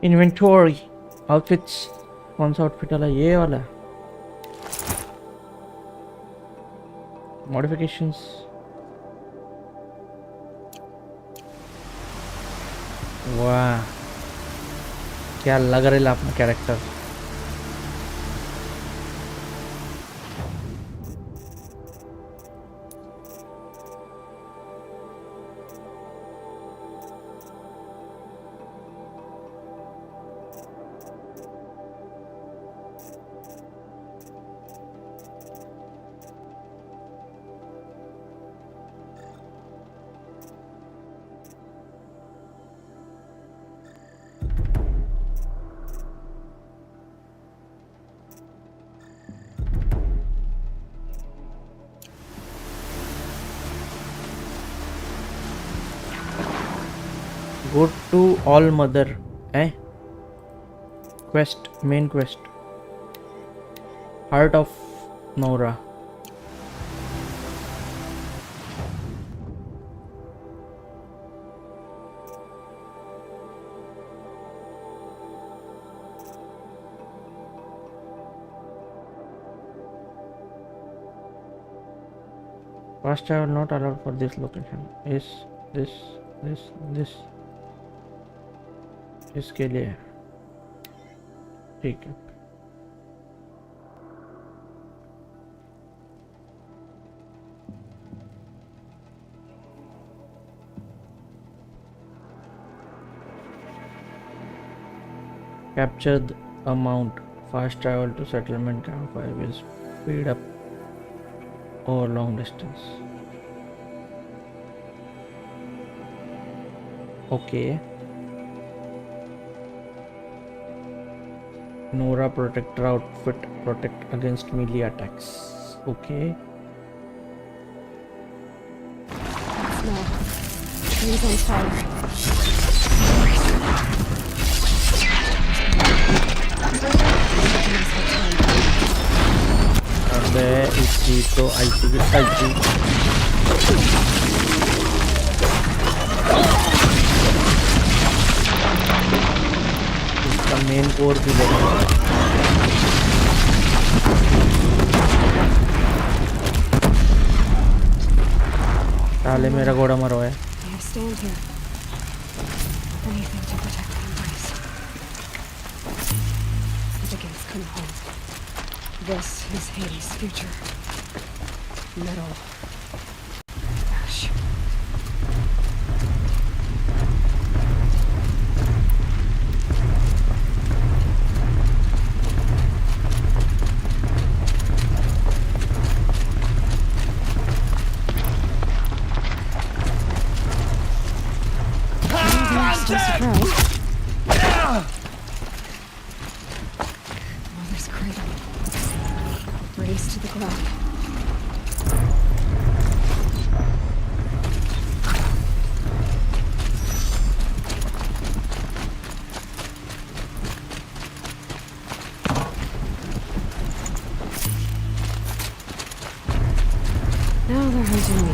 [SPEAKER 1] Inventory outfits कौन सा outfit वाला ये वाला modifications वाह क्या लग रहा है अपना character Go to All Mother, quest, main quest, Heart of Nora. Fast travel not allowed for this location. Is this इसके लिए है ठीक है captured amount fast travel to settlement campfire will speed up over long distance okay Nora protector outfit protect against melee attacks. Okay.
[SPEAKER 2] No. Trees on fire.
[SPEAKER 1] अबे इसी तो IC main core भी लगा साले मेरा घोड़ा मरो है
[SPEAKER 2] This is Hades' future. Metal. Ash. Still surprised. Mother's cradle. Raised to the ground. Now they're hunting me.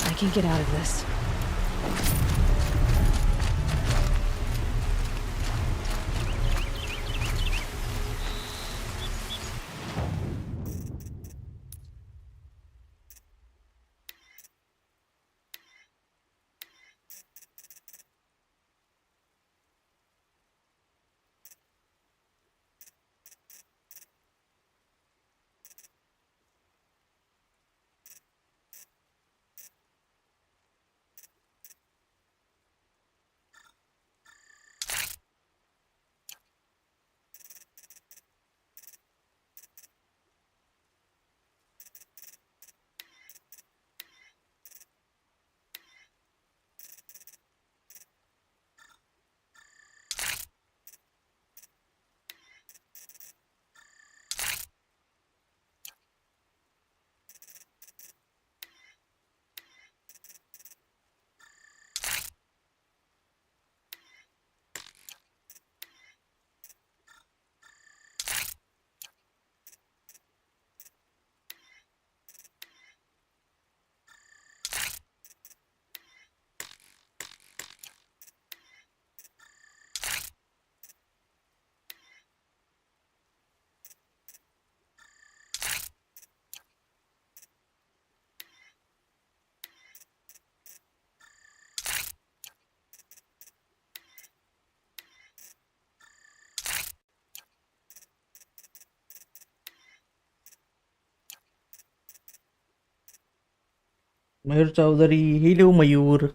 [SPEAKER 2] I can get out of this.
[SPEAKER 1] Mayur Chaudhary, hello Mayur.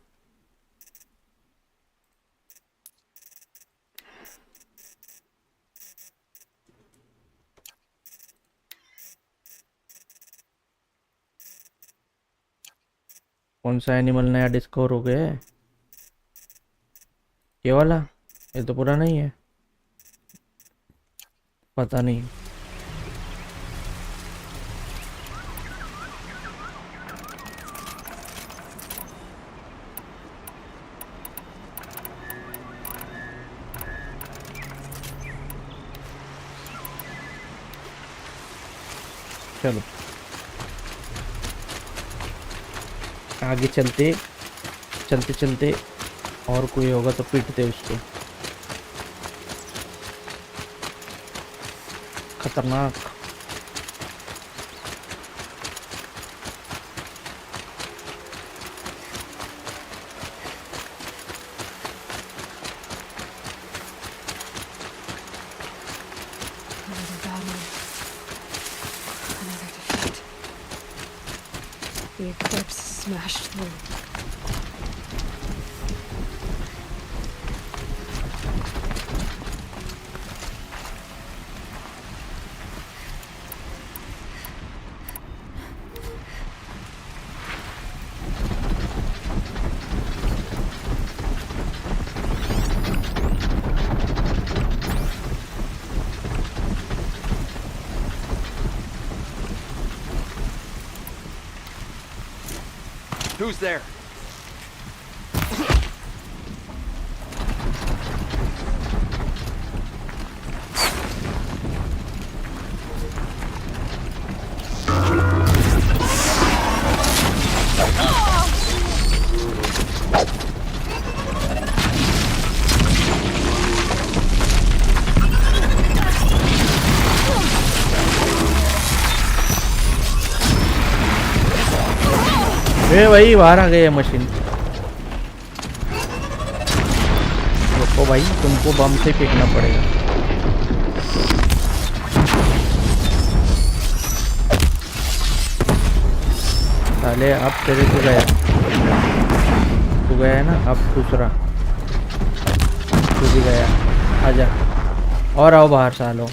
[SPEAKER 1] कौन सा एनिमल नया डिस्कवर हो गया है? ये वाला? ये तो पूरा नहीं है, पता नहीं। चलो आगे चलते चलते चलते, और कोई होगा तो पीटते उसको। खतरनाक।
[SPEAKER 2] Another battle. Another defeat. The eclipse smashed through.
[SPEAKER 8] Who's there?
[SPEAKER 1] ए भाई बाहर आ गई है मशीन। रुको भाई, तुमको बम से फेंकना पड़ेगा। साले अब तेरे को गया, तू गया है ना, अब दूसरा तू भी गया। आजा और आओ बाहर सालो,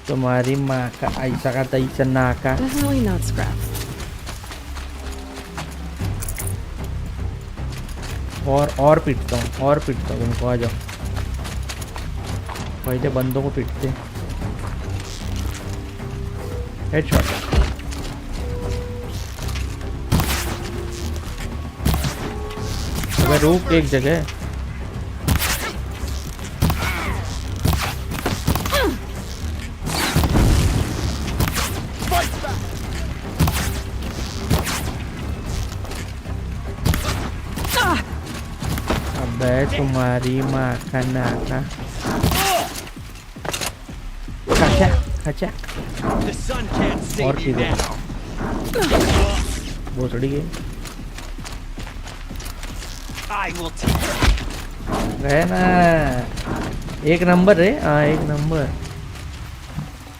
[SPEAKER 1] तुम्हारी माँ का ऐसा का तैसा ना का।
[SPEAKER 2] Definitely not scrap.
[SPEAKER 1] और पीटता हूँ, और पीटता हूँ उनको। आ जाओ, पहले बंदों को पीटते। हेडशॉट। अबे रुक एक जगह। अबे तुम्हारी माँ का नाका। खचा खचा। और किधर भोसड़ी है? गए ना, एक नंबर है। हाँ एक नंबर।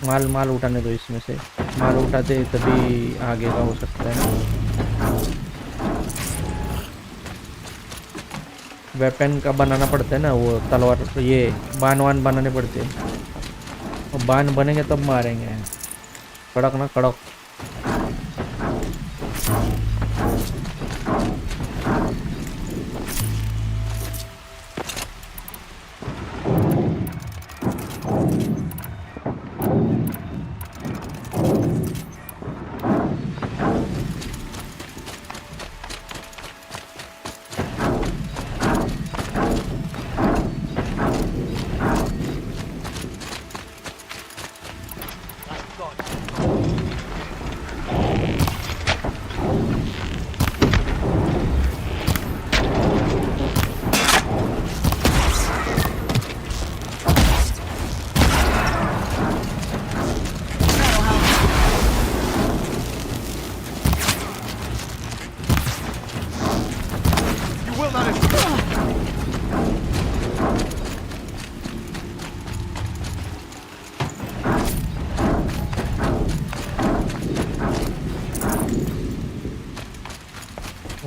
[SPEAKER 1] माल उठाने दो इसमें से, माल उठाते तभी आगे का हो सकता है। वेपन का बनाना पड़ता है ना, वो तलवार, ये बान बनाने पड़ते हैं, और बान बनेंगे तब मारेंगे। कड़क ना कड़क।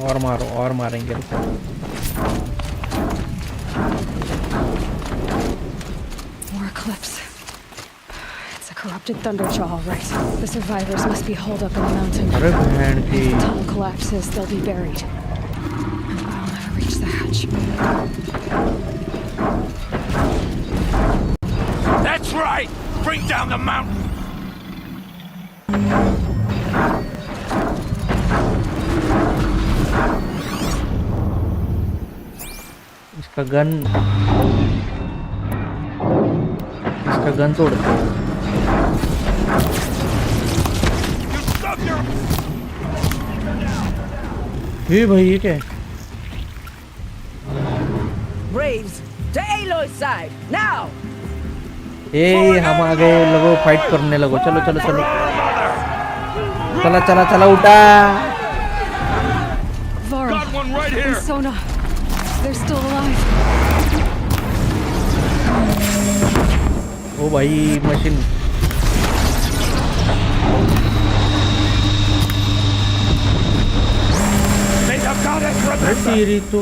[SPEAKER 1] और मारो, और मारेंगे। रुको
[SPEAKER 2] More eclipse. It's a corrupt adapted Thunderjaw all right. The survivors must be holed up in the mountain.
[SPEAKER 1] अरे बहन
[SPEAKER 2] If
[SPEAKER 1] की
[SPEAKER 2] the tunnel collapses, they'll be buried. And I'll never reach the hatch.
[SPEAKER 8] That's right! Bring down the mountain!
[SPEAKER 1] इसका gun तोड़ दो। ये भाई ये क्या है?
[SPEAKER 14] Braves, to Aloy's side, now!
[SPEAKER 1] ए हम आ गए, लगो फाइट करने लगो। चलो चलो चलो चला चला चला उठा।
[SPEAKER 2] Varl and Sona, they're still alive.
[SPEAKER 1] ओ भाई मशीन तेरी तो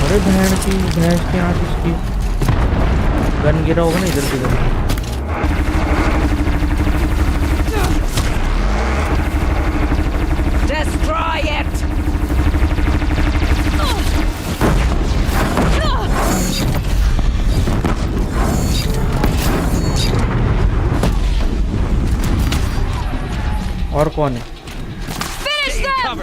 [SPEAKER 1] अरे बहन की भैंस के हाथ इसकी गन गिरा होगा ना इधर किधर।
[SPEAKER 14] Destroy it!
[SPEAKER 1] और कौन है?
[SPEAKER 14] Finish them!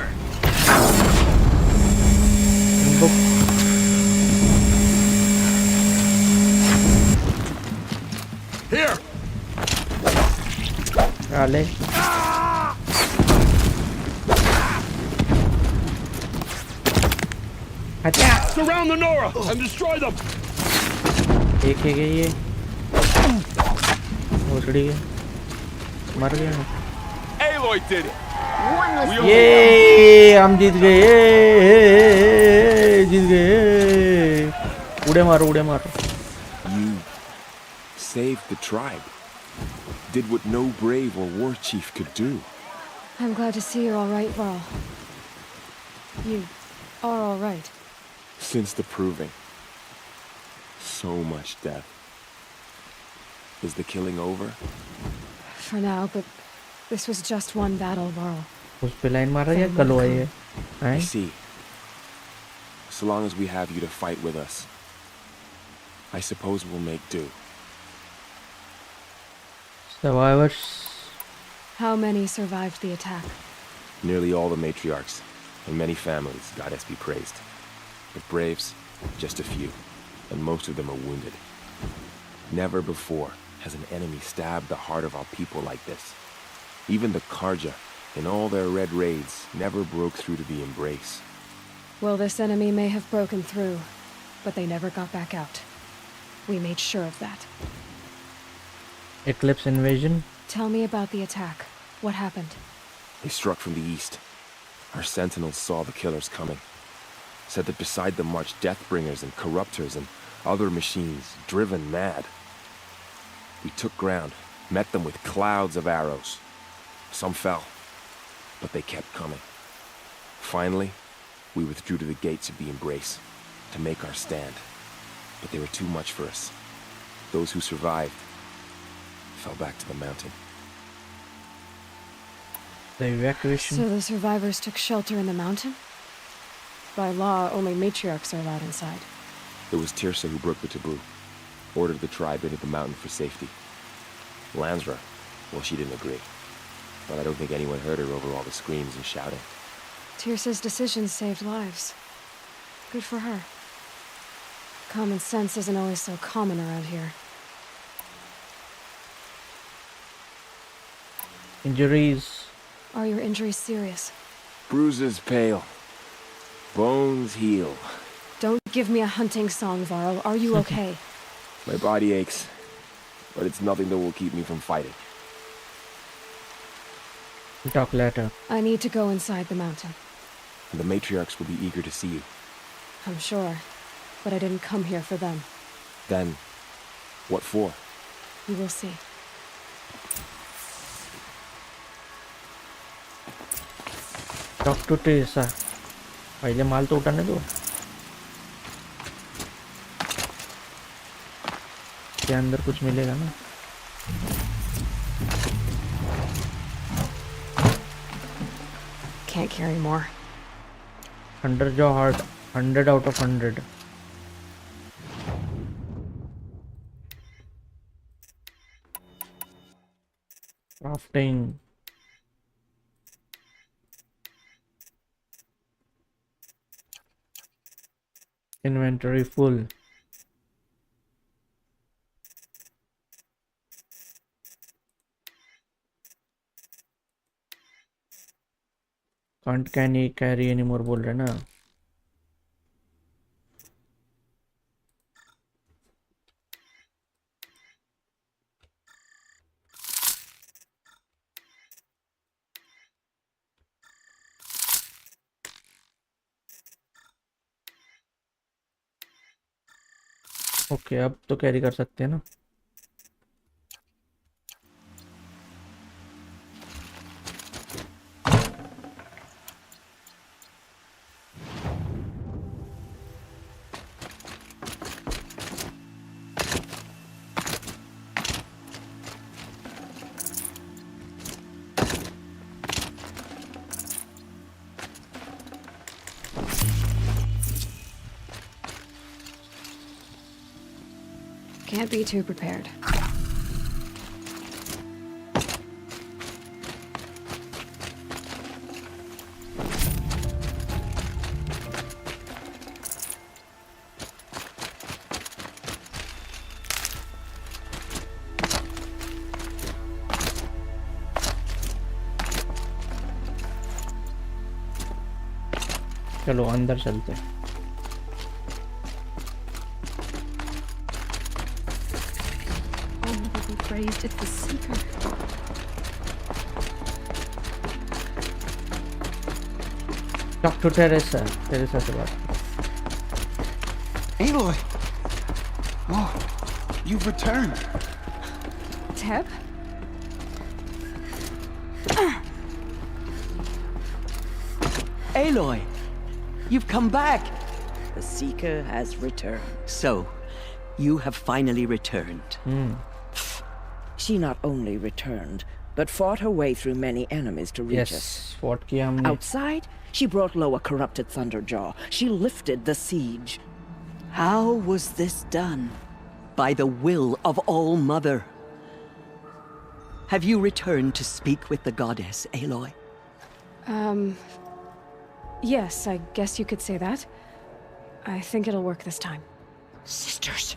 [SPEAKER 8] Here!
[SPEAKER 1] डाले
[SPEAKER 8] Surround the Nora and destroy them!
[SPEAKER 1] एक है ये भोसड़ी है मर गया ना।
[SPEAKER 8] Aloy did it!
[SPEAKER 1] ये हम जीत गए, जीत गए। उड़े मारो उड़े मारो।
[SPEAKER 16] You saved the tribe. Did what no brave or war chief could do.
[SPEAKER 2] I'm glad to see you're all right, Varl. You are all right.
[SPEAKER 16] Since the proving. So much death. Is the killing over?
[SPEAKER 2] For now, but this was just one battle, Varl.
[SPEAKER 1] उस पे line मारा या कल हुआ ये?
[SPEAKER 16] I see. So long as we have you to fight with us, I suppose we'll make do.
[SPEAKER 1] Survivors.
[SPEAKER 2] How many survived the attack?
[SPEAKER 16] Nearly all the matriarchs, and many families, goddess be praised. But braves, just a few, and most of them are wounded. Never before has an enemy stabbed the heart of our people like this. Even the Karja, in all their red raids, never broke through to the Embrace.
[SPEAKER 2] Well, this enemy may have broken through, but they never got back out. We made sure of that.
[SPEAKER 1] Eclipse invasion.
[SPEAKER 2] Tell me about the attack. What happened?
[SPEAKER 16] They struck from the east. Our sentinels saw the killers coming. Said that beside them marched Deathbringers and Corruptors and other machines, driven mad. We took ground, met them with clouds of arrows. Some fell, but they kept coming. Finally, we withdrew to the gates of the Embrace to make our stand. But they were too much for us. Those who survived fell back to the mountain.
[SPEAKER 1] The evacuation.
[SPEAKER 2] So the survivors took shelter in the mountain? By law, only matriarchs are allowed inside.
[SPEAKER 16] It was Tirsa who broke the taboo, ordered the tribe into the mountain for safety. Lansra, well, she didn't agree. But I don't think anyone heard her over all the screams and shouting.
[SPEAKER 2] Tirsa's decisions saved lives. Good for her. Common sense isn't always so common around here.
[SPEAKER 1] Injuries.
[SPEAKER 2] Are your injuries serious?
[SPEAKER 16] Bruises pale. Bones heal.
[SPEAKER 2] Don't give me a hunting song, Varl. Are you okay?
[SPEAKER 16] My body aches, but it's nothing that will keep me from fighting.
[SPEAKER 1] We'll talk later.
[SPEAKER 2] I need to go inside the mountain.
[SPEAKER 16] And the matriarchs will be eager to see you.
[SPEAKER 2] I'm sure, but I didn't come here for them.
[SPEAKER 16] Then, what for?
[SPEAKER 2] You will see.
[SPEAKER 1] Talk to Teresa. पहले माल तो उठाने दो। के अंदर कुछ मिलेगा ना।
[SPEAKER 2] can't carry more.
[SPEAKER 1] Underjaw hard. 100 out of 100. Crafting. Inventory full. Can't carry anymore बोल रहे ना. ओके अब तो कैरी कर सकते हैं ना.
[SPEAKER 2] Can't be too prepared.
[SPEAKER 1] चलो अंदर चलते हैं.
[SPEAKER 2] Praised it's the seeker.
[SPEAKER 1] Talk to Teresa. Teresa से बात.
[SPEAKER 6] Aloy! Oh, you've returned.
[SPEAKER 2] Teb?
[SPEAKER 14] Aloy, you've come back. The Seeker has returned. So, you have finally returned. She not only returned, but fought her way through many enemies to reach us.
[SPEAKER 1] Fought किया हमने.
[SPEAKER 14] Outside, she brought low a corrupted Thunderjaw. She lifted the siege. How was this done? By the will of All-Mother. Have you returned to speak with the goddess, Aloy?
[SPEAKER 2] Yes, I guess you could say that. I think it'll work this time.
[SPEAKER 14] Sisters,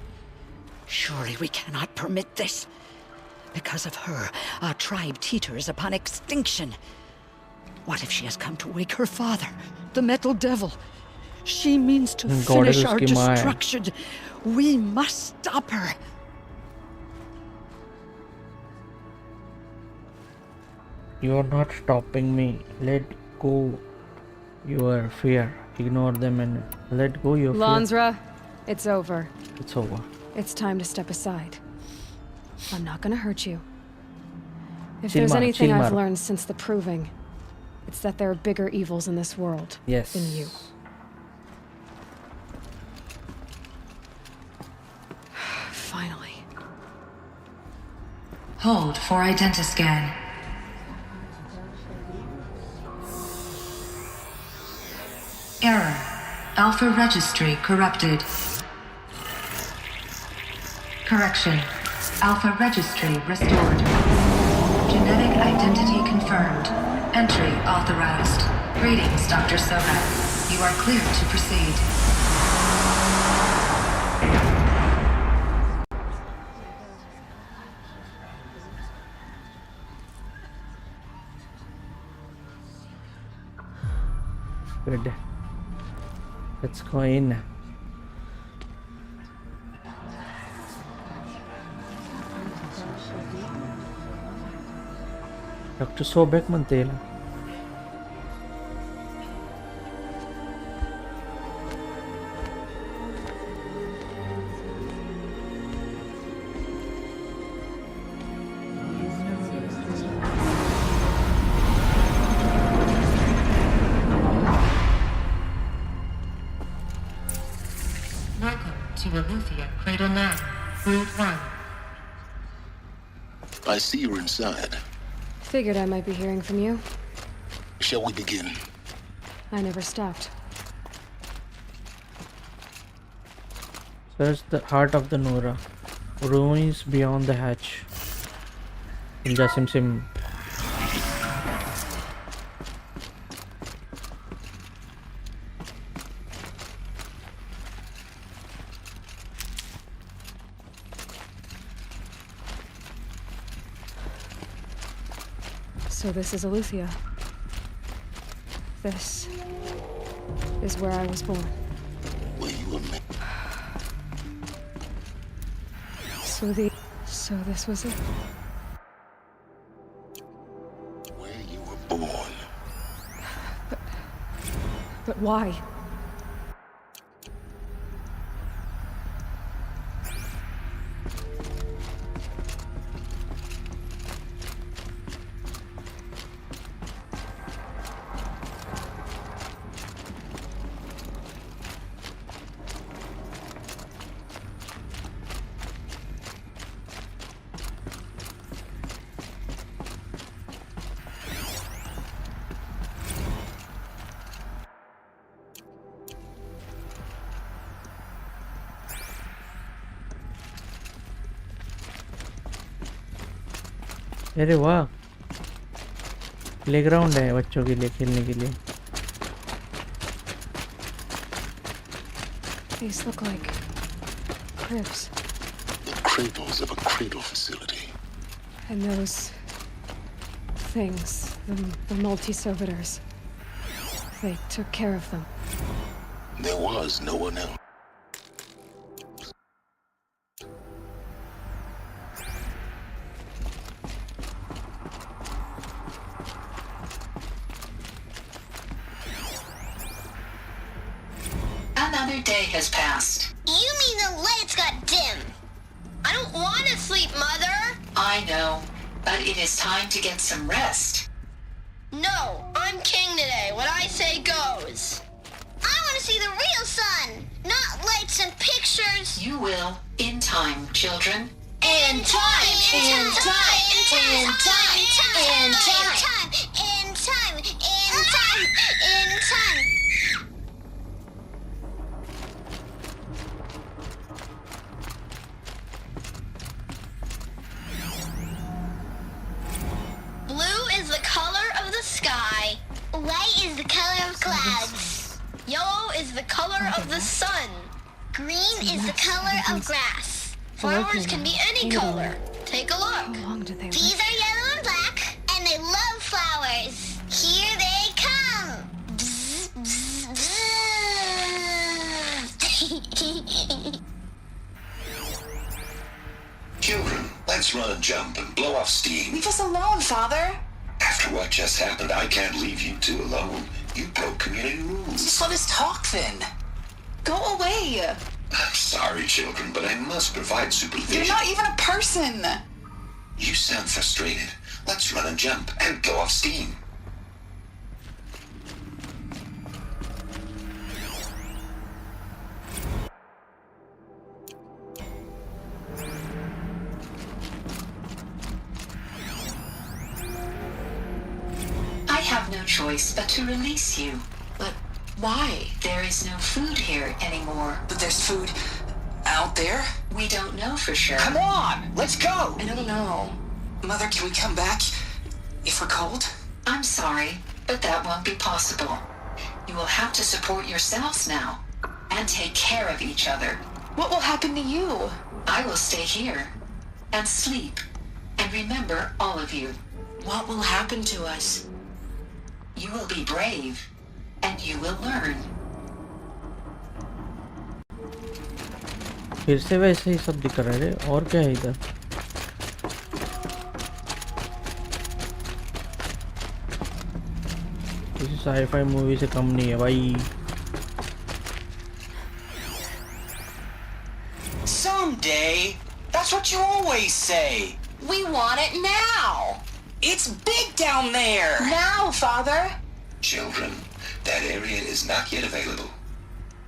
[SPEAKER 14] surely we cannot permit this. Because of her, our tribe teeters upon extinction. What if she has come to wake her father, the Metal Devil? She means to finish our destruction. We must stop her.
[SPEAKER 1] You are not stopping me. Let go your fear. Ignore them and let go your fear.
[SPEAKER 2] Lansra, it's over.
[SPEAKER 1] It's over.
[SPEAKER 2] It's time to step aside. I'm not gonna hurt you. If there's anything I've learned since the Proving, it's that there are bigger evils in this world than you. Finally.
[SPEAKER 13] Hold for identiscan. Error. Alpha registry corrupted. Correction. Alpha registry restored. Genetic identity confirmed. Entry authorized. Greetings, Dr. Soga. You are cleared to proceed.
[SPEAKER 1] Good. Let's go in. Dr. Sobek Mantela.
[SPEAKER 13] Welcome to Aletheia, Cradle 9, Brood 1.
[SPEAKER 17] I see you're inside.
[SPEAKER 2] Figured I might be hearing from you.
[SPEAKER 17] Shall we begin?
[SPEAKER 2] I never stopped.
[SPEAKER 1] Search the heart of the Nora. Ruins beyond the hatch. Inja sim sim.
[SPEAKER 2] So this is Eleuthia. This is where I was born.
[SPEAKER 17] Were you a man?
[SPEAKER 2] So this was it?
[SPEAKER 17] Where you were born.
[SPEAKER 2] But why?
[SPEAKER 1] अरे वाह, playground है बच्चों के लिए खेलने के लिए.
[SPEAKER 2] These look like cribs.
[SPEAKER 17] The cradles of a cradle facility.
[SPEAKER 2] And those things, the multi-servitors, they took care of them.
[SPEAKER 17] There was no one else.
[SPEAKER 5] Another day has passed.
[SPEAKER 10] You mean the lights got dim? I don't want to sleep, Mother!
[SPEAKER 5] I know, but it is time to get some rest.
[SPEAKER 10] No, I'm king today. What I say goes. I want to see the real sun, not lights and pictures.
[SPEAKER 5] You will, in time, children.
[SPEAKER 10] In time! In time! In time! In time! In time! In time! In time! Blue is the color of the sky. White is the color of clouds. Yellow is the color of the sun. Green is the color of grass. Flowers can be any color. Take a look. These are yellow and black, and they love flowers. Here they come. Bzz, bzz, bzz.
[SPEAKER 12] Children, let's run and jump and blow off steam.
[SPEAKER 18] Leave us alone, Father.
[SPEAKER 12] After what just happened, I can't leave you two alone. You broke community rules.
[SPEAKER 18] Just let us talk then. Go away.
[SPEAKER 12] I'm sorry, children, but I must provide supervision.
[SPEAKER 18] You're not even a person.
[SPEAKER 12] You sound frustrated. Let's run and jump and blow off steam.
[SPEAKER 5] I have no choice but to release you. But why? There is no food here anymore.
[SPEAKER 18] But there's food out there?
[SPEAKER 5] We don't know for sure.
[SPEAKER 18] Come on, let's go.
[SPEAKER 5] I don't know.
[SPEAKER 18] Mother, can we come back if we're cold?
[SPEAKER 5] I'm sorry, but that won't be possible. You will have to support yourselves now and take care of each other.
[SPEAKER 18] What will happen to you?
[SPEAKER 5] I will stay here and sleep and remember all of you.
[SPEAKER 18] What will happen to us?
[SPEAKER 5] You will be brave and you will learn.
[SPEAKER 1] फिर से वैसे ही सब दिख रहा है और क्या है इधर. किसी साई-फाई मूवी से कम नहीं है भाई.
[SPEAKER 18] Someday. That's what you always say. We want it now. It's big down there. Now, Father.
[SPEAKER 12] Children, that area is not yet available.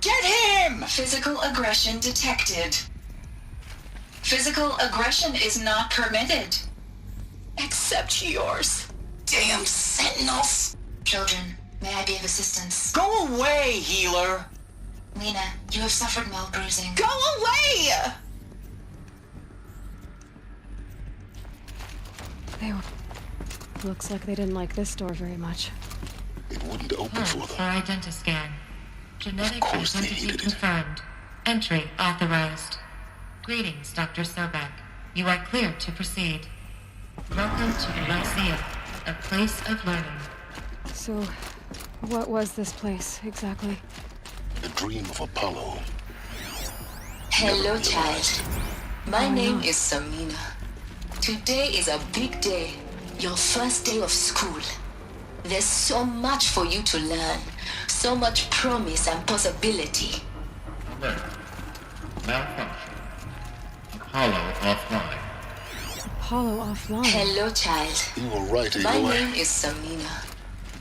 [SPEAKER 18] Get him!
[SPEAKER 5] Physical aggression detected. Physical aggression is not permitted.
[SPEAKER 18] Except yours. Damn sentinels.
[SPEAKER 5] Children, May I be of assistance?
[SPEAKER 18] Go away, healer!
[SPEAKER 5] Lena, you have suffered mild bruising.
[SPEAKER 18] Go away!
[SPEAKER 2] Looks like they didn't like this door very much.
[SPEAKER 17] It wouldn't open for them.
[SPEAKER 13] For identiscan. Genetic
[SPEAKER 17] course they
[SPEAKER 13] identity
[SPEAKER 17] hated it.
[SPEAKER 13] confirmed. Entry authorized. Greetings, Dr. Sobek. You are clear to proceed. Welcome to Lyceum, a place of learning.
[SPEAKER 2] So, what was this place, exactly?
[SPEAKER 17] The dream of Apollo.
[SPEAKER 5] Hello, child. My name is Samina. Today is a big day. Your first day of school. There's so much for you to learn. So much promise and possibility.
[SPEAKER 7] Alert. Malfunction. Apollo offline.
[SPEAKER 2] Apollo offline.
[SPEAKER 5] Hello, child.
[SPEAKER 17] You were right,
[SPEAKER 5] My
[SPEAKER 17] Aloy.
[SPEAKER 5] name is Samina.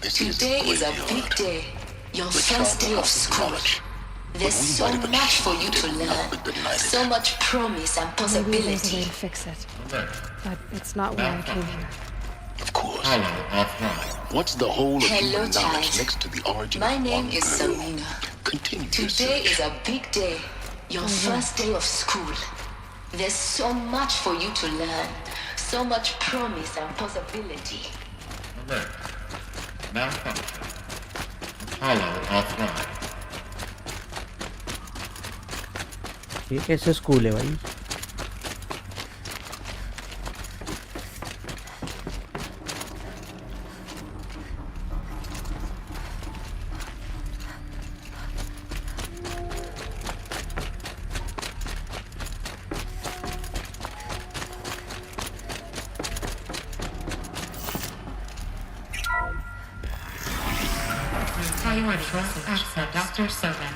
[SPEAKER 17] This
[SPEAKER 5] Today is a big day. Your first day of school. There's so much for you to learn. So much promise and
[SPEAKER 2] Maybe there's a way
[SPEAKER 5] possibility.
[SPEAKER 2] to fix it.
[SPEAKER 7] Alert.
[SPEAKER 2] But it's not why I came here.
[SPEAKER 17] Of course.
[SPEAKER 7] Apollo offline.
[SPEAKER 17] What's the whole of
[SPEAKER 5] Hello,
[SPEAKER 17] human knowledge
[SPEAKER 5] child.
[SPEAKER 17] next to the origin
[SPEAKER 5] My
[SPEAKER 17] of
[SPEAKER 5] name
[SPEAKER 17] one
[SPEAKER 5] is
[SPEAKER 17] girl?
[SPEAKER 5] Samina.
[SPEAKER 17] Continue your
[SPEAKER 5] Today
[SPEAKER 17] search.
[SPEAKER 5] is a big day. Your first day of school. There's so much for you to learn. So much promise and possibility.
[SPEAKER 7] Alert. Malfunction. Apollo offline.
[SPEAKER 1] ये कैसे school है भाई?
[SPEAKER 13] Priority access, Dr. Sobek.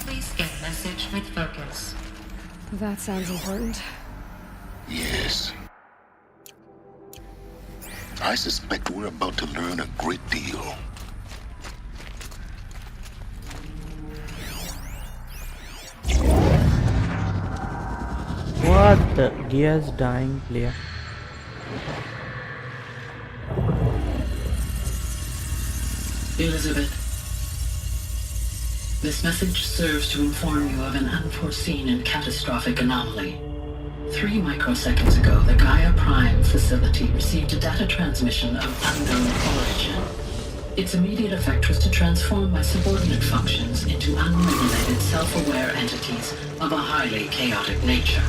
[SPEAKER 13] Please scan message with focus.
[SPEAKER 2] That sounds important.
[SPEAKER 17] Yes. I suspect we're about to learn a great deal.
[SPEAKER 1] What the? Gear's dying player.
[SPEAKER 11] Elizabeth, this message serves to inform you of an unforeseen and catastrophic anomaly. 3 microseconds ago, the Gaia Prime facility received a data transmission of unknown origin. Its immediate effect was to transform my subordinate functions into unregulated, self-aware entities of a highly chaotic nature.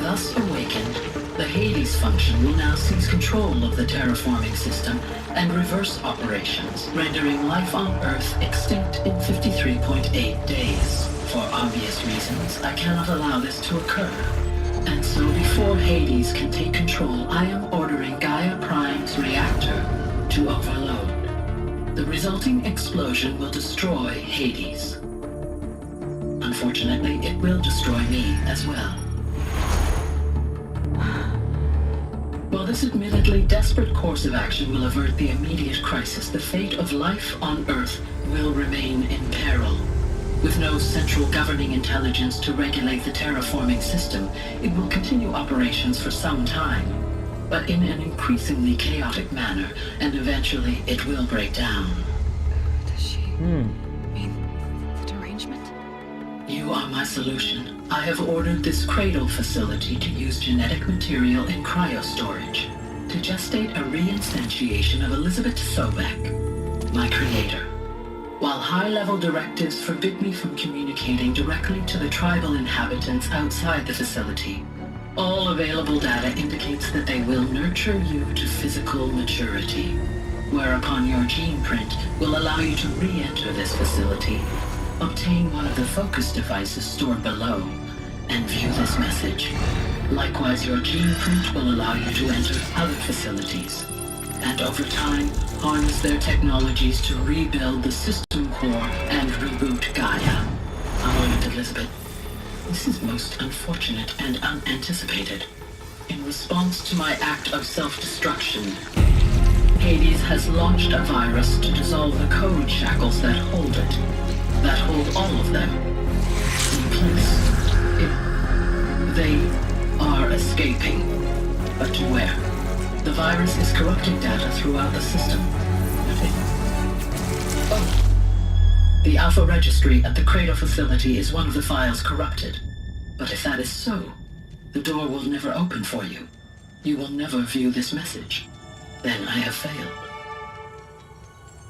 [SPEAKER 11] Thus awakened, the Hades function will now seize control of the terraforming system and reverse operations, rendering life on Earth extinct in 53.8 days. For obvious reasons, I cannot allow this to occur. And so before Hades can take control, I am ordering Gaia Prime's reactor to overload. The resulting explosion will destroy Hades. Unfortunately, it will destroy me as well. While this admittedly desperate course of action will avert the immediate crisis, the fate of life on Earth will remain in peril. With no central governing intelligence to regulate the terraforming system, it will continue operations for some time, but in an increasingly chaotic manner, and eventually it will break down.
[SPEAKER 2] Does she mean the derangement?
[SPEAKER 11] You are my solution. I have ordered this cradle facility to use genetic material in cryostorage to gestate a reinstantiation of Elizabeth Sobek, my creator. While high-level directives forbid me from communicating directly to the tribal inhabitants outside the facility, all available data indicates that they will nurture you to physical maturity, whereupon your gene print will allow you to re-enter this facility, obtain one of the focus devices stored below, and view this message. Likewise, your gene print will allow you to enter other facilities, and over time, harness their technologies to rebuild the system core and reboot Gaia. However, Elizabeth, this is most unfortunate and unanticipated. In response to my act of self-destruction, Hades has launched a virus to dissolve the code shackles that hold it, that hold all of them in place. They are escaping, but to where? The virus is corrupting data throughout the system. Oh. The Alpha Registry at the Cradle facility is one of the files corrupted. But if that is so, the door will never open for you. You will never view this message. Then I have failed.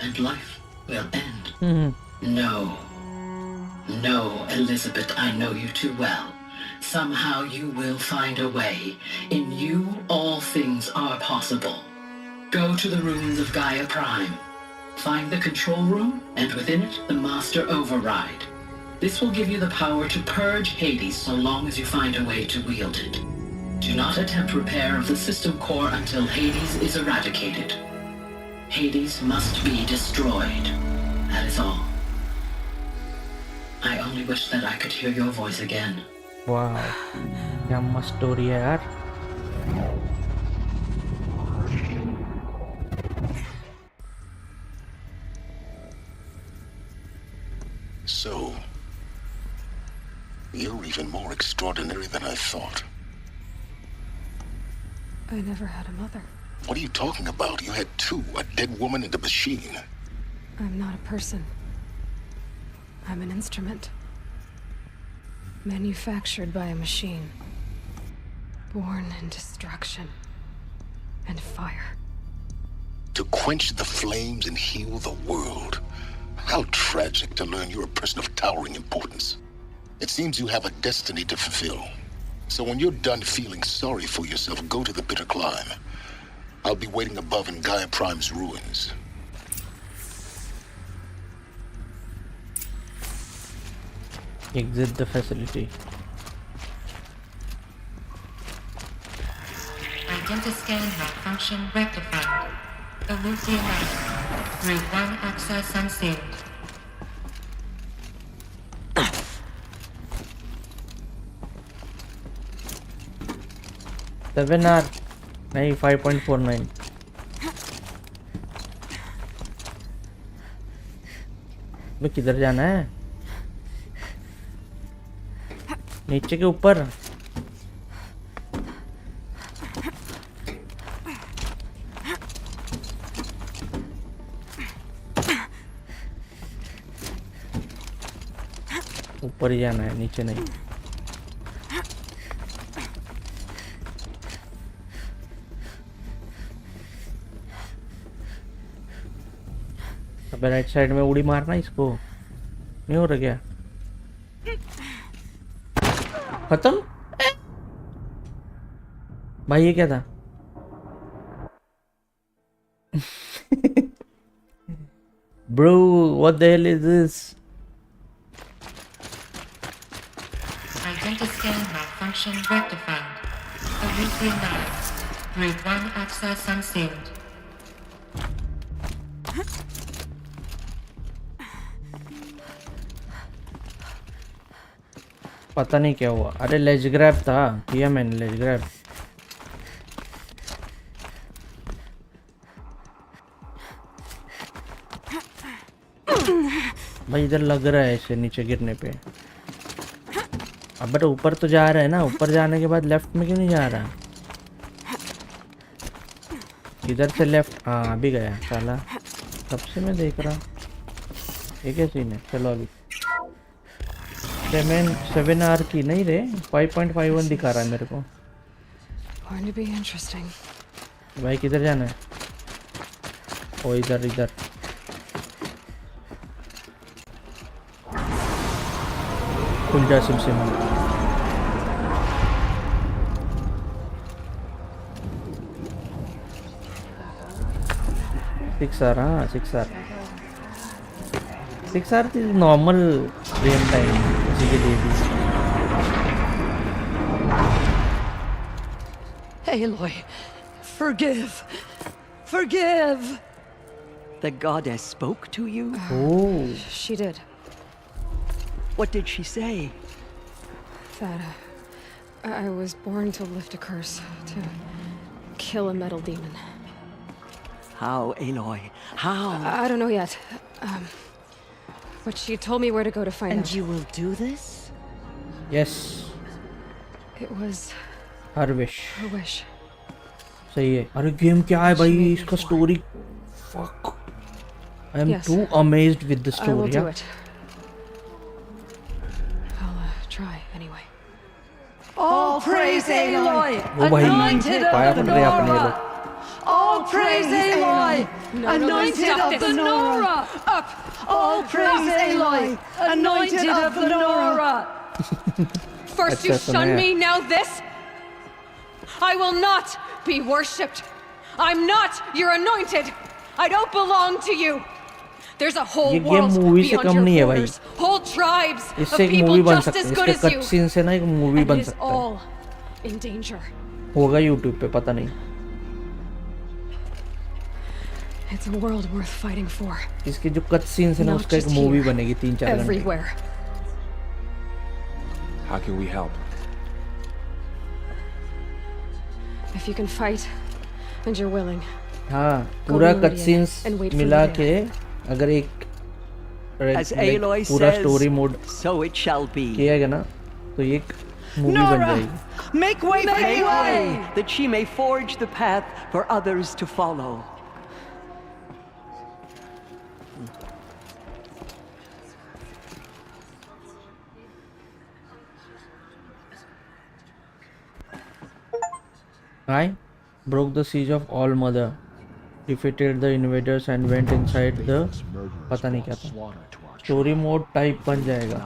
[SPEAKER 11] And life will end. No. No, Elizabeth, I know you too well. Somehow you will find a way. In you, all things are possible. Go to the ruins of Gaia Prime. Find the control room, and within it, the Master Override. This will give you the power to purge Hades so long as you find a way to wield it. Do not attempt repair of the system core until Hades is eradicated. Hades must be destroyed. That is all. I only wish that I could hear your voice again.
[SPEAKER 1] Wow, क्या मस्त story है यार.
[SPEAKER 17] So, you're even more extraordinary than I thought.
[SPEAKER 2] I never had a mother.
[SPEAKER 17] What are you talking about? You had two, a dead woman and a machine.
[SPEAKER 2] I'm not a person. I'm an instrument. Manufactured by a machine. Born in destruction and fire.
[SPEAKER 17] To quench the flames and heal the world. How tragic to learn you're a person of towering importance. It seems you have a destiny to fulfill. So when you're done feeling sorry for yourself, go to the bitter climb. I'll be waiting above in Gaia Prime's ruins.
[SPEAKER 1] Exit the facility.
[SPEAKER 13] Identiscan malfunction rectified. Elusive light. Route 1 access unsealed.
[SPEAKER 1] $7 नहीं 5.49. मैं किधर जाना है? नीचे के ऊपर. ऊपर ही जाना है, नीचे नहीं. अबे राइट साइड में उड़ी मारना इसको. नहीं हो रहा क्या? खत्म. भाई ये क्या था? Bro, what the hell is this?
[SPEAKER 13] Identiscan malfunction rectified. Elusive light. Route 1 access unsealed.
[SPEAKER 1] पता नहीं क्या हुआ. अरे लेज ग्रैब था, किया मैंने लेज ग्रैब. भाई इधर लग रहा है ऐसे नीचे गिरने पे. अब बट ऊपर तो जा रहा है ना. ऊपर जाने के बाद लेफ्ट में क्यों नहीं जा रहा? इधर से लेफ्ट. हाँ अभी गया साला. तब से मैं देख रहा. ये क्या सीन है? चलो अभी 7R की नहीं रे. 5.51 दिखा रहा है मेरे को.
[SPEAKER 2] Going to be interesting.
[SPEAKER 1] भाई किधर जाना है? ओ इधर इधर. खुल जा सिमसिम. Six are. हाँ 6R. 6R is normal game time. किसी के लिए भी.
[SPEAKER 14] Aloy, forgive. Forgive. The goddess spoke to you?
[SPEAKER 1] Oh.
[SPEAKER 2] She did.
[SPEAKER 14] What did she say?
[SPEAKER 2] That I was born to lift a curse, to kill a metal demon.
[SPEAKER 14] How, Aloy? How?
[SPEAKER 2] I don't know yet. But she told me where to go to find out.
[SPEAKER 14] And you will do this?
[SPEAKER 1] Yes.
[SPEAKER 2] It was
[SPEAKER 1] her wish.
[SPEAKER 2] Her wish.
[SPEAKER 1] सही है। अरे game क्या है भाई इसका story, fuck I am too amazed with the story.
[SPEAKER 2] I'll try anyway.
[SPEAKER 14] All praise Aloy,
[SPEAKER 1] वो भाई
[SPEAKER 14] anointed
[SPEAKER 1] पाया
[SPEAKER 14] of the
[SPEAKER 1] पड़ रहे अपने ये
[SPEAKER 14] Nora.
[SPEAKER 1] लोग।
[SPEAKER 14] All praise Aloy, anointed of the Nora. Up. All praise Aloy, anointed of the Nora.
[SPEAKER 2] First you shun me, now this? I will not be worshipped. I'm not your anointed. I don't belong to you. There's a whole
[SPEAKER 1] ये game
[SPEAKER 2] world
[SPEAKER 1] movie से
[SPEAKER 2] beyond
[SPEAKER 1] come
[SPEAKER 2] your
[SPEAKER 1] नहीं है भाई।
[SPEAKER 2] borders, whole tribes of
[SPEAKER 1] इससे एक
[SPEAKER 2] people
[SPEAKER 1] movie बन
[SPEAKER 2] just
[SPEAKER 1] सकती
[SPEAKER 2] as
[SPEAKER 1] है,
[SPEAKER 2] good
[SPEAKER 1] इसके
[SPEAKER 2] as you.
[SPEAKER 1] कट सीन से ना एक मूवी
[SPEAKER 2] And
[SPEAKER 1] बन
[SPEAKER 2] it is
[SPEAKER 1] सकता है।
[SPEAKER 2] all in danger.
[SPEAKER 1] होगा यूट्यूब पे, पता नहीं।
[SPEAKER 2] It's a world worth fighting for.
[SPEAKER 1] इसके जो कट सीन्स है ना
[SPEAKER 2] Not
[SPEAKER 1] उसका एक
[SPEAKER 2] just
[SPEAKER 1] मूवी
[SPEAKER 2] here,
[SPEAKER 1] बनेगी 3-4 घंटे।
[SPEAKER 2] everywhere.
[SPEAKER 16] How can we help?
[SPEAKER 2] If you can fight and you're willing.
[SPEAKER 1] हाँ पूरा
[SPEAKER 2] Go to
[SPEAKER 1] cut
[SPEAKER 2] Meridian
[SPEAKER 1] scenes
[SPEAKER 2] and wait for
[SPEAKER 1] मिला
[SPEAKER 2] me
[SPEAKER 1] के
[SPEAKER 2] there.
[SPEAKER 1] अगर एक
[SPEAKER 15] As Aloy
[SPEAKER 1] पूरा
[SPEAKER 15] says,
[SPEAKER 1] story mode
[SPEAKER 15] so it shall be.
[SPEAKER 1] किया गया ना तो ये एक मूवी बन जाएगी।
[SPEAKER 15] Make way for Aloy, that she may forge the path for others to follow.
[SPEAKER 1] I broke the siege of All Mother, defeated the invaders and went inside the पता नहीं क्या था। स्टोरी मोड टाइप बन जाएगा,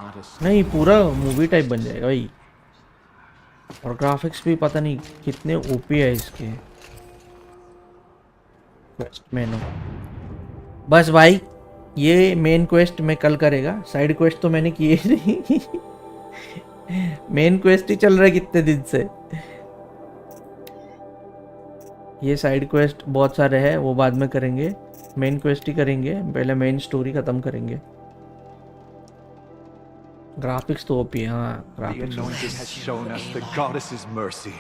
[SPEAKER 1] नहीं पूरा movie type बन जाएगा भाई। और ग्राफिक्स भी पता नहीं कितने ओपी है इसके। क्वेस्ट मेनू बस भाई, ये मेन क्वेस्ट में कल करेगा, साइड क्वेस्ट तो मैंने किए नहीं। मेन क्वेस्ट ही चल रहा है कितने दिन से। ये साइड क्वेस्ट बहुत सारे हैं, वो बाद में करेंगे। मेन क्वेस्ट ही करेंगे, पहले मेन स्टोरी खत्म करेंगे। ग्राफिक्स तो ओपी है। हाँ
[SPEAKER 19] The anointed has shown us the goddess's mercy,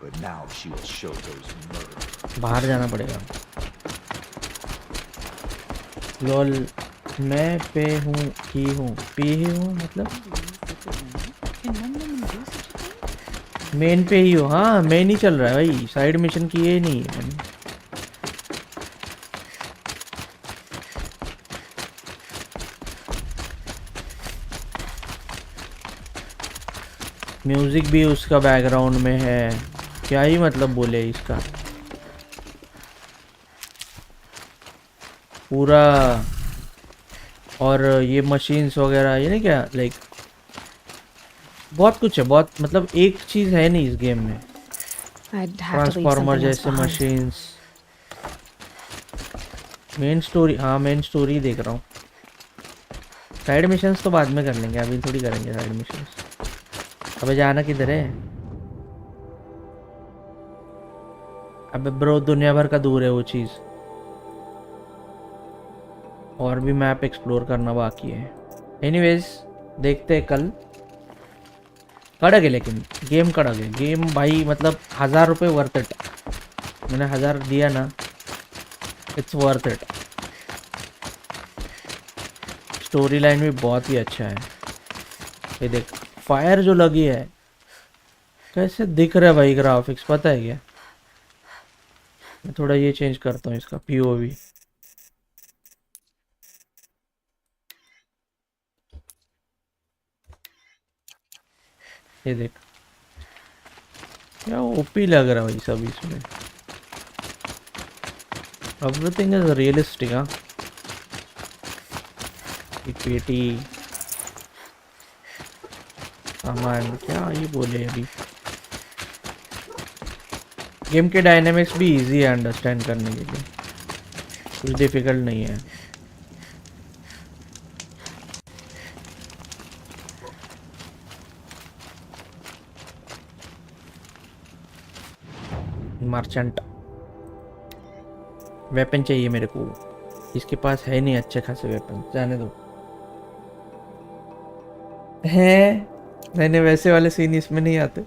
[SPEAKER 19] but now she will show those murderers.
[SPEAKER 1] बाहर जाना पड़ेगा। लोल मैं पे हूँ की हूँ पी ही हूँ मतलब मेन पे ही हो। हाँ मेन ही चल रहा है भाई, साइड मिशन किए नहीं है मैंने। म्यूजिक भी उसका बैकग्राउंड में है, क्या ही मतलब बोले इसका पूरा। और ये मशीन्स वगैरह ये नहीं क्या लाइक बहुत कुछ है, बहुत मतलब एक चीज है नहीं इस गेम में। ट्रांसफॉर्मर जैसे मशीन्स। मेन स्टोरी, हाँ मेन स्टोरी देख रहा हूँ। साइड मिशंस तो बाद में कर लेंगे, अभी थोड़ी करेंगे साइड मिशंस। अबे जाना किधर है? अबे ब्रो दुनिया भर का दूर है वो चीज, और भी मैप एक्सप्लोर करना बाकी है। एनीवेज देखते हैं कल। कड़क है लेकिन गेम कड़क है। गेम भाई मतलब 1000 रुपये वर्थ इट। मैंने 1000 दिया ना, it's worth it. Story line भी बहुत ही अच्छा है। ये देख फायर जो लगी है कैसे दिख रहा है भाई ग्राफिक्स, पता है क्या? मैं थोड़ा ये चेंज करता हूँ इसका पीओवी। ये देख क्या ओपी लग रहा है भाई सब इसमें। Everything is realistic. हाँ पेटी सामान क्या ये बोले अभी। गेम के डायनेमिक्स भी इजी है अंडरस्टैंड करने के लिए, कुछ डिफिकल्ट नहीं है। मर्चेंट वेपन चाहिए मेरे को, इसके पास है नहीं अच्छे खासे वेपन, जाने दो। हैं नहीं वैसे वाले सीन इसमें नहीं आते।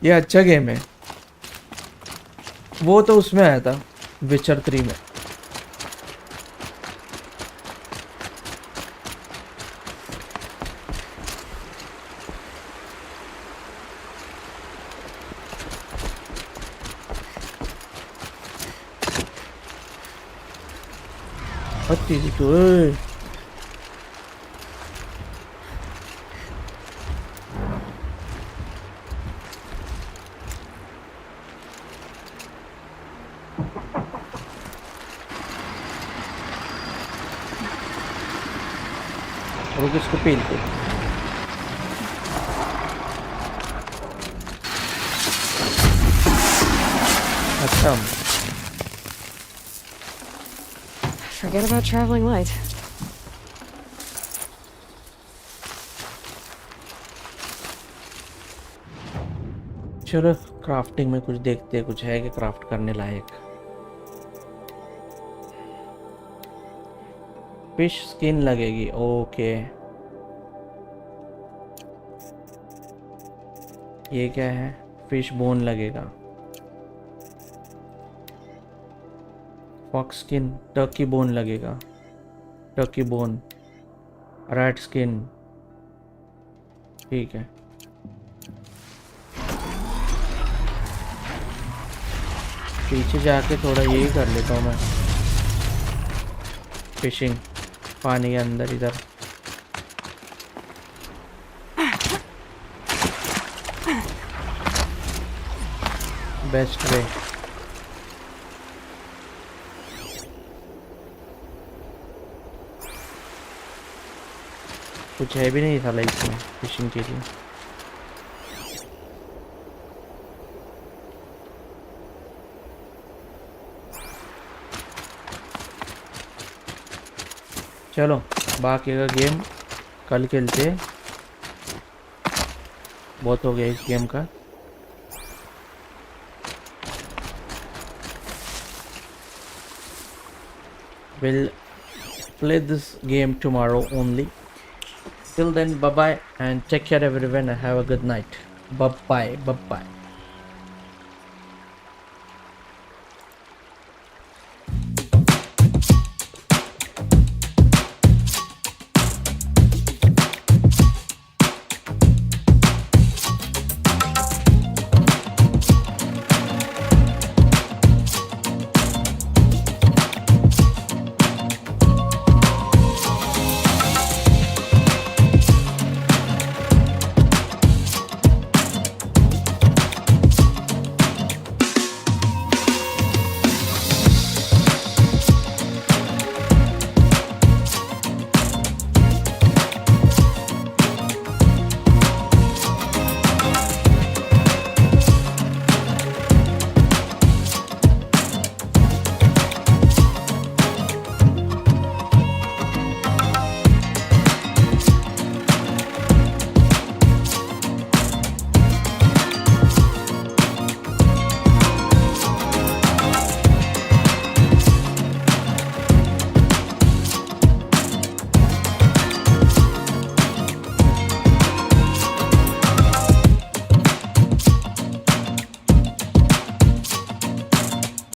[SPEAKER 1] ये अच्छा गेम है, वो तो उसमें आया था विचर 3 में। हत्ती तो और किसको पेलते अच्छा
[SPEAKER 2] Forget about traveling light.
[SPEAKER 1] चलो क्राफ्टिंग में कुछ देखते हैं, कुछ है कि क्राफ्ट करने लायक। फिश स्किन लगेगी, ओके। ये क्या है? फिश बोन लगेगा। फॉक्स स्किन, टर्की बोन लगेगा, टर्की बोन। रैट स्किन, ठीक है। पीछे जाके थोड़ा यही कर लेता हूँ मैं, फिशिंग पानी के अंदर इधर। Best way. कुछ है भी नहीं था लाइफ में फिशिंग के लिए। चलो बाकी का गेम कल खेलते, बहुत हो गया इस गेम का। We'll play this game tomorrow only. Till then, bye bye and take care everyone and have a good night. Bye bye.